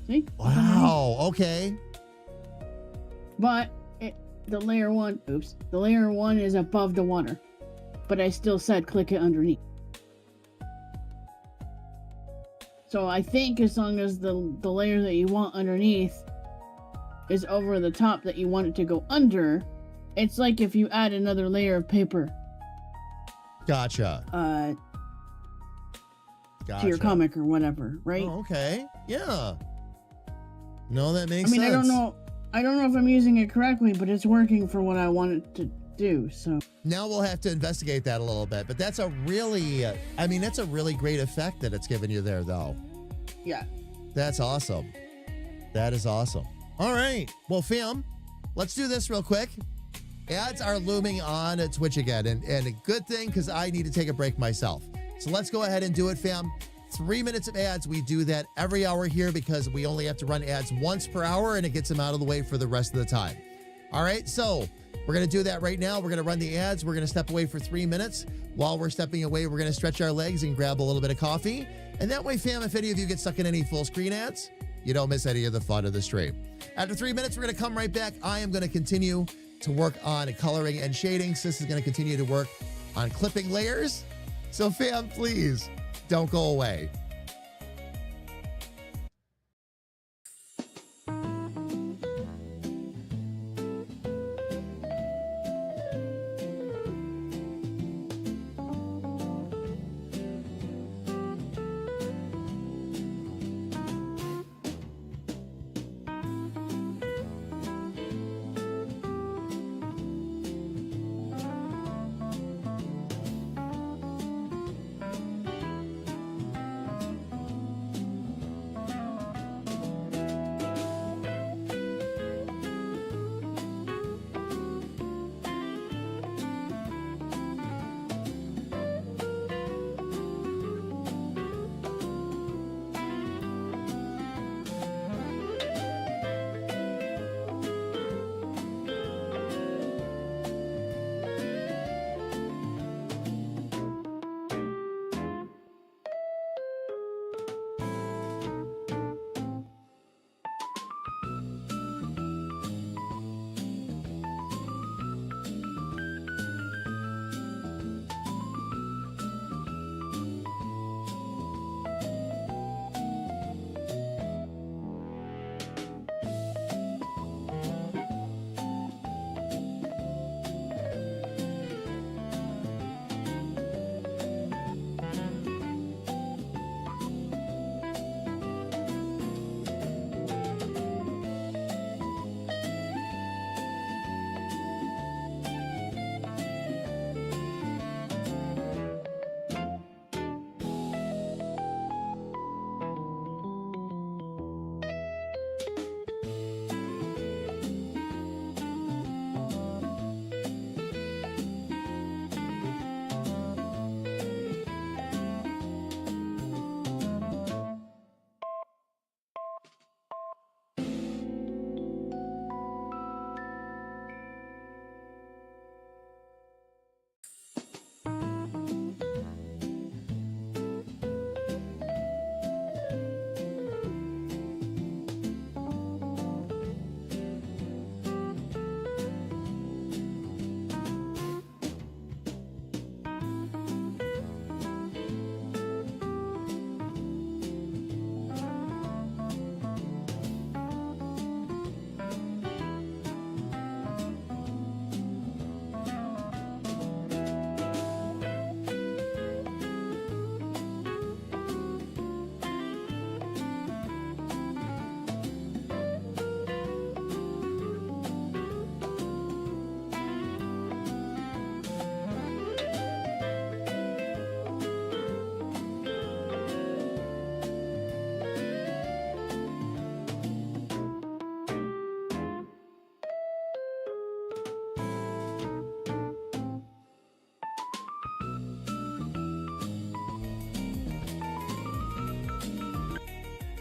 See? It's underneath. Wow. Okay. But the layer one, the layer one is above the water. But I still said click it underneath. So I think as long as the layer that you want underneath is over the top that you want it to go under, it's like if you add another layer of paper Gotcha. to your comic or whatever, right? Oh, okay. Yeah. No, that makes I mean, sense. I don't know if I'm using it correctly, but it's working for what I want it to do, so. Now we'll have to investigate that a little bit, but that's a really, I mean, that's a really great effect that it's given you there, though. Yeah. That's awesome. That is awesome. All right. Well, fam, let's do this real quick. Ads are looming on Twitch again, and a good thing because I need to take a break myself. So let's go ahead and do it, fam. 3 minutes of ads. We do that every hour here because we only have to run ads once per hour, and it gets them out of the way for the rest of the time. All right, so we're going to do that right now. We're going to run the ads. We're going to step away for 3 minutes. While we're stepping away, we're going to stretch our legs and grab a little bit of coffee. And that way, fam, if any of you get stuck in any full screen ads, you don't miss any of the fun of the stream. After 3 minutes, we're going to come right back. I am going to continue to work on coloring and shading. Sis is going to continue to work on clipping layers. So, fam, please don't go away.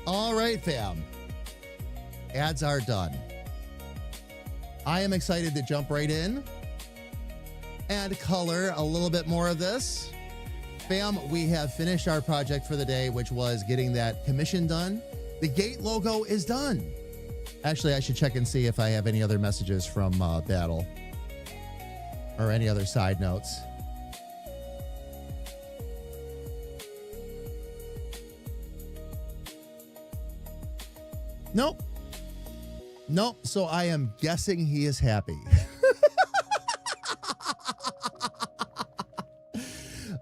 All right, fam. Ads are done. I am excited to jump right in and color a little bit more of this. Fam, we have finished our project for the day, which was getting that commission done. The gate logo is done. Actually, I should check and see if I have any other messages from Battle or any other side notes. Nope. Nope. So I am guessing he is happy.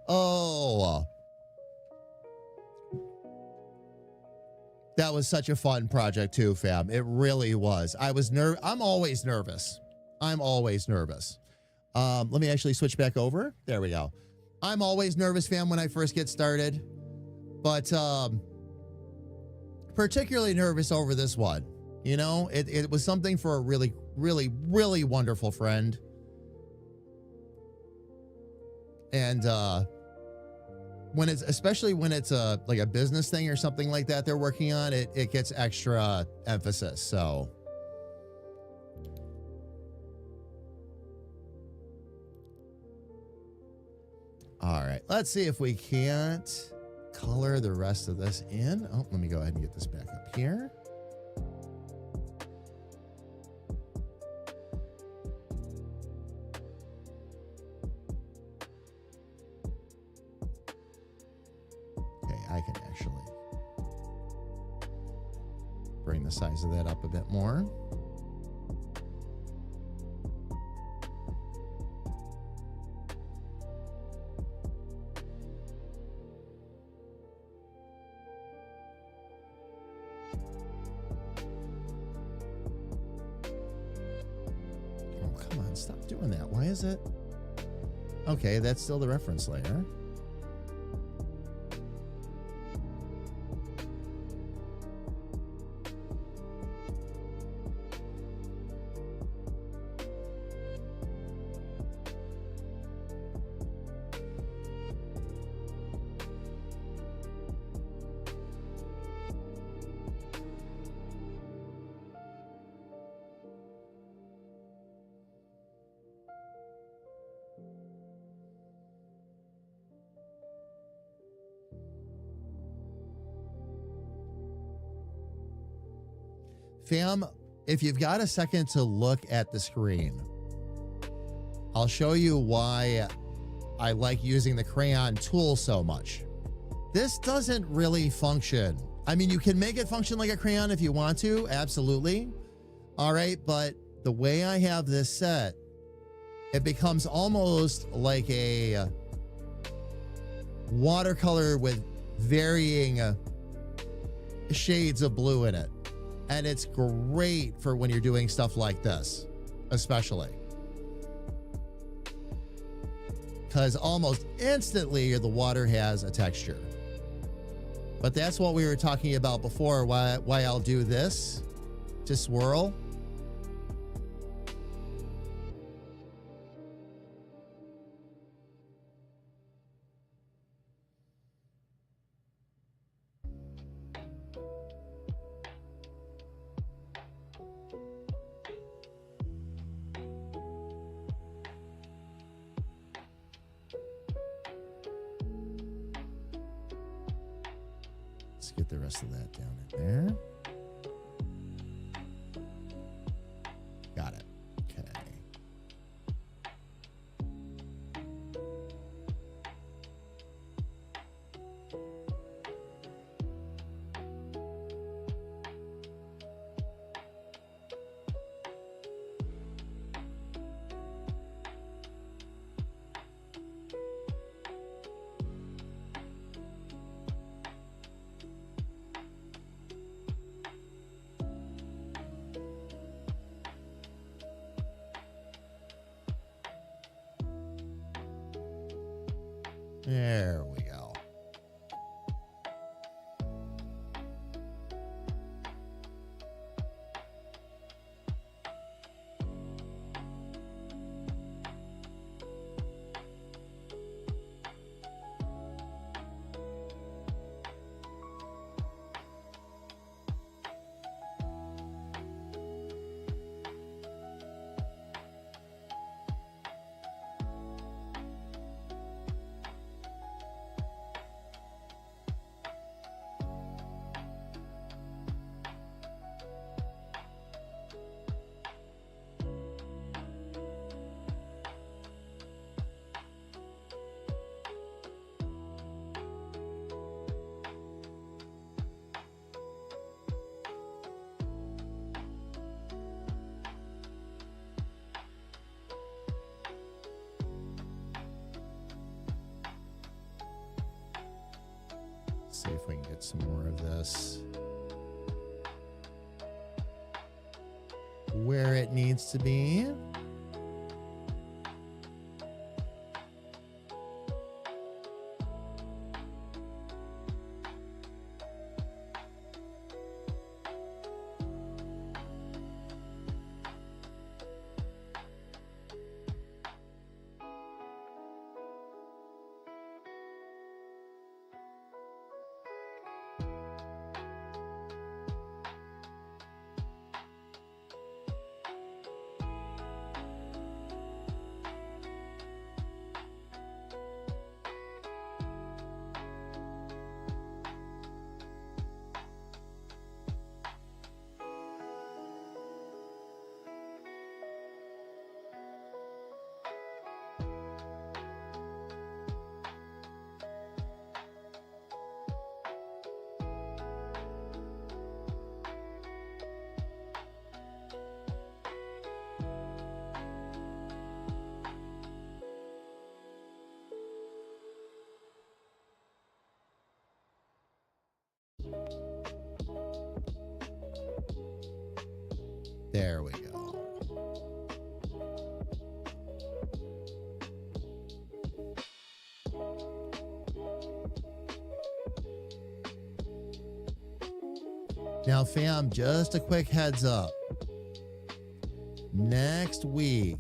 Oh. That was such a fun project too, fam. It really was. I'm always nervous. I'm always nervous. Let me actually switch back over. There we go. I'm always nervous, fam, when I first get started. But particularly nervous over this one. You know, it was something for a really, really, really wonderful friend. And especially when it's like a business thing or something like that they're working on, it gets extra emphasis. So all right, let's see if we can't color the rest of this in. Oh, let me go ahead and get this back up here. I can actually bring the size of that up a bit more. Oh, come on, stop doing that. Why is it? Okay, that's still the reference layer. Fam, if you've got a second to look at the screen, I'll show you why I like using the crayon tool so much. This doesn't really function. I mean, you can make it function like a crayon if you want to, absolutely. All right, but the way I have this set, it becomes almost like a watercolor with varying shades of blue in it. And it's great for when you're doing stuff like this, especially. Because almost instantly the water has a texture. But that's what we were talking about before, why I'll do this to swirl. Let's get the rest of that down in there. Got it. Okay. There we go. see if we can get some more of this where it needs to be. There we go. Now, fam, just a quick heads up. Next week,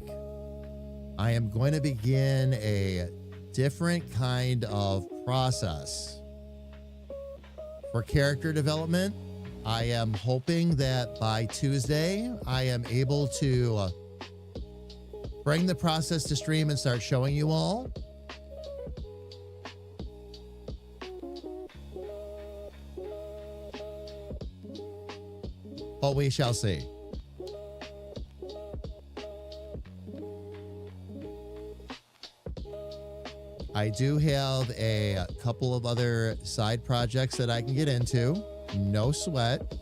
I am going to begin a different kind of process for character development. I am hoping that by Tuesday, I am able to bring the process to stream and start showing you all. But we shall see. I do have a couple of other side projects that I can get into. No sweat.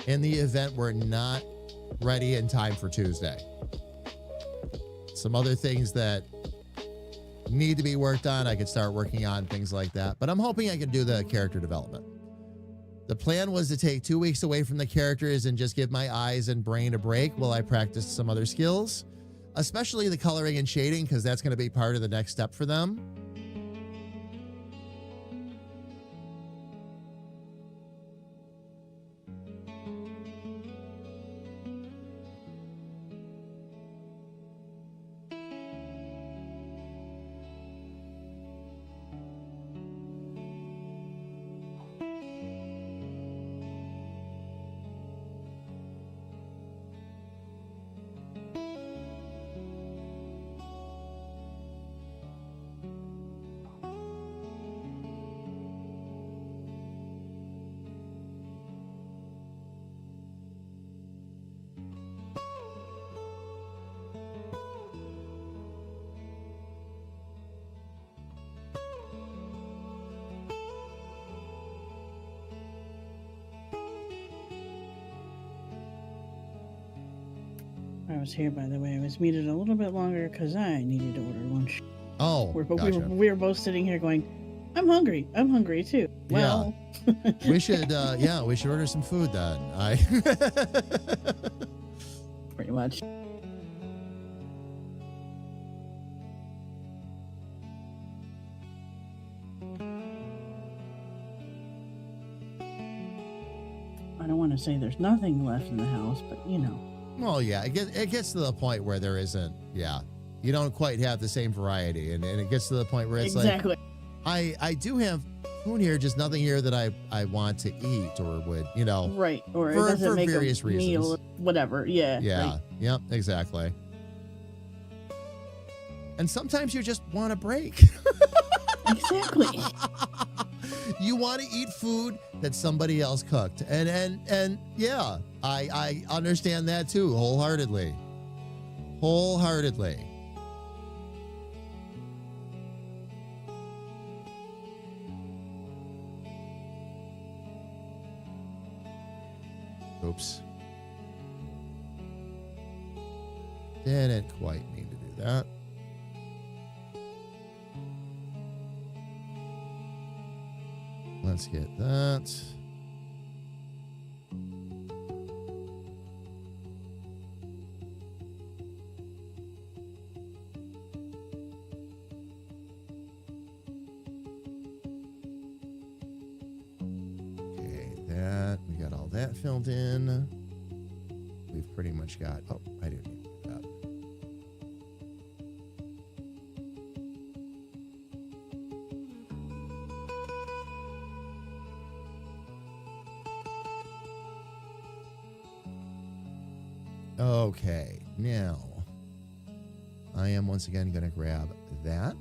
In the event we're not ready in time for Tuesday. Some other things that need to be worked on, I could start working on, things like that. But I'm hoping I can do the character development. The plan was to take 2 weeks away from the characters and just give my eyes and brain a break while I practiced some other skills, especially the coloring and shading, because that's going to be part of the next step for them. I was here, by the way. I was muted a little bit longer because I needed to order lunch. Oh, gotcha. We were both sitting here going, I'm hungry. I'm hungry too. Well, we should order some food then. Pretty much. I don't want to say there's nothing left in the house, but you know. Well, yeah, it gets to the point where there isn't, you don't quite have the same variety. And it gets to the point where it's exactly. like, I do have food here, just nothing here that I want to eat or would, Right. Or for it doesn't make various a reasons. meal, whatever. Yeah. Yeah. Right. Yep. Exactly. And sometimes you just want a break. Exactly. You want to eat food that somebody else cooked. And yeah, I understand that too, wholeheartedly. Wholeheartedly. Oops. Didn't quite mean to do that. Let's get that. Okay, that. We got all that filled in. We've pretty much got. Oh, I didn't need that. Okay, now I am once again going to grab that.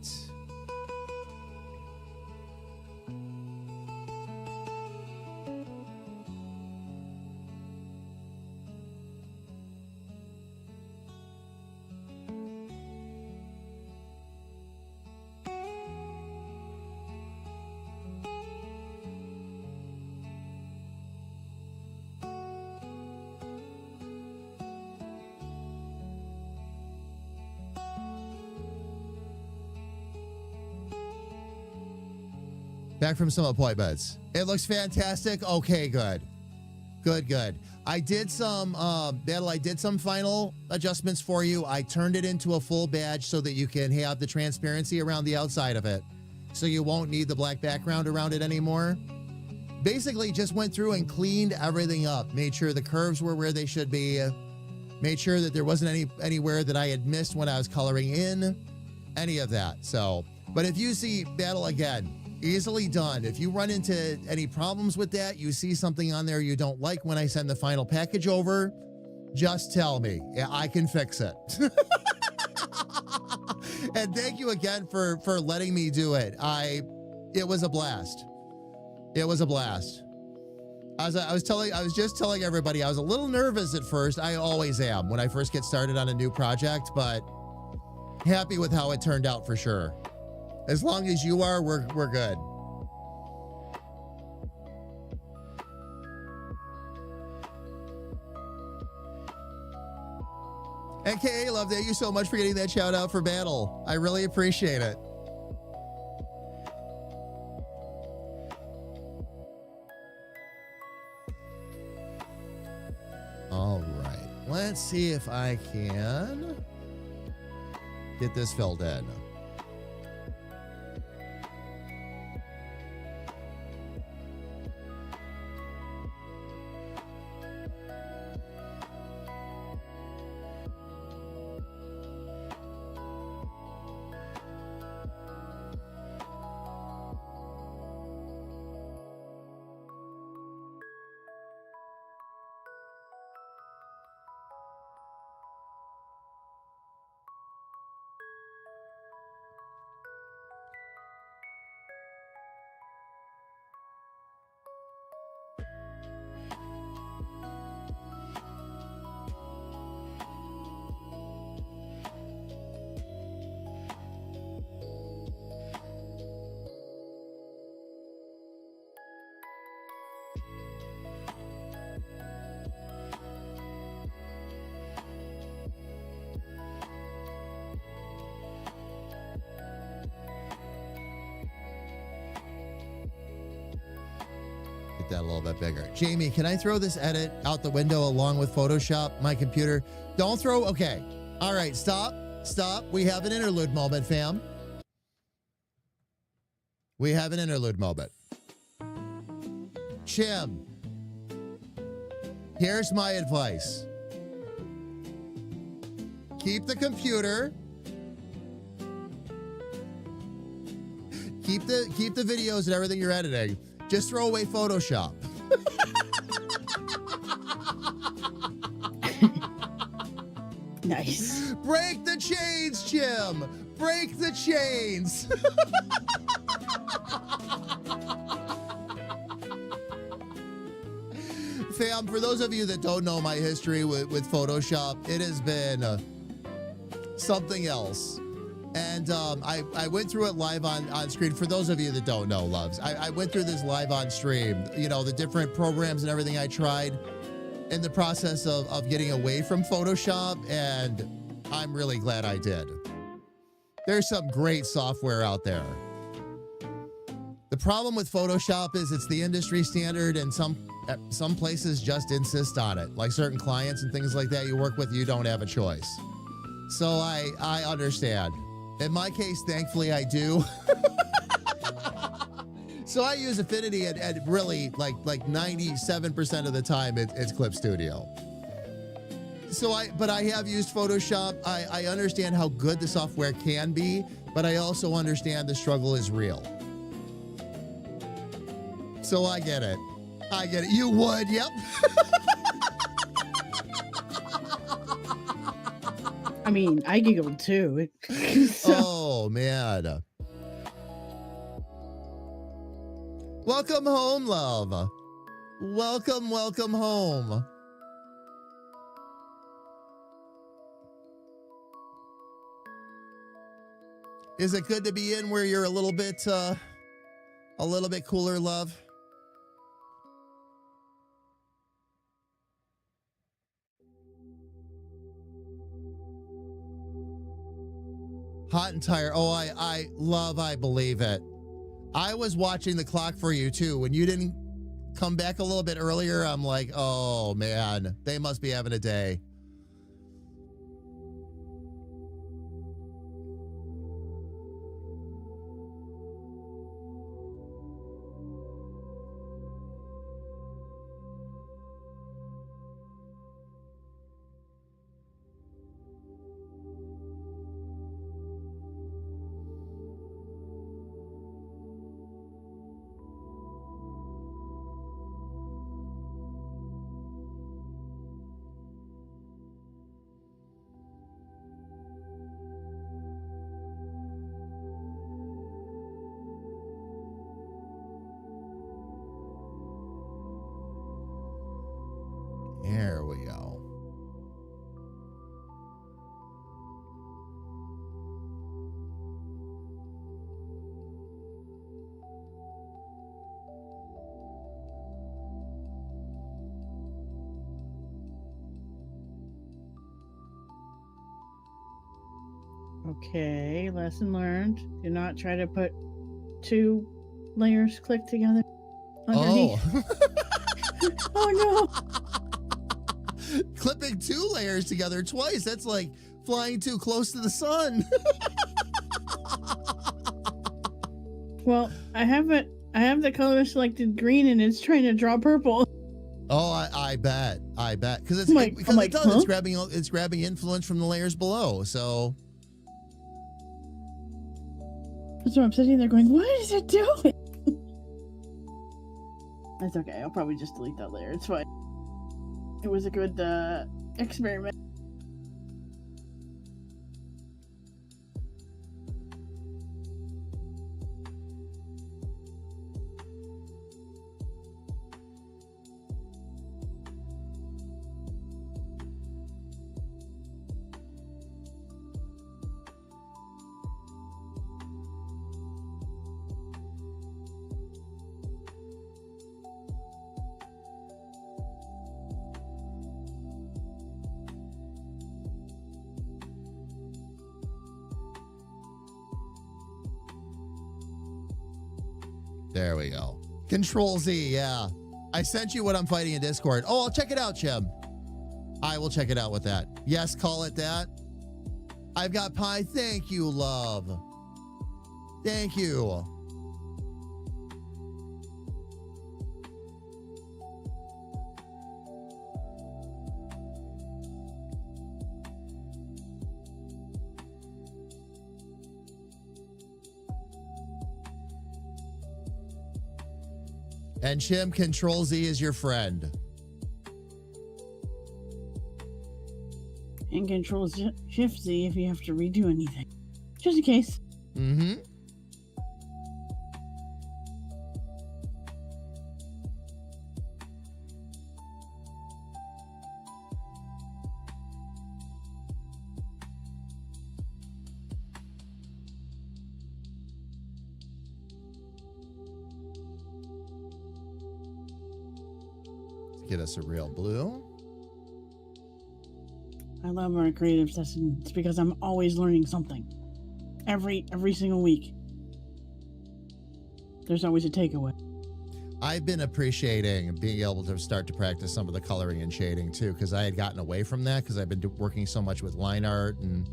Back from some appointments. It looks fantastic. Okay, good. Good. I did some, Battle, I did some final adjustments for you. I turned it into a full badge so that you can have the transparency around the outside of it. So you won't need the black background around it anymore. Basically just went through and cleaned everything up. Made sure the curves were where they should be. Made sure that there wasn't anywhere that I had missed when I was coloring in. Any of that. So, but if you see Battle again, easily done. If you run into any problems with that, you see something on there you don't like when I send the final package over, just tell me. Yeah, I can fix it. And thank you again for letting me do it. It was a blast. It was a blast. I was just telling everybody I was a little nervous at first. I always am when I first get started on a new project, but happy with how it turned out for sure. As long as you are, we're good. And Caleb, thank you so much for getting that shout out for Battle. I really appreciate it. All right, let's see if I can get this filled in. Get that a little bit bigger. Jamie, can I throw this edit out the window along with Photoshop, my computer? Don't throw. Okay. All right. Stop. We have an interlude moment, fam. We have an interlude moment. Chim, here's my advice. Keep the computer. Keep the videos and everything you're editing. Just throw away Photoshop. Nice. Break the chains, Jim. Break the chains. Fam, for those of you that don't know my history with Photoshop, it has been something else. And I went through it live on screen. For those of you that don't know, loves, I went through this live on stream, you know, the different programs and everything I tried in the process of getting away from Photoshop, and I'm really glad I did. There's some great software out there The problem with Photoshop is it's the industry standard, and some places just insist on it. Like certain clients and things like that you work with, you don't have a choice. So I understand. In my case, thankfully, I do. So I use Affinity, and really like 97% of the time it's Clip Studio. But I have used Photoshop. I understand how good the software can be, but I also understand the struggle is real. So I get it. You would, yep. I mean, I giggled too. So, Oh, man. Welcome home, love. Welcome home. Is it good to be in where you're a little bit cooler, love? Hot and tired. Oh, I believe it. I was watching the clock for you too. When you didn't come back a little bit earlier, I'm like, oh man, they must be having a day. There we go. okay, lesson learned. Do not try to put 2 layers clicked together underneath. Oh. Oh no. Clipping 2 layers together twice. That's like flying too close to the sun. Well, I have the color selected green and it's trying to draw purple. Oh, I bet. Because it's I'm like, it does. huh? It's grabbing influence from the layers below. So So I'm sitting there going, what is it doing? That's okay. I'll probably just delete that layer. It's fine. It was a good experiment. there we go. Control Z, yeah. I sent you what I'm fighting in Discord. Oh, I'll check it out, Chim. I will check it out with that. Yes, call it that. I've got pie. Thank you, love. Thank you. And Chim, Control Z is your friend. And Control Shift Z if you have to redo anything. Just in case. Mm-hmm. Get us a real blue. I love our creative sessions because I'm always learning something. Every single week. there's always a takeaway. I've been appreciating being able to start to practice some of the coloring and shading too, because I had gotten away from that because I've been working so much with line art and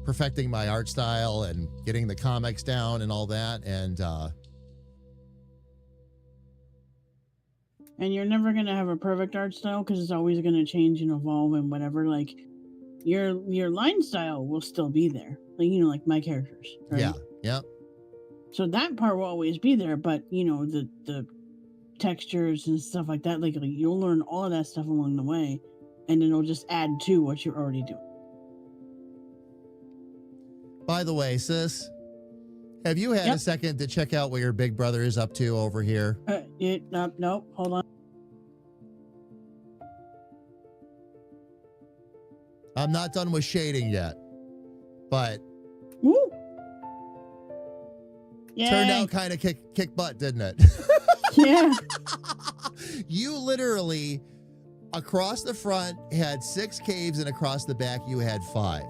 perfecting my art style and getting the comics down and all that. And you're never gonna have a perfect art style because it's always gonna change and evolve and whatever. Like your line style will still be there, like like my characters. Right? Yeah, yeah. So that part will always be there, but the textures and stuff like that, like you'll learn all of that stuff along the way, and then it'll just add to what you're already doing. By the way, sis, have you had Yep. a second to check out what your big brother is up to over here? Nope, hold on. I'm not done with shading yet, but Woo! Yay. turned out kind of kick butt, didn't it? Yeah. You literally, across the front, had 6 caves, and across the back, you had 5,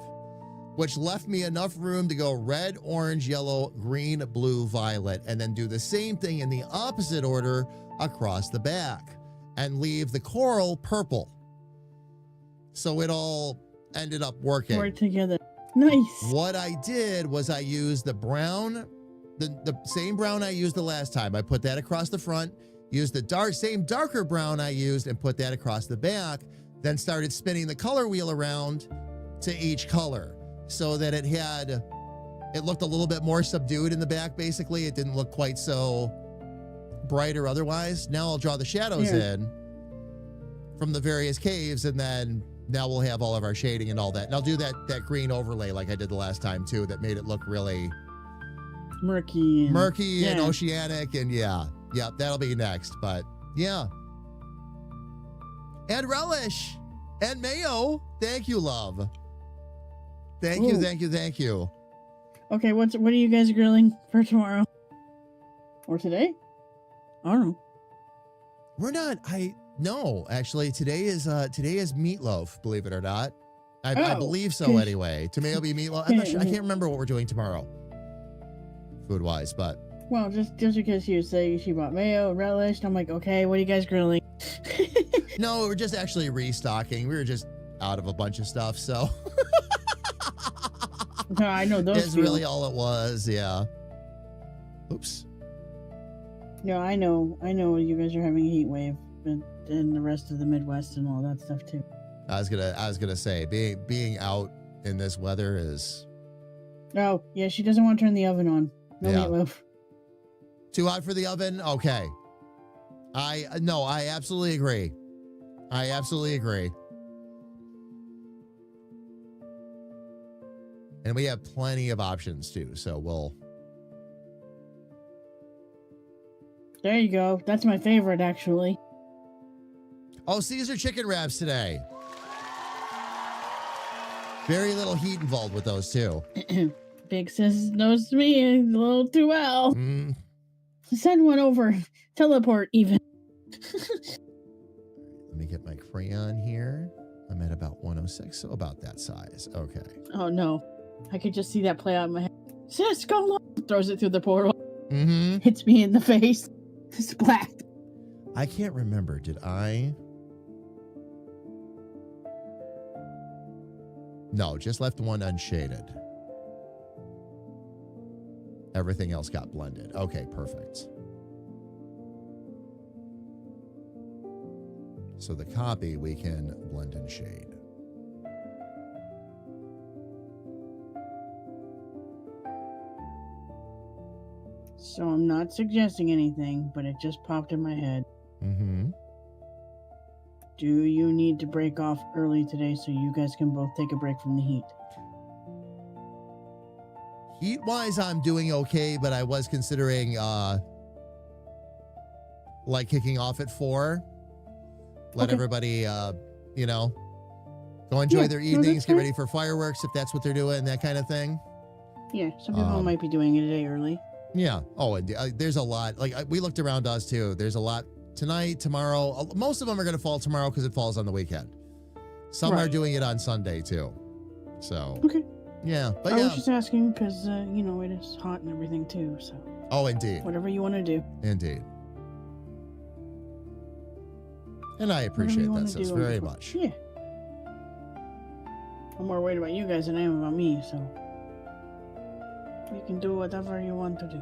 which left me enough room to go red, orange, yellow, green, blue, violet, and then do the same thing in the opposite order across the back and leave the coral purple. So it all ended up working. Work together. Nice. What I did was I used the brown, the same brown I used the last time. I put that across the front, used the same darker brown I used and put that across the back, then started spinning the color wheel around to each color so that it looked a little bit more subdued in the back, basically. It didn't look quite so bright or otherwise. Now I'll draw the shadows in from the various caves, and then now we'll have all of our shading and all that. And I'll do that green overlay like I did the last time too, that made it look really murky and oceanic, and yeah, that'll be next. But yeah. And Relish and Mayo, thank you, love. Thank you. Okay, what are you guys grilling for tomorrow? Or today? I don't know. We're not. No, actually, today is meatloaf. Believe it or not, I believe so. Anyway, tomato will be meatloaf. I'm not sure. I can't remember what we're doing tomorrow, food wise. But well, just because you say she bought mayo, relish, and I'm like, okay, what are you guys grilling? no, we're just actually restocking. We were just out of a bunch of stuff, so. No, I know those. That's really all it was. Yeah. Oops. No, I know. You guys are having a heat wave, and the rest of the Midwest and all that stuff too. I was gonna say being out in this weather is. Oh yeah, she doesn't want to turn the oven on. No meatloaf. Too hot for the oven? Okay. I absolutely agree. And we have plenty of options too, so we'll. There you go. That's my favorite, actually. Oh, Caesar chicken wraps today. Very little heat involved with those too. Big sis knows me a little too well. Send one over. Teleport even. Let me get my crayon here. I'm at about 106, so about that size. Okay. Oh no. I could just see that play out in my head. Sis, go long. Throws it through the portal. Mm-hmm. Hits me in the face. Splat. I can't remember. Did I? No, just left one unshaded. Everything else got blended. Okay, perfect. So the copy we can blend and shade. So I'm not suggesting anything, but it just popped in my head. Mm-hmm. Do you need to break off early today so you guys can both take a break from the heat? Heat-wise, I'm doing okay, but I was considering, kicking off at 4. Let everybody, go enjoy their evenings, get ready for fireworks if that's what they're doing, that kind of thing. Yeah, some people might be doing it a day early. Yeah. Oh, and there's a lot. We looked around us, too. There's a lot tonight, tomorrow. Most of them are going to fall tomorrow because it falls on the weekend. Some are doing it on Sunday, too. So. Okay. Yeah. But I was just asking because, it is hot and everything, too, so. Oh, indeed. Whatever you want to do. Indeed. And I Whatever appreciate you wanna that, sis, do very before- much. Yeah. I'm more worried about you guys than I am about me, so you can do whatever you want to do.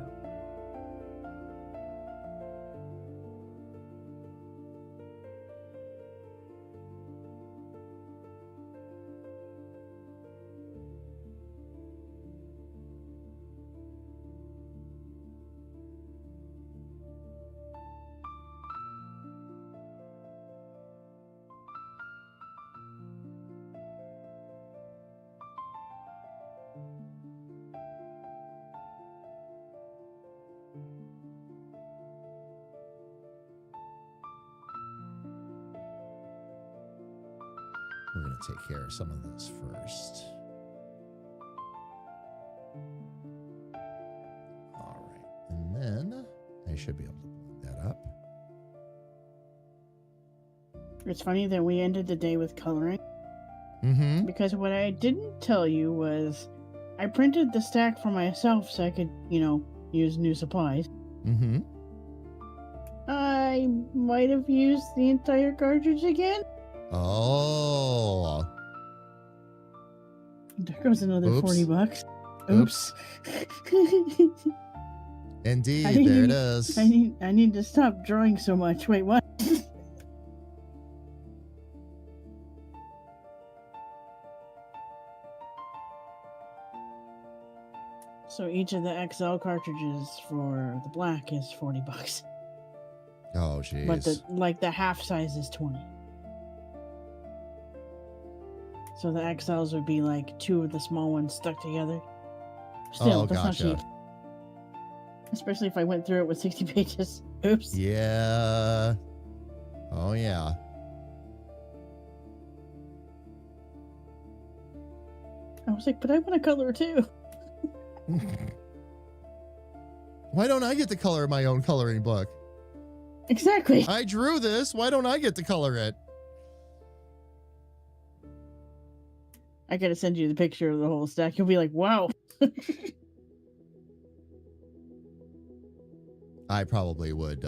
We're going to take care of some of this first. All right. And then I should be able to blend that up. It's funny that we ended the day with coloring Mm-hmm. because what I didn't tell you was I printed the stack for myself so I could, use new supplies. Mm-hmm. I might have used the entire cartridge again. Oh. There goes another Oops. $40. Oops. Indeed, I there it need- is. I need to stop drawing so much. Wait, what? So each of the XL cartridges for the black is $40. Oh, jeez. But the half size is 20. So the XLs would be like two of the small ones stuck together. Still, Oh, that's gotcha. not cheap. Especially if I went through it with 60 pages. Oops. Yeah. Oh, yeah. I was like, but I want to color too. Why don't I get to color my own coloring book? Exactly. I drew this. Why don't I get to color it? I gotta send you the picture of the whole stack. You'll be like, wow. I probably would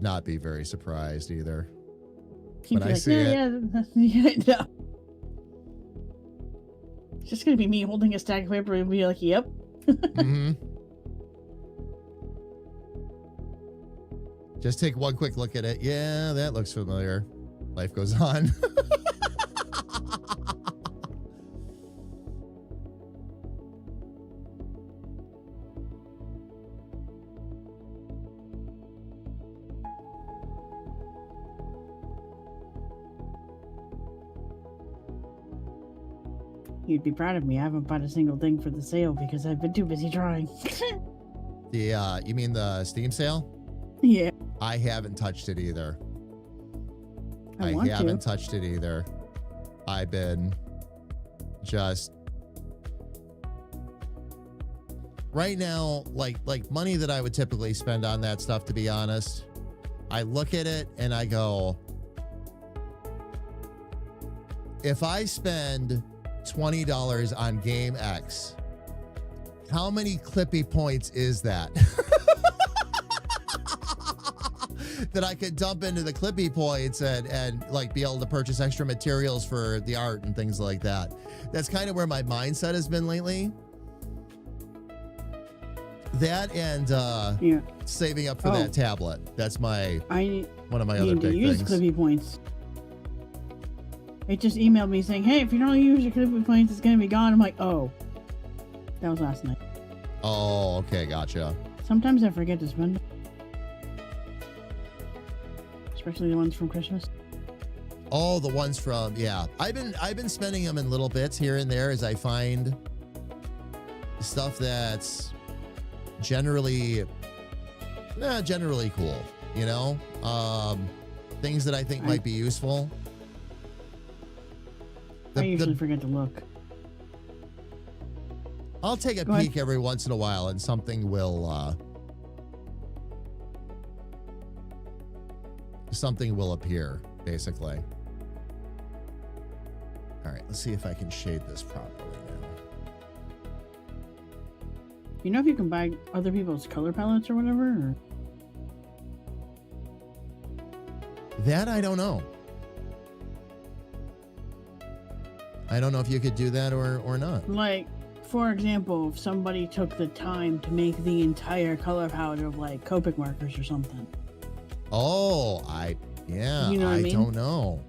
not be very surprised either. You'd When be I like, see it. yeah, no. It's just gonna be me holding a stack of paper and be like, yep. Mm-hmm. Just take one quick look at it. Yeah, that looks familiar. Life goes on. You'd be proud of me. I haven't bought a single thing for the sale because I've been too busy drawing. You mean the Steam sale? Yeah, I haven't touched it either. I want haven't to. touched it either. I've been just right now, like money that I would typically spend on that stuff, to be honest. I look at it and I go, if I spend $20 on game X, how many Clippy points is that? That I could dump into the Clippy points and like be able to purchase extra materials for the art and things like that. That's kind of where my mindset has been lately. That and Yeah, saving up for Oh. that tablet. That's one of my other need to big use things. Clippy points. It just emailed me saying, hey, if you don't use your Clippy points, it's gonna be gone. I'm like, oh. That was last night. Oh, okay, gotcha. Sometimes I forget to spend them. Especially the ones from Christmas. Oh, the ones from I've been spending them in little bits here and there as I find stuff that's generally cool, you know? Things that I think might be useful. I usually forget to look. I'll take a Go ahead. peek every once in a while and something will appear, basically. All right, let's see if I can shade this properly now. you know if you can buy other people's color palettes or whatever? Or? That I don't know. I don't know if you could do that or not. Like, for example, if somebody took the time to make the entire color palette of like Copic markers or something. Oh, yeah, You know what I mean? don't know.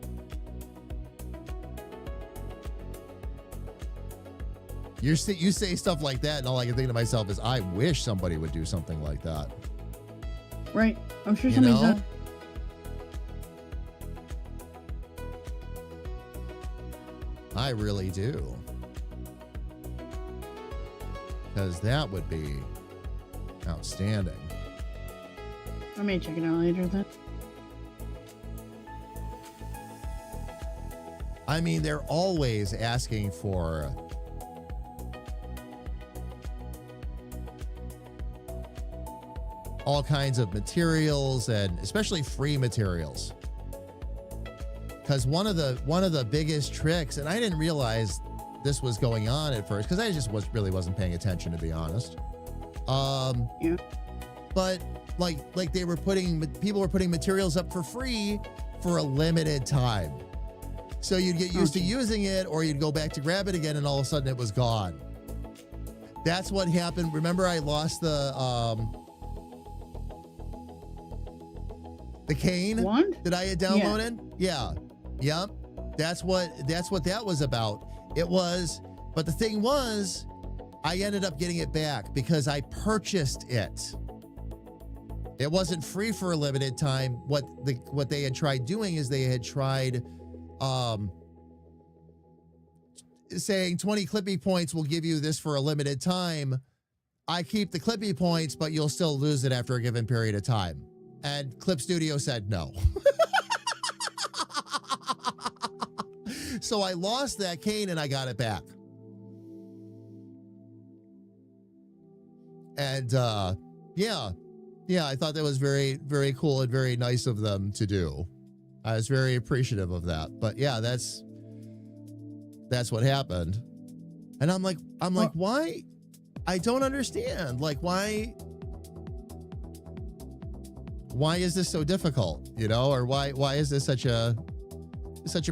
You say stuff like that, and all I can think to myself is, I wish somebody would do something like that. Right. I'm sure You somebody's know? done. I really do. Because that would be outstanding. I may check it out later then. I mean, they're always asking for all kinds of materials, and especially free materials. Because one of the biggest tricks, and I didn't realize this was going on at first, because I just really wasn't paying attention, to be honest. Yeah. But like people were putting materials up for free for a limited time. So you'd get used to using it, or you'd go back to grab it again, and all of a sudden it was gone. That's what happened. Remember, I lost the cane Wand? that I had downloaded? Yeah. Yep. That's what that was about. It was, but the thing was, I ended up getting it back because I purchased it. It wasn't free for a limited time. What they had tried doing is they had tried saying 20 Clippy points will give you this for a limited time. I keep the Clippy points, but you'll still lose it after a given period of time. And Clip Studio said no. So I lost that cane and I got it back. And yeah, I thought that was very, very cool and very nice of them to do. I was very appreciative of that. But yeah, that's what happened. And I'm like, why? I don't understand. Like, why is this so difficult? You know, or why is this such a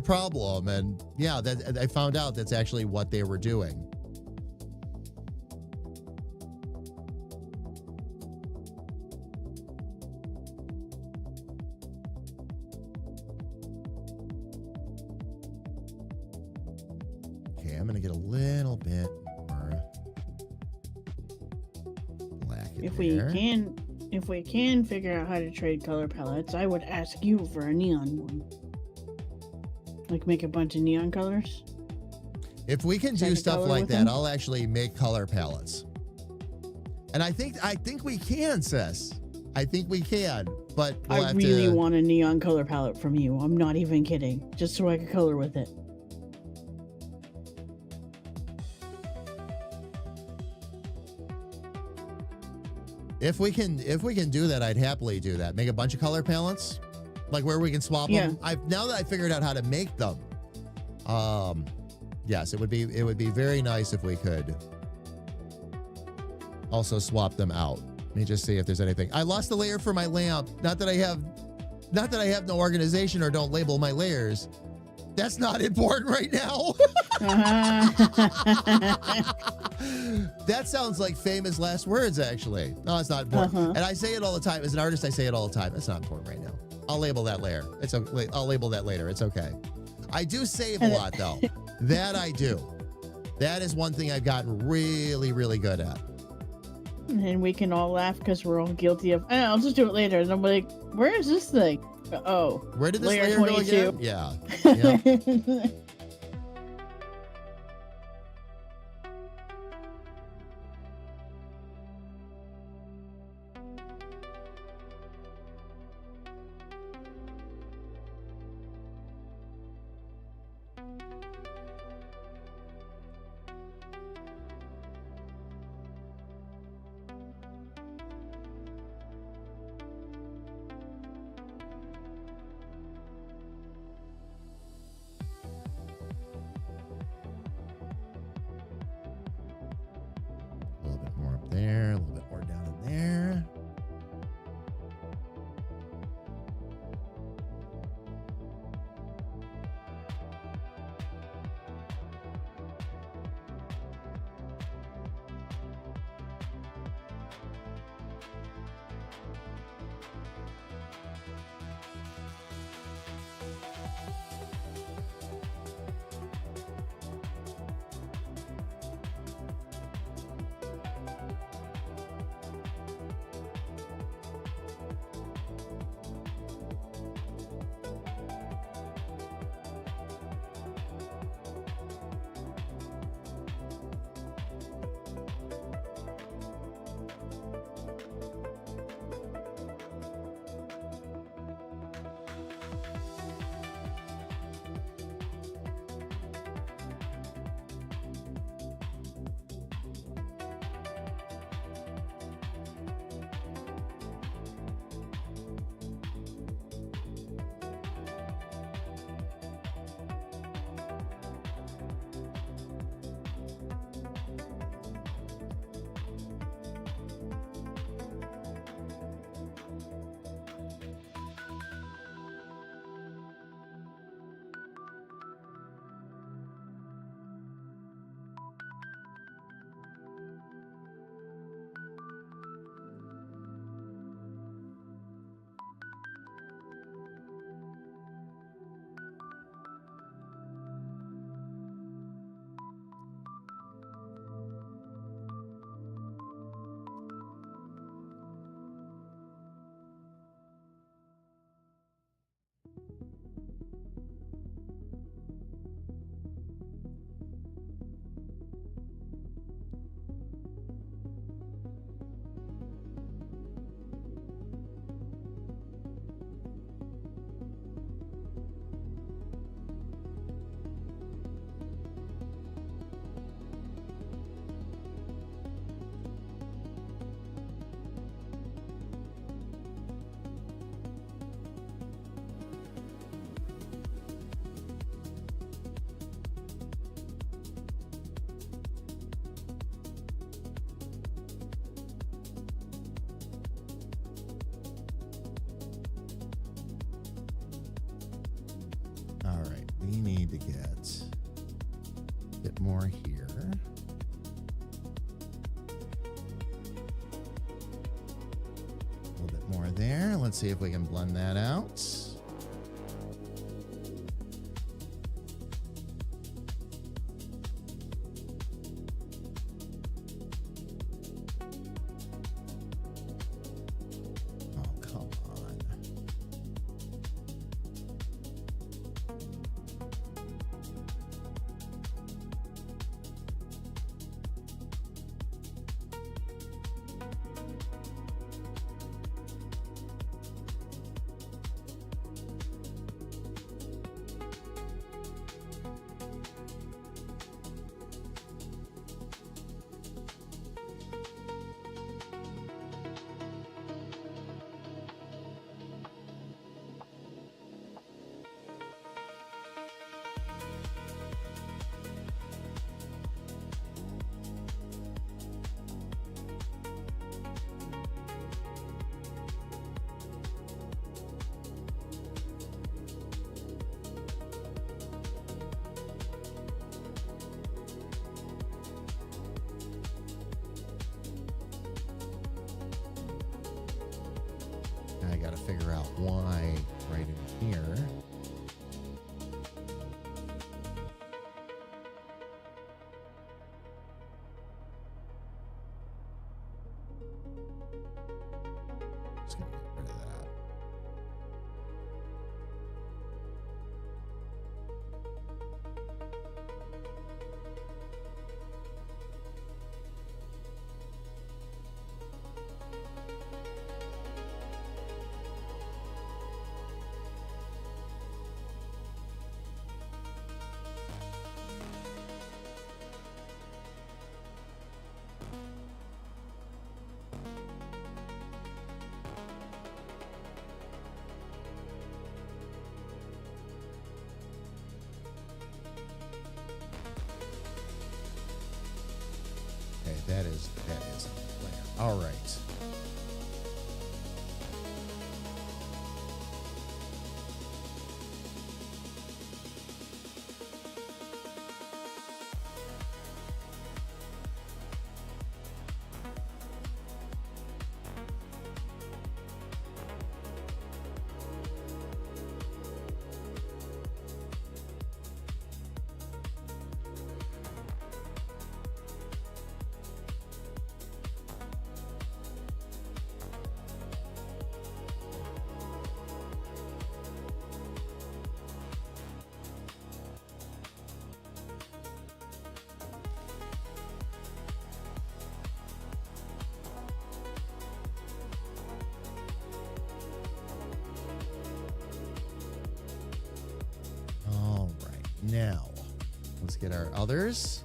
problem? And yeah, that I found out that's actually what they were doing. Okay, I'm gonna get a little bit more black in If there. we can figure out how to trade color palettes, I would ask you for a neon one. Like make a bunch of neon colors. If we can do Second stuff color like with that, them? I'll actually make color palettes. And I think we can, sis. I think we can, but we'll I have really to, want a neon color palette from you. I'm not even kidding. Just so I could color with it. If we can do that, I'd happily do that. Make a bunch of color palettes, like where we can swap them. Now that I figured out how to make them, yes, it would be very nice if we could also swap them out. Let me just see if there's anything. I lost the layer for my lamp. Not that I have no organization or don't label my layers. That's not important right now. That sounds like famous last words, actually. No, it's not important. And I say it all the time. As an artist, I say it all the time. It's not important right now. I'll label that layer. It's okay. I'll label that later. It's okay. I do save a lot, though. That I do. That is one thing I've gotten really, really good at. And we can all laugh because we're all guilty of. I'll just do it later. And I'm like, where is this thing? Oh, Where did this layer layer go 22. again? Yeah. Yep. there, a little bit more down in there. All right, we need to get a bit more here. A little bit more there. Let's see if we can blend that out. Oh, come on. I got to figure out why right in here. Just gonna get rid of that. Okay, that is a plan. All right. All right. Now, let's get our others.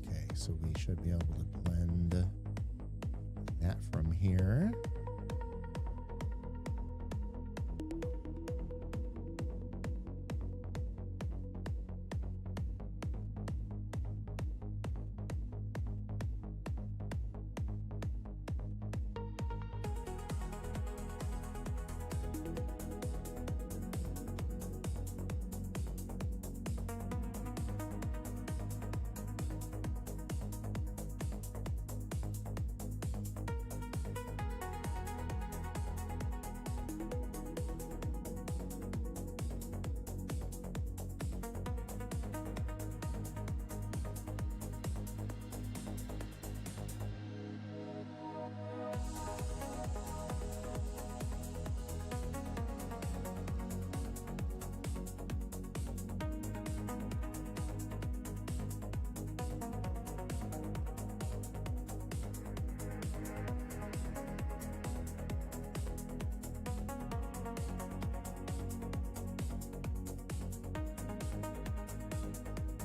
Okay, so we should be able to blend that from here.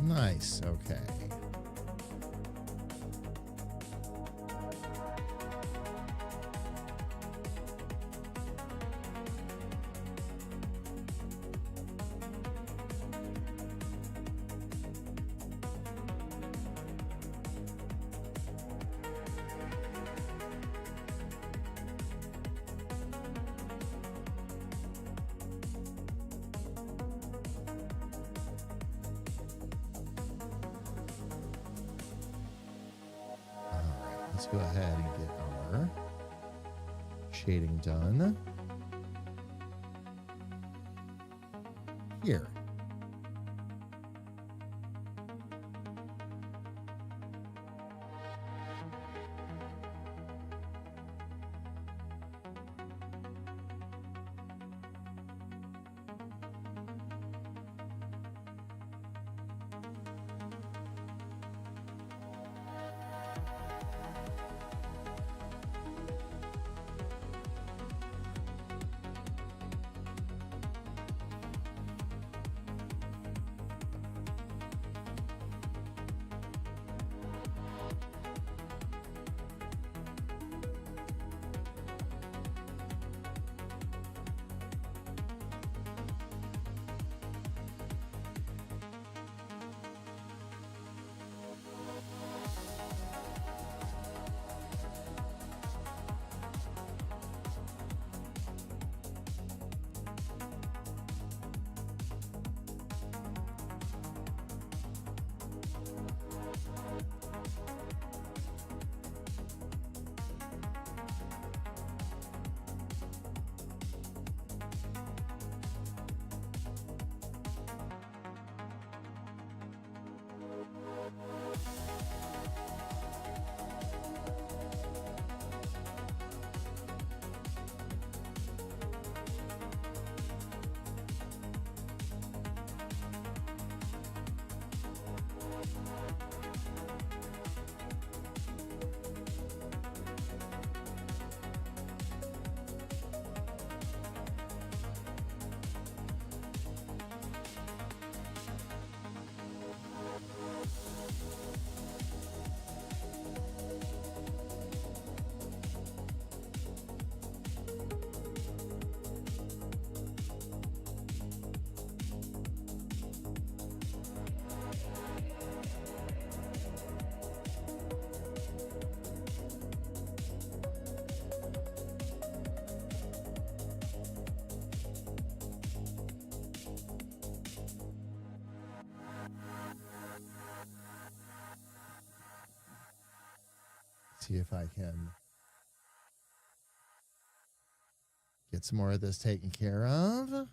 Nice. Okay. Let's go ahead and get our shading done here. see if I can get some more of this taken care of.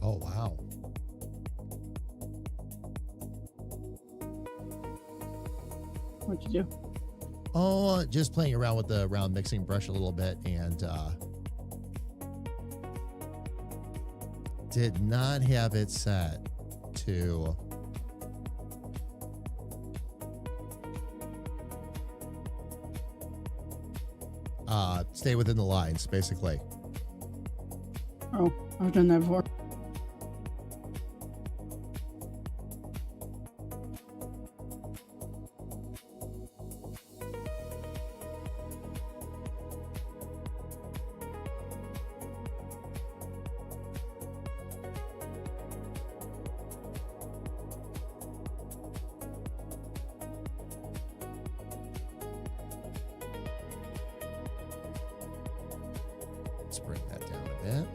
Oh, wow. What'd you do? Oh, just playing around with the round mixing brush a little bit, and did not have it set to stay within the lines, basically. Oh, I've done that before. Let's bring that down a bit.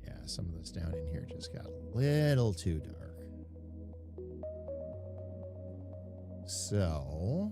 Yeah, some of this down in here just got a little too dark. So,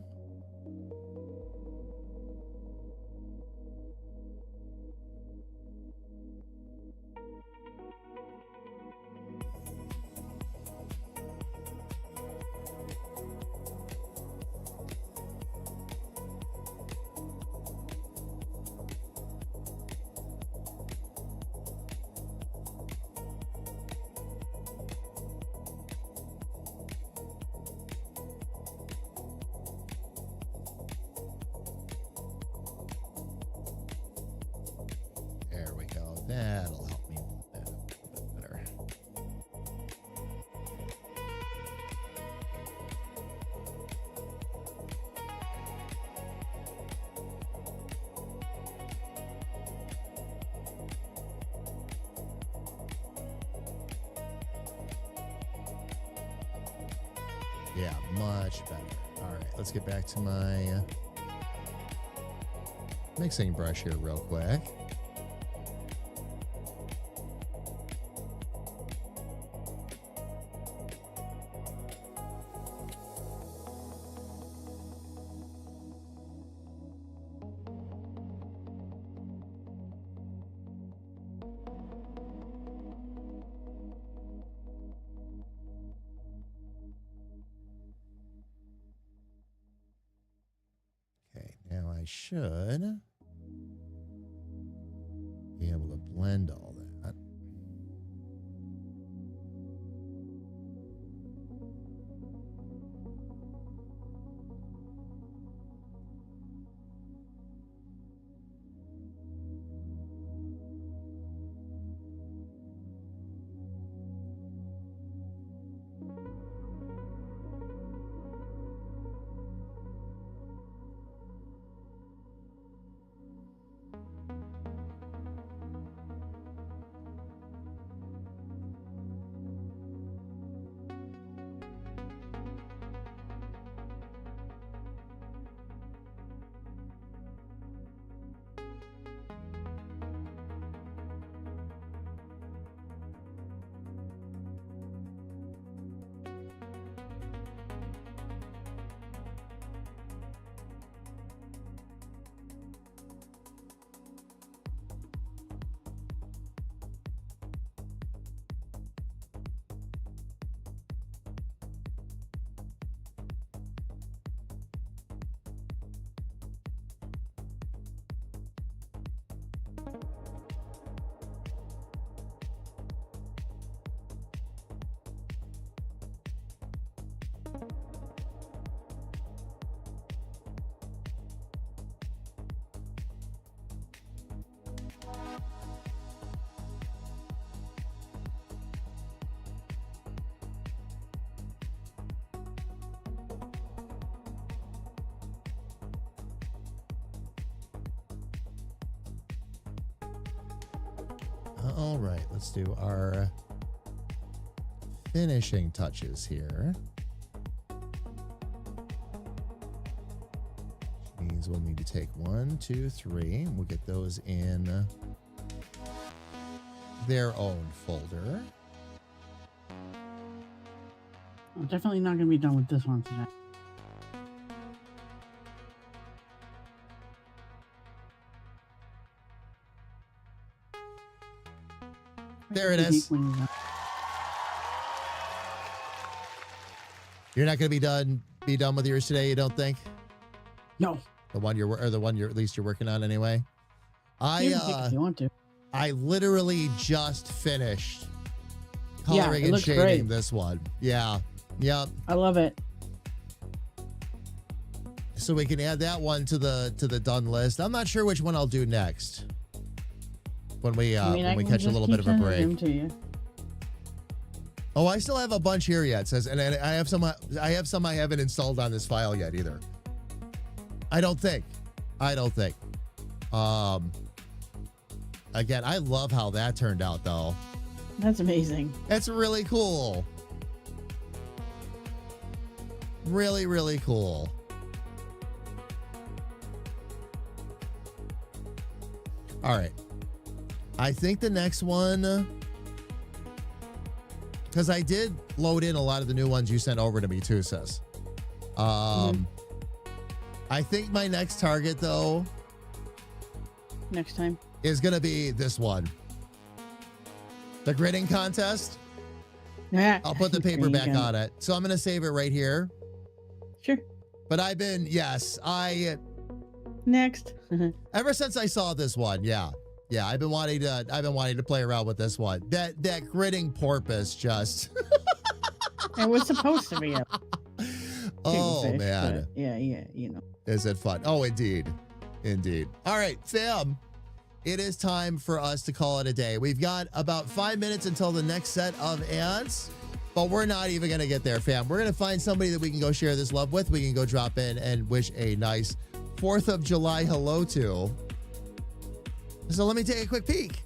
there we go. That'll help me move that up a little bit better. Yeah, much better. All right, let's get back to my mixing brush here real quick. Okay, now I should be able to blend all that. All right, let's do our finishing touches here. Which means we'll need to take 1, 2, 3. We'll get those in their own folder. I'm definitely not going to be done with this one today. There it is. You're not going to be done with yours today, you don't think? No. The one you're at least you're working on anyway. You can pick if you want to. I literally just finished Yeah, coloring it and looks shading great. this one. Yeah. Yep. I love it. So we can add that one to the done list. I'm not sure which one I'll do next. When we I when we can catch a just little keep bit of a sending break. them to you. Oh, I still have a bunch here yet. It says, and I have some I haven't installed on this file yet either. I don't think. Again, I love how that turned out though. That's amazing. That's really cool. Really, really cool. All right. I think the next one, because I did load in a lot of the new ones you sent over to me too, sis. I think my next target though Next time. is going to be this one. The gridding contest. Yeah. I'll put the paper There you back go. on it. So I'm going to save it right here. Sure. But I Next. ever since I saw this one, yeah, I've been wanting to play around with this one. That gritting porpoise just. It was supposed to be a Oh fish, man, but yeah, you know. is it fun? Oh, indeed. All right, fam. It is time for us to call it a day. We've got about 5 minutes until the next set of ads, but we're not even going to get there, fam. We're going to find somebody that we can go share this love with. We can go drop in and wish a nice 4th of July hello to. So let me take a quick peek.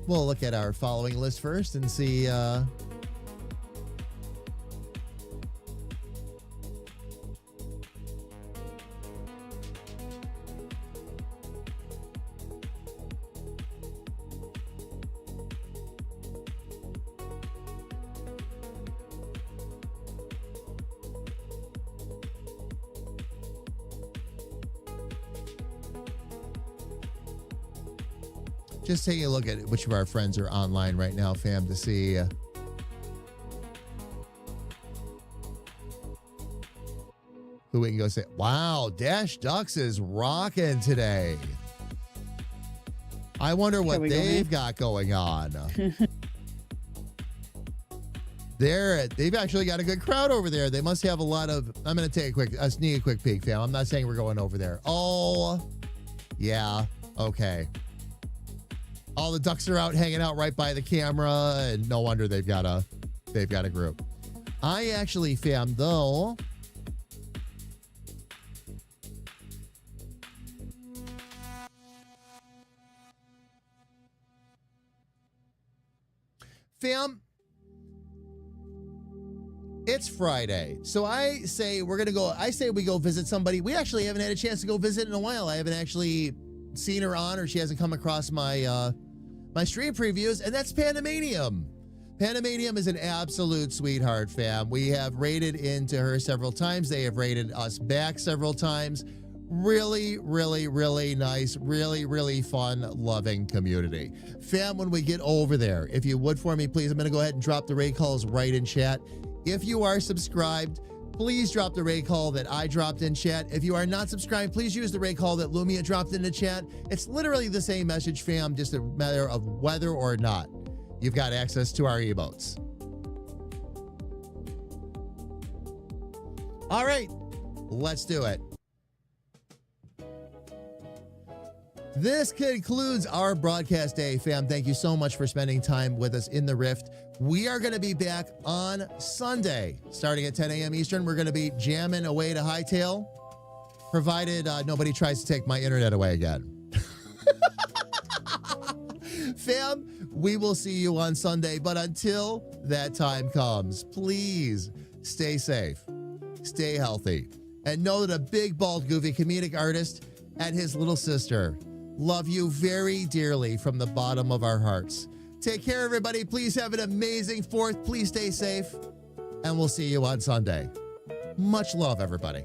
We'll look at our following list first and see just taking a look at which of our friends are online right now, fam, to see who we can go say, wow, Dash Ducks is rocking today. I wonder what we go, they've man? got going on. They've actually got a good crowd over there. They must have a lot of, I'm going to take a sneak quick peek, fam. I'm not saying we're going over there. Oh, yeah. Okay. All the ducks are out hanging out right by the camera, and no wonder they've got a group. I actually, fam, though, fam, it's Friday. So I say we go visit somebody. We actually haven't had a chance to go visit in a while. I haven't actually seen her on, or she hasn't come across my my stream previews, and that's Pandemanium. Pandemanium is an absolute sweetheart, fam. We have raided into her several times. They have raided us back several times. Really, really, really nice, really, really fun, loving community. Fam, when we get over there, if you would for me, please, I'm going to go ahead and drop the raid calls right in chat. If you are subscribed, please drop the raid call that I dropped in chat. If you are not subscribed, please use the raid call that Lumia dropped into chat. It's literally the same message, fam, just a matter of whether or not you've got access to our emotes. All right, let's do it. This concludes our broadcast day, fam. Thank you so much for spending time with us in the Rift. We are going to be back on Sunday, starting at 10 a.m. Eastern. We're going to be jamming away to Hightail, provided nobody tries to take my internet away again. Fam, we will see you on Sunday, but until that time comes, please stay safe, stay healthy, and know that a big, bald, goofy comedic artist and his little sister love you very dearly from the bottom of our hearts. Take care, everybody. Please have an amazing 4th. Please stay safe, and we'll see you on Sunday. Much love, everybody.